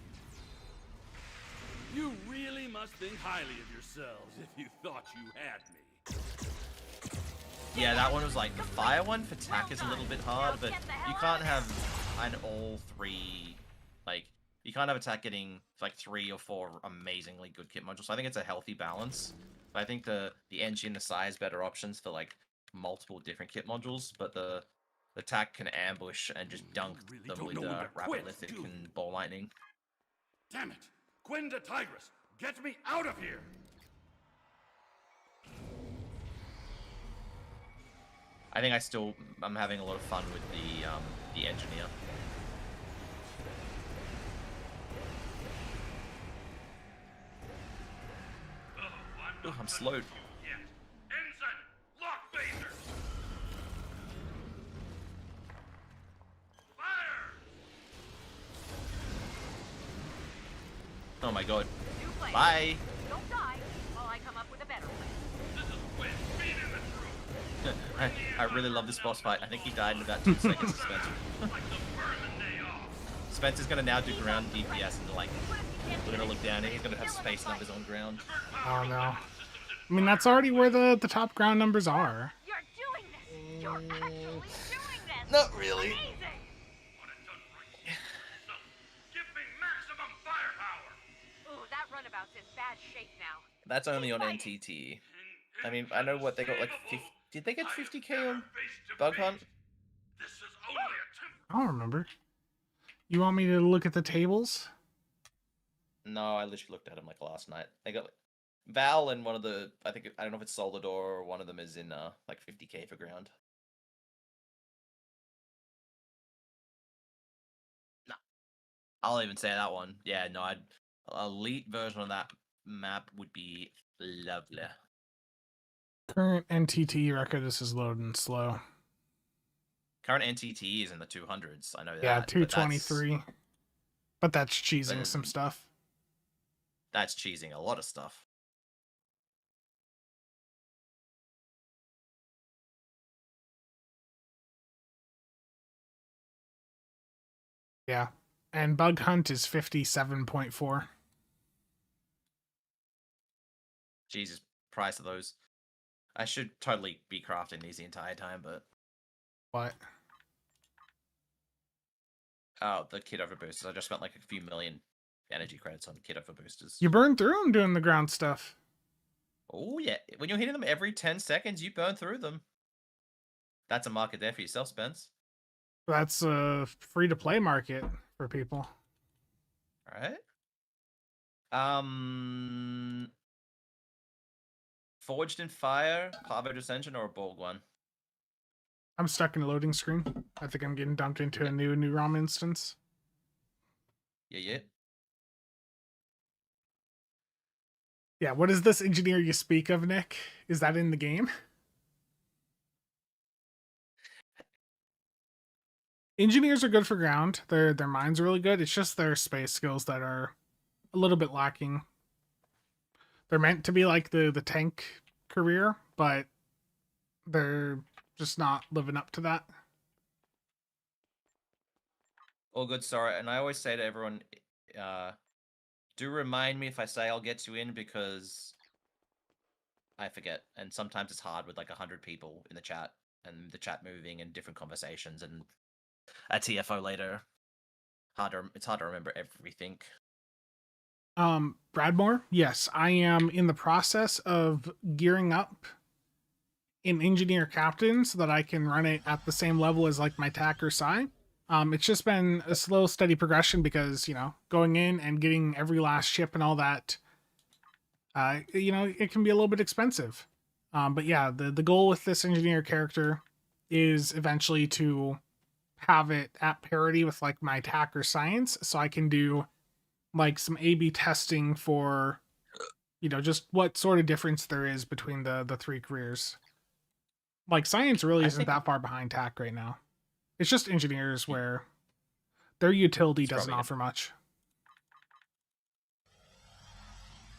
Speaker 5: You really must think highly of yourselves if you thought you had me.
Speaker 2: Yeah, that one was like the fire one for tack is a little bit hard, but you can't have all three. Like you can't have attack getting like 3 or 4 amazingly good kit modules. So I think it's a healthy balance. But I think the NG and the Psy is better options for like multiple different kit modules, but the attack can ambush and just dunk them with rapid lithic and ball lightning.
Speaker 5: Damn it! Quinta Tigris, get me out of here!
Speaker 2: I think I'm having a lot of fun with the engineer. Oh, I'm slowed.
Speaker 5: Ensign, lock phaser! Fire!
Speaker 2: Oh my god. Bye!
Speaker 16: Don't die while I come up with a better plan.
Speaker 5: This is Quinn, feed in the truth!
Speaker 2: I really love this boss fight. I think he died in about 2 seconds of Spencer. Spencer's gonna now do ground DPS and like, we're gonna look down and he's gonna have space numbers on ground.
Speaker 1: Oh no. I mean, that's already where the top ground numbers are.
Speaker 16: You're doing this! You're actually doing this!
Speaker 2: Not really.
Speaker 16: Amazing!
Speaker 5: So, give me maximum firepower!
Speaker 16: Ooh, that runabout's in bad shape now.
Speaker 2: That's only on NTT. I mean, I know what they got like 50, did they get 50k on Bug Hunt?
Speaker 5: This is only a
Speaker 1: I don't remember. You want me to look at the tables?
Speaker 2: No, I literally looked at them like last night. They got Val and one of the, I don't know if it's Soldador or one of them is in like 50k for ground. No, I'll even say that one. Yeah, no, elite version of that map would be lovely.
Speaker 1: Current NTT record, this is loading slow.
Speaker 2: Current NTT is in the 200s. I know that.
Speaker 1: Yeah, 223. But that's cheesing some stuff.
Speaker 2: That's cheesing a lot of stuff.
Speaker 1: Yeah. And Bug Hunt is 57.4.
Speaker 2: Jesus, price of those. I should totally be crafting these the entire time, but...
Speaker 1: What?
Speaker 2: Oh, the kit over boosters. I just spent like a few million energy credits on kit over boosters.
Speaker 1: You burned through them doing the ground stuff.
Speaker 2: Oh, yeah. When you're hitting them every 10 seconds, you burn through them. That's a market there for yourself, Spence.
Speaker 1: That's a free-to-play market for people.
Speaker 2: Alright. Forged in Fire, Parvo Ascension, or a Borg one?
Speaker 1: I'm stuck in a loading screen. I think I'm getting dumped into a new ROM instance.
Speaker 2: Yeah.
Speaker 1: Yeah, what is this engineer you speak of, Nick? Is that in the game? Engineers are good for ground. Their minds are really good. It's just their space skills that are a little bit lacking. They're meant to be like the tank career, but they're just not living up to that.
Speaker 2: All good, sorry. And I always say to everyone, do remind me if I say I'll get you in, because I forget. And sometimes it's hard with like 100 people in the chat, and the chat moving and different conversations, and a TFO later. It's hard to remember everything.
Speaker 1: Bradmore, yes, I am in the process of gearing up an engineer captain so that I can run it at the same level as like my TAC or Psy. It's just been a slow, steady progression because, you know, going in and getting every last ship and all that, you know, it can be a little bit expensive. But yeah, the goal with this engineer character is eventually to have it at parity with like my TAC or Science, so I can do like some A/B testing for, you know, just what sort of difference there is between the three careers. Like Science really isn't that far behind TAC right now. It's just engineers where their utility doesn't offer much.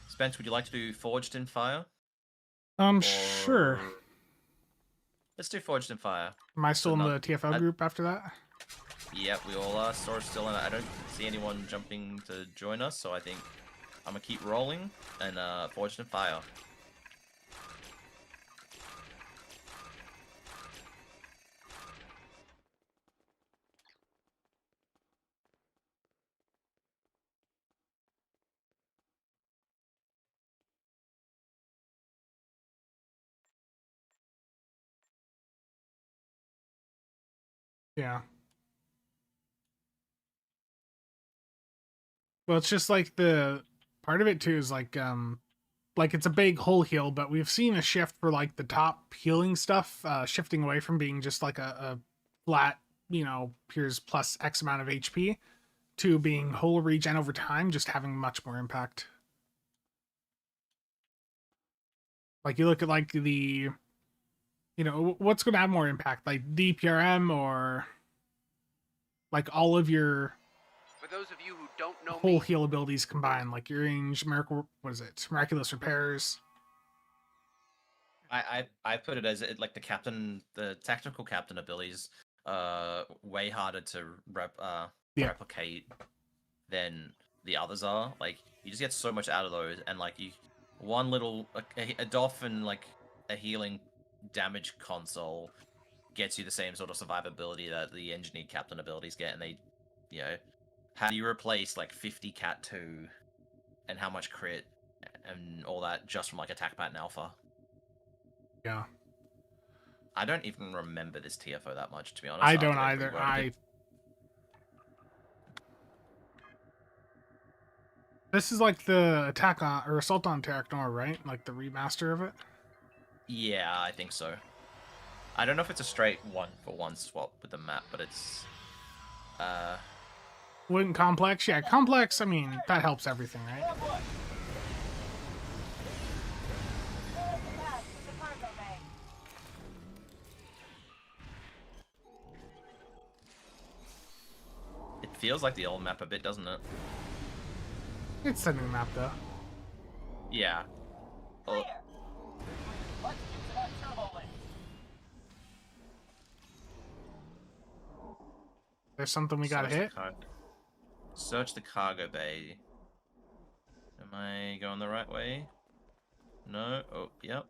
Speaker 2: Spence, would you like to do Forged in Fire?
Speaker 1: Sure.
Speaker 2: Let's do Forged in Fire.
Speaker 1: Am I still in
Speaker 2: So
Speaker 1: the TFO group after that?
Speaker 2: Yep, we all are. Sora's still in it. I don't see anyone jumping to join us, so I think I'm gonna keep rolling and Forged in Fire.
Speaker 1: Yeah. Well, it's just like the part of it too is like it's a big hull heal, but we've seen a shift for like the top healing stuff, shifting away from being just like a flat, here's plus X amount of HP, to being hull regen over time, just having much more impact. Like you look at like the, what's going to have more impact, like DPRM or like all of your
Speaker 17: For those of you who don't know
Speaker 1: whole
Speaker 17: me,
Speaker 1: heal abilities combined, like your range, miraculous repairs.
Speaker 2: I put it as like the tactical captain abilities way harder to replicate than the others are. Like you just get so much out of those, and like one little a dolphin, like a healing damage console gets you the same sort of survivability that the engineered captain abilities get, and they, how do you replace like 50 Cat 2 and how much crit and all that just from like attack pattern alpha?
Speaker 1: Yeah.
Speaker 2: I don't even remember this TFO that much, to be honest.
Speaker 1: I don't either. This is like the attack on or assault on Terraformer, right? Like the remaster of it.
Speaker 2: Yeah, I think so. I don't know if it's a straight 1-for-1 swap with the map, but it's
Speaker 1: Wouldn't complex? Yeah, complex. I mean, that helps everything, right?
Speaker 2: It feels like the old map a bit, doesn't it?
Speaker 1: It's a new map, though.
Speaker 2: Yeah. Oh.
Speaker 1: There's something we gotta hit.
Speaker 2: Search the cargo bay. Am I going the right way? No. Oh, yep.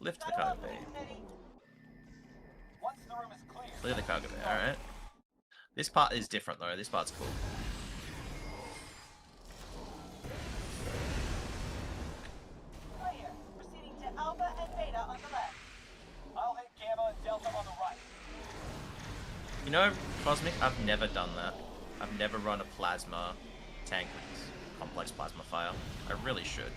Speaker 2: Lift the cargo bay. Clear the cargo bay. All right. This part is different though. This part's cool.
Speaker 3: Clear. Proceeding to Alpha and Beta on the left. I'll hit Gamma and Delta on the right.
Speaker 2: You know, Cosmic, I've never done that. I've never run a plasma tank with complex plasma fire. I really should.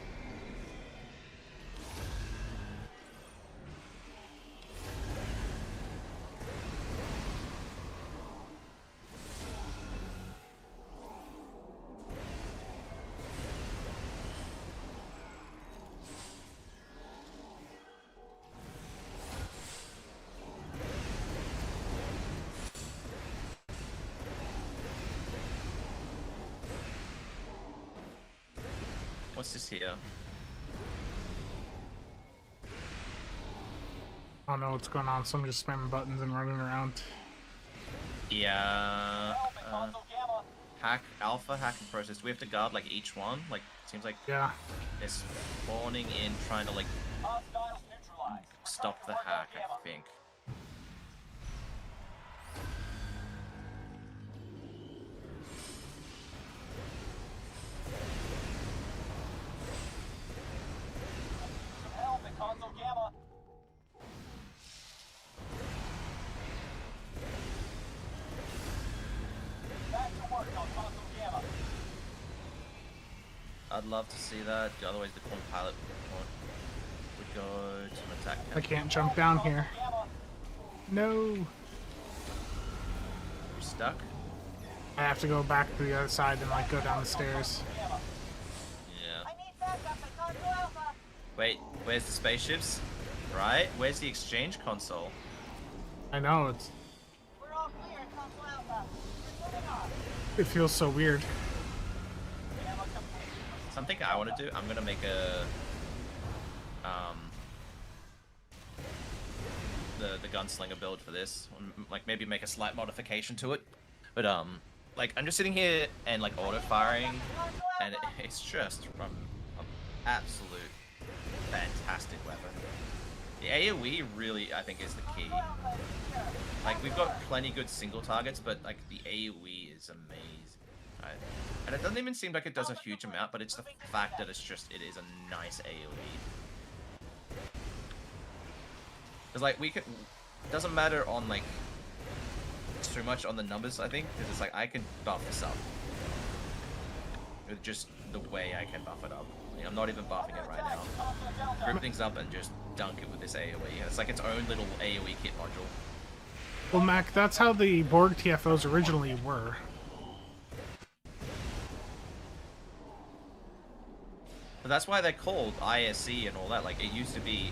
Speaker 2: What's this here?
Speaker 1: I don't know what's going on, so I'm just spamming buttons and running around.
Speaker 2: Yeah. Hack alpha hacking process. Do we have to guard like each one? Like seems like
Speaker 1: yeah.
Speaker 2: They're spawning in trying to like stop the hack, I think. I'd love to see that. Otherwise, the corn pilot would go to an attack.
Speaker 1: I can't jump down here. No.
Speaker 2: You're stuck?
Speaker 1: I have to go back to the other side and like go down the stairs.
Speaker 2: Yeah. Wait, where's the spaceships? Right? Where's the exchange console?
Speaker 1: I know, it's... It feels so weird.
Speaker 2: Something I want to do, I'm going to make a the gunslinger build for this, like maybe make a slight modification to it. But like I'm just sitting here and like auto firing, and it's just from an absolute fantastic weapon. The AoE really, I think, is the key. Like we've got plenty good single targets, but like the AoE is amazing, right? And it doesn't even seem like it does a huge amount, but it's the fact that it is a nice AoE. Because like it doesn't matter on like too much on the numbers, I think, because it's like I can buff this up with just the way I can buff it up. Like, I'm not even buffing it right now. Group things up and just dunk it with this AoE. It's like its own little AoE kit module.
Speaker 1: Well, Mac, that's how the Borg TFOs originally were.
Speaker 2: But that's why they're called ISC and all that. Like, it used to be,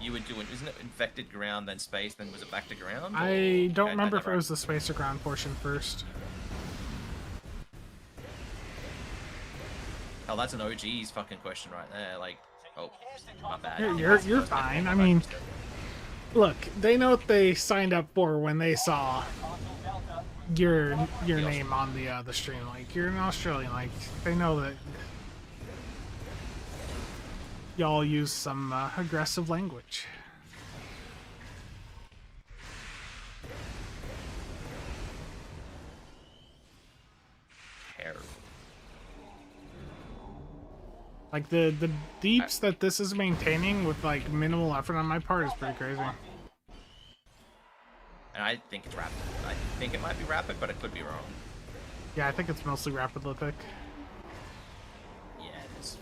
Speaker 2: you would do it, isn't it infected ground, then space, then was it back to ground?
Speaker 1: I don't remember if it was the space or ground portion first.
Speaker 2: Oh, that's an OG's fucking question right there. Like, oh, my bad.
Speaker 1: You're fine. I mean, look, they know what they signed up for when they saw your name on the stream. Like, you're an Australian. Like, they know that y'all use some aggressive language.
Speaker 2: Terrible.
Speaker 1: Like the deeps that this is maintaining with like minimal effort on my part is pretty crazy.
Speaker 2: And I think it's rapid. I think it might be rapid, but it could be wrong.
Speaker 1: Yeah, I think it's mostly rapid lithic.
Speaker 2: Yeah, it is.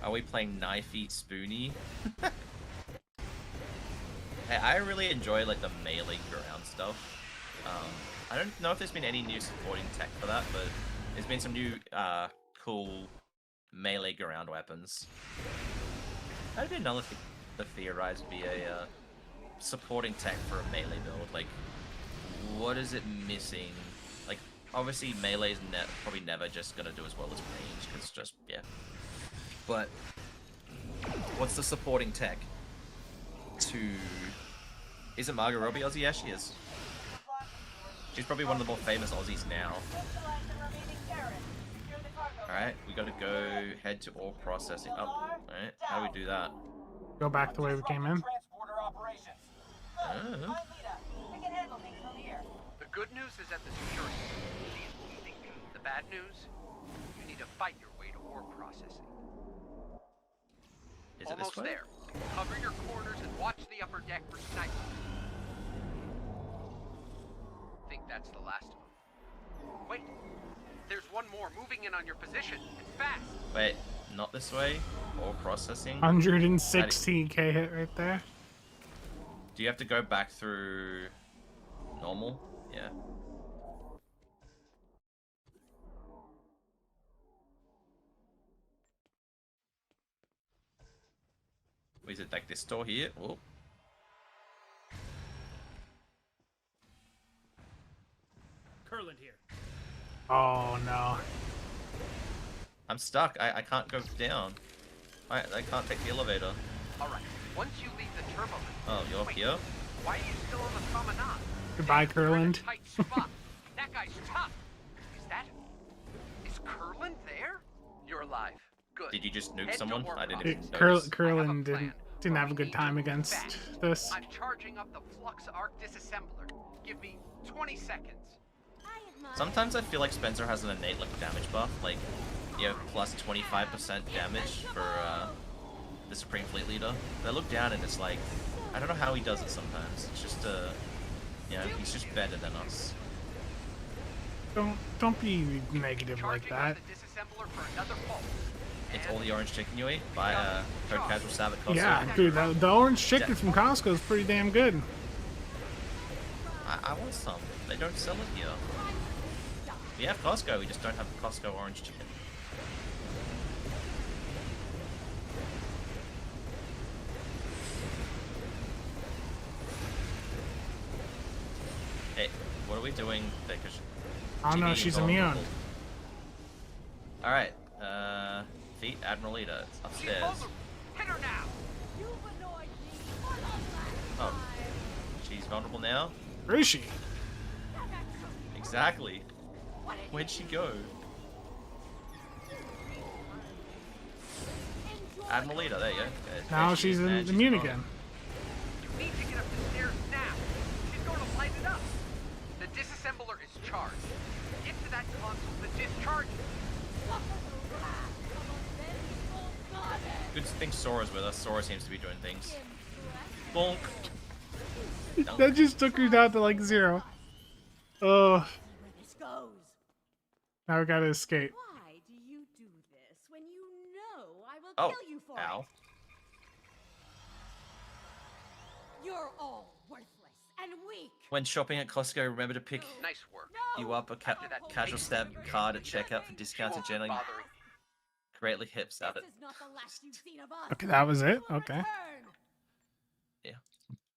Speaker 2: Are we playing Knife Eat Spoonie? Hey, I really enjoy like the melee ground stuff. I don't know if there's been any new supporting tech for that, but there's been some new cool melee ground weapons. That'd be another thing to theorize would be a supporting tech for a melee build. Like, what is it missing? Like, obviously melee is probably never just gonna do as well as range, because just, yeah. But what's the supporting tech to... Isn't Margot Robbie Aussie? Yeah, she is. She's probably one of the more famous Aussies now. Alright, we gotta go head to ore processing. Oh, alright, how do we do that?
Speaker 1: Go back the way we came in.
Speaker 2: Oh.
Speaker 17: The good news is at the security. She's easy. The bad news? You need to fight your way to ore processing.
Speaker 2: Is it
Speaker 17: almost
Speaker 2: this way?
Speaker 17: there. Cover your corners and watch the upper deck for snipers. Think that's the last of them. Wait, there's one more moving in on your position, and fast.
Speaker 2: Wait, not this way? Ore processing?
Speaker 1: 116k hit right there.
Speaker 2: Do you have to go back through normal? Yeah. Is it like this door here? Oh.
Speaker 5: Curland here.
Speaker 1: Oh no.
Speaker 2: I'm stuck. I can't go down. I can't take the elevator.
Speaker 17: Alright, once you leave the turbo...
Speaker 2: Oh, you're
Speaker 17: Wait,
Speaker 2: here?
Speaker 17: why are you still on the promenade?
Speaker 1: Goodbye, Curland.
Speaker 17: Tight spot. That guy's tough. Is Curland there? You're alive. Good.
Speaker 2: Did you just nuke
Speaker 17: Head to
Speaker 2: someone?
Speaker 17: ore
Speaker 2: I didn't
Speaker 17: processing.
Speaker 2: even notice.
Speaker 1: Curland didn't have a good time against this.
Speaker 17: I'm charging up the flux arc disassembler. Give me 20 seconds.
Speaker 2: Sometimes I feel like Spencer has an innate like damage buff, like you have plus 25% damage for the Supreme Fleet Leader. But I look down and it's like, I don't know how he does it sometimes. It's just you know, he's just better than us.
Speaker 1: Don't be negative like that.
Speaker 2: It's all the orange chicken you eat by code CasualSAB at Costco.
Speaker 1: Yeah, dude, the orange chicken from Costco is pretty damn good.
Speaker 2: I want some. They don't sell it here. We have Costco, we just don't have the Costco orange chicken. Hey, what are we doing? Because
Speaker 1: Oh no, she's immune.
Speaker 2: Alright, Feet Admiralita. It's upstairs.
Speaker 17: Hit her now!
Speaker 2: Oh. She's vulnerable now?
Speaker 1: Where is she?
Speaker 2: Exactly. Where'd she go? Admiralita, there you go.
Speaker 1: Now she's immune again.
Speaker 17: You need to get up the stairs now. She's going to light it up. The disassembler is charged. Get to that console to discharge it.
Speaker 2: Good thing Sora's with us. Sora seems to be doing things. Bonk.
Speaker 1: That just took her down to like 0. Oh. Now we gotta escape.
Speaker 9: Why do you do this when you know I will
Speaker 2: Oh,
Speaker 9: kill you for
Speaker 2: ow.
Speaker 9: it? You're all worthless and weak.
Speaker 2: When shopping at Costco, remember to pick
Speaker 17: Nice work.
Speaker 2: you up a CasualSAB card at checkout for discounts and generally greatly helps out it.
Speaker 1: Okay, that was it? Okay.
Speaker 2: Yeah.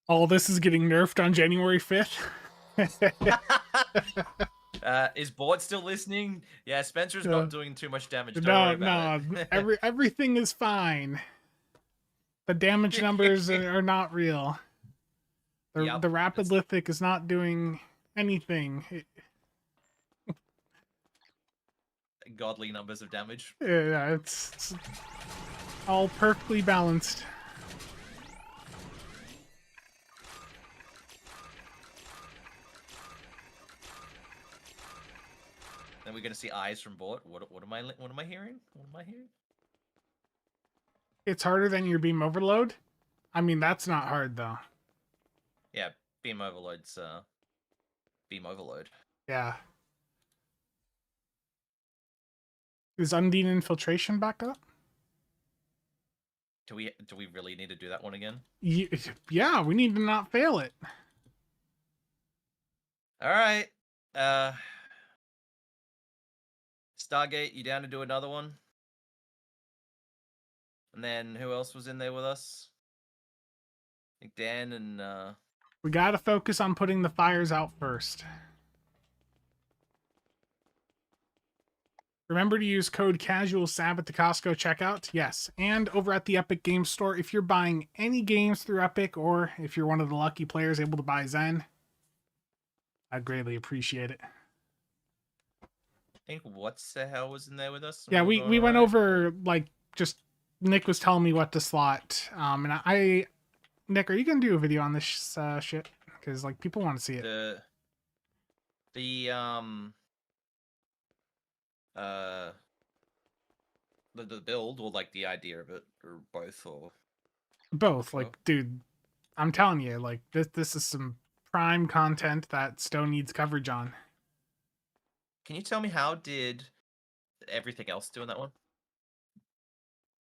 Speaker 1: All this is getting nerfed on January 5th?
Speaker 2: Is Board still listening? Yeah, Spencer's not doing too much damage. Don't
Speaker 1: No,
Speaker 2: worry about it.
Speaker 1: everything is fine. The damage numbers are not real. The rapid lithic is not doing anything.
Speaker 2: Godly numbers of damage.
Speaker 1: Yeah, it's all perfectly balanced.
Speaker 2: Then we're gonna see eyes from Bort. What am I hearing? What am I hearing?
Speaker 1: It's harder than your beam overload. I mean, that's not hard though.
Speaker 2: Yeah, beam overload's beam overload.
Speaker 1: Yeah. Is Undine Infiltration back up?
Speaker 2: Do we really need to do that one again?
Speaker 1: Yeah, we need to not fail it.
Speaker 2: All right. Stargate, you down to do another one? And then who else was in there with us? I think Dan and
Speaker 1: We gotta focus on putting the fires out first. Remember to use code CasualSAB at the Costco checkout. Yes, and over at the Epic Games Store, if you're buying any games through Epic, or if you're one of the lucky players able to buy Zen, I'd greatly appreciate it.
Speaker 2: I think what's the hell was in there with us?
Speaker 1: Yeah, we went over, like, just Nick was telling me what to slot. And Nick, are you gonna do a video on this shit? Because like people want to see it.
Speaker 2: The build or like the idea of it or both or
Speaker 1: both. Like, dude, I'm telling you, like this is some prime content that Stone needs coverage on.
Speaker 2: Can you tell me how did everything else do in that one?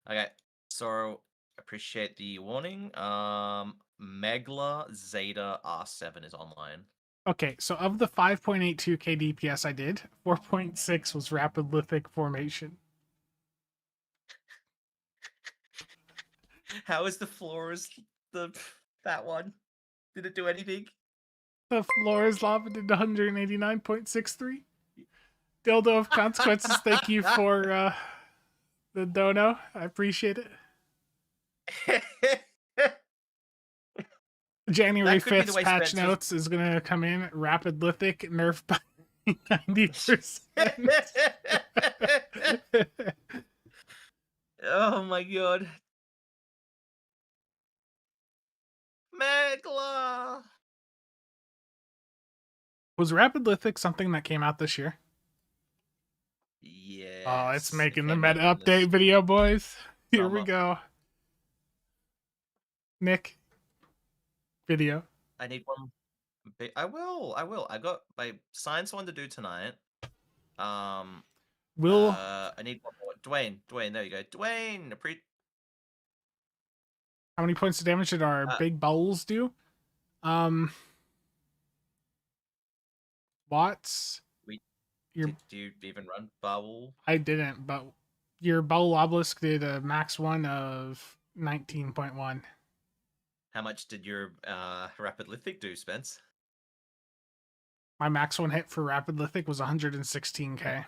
Speaker 2: Okay, so appreciate the warning. Megla Zeta R7 is online.
Speaker 1: Okay, so of the 5.82k DPS I did, 4.6 was rapid lithic formation.
Speaker 2: How is the floors that one? Did it do anything?
Speaker 1: The floor is lava did 189.63. Dildo of consequences, thank you for the dono. I appreciate it. January 5th patch notes is going to come in. Rapid lithic nerf by 90%.
Speaker 2: Oh my god. Megla!
Speaker 1: Was rapid lithic something that came out this year?
Speaker 2: Yeah.
Speaker 1: Oh, it's making the meta update video, boys. Here we go. Nick. Video.
Speaker 2: I need one. I will. I got my science one to do tonight. I need one more. Dwayne, there you go. Dwayne,
Speaker 1: how many points of damage did our big bowls do? Watts.
Speaker 2: Do you even run bowl?
Speaker 1: I didn't, but your bowl obelisk did a max one of 19.1.
Speaker 2: How much did your rapid lithic do, Spence?
Speaker 1: My max one hit for Rapid Lithic was 116k.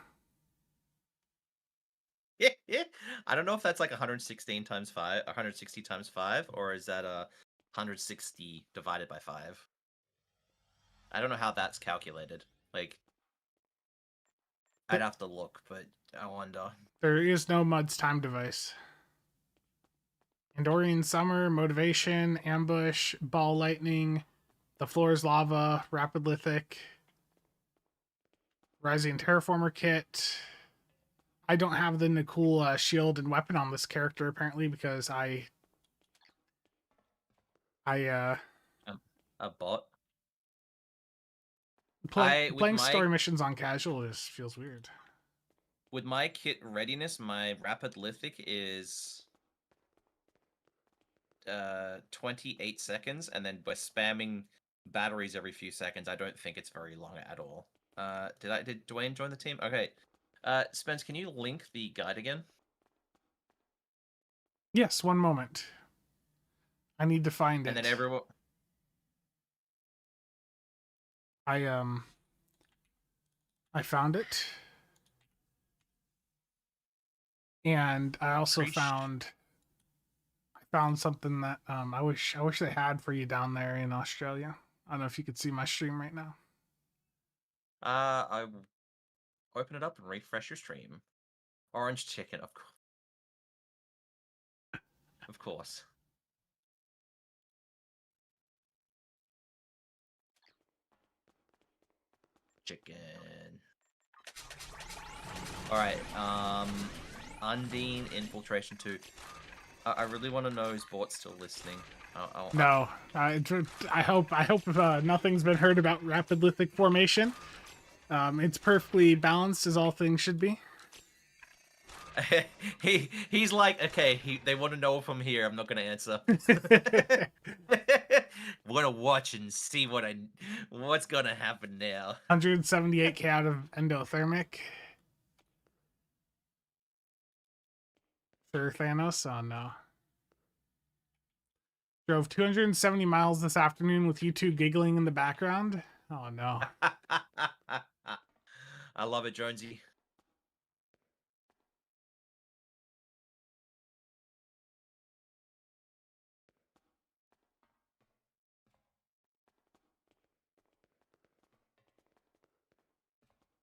Speaker 2: Yeah. I don't know if that's like 116 times 5, 160 times 5, or is that 160 divided by 5? I don't know how that's calculated. Like, I'd have to look, but I wonder.
Speaker 1: There is no MUD's time device. Andorian Summer, Motivation, Ambush, Ball Lightning, The Floor is Lava, Rapid Lithic, Rising Terraformer Kit. I don't have the cool shield and weapon on this character apparently because I
Speaker 2: A bot.
Speaker 1: Playing story missions on casual just feels weird.
Speaker 2: With my kit readiness, my Rapid Lithic is 28 seconds, and then by spamming batteries every few seconds, I don't think it's very long at all. Did Dwayne join the team? Okay. Spence, can you link the guide again?
Speaker 1: Yes, one moment. I need to find it.
Speaker 2: And then everyone...
Speaker 1: I found it. And I also found something that I wish they had for you down there in Australia. I don't know if you could see my stream right now.
Speaker 2: I open it up and refresh your stream. Orange chicken, of course. Of course. Chicken. Alright, Undine Infiltration 2. I really want to know is Bort still listening.
Speaker 1: No, I hope nothing's been heard about Rapid Lithic formation. It's perfectly balanced as all things should be.
Speaker 2: He's like, okay, they want to know if I'm here. I'm not gonna answer. We're gonna watch and see what's gonna happen now.
Speaker 1: 178k out of endothermic. Sir Thanos? Oh no. Drove 270 miles this afternoon with you two giggling in the background. Oh no.
Speaker 2: I love it, Jonesy.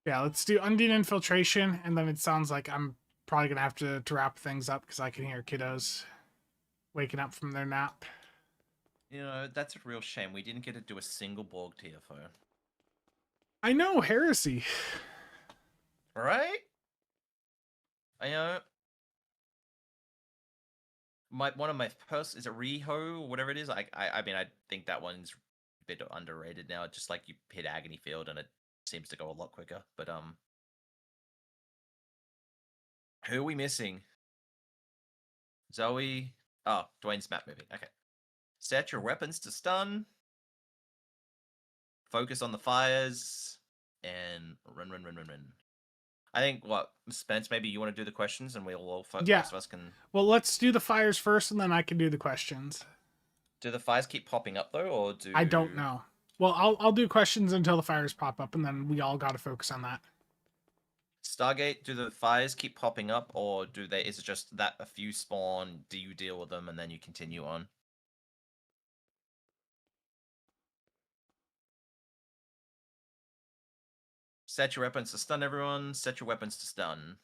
Speaker 1: Yeah, let's do Undine Infiltration, and then it sounds like I'm probably gonna have to wrap things up because I can hear kiddos waking up from their nap.
Speaker 2: You know, that's a real shame. We didn't get to do a single Borg TFO.
Speaker 1: I know, heresy.
Speaker 2: Right? I know. One of my is it Riho or whatever it is? I mean, I think that one's a bit underrated now. Just like you hit Agony Field and it seems to go a lot quicker. But who are we missing? Zoe. Oh, Dwayne's map moving. Okay. Set your weapons to stun. Focus on the fires. And run. I think, Spence, maybe you want to do the questions and we'll all focus.
Speaker 1: Yeah.
Speaker 2: Most of us can...
Speaker 1: Well, let's do the fires first and then I can do the questions.
Speaker 2: Do the fires keep popping up, though, or do...
Speaker 1: I don't know. Well, I'll do questions until the fires pop up and then we all got to focus on that.
Speaker 2: Stargate, do the fires keep popping up, or is it just that a few spawn, do you deal with them, and then you continue on? Set your weapons to stun everyone. Set your weapons to stun.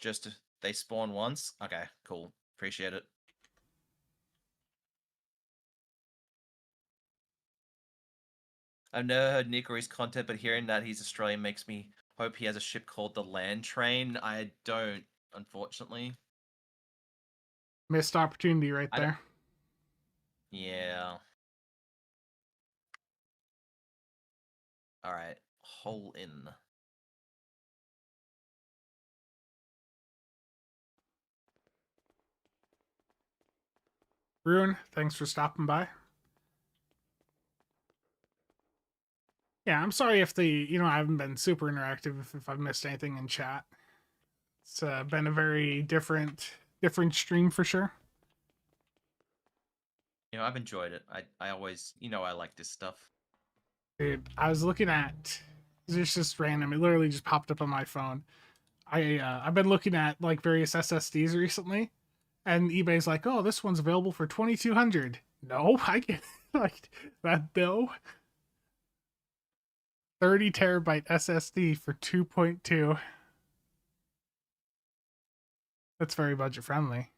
Speaker 2: Just, they spawn once? Okay, cool. Appreciate it. I've never heard Nick or his content, but hearing that he's Australian makes me hope he has a ship called the Land Train. I don't, unfortunately.
Speaker 1: Missed opportunity right there.
Speaker 2: Yeah. Alright. Hole in.
Speaker 1: Rune, thanks for stopping by. Yeah, I'm sorry if I haven't been super interactive if I've missed anything in chat. It's been a very different stream for sure.
Speaker 2: You know, I've enjoyed it. I always, you know, I like this stuff.
Speaker 1: Dude, I was looking at. It's just random. It literally just popped up on my phone. I've been looking at like various SSDs recently, and eBay's like, "Oh, this one's available for 2,200." No, I get like that. No, 30 terabyte SSD for 2.2. That's very budget friendly.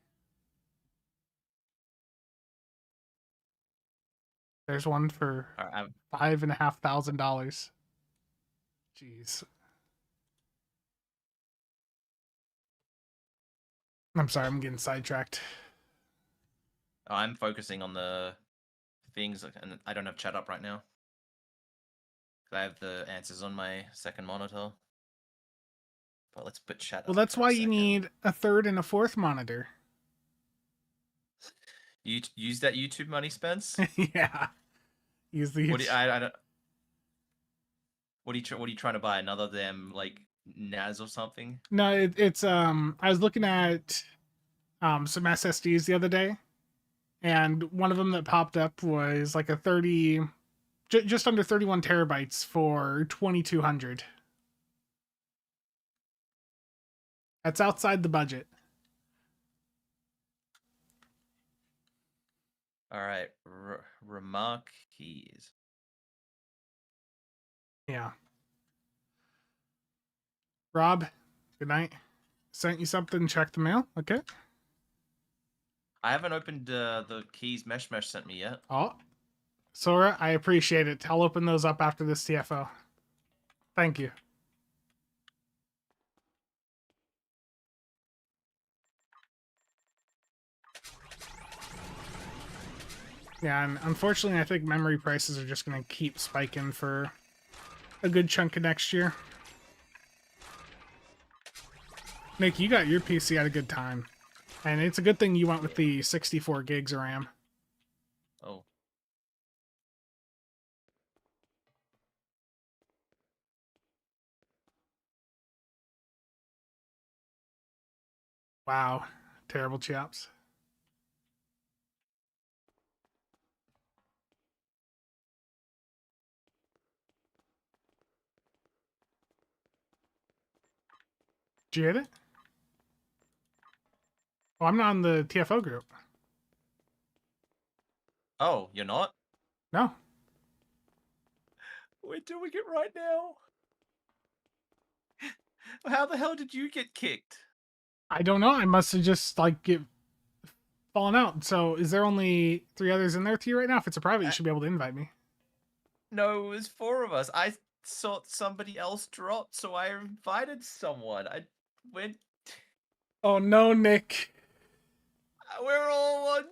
Speaker 1: There's one for $5,500. Jeez. I'm sorry, I'm getting sidetracked.
Speaker 2: I'm focusing on the things, and I don't have chat up right now. I have the answers on my second monitor. But let's put chat up.
Speaker 1: Well, that's
Speaker 2: for
Speaker 1: why
Speaker 2: a
Speaker 1: you
Speaker 2: second.
Speaker 1: need a third and a fourth monitor.
Speaker 2: You use that YouTube money, Spence?
Speaker 1: Yeah. Use the.
Speaker 2: What do you, I don't. What are you trying to buy? Another damn like NAS or something?
Speaker 1: No, it's I was looking at some SSDs the other day, and one of them that popped up was like a 30, just under 31 terabytes for 2,200. That's outside the budget.
Speaker 2: All right, remark keys.
Speaker 1: Yeah. Rob, good night. Sent you something. Check the mail. Okay.
Speaker 2: I haven't opened the keys Mesh sent me yet.
Speaker 1: Oh, Sora, I appreciate it. I'll open those up after this TFO. Thank you. Yeah, and unfortunately, I think memory prices are just going to keep spiking for a good chunk of next year. Nick, you got your PC at a good time. And it's a good thing you went with the 64 gigs of RAM.
Speaker 2: Oh.
Speaker 1: Wow. Terrible chops. Did you hit it? Oh, I'm not on the TFO group.
Speaker 2: Oh, you're not?
Speaker 1: No.
Speaker 2: We're doing it right now. How the hell did you get kicked?
Speaker 1: I don't know. I must have just like fallen out. So is there only 3 others in there to you right now? If it's a private, you should be able to invite me.
Speaker 2: No, it was 4 of us. I thought somebody else dropped, so I invited someone. I went.
Speaker 1: Oh no, Nick.
Speaker 2: We're all on.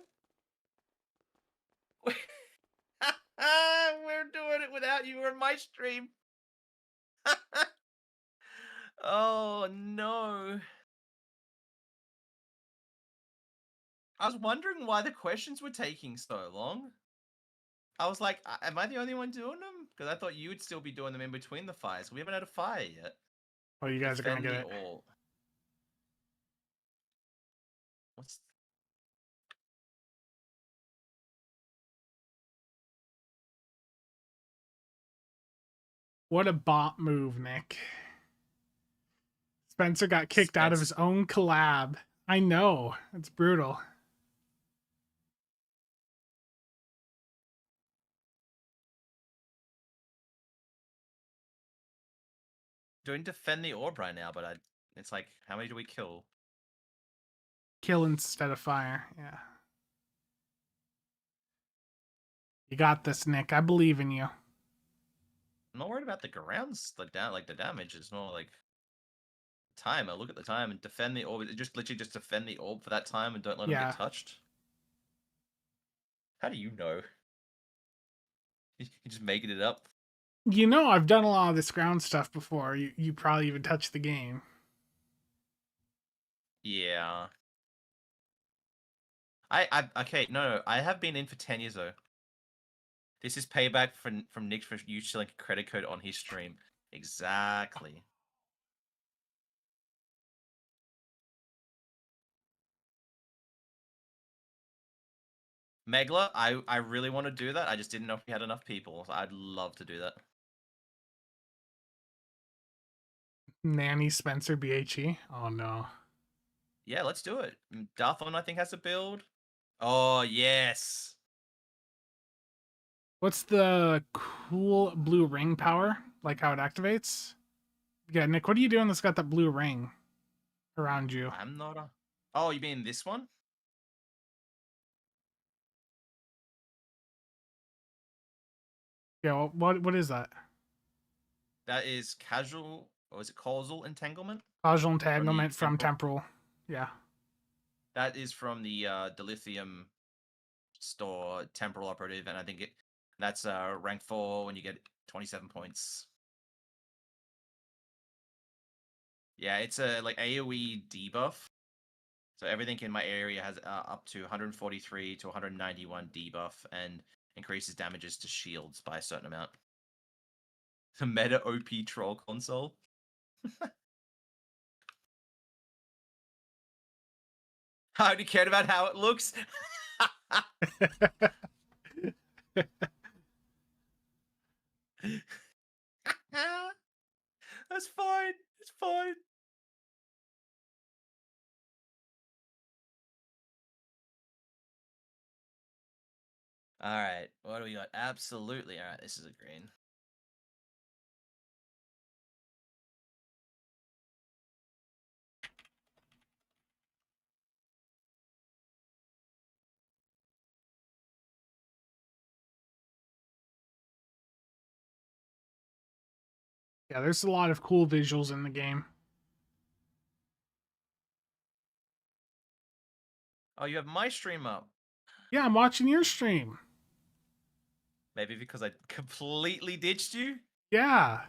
Speaker 2: We're doing it without you. We're in my stream. Oh no. I was wondering why the questions were taking so long. I was like, am I the only one doing them? Because I thought you would still be doing them in between the fires. We haven't had a fire yet.
Speaker 1: Oh, you guys are going to get it.
Speaker 2: All. What's...
Speaker 1: What a bot move, Nick. Spencer got kicked out of his own collab. I know. It's brutal.
Speaker 2: Doing defend the orb right now, but it's like, how many do we kill?
Speaker 1: Kill instead of fire, yeah. You got this, Nick. I believe in you.
Speaker 2: I'm not worried about the grounds, the damage. It's more like time. I look at the time and defend the orb. Just literally just defend the orb for that time and don't let them get touched. How do you know? You just making it up.
Speaker 1: You know, I've done a lot of this ground stuff before. You probably even touched the game.
Speaker 2: Yeah. Okay, no, I have been in for 10 years though. This is payback from Nick for using a credit code on his stream. Exactly. Megla, I really want to do that. I just didn't know if we had enough people. So I'd love to do that.
Speaker 1: Nanny Spencer BHE. Oh no.
Speaker 2: Yeah, let's do it. Darthon, I think, has to build. Oh, yes.
Speaker 1: What's the cool blue ring power? Like how it activates? Yeah, Nick, what are you doing that's got that blue ring around you?
Speaker 2: I'm not a... Oh, you mean this one?
Speaker 1: Yeah, well, what is that?
Speaker 2: That is casual... Or is it causal entanglement?
Speaker 1: Causal entanglement from
Speaker 2: temporal.
Speaker 1: temporal. Yeah.
Speaker 2: That is from the Dilithium store temporal operative, and I think that's rank 4 when you get 27 points. Yeah, it's a like AoE debuff. So everything in my area has up to 143 to 191 debuff and increases damages to shields by a certain amount. The meta OP troll console. I only cared about how it looks. That's fine. It's fine. All right. What do we got? Absolutely. All right. This is a green.
Speaker 1: Yeah, there's a lot of cool visuals in the game.
Speaker 2: Oh, you have my stream up.
Speaker 1: Yeah, I'm watching your stream.
Speaker 2: Maybe because I completely ditched you?
Speaker 1: Yeah.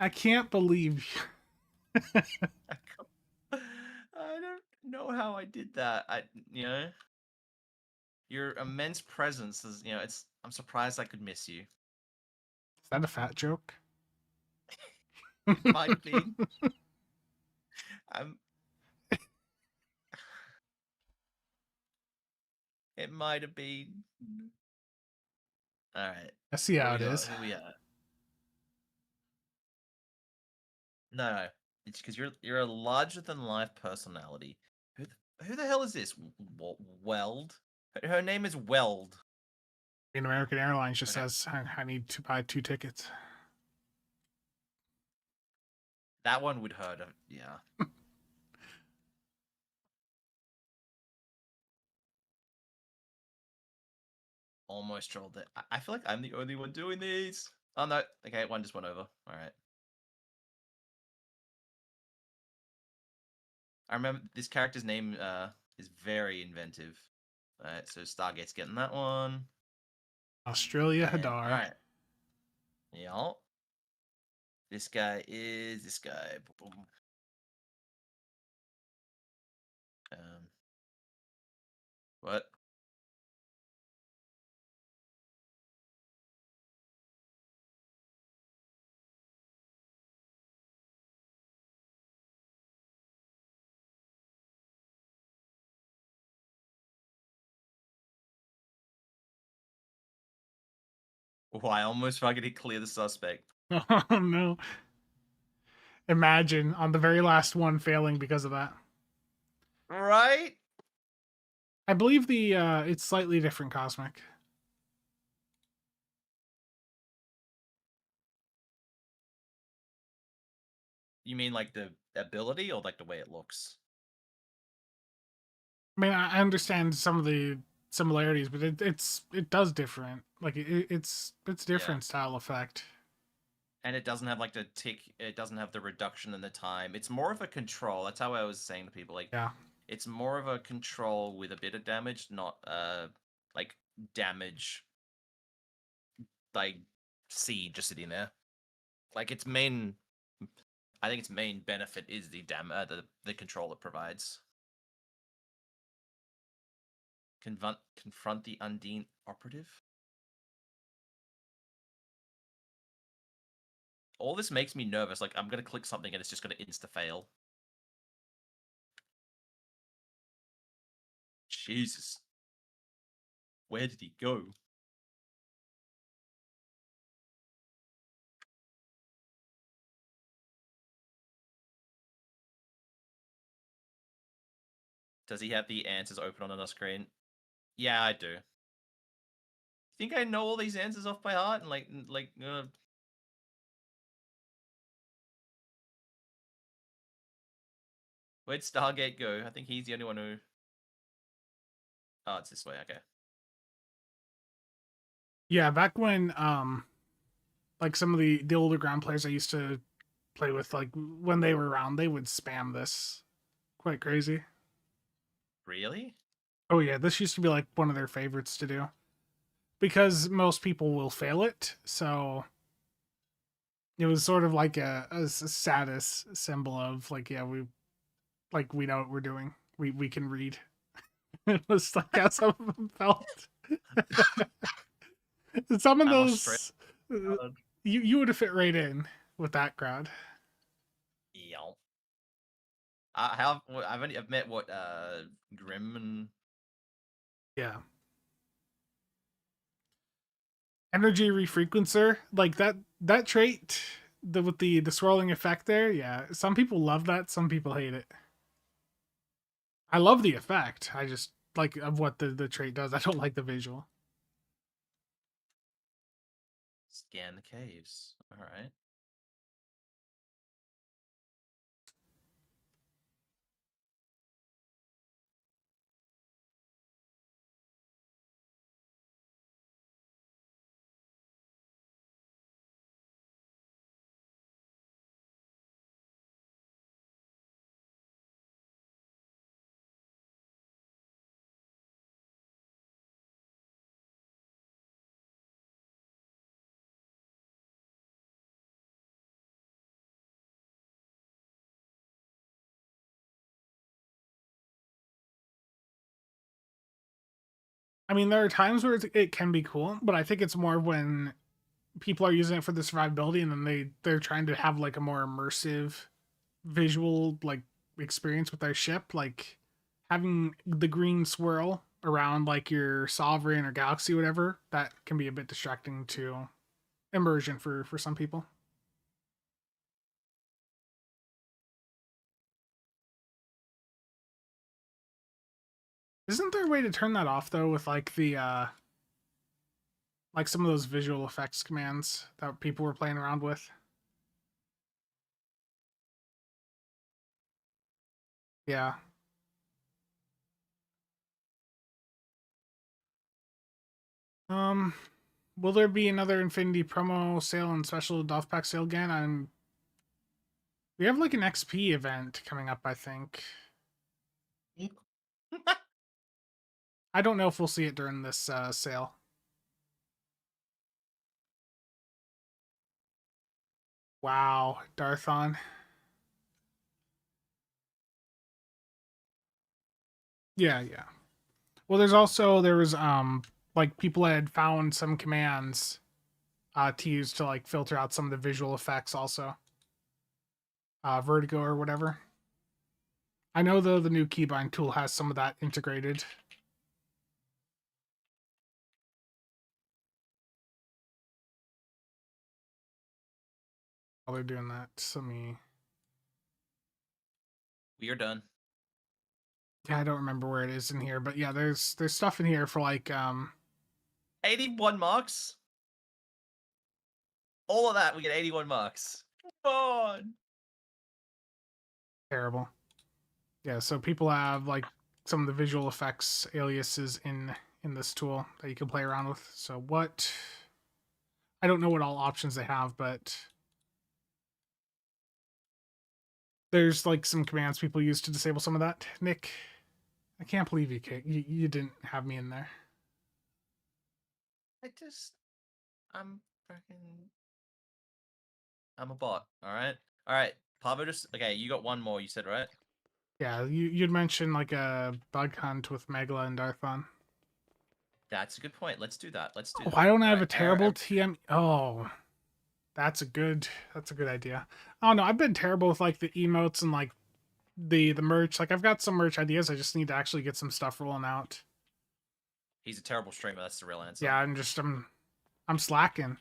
Speaker 1: I can't believe
Speaker 2: I don't know how I did that. Your immense presence is, I'm surprised I could miss you.
Speaker 1: Is that a fat joke?
Speaker 2: It might be. It might have been. All right.
Speaker 1: I see how it is.
Speaker 2: Who we at? No, it's because you're a larger than life personality. Who the hell is this? Weld? Her name is Weld.
Speaker 1: In American Airlines just says I need to buy 2 tickets.
Speaker 2: That one would hurt. Yeah. Almost trolled it. I feel like I'm the only one doing these. Oh no. Okay, one just went over. All right. I remember this character's name is very inventive. All right, so Stargate's getting that one.
Speaker 1: Australia
Speaker 2: And,
Speaker 1: Hadar.
Speaker 2: all right. Yeah. This guy is this guy. Boom. What? Oh, I almost fucking clear the suspect.
Speaker 1: Oh no. Imagine on the very last one failing because of that.
Speaker 2: Right?
Speaker 1: I believe the it's slightly different Cosmic.
Speaker 2: You mean like the ability or like the way it looks?
Speaker 1: I mean, I understand some of the similarities, but it does different. Like it's different style effect.
Speaker 2: And it doesn't have like the tick. It doesn't have the reduction in the time. It's more of a control. That's how I was saying to people. Like,
Speaker 1: yeah,
Speaker 2: it's more of a control with a bit of damage, not like damage. Like seed just sitting there. Like its main, I think its main benefit is the the control it provides. Confront the Undine operative. All this makes me nervous. Like I'm gonna click something and it's just gonna insta fail. Jesus. Where did he go? Does he have the answers open on another screen? Yeah, I do. Think I know all these answers off by heart and where'd Stargate go? I think he's the only one who. Oh, it's this way. Okay.
Speaker 1: Yeah, back when like some of the older ground players I used to play with, like when they were around, they would spam this quite crazy.
Speaker 2: Really?
Speaker 1: Oh yeah, this used to be like one of their favorites to do because most people will fail it. So it was sort of like a status symbol of like, yeah, we know what we're doing. We can read. It was like how some of them felt. Some of those you would have fit right in with that crowd.
Speaker 2: Yeah. I've met what Grim and
Speaker 1: Yeah. Energy refrequencer, like that trait, with the swirling effect there. Yeah, some people love that, some people hate it. I love the effect. I just like of what the trait does. I don't like the visual.
Speaker 2: scan the caves. All right.
Speaker 1: I mean, there are times where it can be cool, but I think it's more when people are using it for the survivability and then they're trying to have like a more immersive visual like experience with their ship, like having the green swirl around like your sovereign or galaxy, whatever, that can be a bit distracting to immersion for some people. Isn't there a way to turn that off though with like the like some of those visual effects commands that people were playing around with? Yeah. Will there be another Infinity promo sale and special Doff Pack sale again? We have like an XP event coming up, I think. I don't know if we'll see it during this sale. Wow, Darthon. Yeah. Well, there was like people had found some commands to use to like filter out some of the visual effects also. Vertigo or whatever. I know though the new keybind tool has some of that integrated. While they're doing that, so
Speaker 2: We are done.
Speaker 1: Yeah, I don't remember where it is in here, but yeah, there's stuff in here for like
Speaker 2: 81 marks. All of that, we get 81 marks. Come on.
Speaker 1: Terrible. Yeah, so people have like some of the visual effects aliases in this tool that you can play around with. So what? I don't know what all options they have, but there's like some commands people use to disable some of that. Nick, I can't believe you didn't have me in there.
Speaker 2: I'm a bot. All right. Pavo, okay. You got one more. You said, right?
Speaker 1: Yeah, you'd mentioned like a bug hunt with Megla and Darthon.
Speaker 2: That's a good point. Let's do that.
Speaker 1: Why don't I have a terrible TM? Oh, that's a good idea. I don't know. I've been terrible with like the emotes and like the merch. Like, I've got some merch ideas. I just need to actually get some stuff rolling out.
Speaker 2: He's a terrible streamer. That's the real answer.
Speaker 1: Yeah, I'm slacking.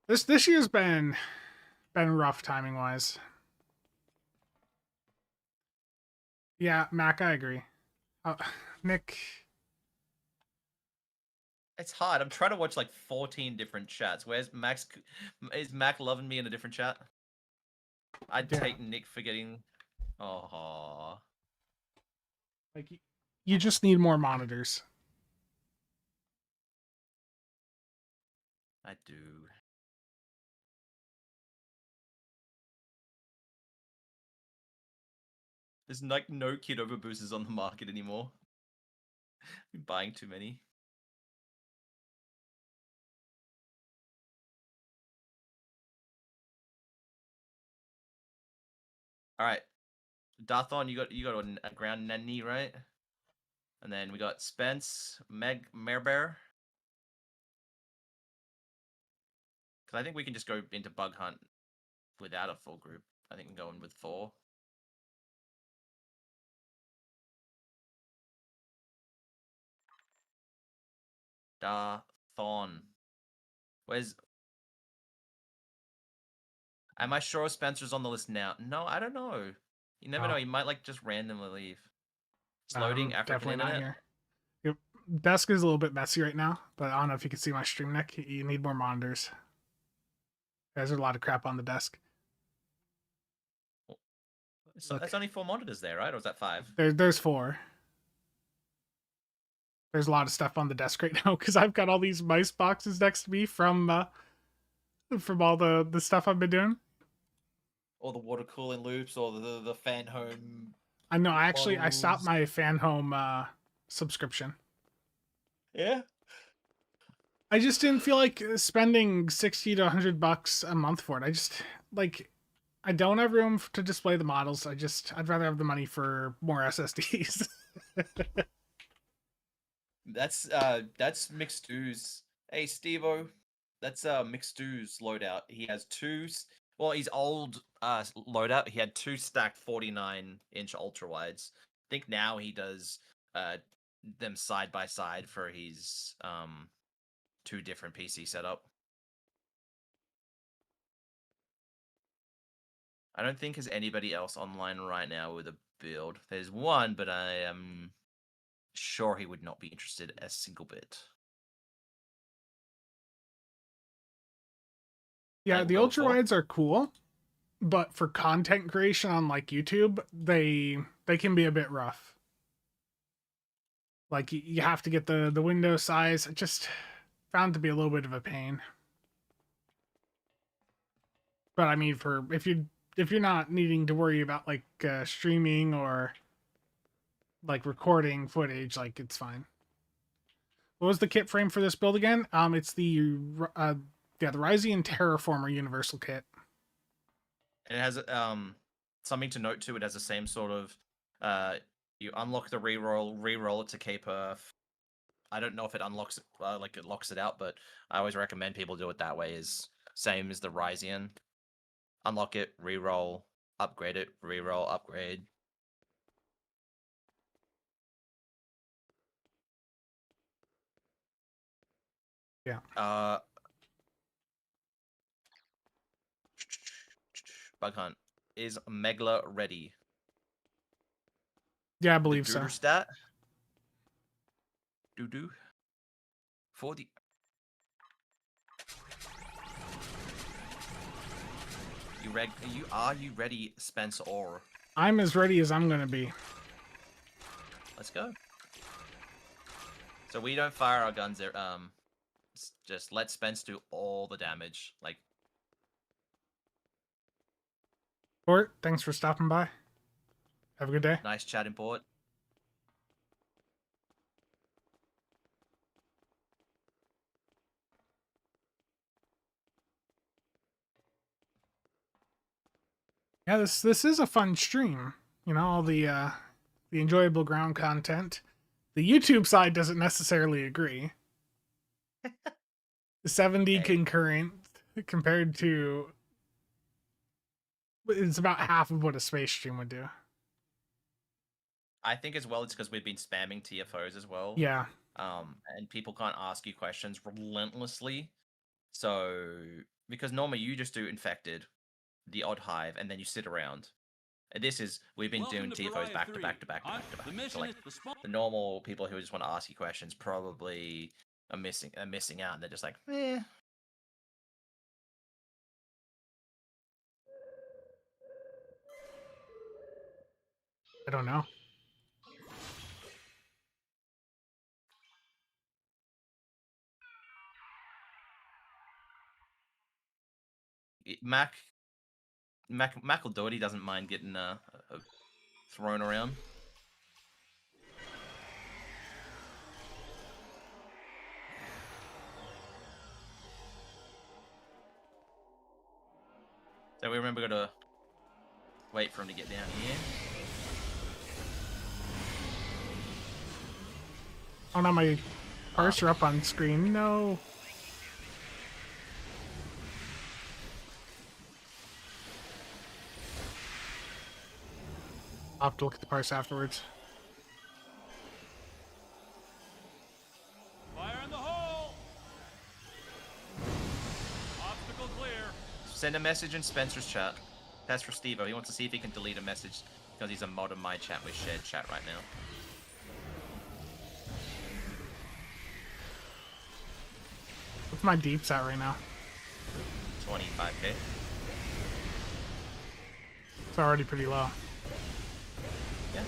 Speaker 1: This year's been rough timing wise. Yeah, Mac, I agree. Nick,
Speaker 2: It's hard. I'm trying to watch like 14 different chats. Where's Max? Is Mac loving me in a different chat? I'd take Nick for getting. Oh.
Speaker 1: like you just need more monitors.
Speaker 2: I do. There's like no kid over boosters on the market anymore. I'm buying too many. All right, Darthon, you got a ground nanny, right? And then we got Spence, Marebear. Because I think we can just go into Bug Hunt without a full group. I think I'm going with 4. Darthon. Where's... Am I sure Spencer's on the list now? No, I don't know. You never know. He might like just randomly leave. It's loading African
Speaker 1: Definitely
Speaker 2: internet.
Speaker 1: not here. Your desk is a little bit messy right now, but I don't know if you can see my stream deck. You need more monitors. There's a lot of crap on the desk.
Speaker 2: So that's only 4 monitors there, right? Or is that 5?
Speaker 1: There's 4. There's a lot of stuff on the desk right now because I've got all these mice boxes next to me from all the stuff I've been doing.
Speaker 2: Or the water cooling loops, or the fan home.
Speaker 1: I know. I stopped my fan home subscription.
Speaker 2: Yeah.
Speaker 1: I just didn't feel like spending $60 to $100 a month for it. I just I don't have room to display the models. I'd rather have the money for more SSDs.
Speaker 2: That's Mixedoo's. Hey, Steve-O. That's Mixedoo's loadout. He has 2. Well, his old loadout, he had 2 stacked 49-inch ultra wides. I think now he does them side by side for his 2 different PC setup. I don't think there's anybody else online right now with a build. There's one, but I am sure he would not be interested a single bit.
Speaker 1: Yeah, the ultra wides are cool, but for content creation on like YouTube, they can be a bit rough. Like you have to get the window size. I just found to be a little bit of a pain. But I mean, for if you're not needing to worry about like streaming or like recording footage, like it's fine. What was the kit frame for this build again? It's the the Ryzian Terraformer Universal Kit.
Speaker 2: It has something to note too. It has the same sort of you unlock the reroll it to K-Perf. I don't know if it unlocks it like it locks it out, but I always recommend people do it that way. Is same as the Ryzian. Unlock it, reroll, upgrade it, reroll, upgrade.
Speaker 1: Yeah.
Speaker 2: Bug Hunt. Is Megla ready?
Speaker 1: Yeah, I believe so.
Speaker 2: Stat. Doo-doo. For the... Are you ready, Spence Orr?
Speaker 1: I'm as ready as I'm gonna be.
Speaker 2: Let's go. So we don't fire our guns there. Just let Spence do all the damage. Like...
Speaker 1: Port, thanks for stopping by. Have a good day.
Speaker 2: Nice chat in Port.
Speaker 1: Yeah, this is a fun stream. You know, all the enjoyable ground content. The YouTube side doesn't necessarily agree. The 70 concurrent compared to It's about half of what a space stream would do.
Speaker 2: I think as well it's because we've been spamming TFOs as well.
Speaker 1: Yeah.
Speaker 2: And people can't ask you questions relentlessly. So, because normally you just do infected, the odd hive, and then you sit around. And this is, we've been doing TFOs back to back to back to back to back. So like, the normal people who just want to ask you questions probably are missing out, and they're just like, eh.
Speaker 1: I don't know.
Speaker 2: Mac will do it. He doesn't mind getting thrown around. So we remember to wait for him to get down here.
Speaker 1: Oh no, my parser up on screen. No. I'll have to look at the parse afterwards.
Speaker 5: Fire in the hole! Obstacle clear.
Speaker 2: Send a message in Spencer's chat. That's for Steve-O. He wants to see if he can delete a message because he's a mod in my chat with shared chat right now.
Speaker 1: What's my deeps at right now?
Speaker 2: 25k.
Speaker 1: It's already pretty low.
Speaker 2: Yeah.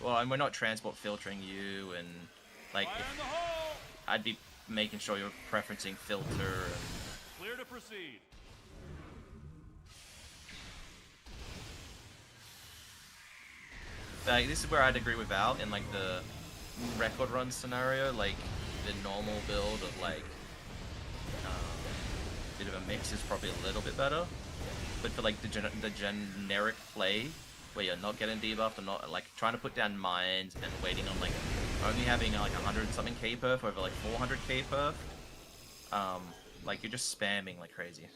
Speaker 2: Well, and we're not transport filtering you, and like, I'd be making sure you're preferencing filter. And...
Speaker 5: Clear to proceed.
Speaker 2: Like, this is where I'd agree with Val in like the record run scenario, like the normal build of like bit of a mix is probably a little bit better, but for like the generic play where you're not getting debuffed and not like trying to put down mines and waiting on like only having like 100 something K perf over like 400 K perf, like you're just spamming like crazy.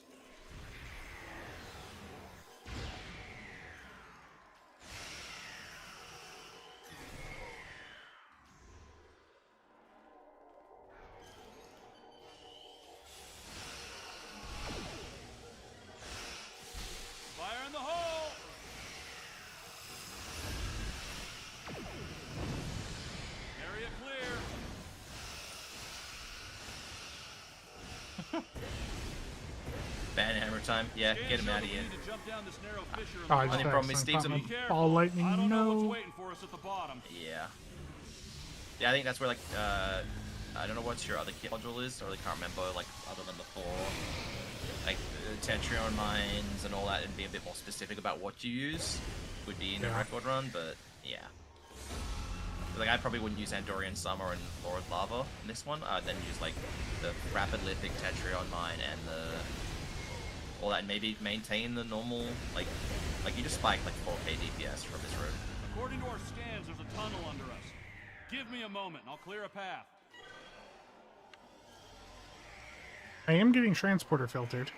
Speaker 2: Time, yeah, get him out of here.
Speaker 1: Oh, I just
Speaker 2: only problem is Steve's
Speaker 1: ball lightning.
Speaker 5: I don't know what's
Speaker 1: No.
Speaker 5: waiting for us at the bottom.
Speaker 2: Yeah. Yeah, I think that's where like I don't know what your other kit module is, or I can't remember, like other than the 4. Like Tetrion mines and all that, and be a bit more specific about what you use would be in the record run, but yeah. Like I probably wouldn't use Andorian Summer and Lord Lava in this one. I'd then use like the Rapid Lithic Tetrion mine and the all that, and maybe maintain the normal, like you just spike like 4k DPS from this route.
Speaker 5: According to our scans, there's a tunnel under us. Give me a moment, and I'll clear a path.
Speaker 1: I am getting transporter filtered.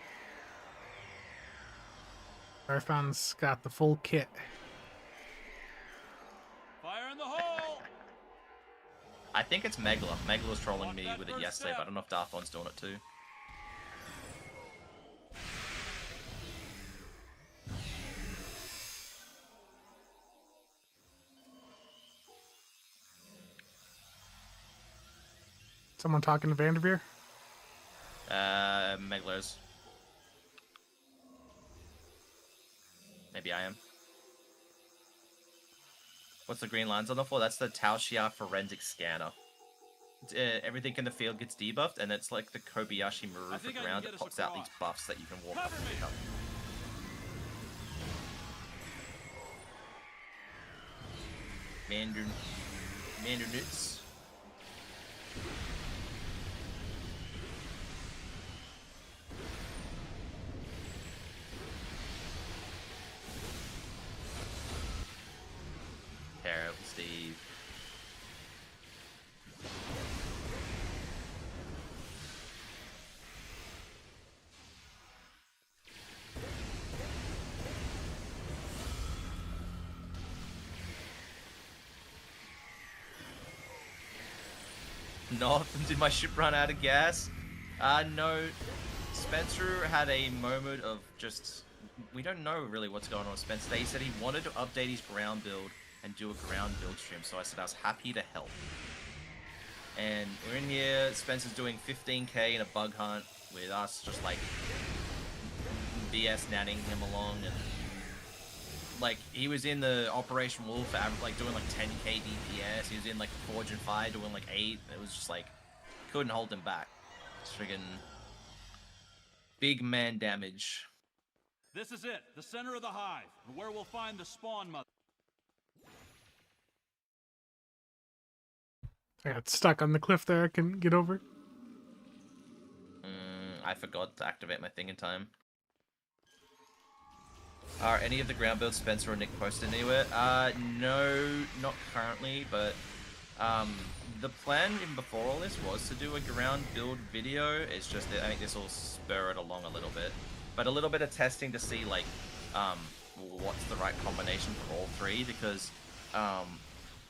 Speaker 1: Marathon's got the full kit.
Speaker 5: Fire in the hole!
Speaker 2: I think it's Megla. Megla was trolling me with it yesterday, but I don't know if Darthon's doing it too.
Speaker 1: Someone talking to Vanderveer?
Speaker 2: Meglos. Maybe I am. What's the green lines on the floor? That's the Tao Xia forensic scanner. Everything in the field gets debuffed, and it's like the Kobayashi Maru for ground that pops out these buffs that you can walk up and pick up. Mandarnuts. Terrible, Steve. North, did my ship run out of gas? No. Spencer had a moment of just... We don't know really what's going on with Spencer. He said he wanted to update his ground build and do a ground build stream, so I said I was happy to help. And we're in here, Spencer's doing 15k in a bug hunt with us just like BS nanning him along, and like he was in the Operation Wolf like doing like 10k DPS, he was in like Forge and Fire doing like 8, it was just like, couldn't hold him back. It's friggin' big man damage.
Speaker 5: This is it, the center of the hive, and where we'll find the spawn mother.
Speaker 1: I got stuck on the cliff there. I can get over.
Speaker 2: I forgot to activate my thing in time. Are any of the ground builds Spencer or Nick posted anywhere? No, not currently, but the plan even before all this was to do a ground build video. It's just that I think this will spur it along a little bit. But a little bit of testing to see like what's the right combination for all three, because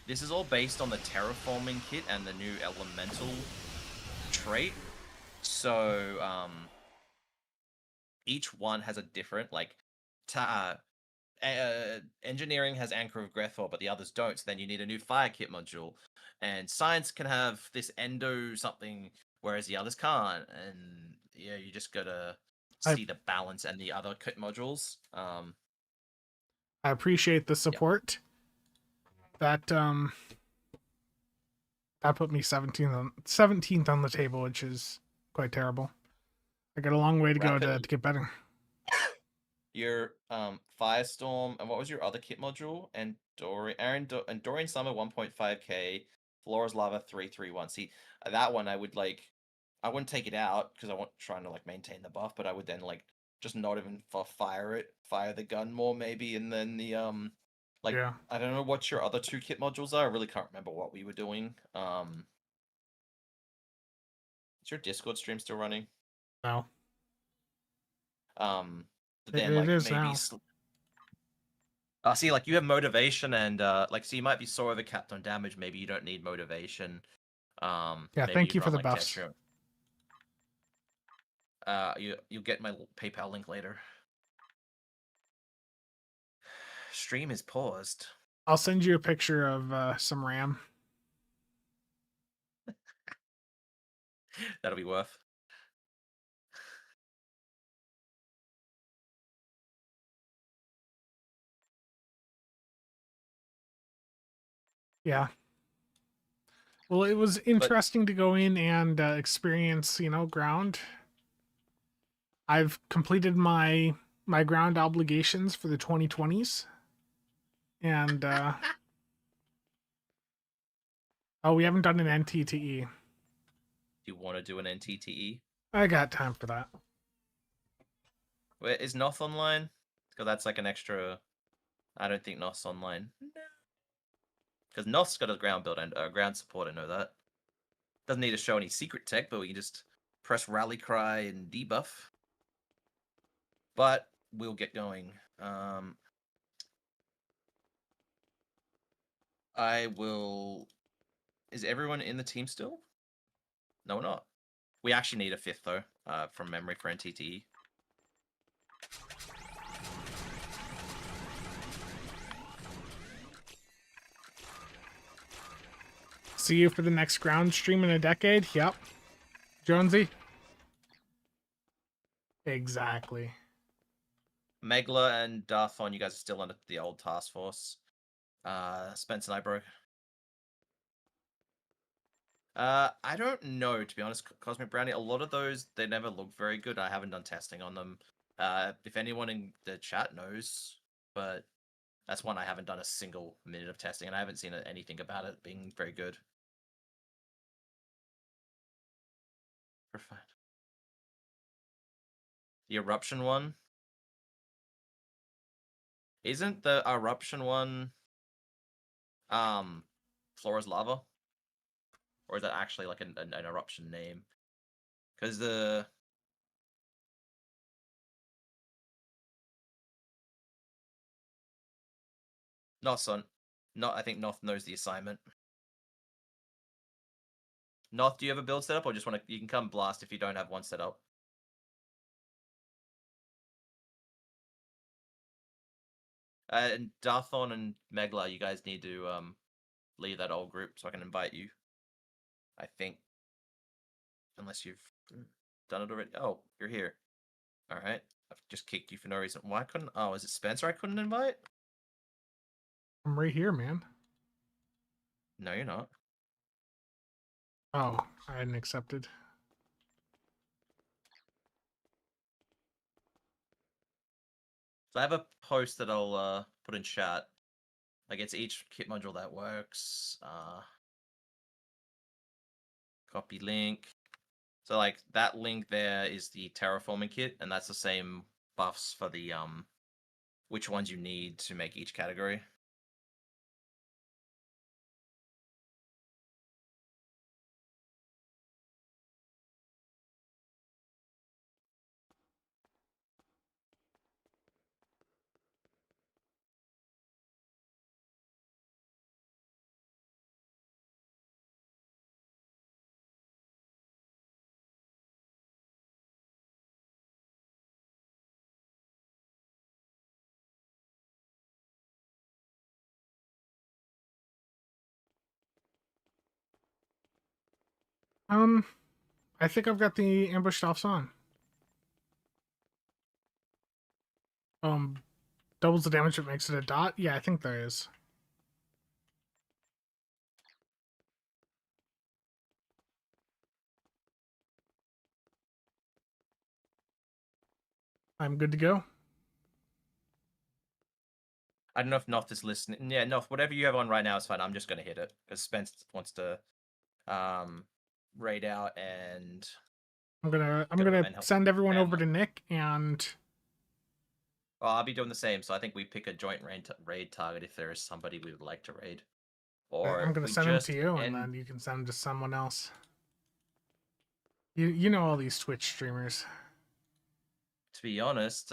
Speaker 2: this is all based on the terraforming kit and the new elemental trait. So each one has a different, like, engineering has Anchor of Grethor, but the others don't, so then you need a new fire kit module. And science can have this endo something, whereas the others can't. And yeah, you just gotta see the balance and the other kit modules.
Speaker 1: I appreciate the support. Yep. That put me 17th on the table, which is quite terrible. I got a long way to go to get better.
Speaker 2: Your Firestorm, and what was your other kit module? And Dorian Summer 1.5k, Flora's Lava 331. See, that one I wouldn't take it out because I want trying to like maintain the buff, but I would then like just not even fire the gun more maybe, and then the I don't know what your other two kit modules are. I really can't remember what we were doing. Is your Discord stream still running?
Speaker 1: No.
Speaker 2: Then like maybe see, like you have motivation and like, so you might be so overcapped on damage, maybe you don't need motivation.
Speaker 1: Yeah, thank you for the buffs.
Speaker 2: You'll get my PayPal link later. Stream is paused.
Speaker 1: I'll send you a picture of some RAM.
Speaker 2: That'll be worth.
Speaker 1: Yeah. Well, it was interesting to go in and experience, ground. I've completed my ground obligations for the 2020s. And oh, we haven't done an NTTE.
Speaker 2: Do you want to do an NTTE?
Speaker 1: I got time for that.
Speaker 2: Wait, is Noth online? Because that's like an extra... I don't think Noth's online. No. Because Noth's got a ground build and ground support, I know that. Doesn't need to show any secret tech, but we can just press rally cry and debuff. But we'll get going. I will... Is everyone in the team still? No, we're not. We actually need a fifth, though, from memory for NTTE.
Speaker 1: See you for the next ground stream in a decade? Yep. Jonesy? Exactly.
Speaker 2: Megla and Darthon, you guys are still under the old task force. Spence and I broke. I don't know, to be honest, Cosmic Brownie. A lot of those, they never look very good. I haven't done testing on them. If anyone in the chat knows, but that's one I haven't done a single minute of testing, and I haven't seen anything about it being very good. Profound. The Eruption one? Isn't the Eruption one Flora's Lava? Or is that actually like an Eruption name? Because the... I think Noth knows the assignment. Noth, do you have a build set up, or just want to? You can come blast if you don't have one set up. And Darthon and Megla, you guys need to leave that old group so I can invite you. I think, unless you've done it already. Oh, you're here. All right, I've just kicked you for no reason. Why couldn't? Oh, is it Spencer I couldn't invite?
Speaker 1: I'm right here, man.
Speaker 2: No, you're not.
Speaker 1: Oh, I hadn't accepted.
Speaker 2: So I have a post that I'll put in chat. Like it's each kit module that works. Copy link. So like that link there is the Terraforming kit, and that's the same buffs for the which ones you need to make each category.
Speaker 1: I think I've got the ambushed offs on. Doubles the damage, it makes it a dot. Yeah, I think there is. I'm good to go.
Speaker 2: I don't know if Noth is listening. Yeah, Noth, whatever you have on right now is fine. I'm just gonna hit it because Spence wants to raid out, and
Speaker 1: I'm gonna send everyone over to Nick, and
Speaker 2: well, I'll be doing the same. So I think we pick a joint raid target if there is somebody we would like to raid. Or
Speaker 1: I'm gonna send them to you, and then you can send them to someone else. You know all these Twitch streamers.
Speaker 2: To be honest,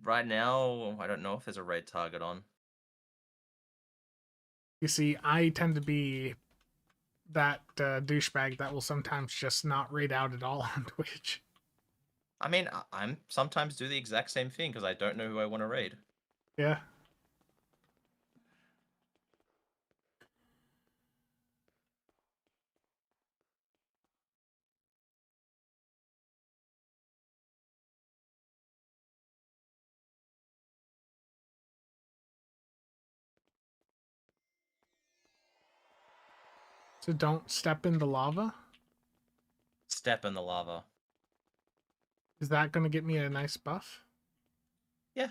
Speaker 2: right now I don't know if there's a raid target on.
Speaker 1: You see, I tend to be that douchebag that will sometimes just not raid out at all on Twitch.
Speaker 2: I mean, I'm sometimes do the exact same thing because I don't know who I want to raid.
Speaker 1: Yeah. So don't step in the lava?
Speaker 2: Step in the lava.
Speaker 1: Is that going to get me a nice buff?
Speaker 2: Yeah.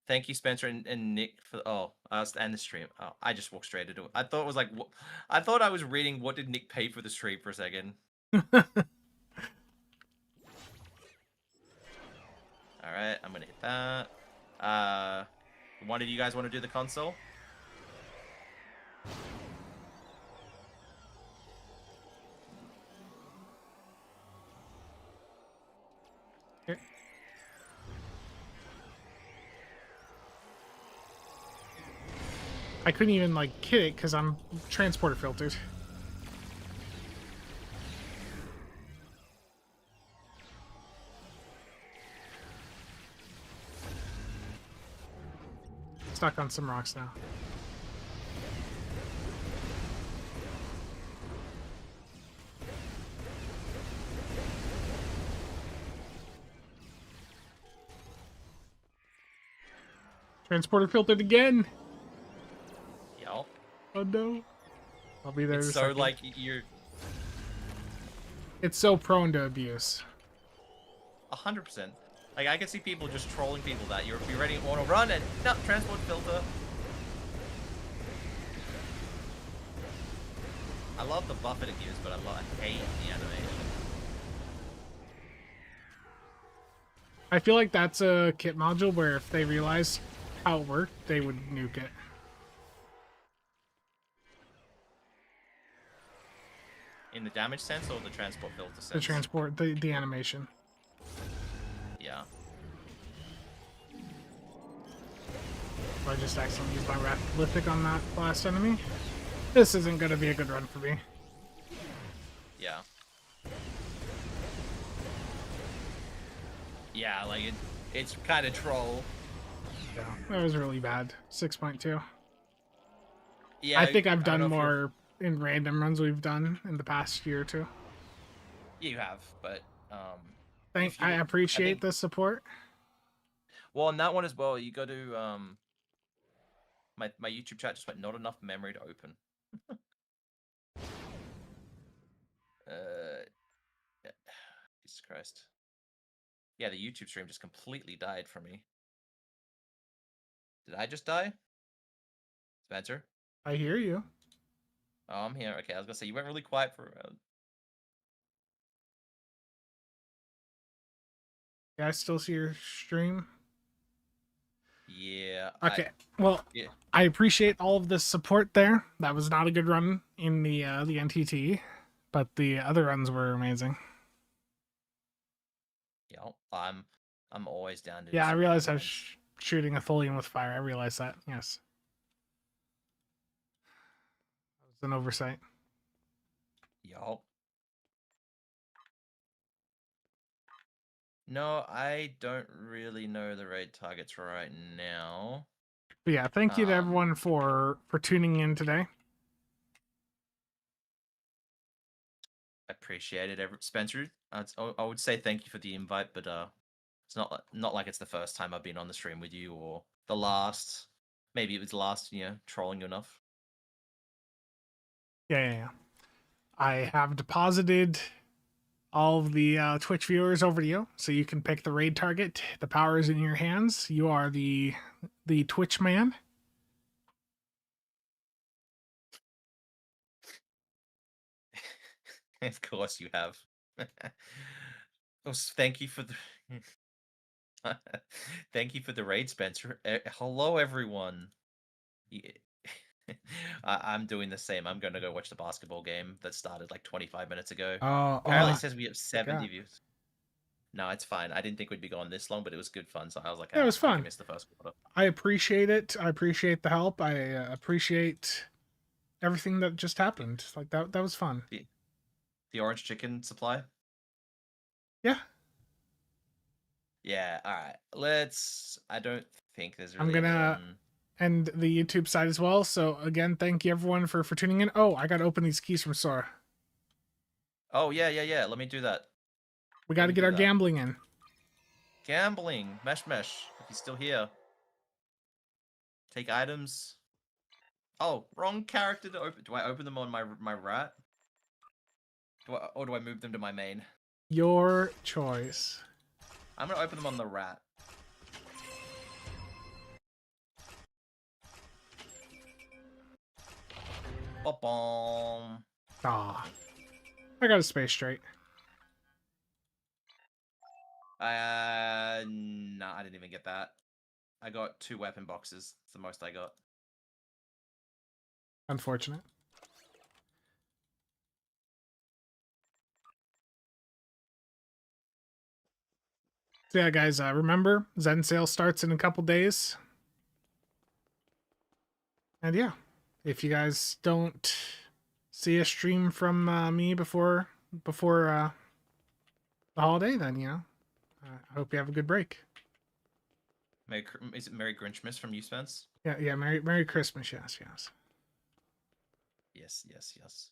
Speaker 2: Thank you, Spencer and Nick for and the stream. Oh, I just walked straight into it. I thought it was like I thought I was reading what did Nick pay for the stream for a second. All right, I'm gonna hit that. One of you guys want to do the console?
Speaker 1: I couldn't even like hit it because I'm transporter filtered. Stuck on some rocks now. Transporter filtered again.
Speaker 2: Yep.
Speaker 1: Oh no. I'll be there.
Speaker 2: It's
Speaker 1: in a
Speaker 2: so
Speaker 1: second.
Speaker 2: like you're.
Speaker 1: It's so prone to abuse.
Speaker 2: 100%. Like I can see people just trolling people that you're ready to want to run and no transport filter. I love the buff it gives, but I hate the animation.
Speaker 1: I feel like that's a kit module where if they realize how it worked, they would nuke it.
Speaker 2: In the damage sense or the transport filter sense?
Speaker 1: The transport, the animation.
Speaker 2: Yeah.
Speaker 1: I just accidentally used my Rapid on that last enemy. This isn't going to be a good run for me.
Speaker 2: Yeah. Yeah, like it's kind of troll.
Speaker 1: Yeah, that was really bad. 6.2.
Speaker 2: Yeah,
Speaker 1: I think I've
Speaker 2: I don't
Speaker 1: done
Speaker 2: know if you're-
Speaker 1: more in random runs we've done in the past year or two.
Speaker 2: You have, but
Speaker 1: I appreciate the support.
Speaker 2: Well, on that one as well, you go to my YouTube chat just went not enough memory to open. Yeah. Jesus Christ. Yeah, the YouTube stream just completely died for me. Did I just die? Spencer?
Speaker 1: I hear you.
Speaker 2: Oh, I'm here. Okay, I was gonna say you went really quiet for a round.
Speaker 1: Yeah, I still see your stream.
Speaker 2: Yeah.
Speaker 1: Okay. Well,
Speaker 2: yeah.
Speaker 1: I appreciate all of the support there. That was not a good run in the NTT, but the other runs were amazing.
Speaker 2: Yeah, I'm always down to.
Speaker 1: Yeah, I realized I was shooting a Tholian with fire. I realized that. Yes. That was an oversight.
Speaker 2: Yo. No, I don't really know the raid targets right now.
Speaker 1: But yeah, thank you to everyone for tuning in today.
Speaker 2: I appreciate it, Spencer. I would say thank you for the invite, but it's not like it's the first time I've been on the stream with you or the last. Maybe it was the last, trolling you enough.
Speaker 1: Yeah. I have deposited all of the Twitch viewers over to you, so you can pick the raid target. The power is in your hands. You are the Twitch man.
Speaker 2: Of course you have. Oh, thank you for the thank you for the raid, Spencer. Hello, everyone. Yeah. I'm doing the same. I'm going to go watch the basketball game that started like 25 minutes ago. Apparently, it says we have 70 views. No, it's fine. I didn't think we'd be going this long, but it was good fun. So I was like,
Speaker 1: Yeah, it was
Speaker 2: I
Speaker 1: fun.
Speaker 2: can miss the first quarter.
Speaker 1: I appreciate it. I appreciate the help. I appreciate everything that just happened. Like that was fun.
Speaker 2: The orange chicken supply?
Speaker 1: Yeah.
Speaker 2: Yeah, all right. I don't think there's really
Speaker 1: I'm gonna end the YouTube side as well. So again, thank you everyone for tuning in. Oh, I gotta open these keys from Sora.
Speaker 2: Oh, yeah. Let me do that.
Speaker 1: We gotta get our gambling in.
Speaker 2: Gambling. Mesh. If he's still here. Take items. Oh, wrong character to open. Do I open them on my rat? Or do I move them to my main?
Speaker 1: Your choice.
Speaker 2: I'm gonna open them on the rat. Ba-bom.
Speaker 1: Ah, I got a space straight.
Speaker 2: No, I didn't even get that. I got 2 weapon boxes. It's the most I got.
Speaker 1: Unfortunate. So yeah, guys, remember, Zen sale starts in a couple days. And yeah, if you guys don't see a stream from me before the holiday, then, I hope you have a good break.
Speaker 2: Is it Merry Grinchmas from you, Spence?
Speaker 1: Yeah, Merry Christmas, yes.
Speaker 2: Yes.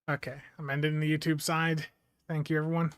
Speaker 1: Okay, I'm ending the YouTube side. Thank you, everyone.